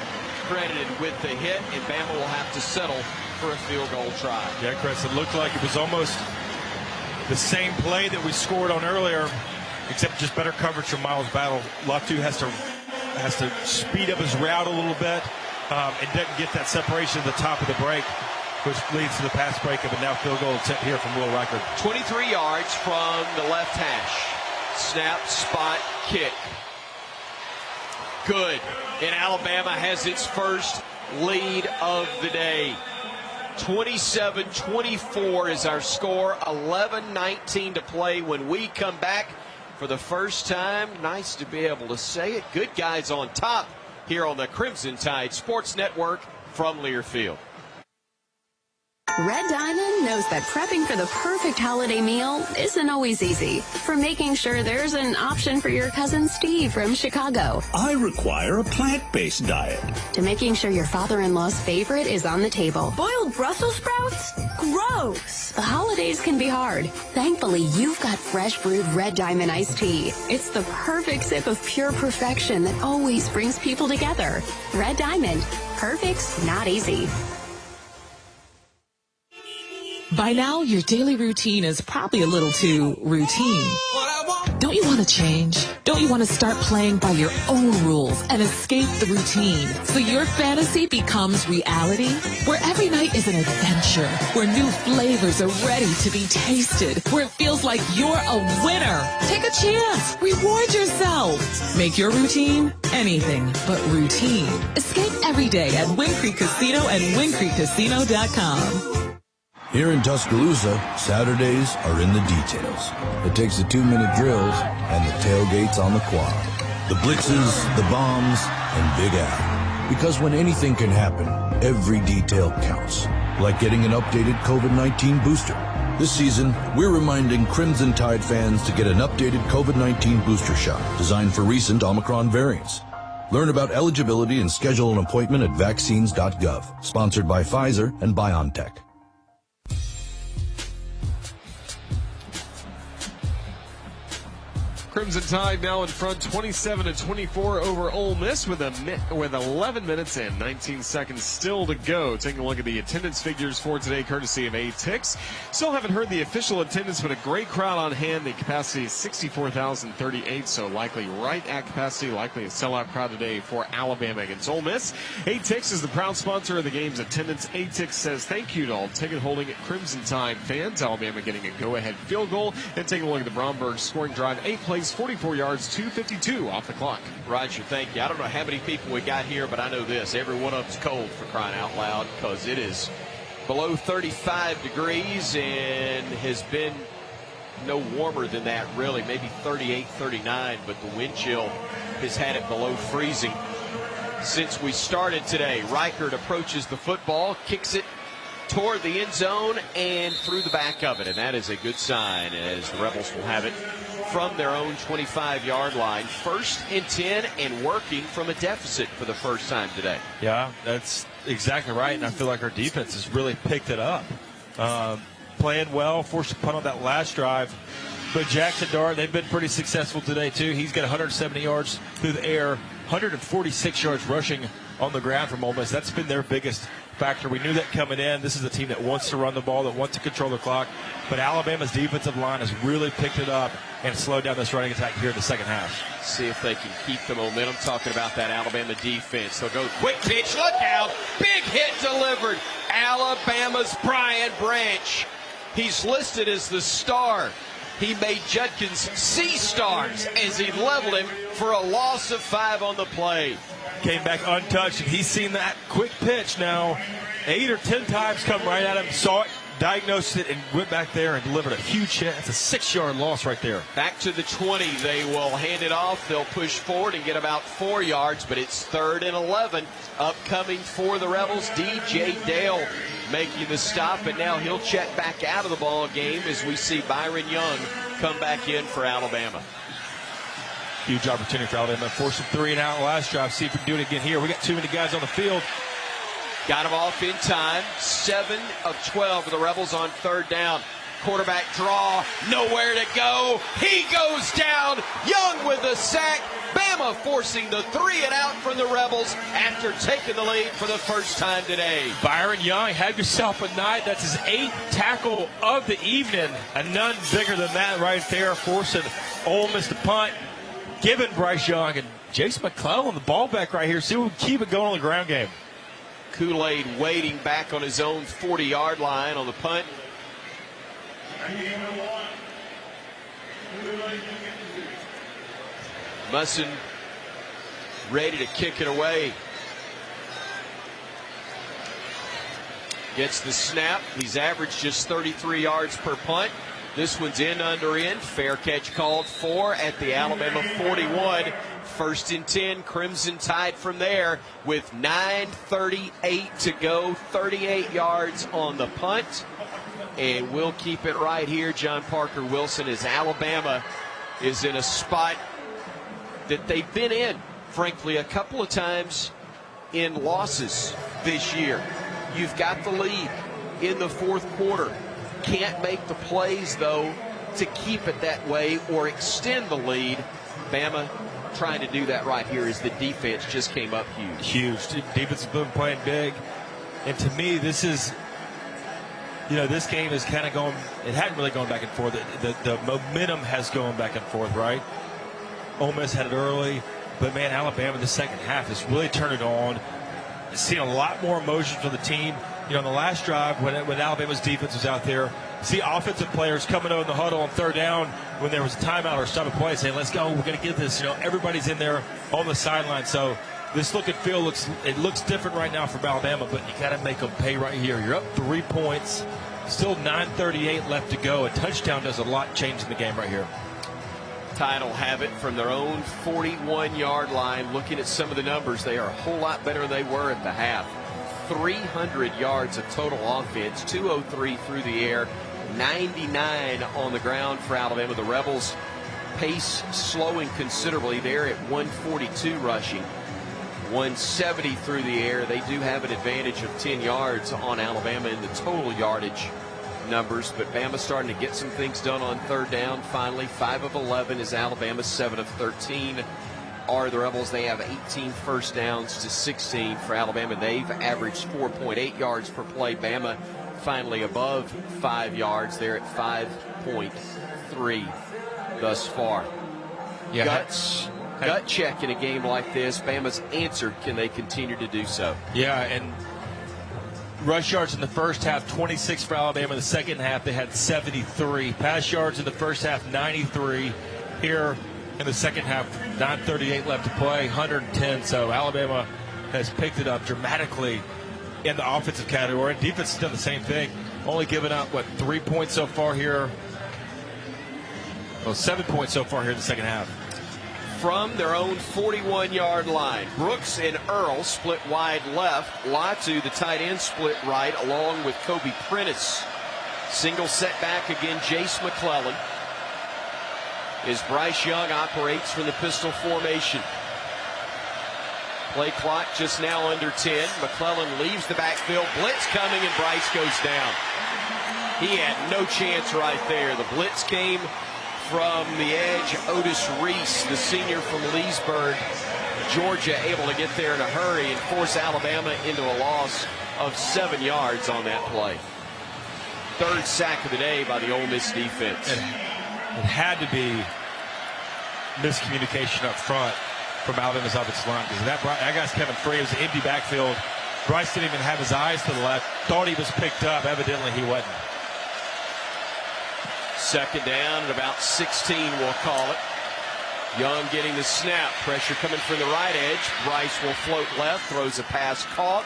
credited with the hit, and Bama will have to settle for a field goal try. Yeah, Chris, it looked like it was almost the same play that we scored on earlier, except just better coverage from Miles Battle. Latu has to speed up his route a little bit. And doesn't get that separation at the top of the break, which leads to the pass breakup, and now field goal attempt here from Will Reichard. 23 yards from the left hash. Snap, spot, kick. Good. And Alabama has its first lead of the day. 27-24 is our score. 11:19 to play when we come back for the first time. Nice to be able to say it. Good guys on top here on the Crimson Tide Sports Network from Learfield. Red Diamond knows that prepping for the perfect holiday meal isn't always easy. From making sure there's an option for your cousin Steve from Chicago, I require a plant-based diet, to making sure your father-in-law's favorite is on the table. Boiled Brussels sprouts? Gross. The holidays can be hard. Thankfully, you've got fresh brewed Red Diamond iced tea. It's the perfect sip of pure perfection that always brings people together. Red Diamond. Perfect's not easy. By now, your daily routine is probably a little too routine. Don't you want to change? Don't you want to start playing by your own rules and escape the routine so your fantasy becomes reality? Where every night is an adventure, where new flavors are ready to be tasted, where it feels like you're a winner. Take a chance. Reward yourself. Make your routine anything but routine. Escape every day at Wind Creek Casino and WindCreekCasino.com. Here in Tuscaloosa, Saturdays are in the details. It takes the 2-minute drills and the tailgates on the quad. The blitzes, the bombs, and Big Al. Because when anything can happen, every detail counts. Like getting an updated COVID-19 booster. This season, we're reminding Crimson Tide fans to get an updated COVID-19 booster shot designed for recent Omicron variants. Learn about eligibility and schedule an appointment at vaccines.gov. Sponsored by Pfizer and BioNTech. Crimson Tide now in front 27-24 over Ole Miss with 11 minutes and 19 seconds still to go. Taking a look at the attendance figures for today, courtesy of A-Tix. Still haven't heard the official attendance, but a great crowd on hand. The capacity is 64,038, so likely right at capacity, likely a sellout crowd today for Alabama against Ole Miss. A-Tix is the proud sponsor of the game's attendance. A-Tix says thank you to all ticket-holding Crimson Tide fans. Alabama getting a go-ahead field goal. And taking a look at the Bromberg scoring drive, 8 plays, 44 yards, 2:52 off the clock. Roger, thank you. I don't know how many people we got here, but I know this. Every one of them's cold, for crying out loud, because it is below 35 degrees and has been no warmer than that, really. Maybe 38, 39, but the wind chill has had it below freezing since we started today. Reichard approaches the football, kicks it toward the end zone and through the back of it, and that is a good sign as the Rebels will have it from their own 25-yard line. 1st and 10 and working from a deficit for the first time today. Yeah, that's exactly right, and I feel like our defense has really picked it up. playing well, forced a punt on that last drive. But Jackson Dart, they've been pretty successful today, too. He's got 170 yards through the air, 146 yards rushing on the ground from Ole Miss. That's been their biggest factor. We knew that coming in. This is a team that wants to run the ball, that wants to control the clock. But Alabama's defensive line has really picked it up and slowed down this running attack here in the second half. See if they can keep the momentum. Talking about that Alabama defense. They'll go quick pitch. Look out. Big hit delivered. Alabama's Brian Branch. He's listed as the star. He made Judkins see stars as he leveled him for a loss of 5 on the play. Came back untouched, and he's seen that quick pitch now 8 or 10 times come right at him, saw it, diagnosed it, and went back there and delivered a huge hit. That's a 6-yard loss right there. Back to the 20. They will hand it off. They'll push forward and get about 4 yards, but it's 3rd and 11. Upcoming for the Rebels, DJ Dale making the stop, and now he'll check back out of the ball game as we see Byron Young come back in for Alabama. Huge opportunity for Alabama. Force them 3 and out last drive. See if we can do it again here. We got too many guys on the field. Got him off in time. 7 of 12 for the Rebels on 3rd down. Quarterback draw, nowhere to go. He goes down. Young with the sack. Bama forcing the 3 and out from the Rebels after taking the lead for the first time today. Byron Young, have yourself a night. That's his 8th tackle of the evening. And none bigger than that right there, forcing Ole Miss to punt. Giving Bryce Young and Jace McClellan the ball back right here. See if we can keep it going on the ground game. Kool-Aid waiting back on his own 40-yard line on the punt. Musson ready to kick it away. Gets the snap. He's averaged just 33 yards per punt. This one's in under end. Fair catch called for at the Alabama 41. 1st and 10. Crimson Tide from there with 9:38 to go. 38 yards on the punt. And we'll keep it right here. John Parker Wilson, as Alabama is in a spot that they've been in, frankly, a couple of times in losses this year. You've got the lead in the 4th quarter. Can't make the plays, though, to keep it that way or extend the lead. Bama trying to do that right here as the defense just came up huge. Huge. Defense has been playing big. And to me, this is, this game is kind of going, it hadn't really gone back and forth. The momentum has gone back and forth, right? Ole Miss had it early, but, man, Alabama in the second half has really turned it on. Seen a lot more emotion from the team. On the last drive, when Alabama's defense was out there, see offensive players coming over in the huddle on 3rd down when there was a timeout or stop a play, saying, let's go, we're going to get this. Everybody's in there on the sideline. So this look and feel looks different right now from Alabama, but you got to make them pay right here. You're up 3 points, still 9:38 left to go. A touchdown does a lot changing the game right here. Tide will have it from their own 41-yard line. Looking at some of the numbers, they are a whole lot better than they were at the half. 300 yards of total offense, 203 through the air, 99 on the ground for Alabama. The Rebels pace slowing considerably. They're at 142 rushing, 170 through the air. They do have an advantage of 10 yards on Alabama in the total yardage numbers, but Bama starting to get some things done on 3rd down. Finally, 5 of 11 is Alabama, 7 of 13 are the Rebels. They have 18 first downs to 16 for Alabama. They've averaged 4.8 yards per play. Bama finally above 5 yards. They're at 5.3 thus far. Yeah, gut check in a game like this. Bama's answered. Can they continue to do so? Yeah, and rush yards in the first half, 26 for Alabama. In the second half, they had 73. Pass yards in the first half, 93. Here in the second half, 9:38 left to play, 110. So Alabama has picked it up dramatically in the offensive category. Defense has done the same thing. Only given up, 3 points so far here? 7 points so far here in the second half. From their own 41-yard line, Brooks and Earl split wide left. Latu, the tight end, split right, along with Kobe Prentice. Single setback again, Jace McClellan. As Bryce Young operates from the pistol formation. Play clock just now under 10. McClellan leaves the backfield. Blitz coming, and Bryce goes down. He had no chance right there. The blitz came from the edge. Otis Reese, the senior from Leesburg, Georgia, able to get there in a hurry and force Alabama into a loss of 7 yards on that play. Third sack of the day by the Ole Miss defense. It had to be miscommunication up front from Alabama's offensive line, because that guy's Kevin Free. It was an empty backfield. Bryce didn't even have his eyes to the left. Thought he was picked up. Evidently he wasn't. Second down at about 16, we'll call it. Young getting the snap. Pressure coming from the right edge. Bryce will float left. Throws a pass caught.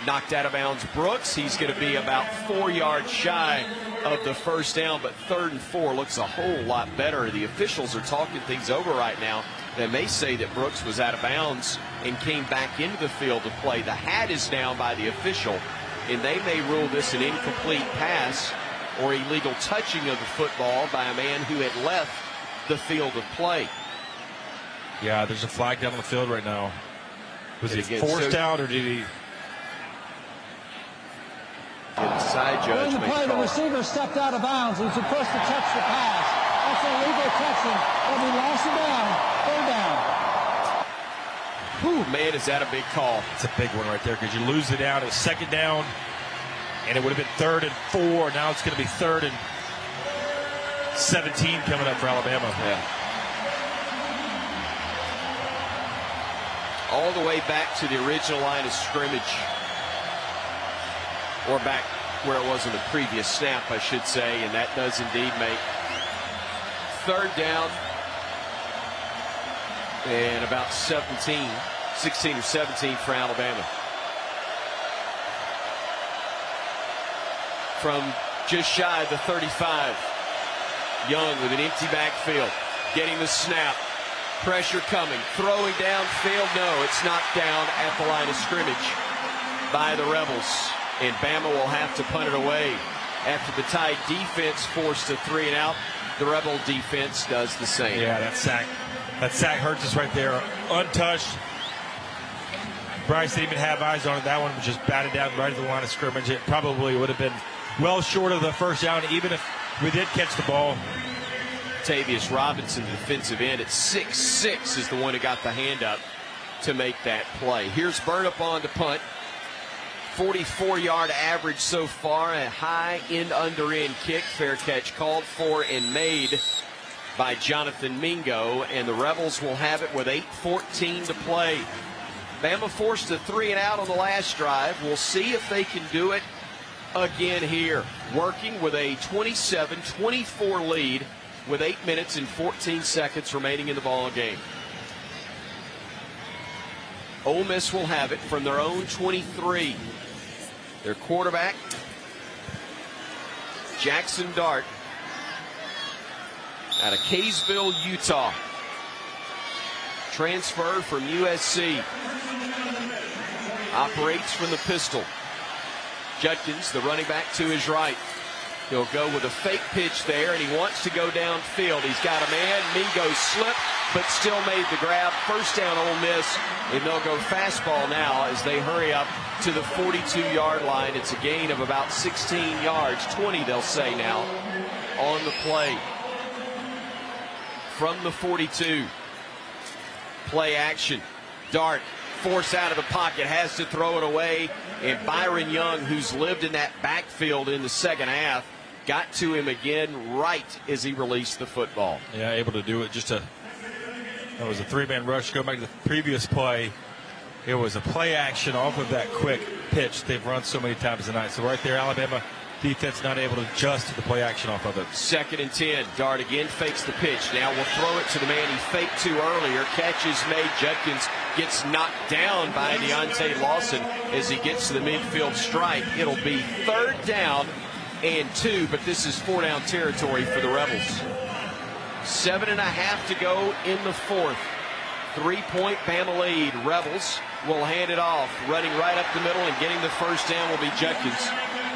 Knocked out of bounds Brooks. He's going to be about 4 yards shy of the first down, but 3rd and 4 looks a whole lot better. The officials are talking things over right now. They may say that Brooks was out of bounds and came back into the field to play. The hat is down by the official, and they may rule this an incomplete pass or illegal touching of the football by a man who had left the field of play. Yeah, there's a flag down on the field right now. Was he forced out, or did he? Side judge during the play, the receiver stepped out of bounds. He was supposed to touch the pass. That's an illegal touching. But he lost it down. 3rd down. Whew, man, is that a big call? It's a big one right there, because you lose it down. It was 2nd down, and it would have been 3rd and 4. Now it's going to be 3rd and 17 coming up for Alabama. Yeah. All the way back to the original line of scrimmage. Or back where it was in the previous snap, I should say, and that does indeed make 3rd down and about 16 or 17 for Alabama. From just shy of the 35, Young with an empty backfield, getting the snap, pressure coming, throwing downfield. No, it's knocked down at the line of scrimmage by the Rebels. And Bama will have to punt it away after the Tide defense forced a 3 and out. The Rebel defense does the same. Yeah, that sack hurts us right there. Untouched. Bryce didn't even have eyes on it. That one was just batted down right at the line of scrimmage. It probably would have been well short of the first down, even if we did catch the ball. Tavius Robinson, the defensive end, at 6'6", is the one who got the hand up to make that play. Here's Burnap on to punt. 44-yard average so far, a high end-under-end kick. Fair catch called for and made by Jonathan Mingo, and the Rebels will have it with 8:14 to play. Bama forced a 3 and out on the last drive. We'll see if they can do it again here. Working with a 27-24 lead with 8 minutes and 14 seconds remaining in the ball game. Ole Miss will have it from their own 23. Their quarterback, Jackson Dart, out of Kaysville, Utah. Transfer from USC. Operates from the pistol. Judkins, the running back, to his right. He'll go with a fake pitch there, and he wants to go downfield. He's got a man. Mingo slipped, but still made the grab. First down, Ole Miss, and they'll go fastball now as they hurry up to the 42-yard line. It's a gain of about 16 yards, 20 they'll say now, on the play. From the 42, play action. Dart, force out of the pocket, has to throw it away, and Byron Young, who's lived in that backfield in the second half, got to him again right as he released the football. Yeah, able to do it. That was a 3-man rush. Go back to the previous play. It was a play action off of that quick pitch they've run so many times tonight. So right there, Alabama defense not able to adjust to the play action off of it. 2nd and 10. Dart again fakes the pitch. Now we'll throw it to the man he faked to earlier. Catch is made. Judkins gets knocked down by Deontay Lawson as he gets to the midfield stripe. It'll be 3rd down and 2, but this is 4-down territory for the Rebels. 7.5 to go in the 4th. 3-point Bama lead. Rebels will hand it off. Running right up the middle and getting the first down will be Judkins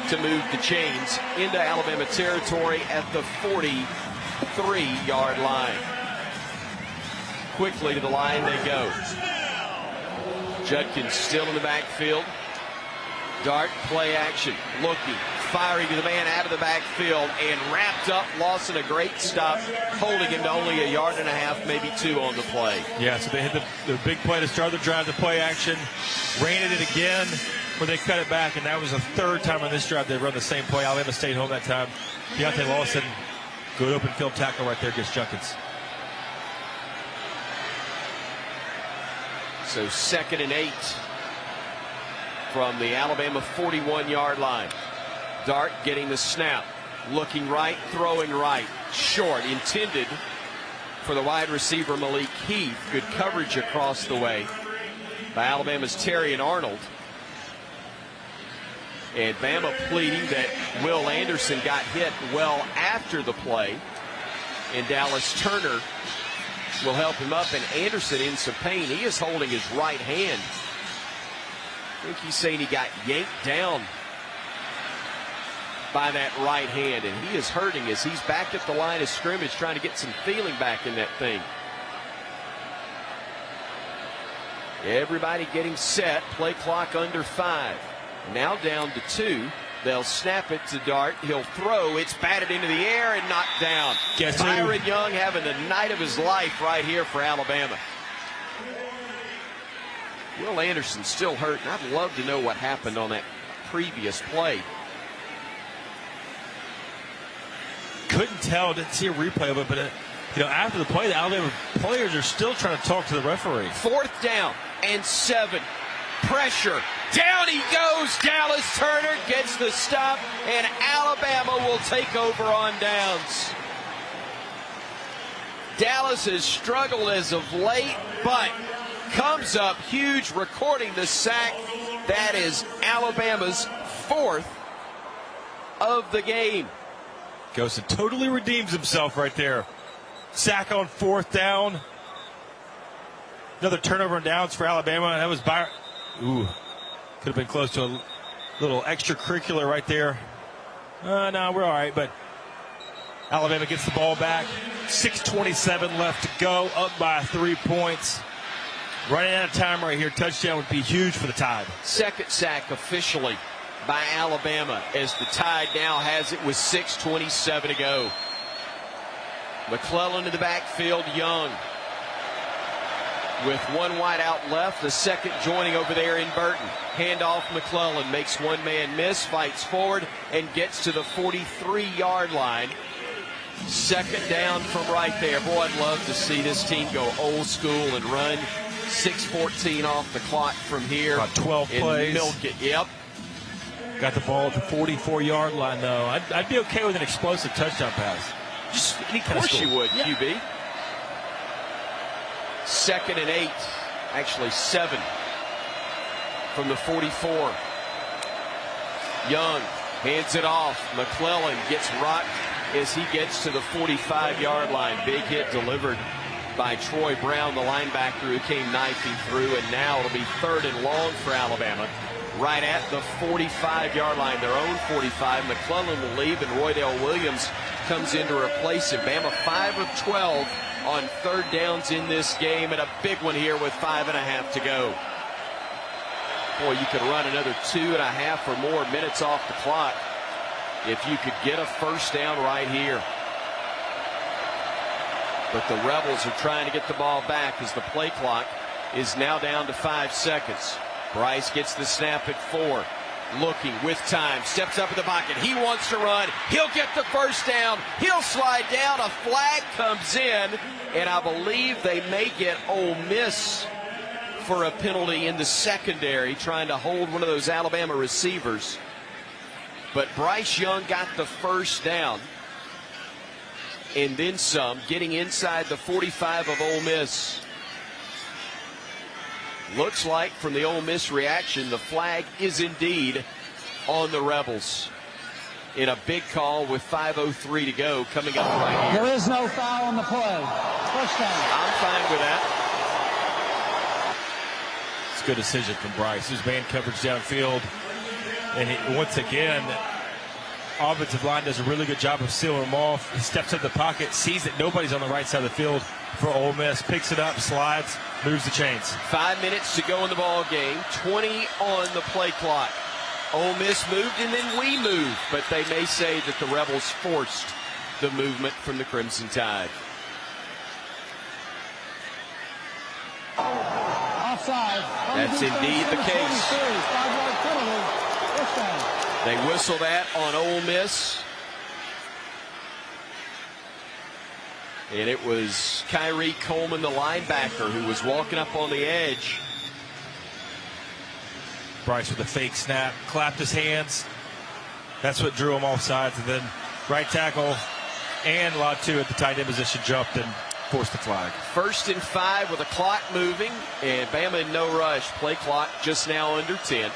to move the chains into Alabama territory at the 43-yard line. Quickly to the line they go. Judkins still in the backfield. Dart, play action, looking, firing to the man out of the backfield and wrapped up. Lawson, a great stop, holding him to only 1.5 yards, maybe 2 on the play. Yeah, so they hit the big play to start the drive, the play action, ran it again where they cut it back, and that was the 3rd time on this drive they run the same play. Alabama stayed home that time. Deontay Lawson, good open field tackle right there against Junkins. So 2nd and 8 from the Alabama 41-yard line. Dart getting the snap, looking right, throwing right, short, intended for the wide receiver Malik Heath. Good coverage across the way by Alabama's Terry and Arnold. And Bama pleading that Will Anderson got hit well after the play. And Dallas Turner will help him up, and Anderson in some pain. He is holding his right hand. I think he's saying he got yanked down by that right hand, and he is hurting as he's back at the line of scrimmage trying to get some feeling back in that thing. Everybody getting set. Play clock under 5. Now down to 2. They'll snap it to Dart. He'll throw. It's batted into the air and knocked down. Byron Young having the night of his life right here for Alabama. Will Anderson still hurt, and I'd love to know what happened on that previous play. Couldn't tell, didn't see a replay of it, but after the play, the Alabama players are still trying to talk to the referee. 4th down and 7. Pressure. Down he goes. Dallas Turner gets the stop, and Alabama will take over on downs. Dallas has struggled as of late, but comes up huge, recording the sack. That is Alabama's 4th of the game. Goes and totally redeems himself right there. Sack on 4th down. Another turnover and downs for Alabama. That was Byron. Ooh, could have been close to a little extracurricular right there. No, we're all right, but Alabama gets the ball back. 6:27 left to go, up by 3 points. Running out of time right here. Touchdown would be huge for the Tide. 2nd sack officially by Alabama as the Tide now has it with 6:27 to go. McClellan in the backfield, Young with one wide out left, the second joining over there in Burton. Handoff, McClellan makes one man miss, fights forward, and gets to the 43-yard line. 2nd down from right there. Boy, I'd love to see this team go old school and run 6:14 off the clock from here. About 12 plays. Milk it. Yep. Got the ball at the 44-yard line, though. I'd be okay with an explosive touchdown pass. Just any kind of course you would, yeah. QB. 2nd and 8, actually 7 from the 44. Young hands it off. McClellan gets rocked as he gets to the 45-yard line. Big hit delivered by Troy Brown, the linebacker, who came knifing through, and now it'll be 3rd and long for Alabama. Right at the 45-yard line, their own 45. McClellan will leave, and Roydell Williams comes in to replace him. Bama 5 of 12 on 3rd downs in this game, and a big one here with 5.5 to go. Boy, you could run another 2.5 or more minutes off the clock if you could get a 1st down right here. But the Rebels are trying to get the ball back as the play clock is now down to 5 seconds. Bryce gets the snap at 4. Looking with time, steps up in the pocket. He wants to run. He'll get the 1st down. He'll slide down. A flag comes in, and I believe they may get Ole Miss for a penalty in the secondary, trying to hold one of those Alabama receivers. But Bryce Young got the 1st down, and then some, getting inside the 45 of Ole Miss. Looks like from the Ole Miss reaction, the flag is indeed on the Rebels. In a big call with 5:03 to go coming up right here. There is no foul on the play. 1st down. I'm fine with that. It's a good decision from Bryce. His man coverage downfield. And once again, offensive line does a really good job of sealing him off. He steps in the pocket, sees that nobody's on the right side of the field for Ole Miss, picks it up, slides, moves the chains. 5 minutes to go in the ball game. 20 on the play clock. Ole Miss moved and then we moved, but they may say that the Rebels forced the movement from the Crimson Tide. Offside. That's indeed the case. 5-yard penalty. First down. They whistle that on Ole Miss. And it was Kyrie Coleman, the linebacker, who was walking up on the edge. Bryce with a fake snap, clapped his hands. That's what drew him off sides. And then right tackle and Latu at the tight end position jumped and forced the flag. 1st and 5 with the clock moving, and Bama in no rush. Play clock just now under 10.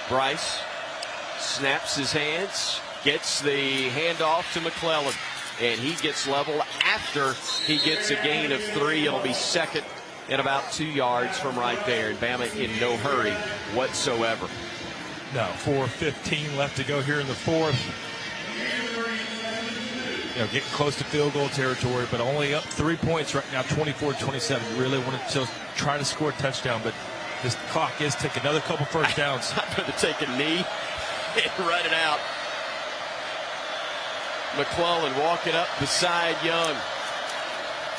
Bryce snaps his hands, gets the handoff to McClellan, and he gets level after he gets a gain of 3. It'll be second and about 2 yards from right there, and Bama in no hurry whatsoever. No, 4:15 left to go here in the fourth. Getting close to field goal territory, but only up 3 points right now, 24-27. Really wanted to try to score a touchdown, but this clock is taking another couple first downs. I'm going to take a knee and run it out. McClellan walking up beside Young.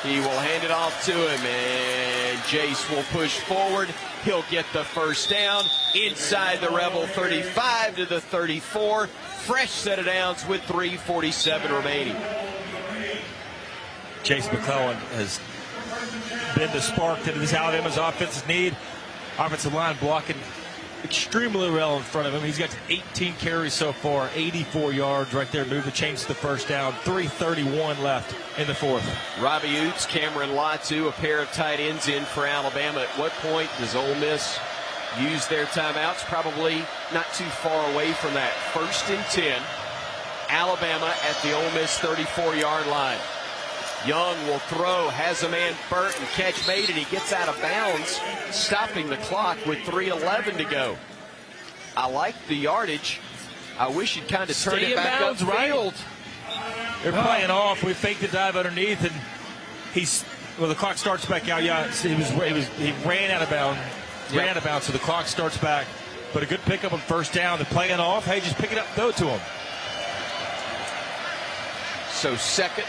He will hand it off to him, and Jace will push forward. He'll get the first down inside the Rebel 35 to the 34. Fresh set of downs with 3:47 remaining. Jace McClellan has been the spark that is Alabama's offensive need. Offensive line blocking extremely well in front of him. He's got 18 carries so far, 84 yards right there. Move the chains to the first down. 3:31 left in the fourth. Robbie Oots, Cameron Latu, a pair of tight ends in for Alabama. At what point does Ole Miss use their timeouts? Probably not too far away from that. 1st and 10. Alabama at the Ole Miss 34-yard line. Young will throw, has a man Burton, catch made, and he gets out of bounds, stopping the clock with 3:11 to go. I like the yardage. I wish he'd kind of turn it back upfield. They're playing off. We faked the dive underneath, and the clock starts back out. Yeah, he ran out of bounds. Ran out of bounds, so the clock starts back. But a good pickup on first down. They're playing off. Hey, just pick it up, throw it to him. So 2nd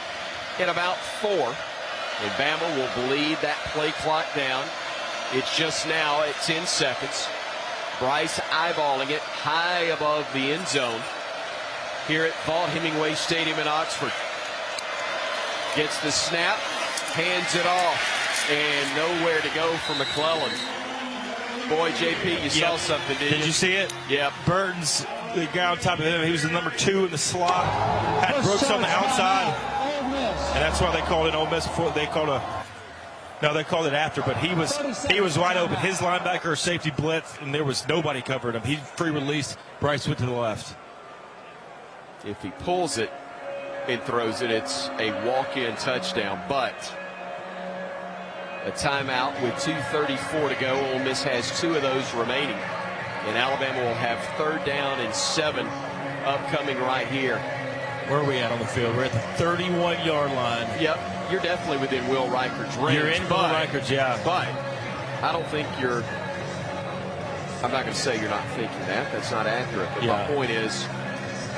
and about 4. And Bama will bleed that play clock down. It's just now at 10 seconds. Bryce eyeballing it high above the end zone here at Vaught-Hemingway Stadium in Oxford. Gets the snap, hands it off, and nowhere to go for McClellan. Boy, JP, you saw something, didn't you? Did you see it? Yep. Burton's the guy on top of him. He was the number 2 in the slot. Had Brooks on the outside. And that's why they called it Ole Miss before. They called it after, but he was wide open. His linebacker or safety blitz, and there was nobody covering him. He free released. Bryce went to the left. If he pulls it and throws it, it's a walk-in touchdown. But a timeout with 2:34 to go. Ole Miss has 2 of those remaining. And Alabama will have 3rd down and 7 upcoming right here. Where are we at on the field? We're at the 31-yard line. Yep, you're definitely within Will Reichard's range. You're in Will Reichard's, yeah. But I don't think you're – I'm not going to say you're not thinking that. That's not accurate. But my point is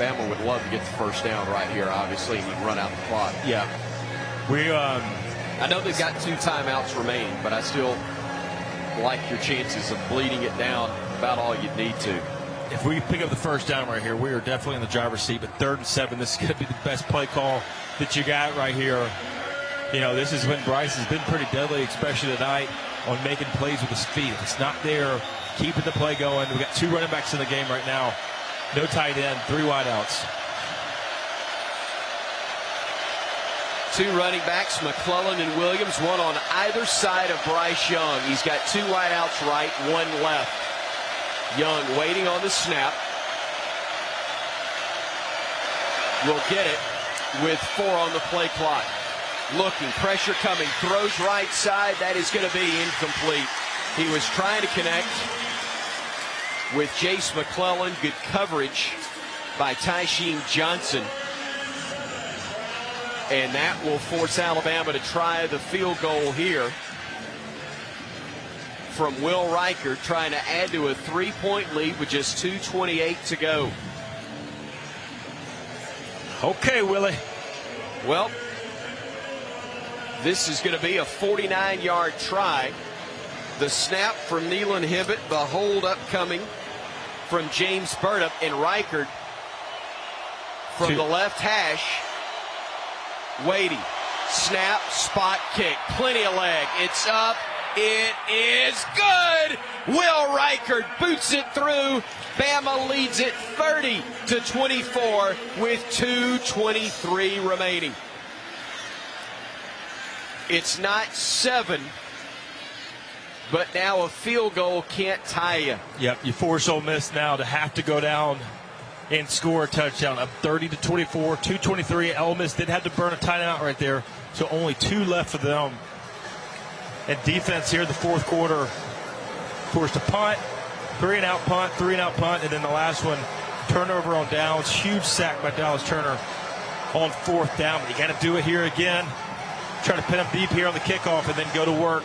Bama would love to get the first down right here, obviously, and you can run out the clock. Yeah. I know they've got 2 timeouts remaining, but I still like your chances of bleeding it down about all you'd need to. If we pick up the first down right here, we are definitely in the driver's seat. But 3rd and 7, this is going to be the best play call that you got right here. This is when Bryce has been pretty deadly, especially tonight, on making plays with his feet. If it's not there, keeping the play going. We've got 2 running backs in the game right now. No tight end, 3 wideouts. 2 running backs, McClellan and Williams, one on either side of Bryce Young. He's got 2 wideouts right, 1 left. Young waiting on the snap. Will get it with 4 on the play clock. Looking, pressure coming, throws right side. That is going to be incomplete. He was trying to connect with Jace McClellan. Good coverage by Tysheen Johnson. And that will force Alabama to try the field goal here from Will Reichard, trying to add to a 3-point lead with just 2:28 to go. Okay, Willie. Well, this is going to be a 49-yard try. The snap from Nealon Hibbett, the hold up coming from James Burdup, and Reichard from the left hash. Wadey, snap, spot kick, plenty of leg. It's up. It is good. Will Reichard boots it through. Bama leads it 30-24 with 2:23 remaining. It's not 7, but now a field goal can't tie you. Yep, you force Ole Miss now to have to go down and score a touchdown. Up 30-24, 2:23. Ole Miss did have to burn a timeout right there, so only 2 left for them. And defense here in the fourth quarter forced a punt, 3-and-out punt, 3-and-out punt, and then the last one, turnover on downs. Huge sack by Dallas Turner on 4th down. But you got to do it here again. Try to pin them deep here on the kickoff and then go to work.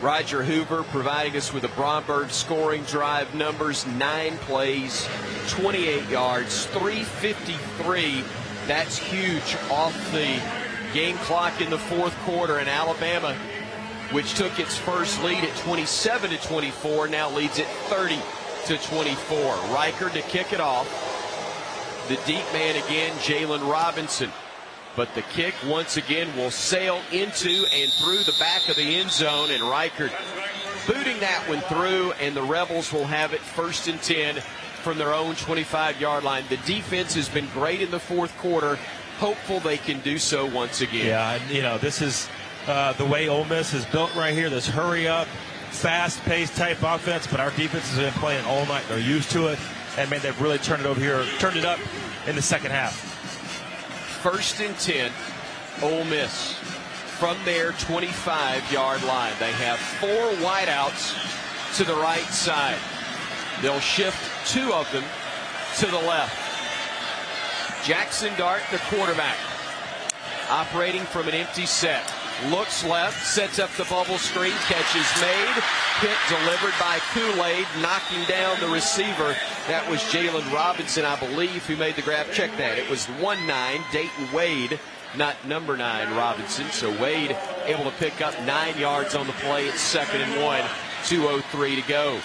Roger Hoover providing us with the Bromberg scoring drive numbers. 9 plays, 28 yards, 3:53. That's huge off the game clock in the fourth quarter. And Alabama, which took its first lead at 27-24, now leads it 30-24. Reichard to kick it off. The deep man again, Jalen Robinson. But the kick once again will sail into and through the back of the end zone, and Reichard booting that one through, and the Rebels will have it 1st and 10 from their own 25-yard line. The defense has been great in the fourth quarter. Hopeful they can do so once again. Yeah, you know, this is the way Ole Miss is built right here. This hurry-up, fast-paced type offense, but our defense has been playing all night. They're used to it, and, man, they've really turned it up in the second half. 1st and 10, Ole Miss from their 25-yard line. They have 4 wideouts to the right side. They'll shift 2 of them to the left. Jackson Dart, the quarterback, operating from an empty set. Looks left, sets up the bubble screen, catch is made. Hit delivered by Kool-Aid, knocking down the receiver. That was Jalen Robinson, I believe, who made the grab. Check that. It was 1-9, Dayton Wade, not number 9, Robinson. So Wade able to pick up 9 yards on the play. It's 2nd and 1, 2:03 to go.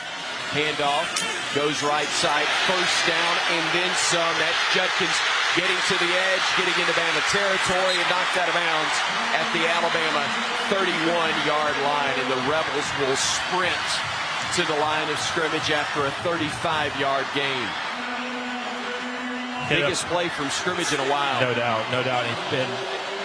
Handoff, goes right side, 1st down, and then some. That's Judkins getting to the edge, getting into Bama territory, and knocked out of bounds at the Alabama 31-yard line. And the Rebels will sprint to the line of scrimmage after a 35-yard gain. Biggest play from scrimmage in a while. No doubt, no doubt. He's been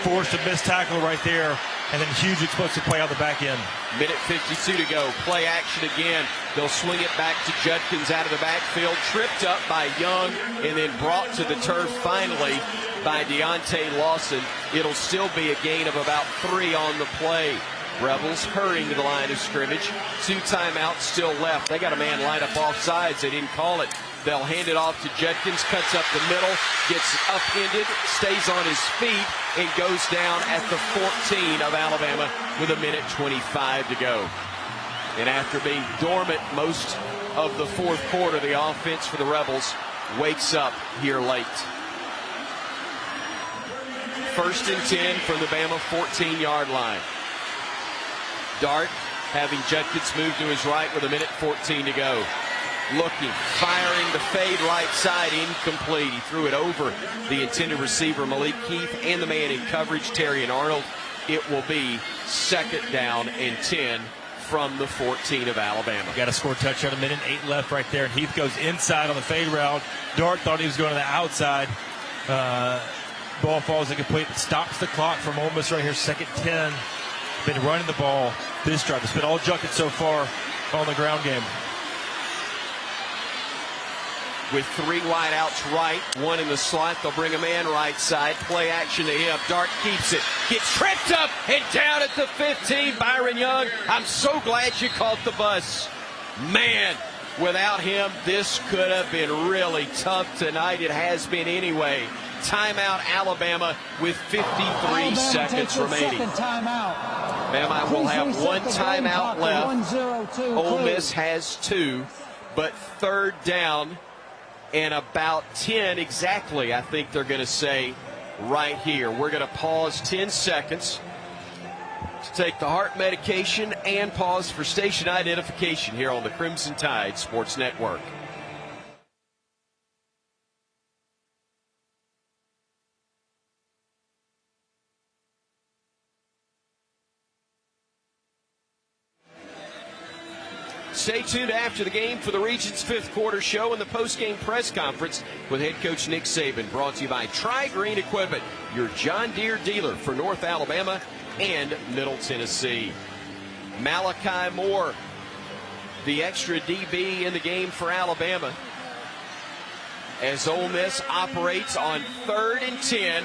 forced to miss tackle right there, and then huge explosive play on the back end. Minute 52 to go. Play action again. They'll swing it back to Judkins out of the backfield. Tripped up by Young and then brought to the turf finally by Deontay Lawson. It'll still be a gain of about 3 on the play. Rebels hurrying to the line of scrimmage. 2 timeouts still left. They got a man lined up off sides. They didn't call it. They'll hand it off to Judkins, cuts up the middle, gets upended, stays on his feet, and goes down at the 14 of Alabama with a minute 25 to go. And after being dormant most of the fourth quarter, the offense for the Rebels wakes up here late. 1st and 10 from the Bama 14-yard line. Dart having Judkins move to his right with a minute 14 to go. Looking, firing the fade right side, incomplete. He threw it over the intended receiver, Malik Keith, and the man in coverage, Terry and Arnold. It will be 2nd down and 10 from the 14 of Alabama. Got to score a touchdown, a minute 8 left right there. And Heath goes inside on the fade route. Dart thought he was going to the outside. Ball falls incomplete. Stops the clock from Ole Miss right here, 2nd 10. Been running the ball this drive. It's been all Judkins so far on the ground game. With 3 wideouts right, 1 in the slot. They'll bring a man right side. Play action to him. Dart keeps it. Gets tripped up and down at the 15. Byron Young, I'm so glad you caught the bus. Man, Without him, this could have been really tough tonight. It has been anyway. Timeout, Alabama, with 53 seconds remaining. Bama will have one timeout left. Ole Miss has 2, but third down and about 10 exactly, I think they're going to say right here. We're going to pause 10 seconds to take the heart medication and pause for station identification here on the Crimson Tide Sports Network. Stay tuned after the game for the Region's 5th quarter show and the post-game press conference with head coach Nick Saban, brought to you by Tri-Green Equipment, your John Deere dealer for North Alabama and Middle Tennessee. Malachi Moore, the extra DB in the game for Alabama, as Ole Miss operates on 3rd and 10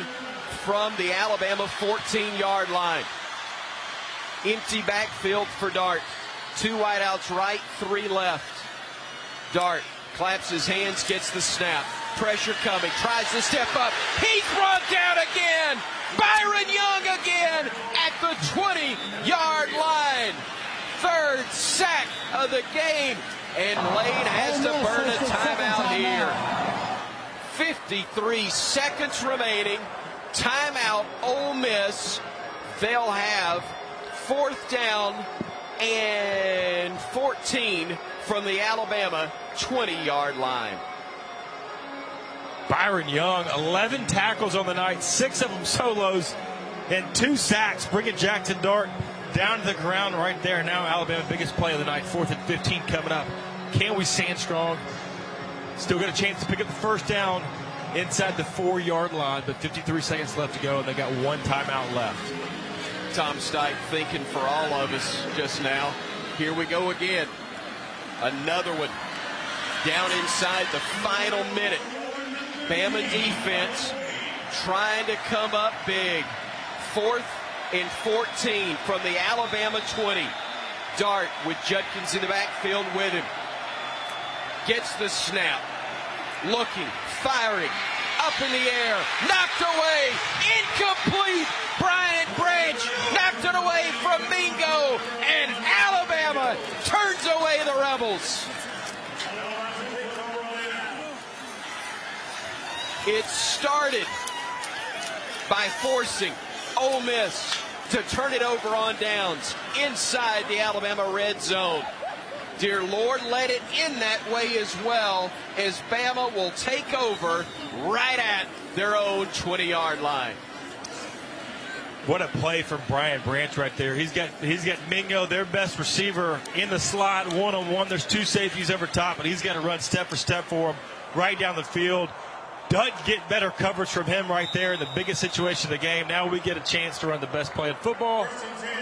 from the Alabama 14-yard line. Empty backfield for Dart. 2 wideouts right, 3 left. Dart claps his hands, gets the snap. Pressure coming, tries to step up. He's run down again. Byron Young again at the 20-yard line. 3rd sack of the game. And Lane has to burn a timeout here. 53 seconds remaining. Timeout, Ole Miss. They'll have 4th down and 14 from the Alabama 20-yard line. Byron Young, 11 tackles on the night, 6 of them solos, and 2 sacks, bringing Jackson Dart down to the ground right there. Now Alabama, biggest play of the night, 4th and 15 coming up. Can we stand strong? Still got a chance to pick up the 1st down inside the 4-yard line, but 53 seconds left to go, and they got 1 timeout left. Tom Stipe thinking for all of us just now. Here we go again. Another one down inside the final minute. Bama defense trying to come up big. 4th and 14 from the Alabama 20. Dart with Judkins in the backfield with him. Gets the snap. Looking, firing, up in the air, knocked away, incomplete. Bryant Branch knocked it away from Mingo, and Alabama turns away the Rebels. It started by forcing Ole Miss to turn it over on downs inside the Alabama red zone. Dear Lord, let it end that way as well, as Bama will take over right at their own 20-yard line. What a play from Bryant Branch right there. He's got Mingo, their best receiver, in the slot, one-on-one. There's 2 safeties over top, but he's got to run step for step for him right down the field. Doesn't get better coverage from him right there in the biggest situation of the game. Now we get a chance to run the best play in football,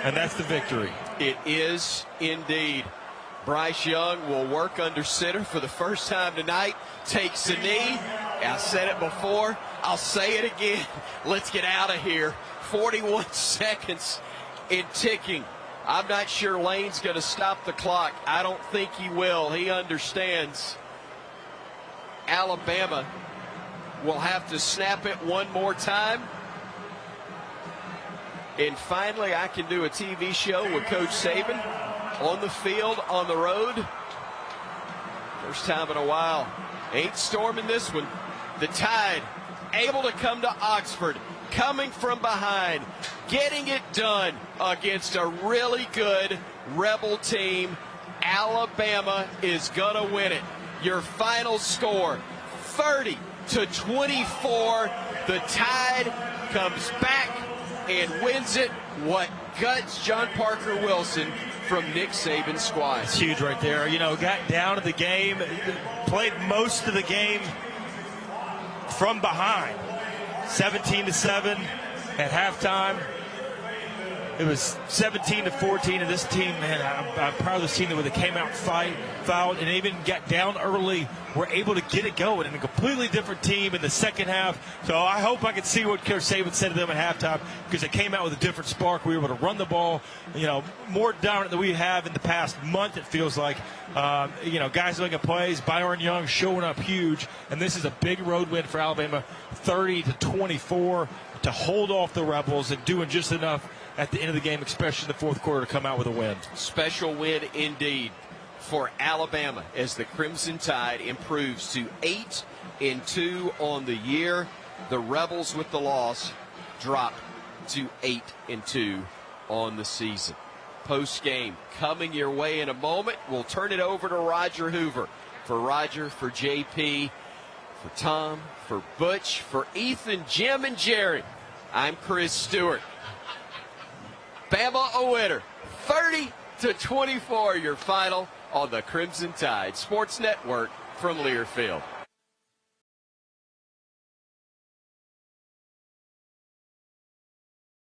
and that's the victory. It is indeed. Bryce Young will work under center for the first time tonight. Takes a knee. I said it before. I'll say it again. Let's get out of here. 41 seconds in ticking. I'm not sure Lane's going to stop the clock. I don't think he will. He understands Alabama will have to snap it one more time. And finally, I can do a TV show with Coach Saban on the field, on the road. First time in a while. Ain't storming this one. The Tide able to come to Oxford, coming from behind, getting it done against a really good Rebel team. Alabama is going to win it. Your final score, 30-24. The Tide comes back and wins it. What guts John Parker Wilson from Nick Saban's squad. It's huge right there. You know, got down to the game, played most of the game from behind. 17-7 at halftime. it was 17-14, and this team, man, I'm proud of this team that when they came out and fouled, and even got down early, were able to get it going. And a completely different team in the second half. So I hope I can see what Coach Saban said to them at halftime, because they came out with a different spark. We were able to run the ball, more dominant than we have in the past month, it feels like. Guys making plays, Byron Young showing up huge, and this is a big road win for Alabama, 30-24, to hold off the Rebels and doing just enough at the end of the game, especially the fourth quarter, to come out with a win. Special win indeed for Alabama as the Crimson Tide improves to 8-2 on the year. The Rebels with the loss drop to 8-2 on the season. Post game coming your way in a moment. We'll turn it over to Roger Hoover. For Roger, for JP, for Tom, for Butch, for Ethan, Jim, and Jerry, I'm Chris Stewart. Bama a winner, 30-24, your final on the Crimson Tide Sports Network from Learfield.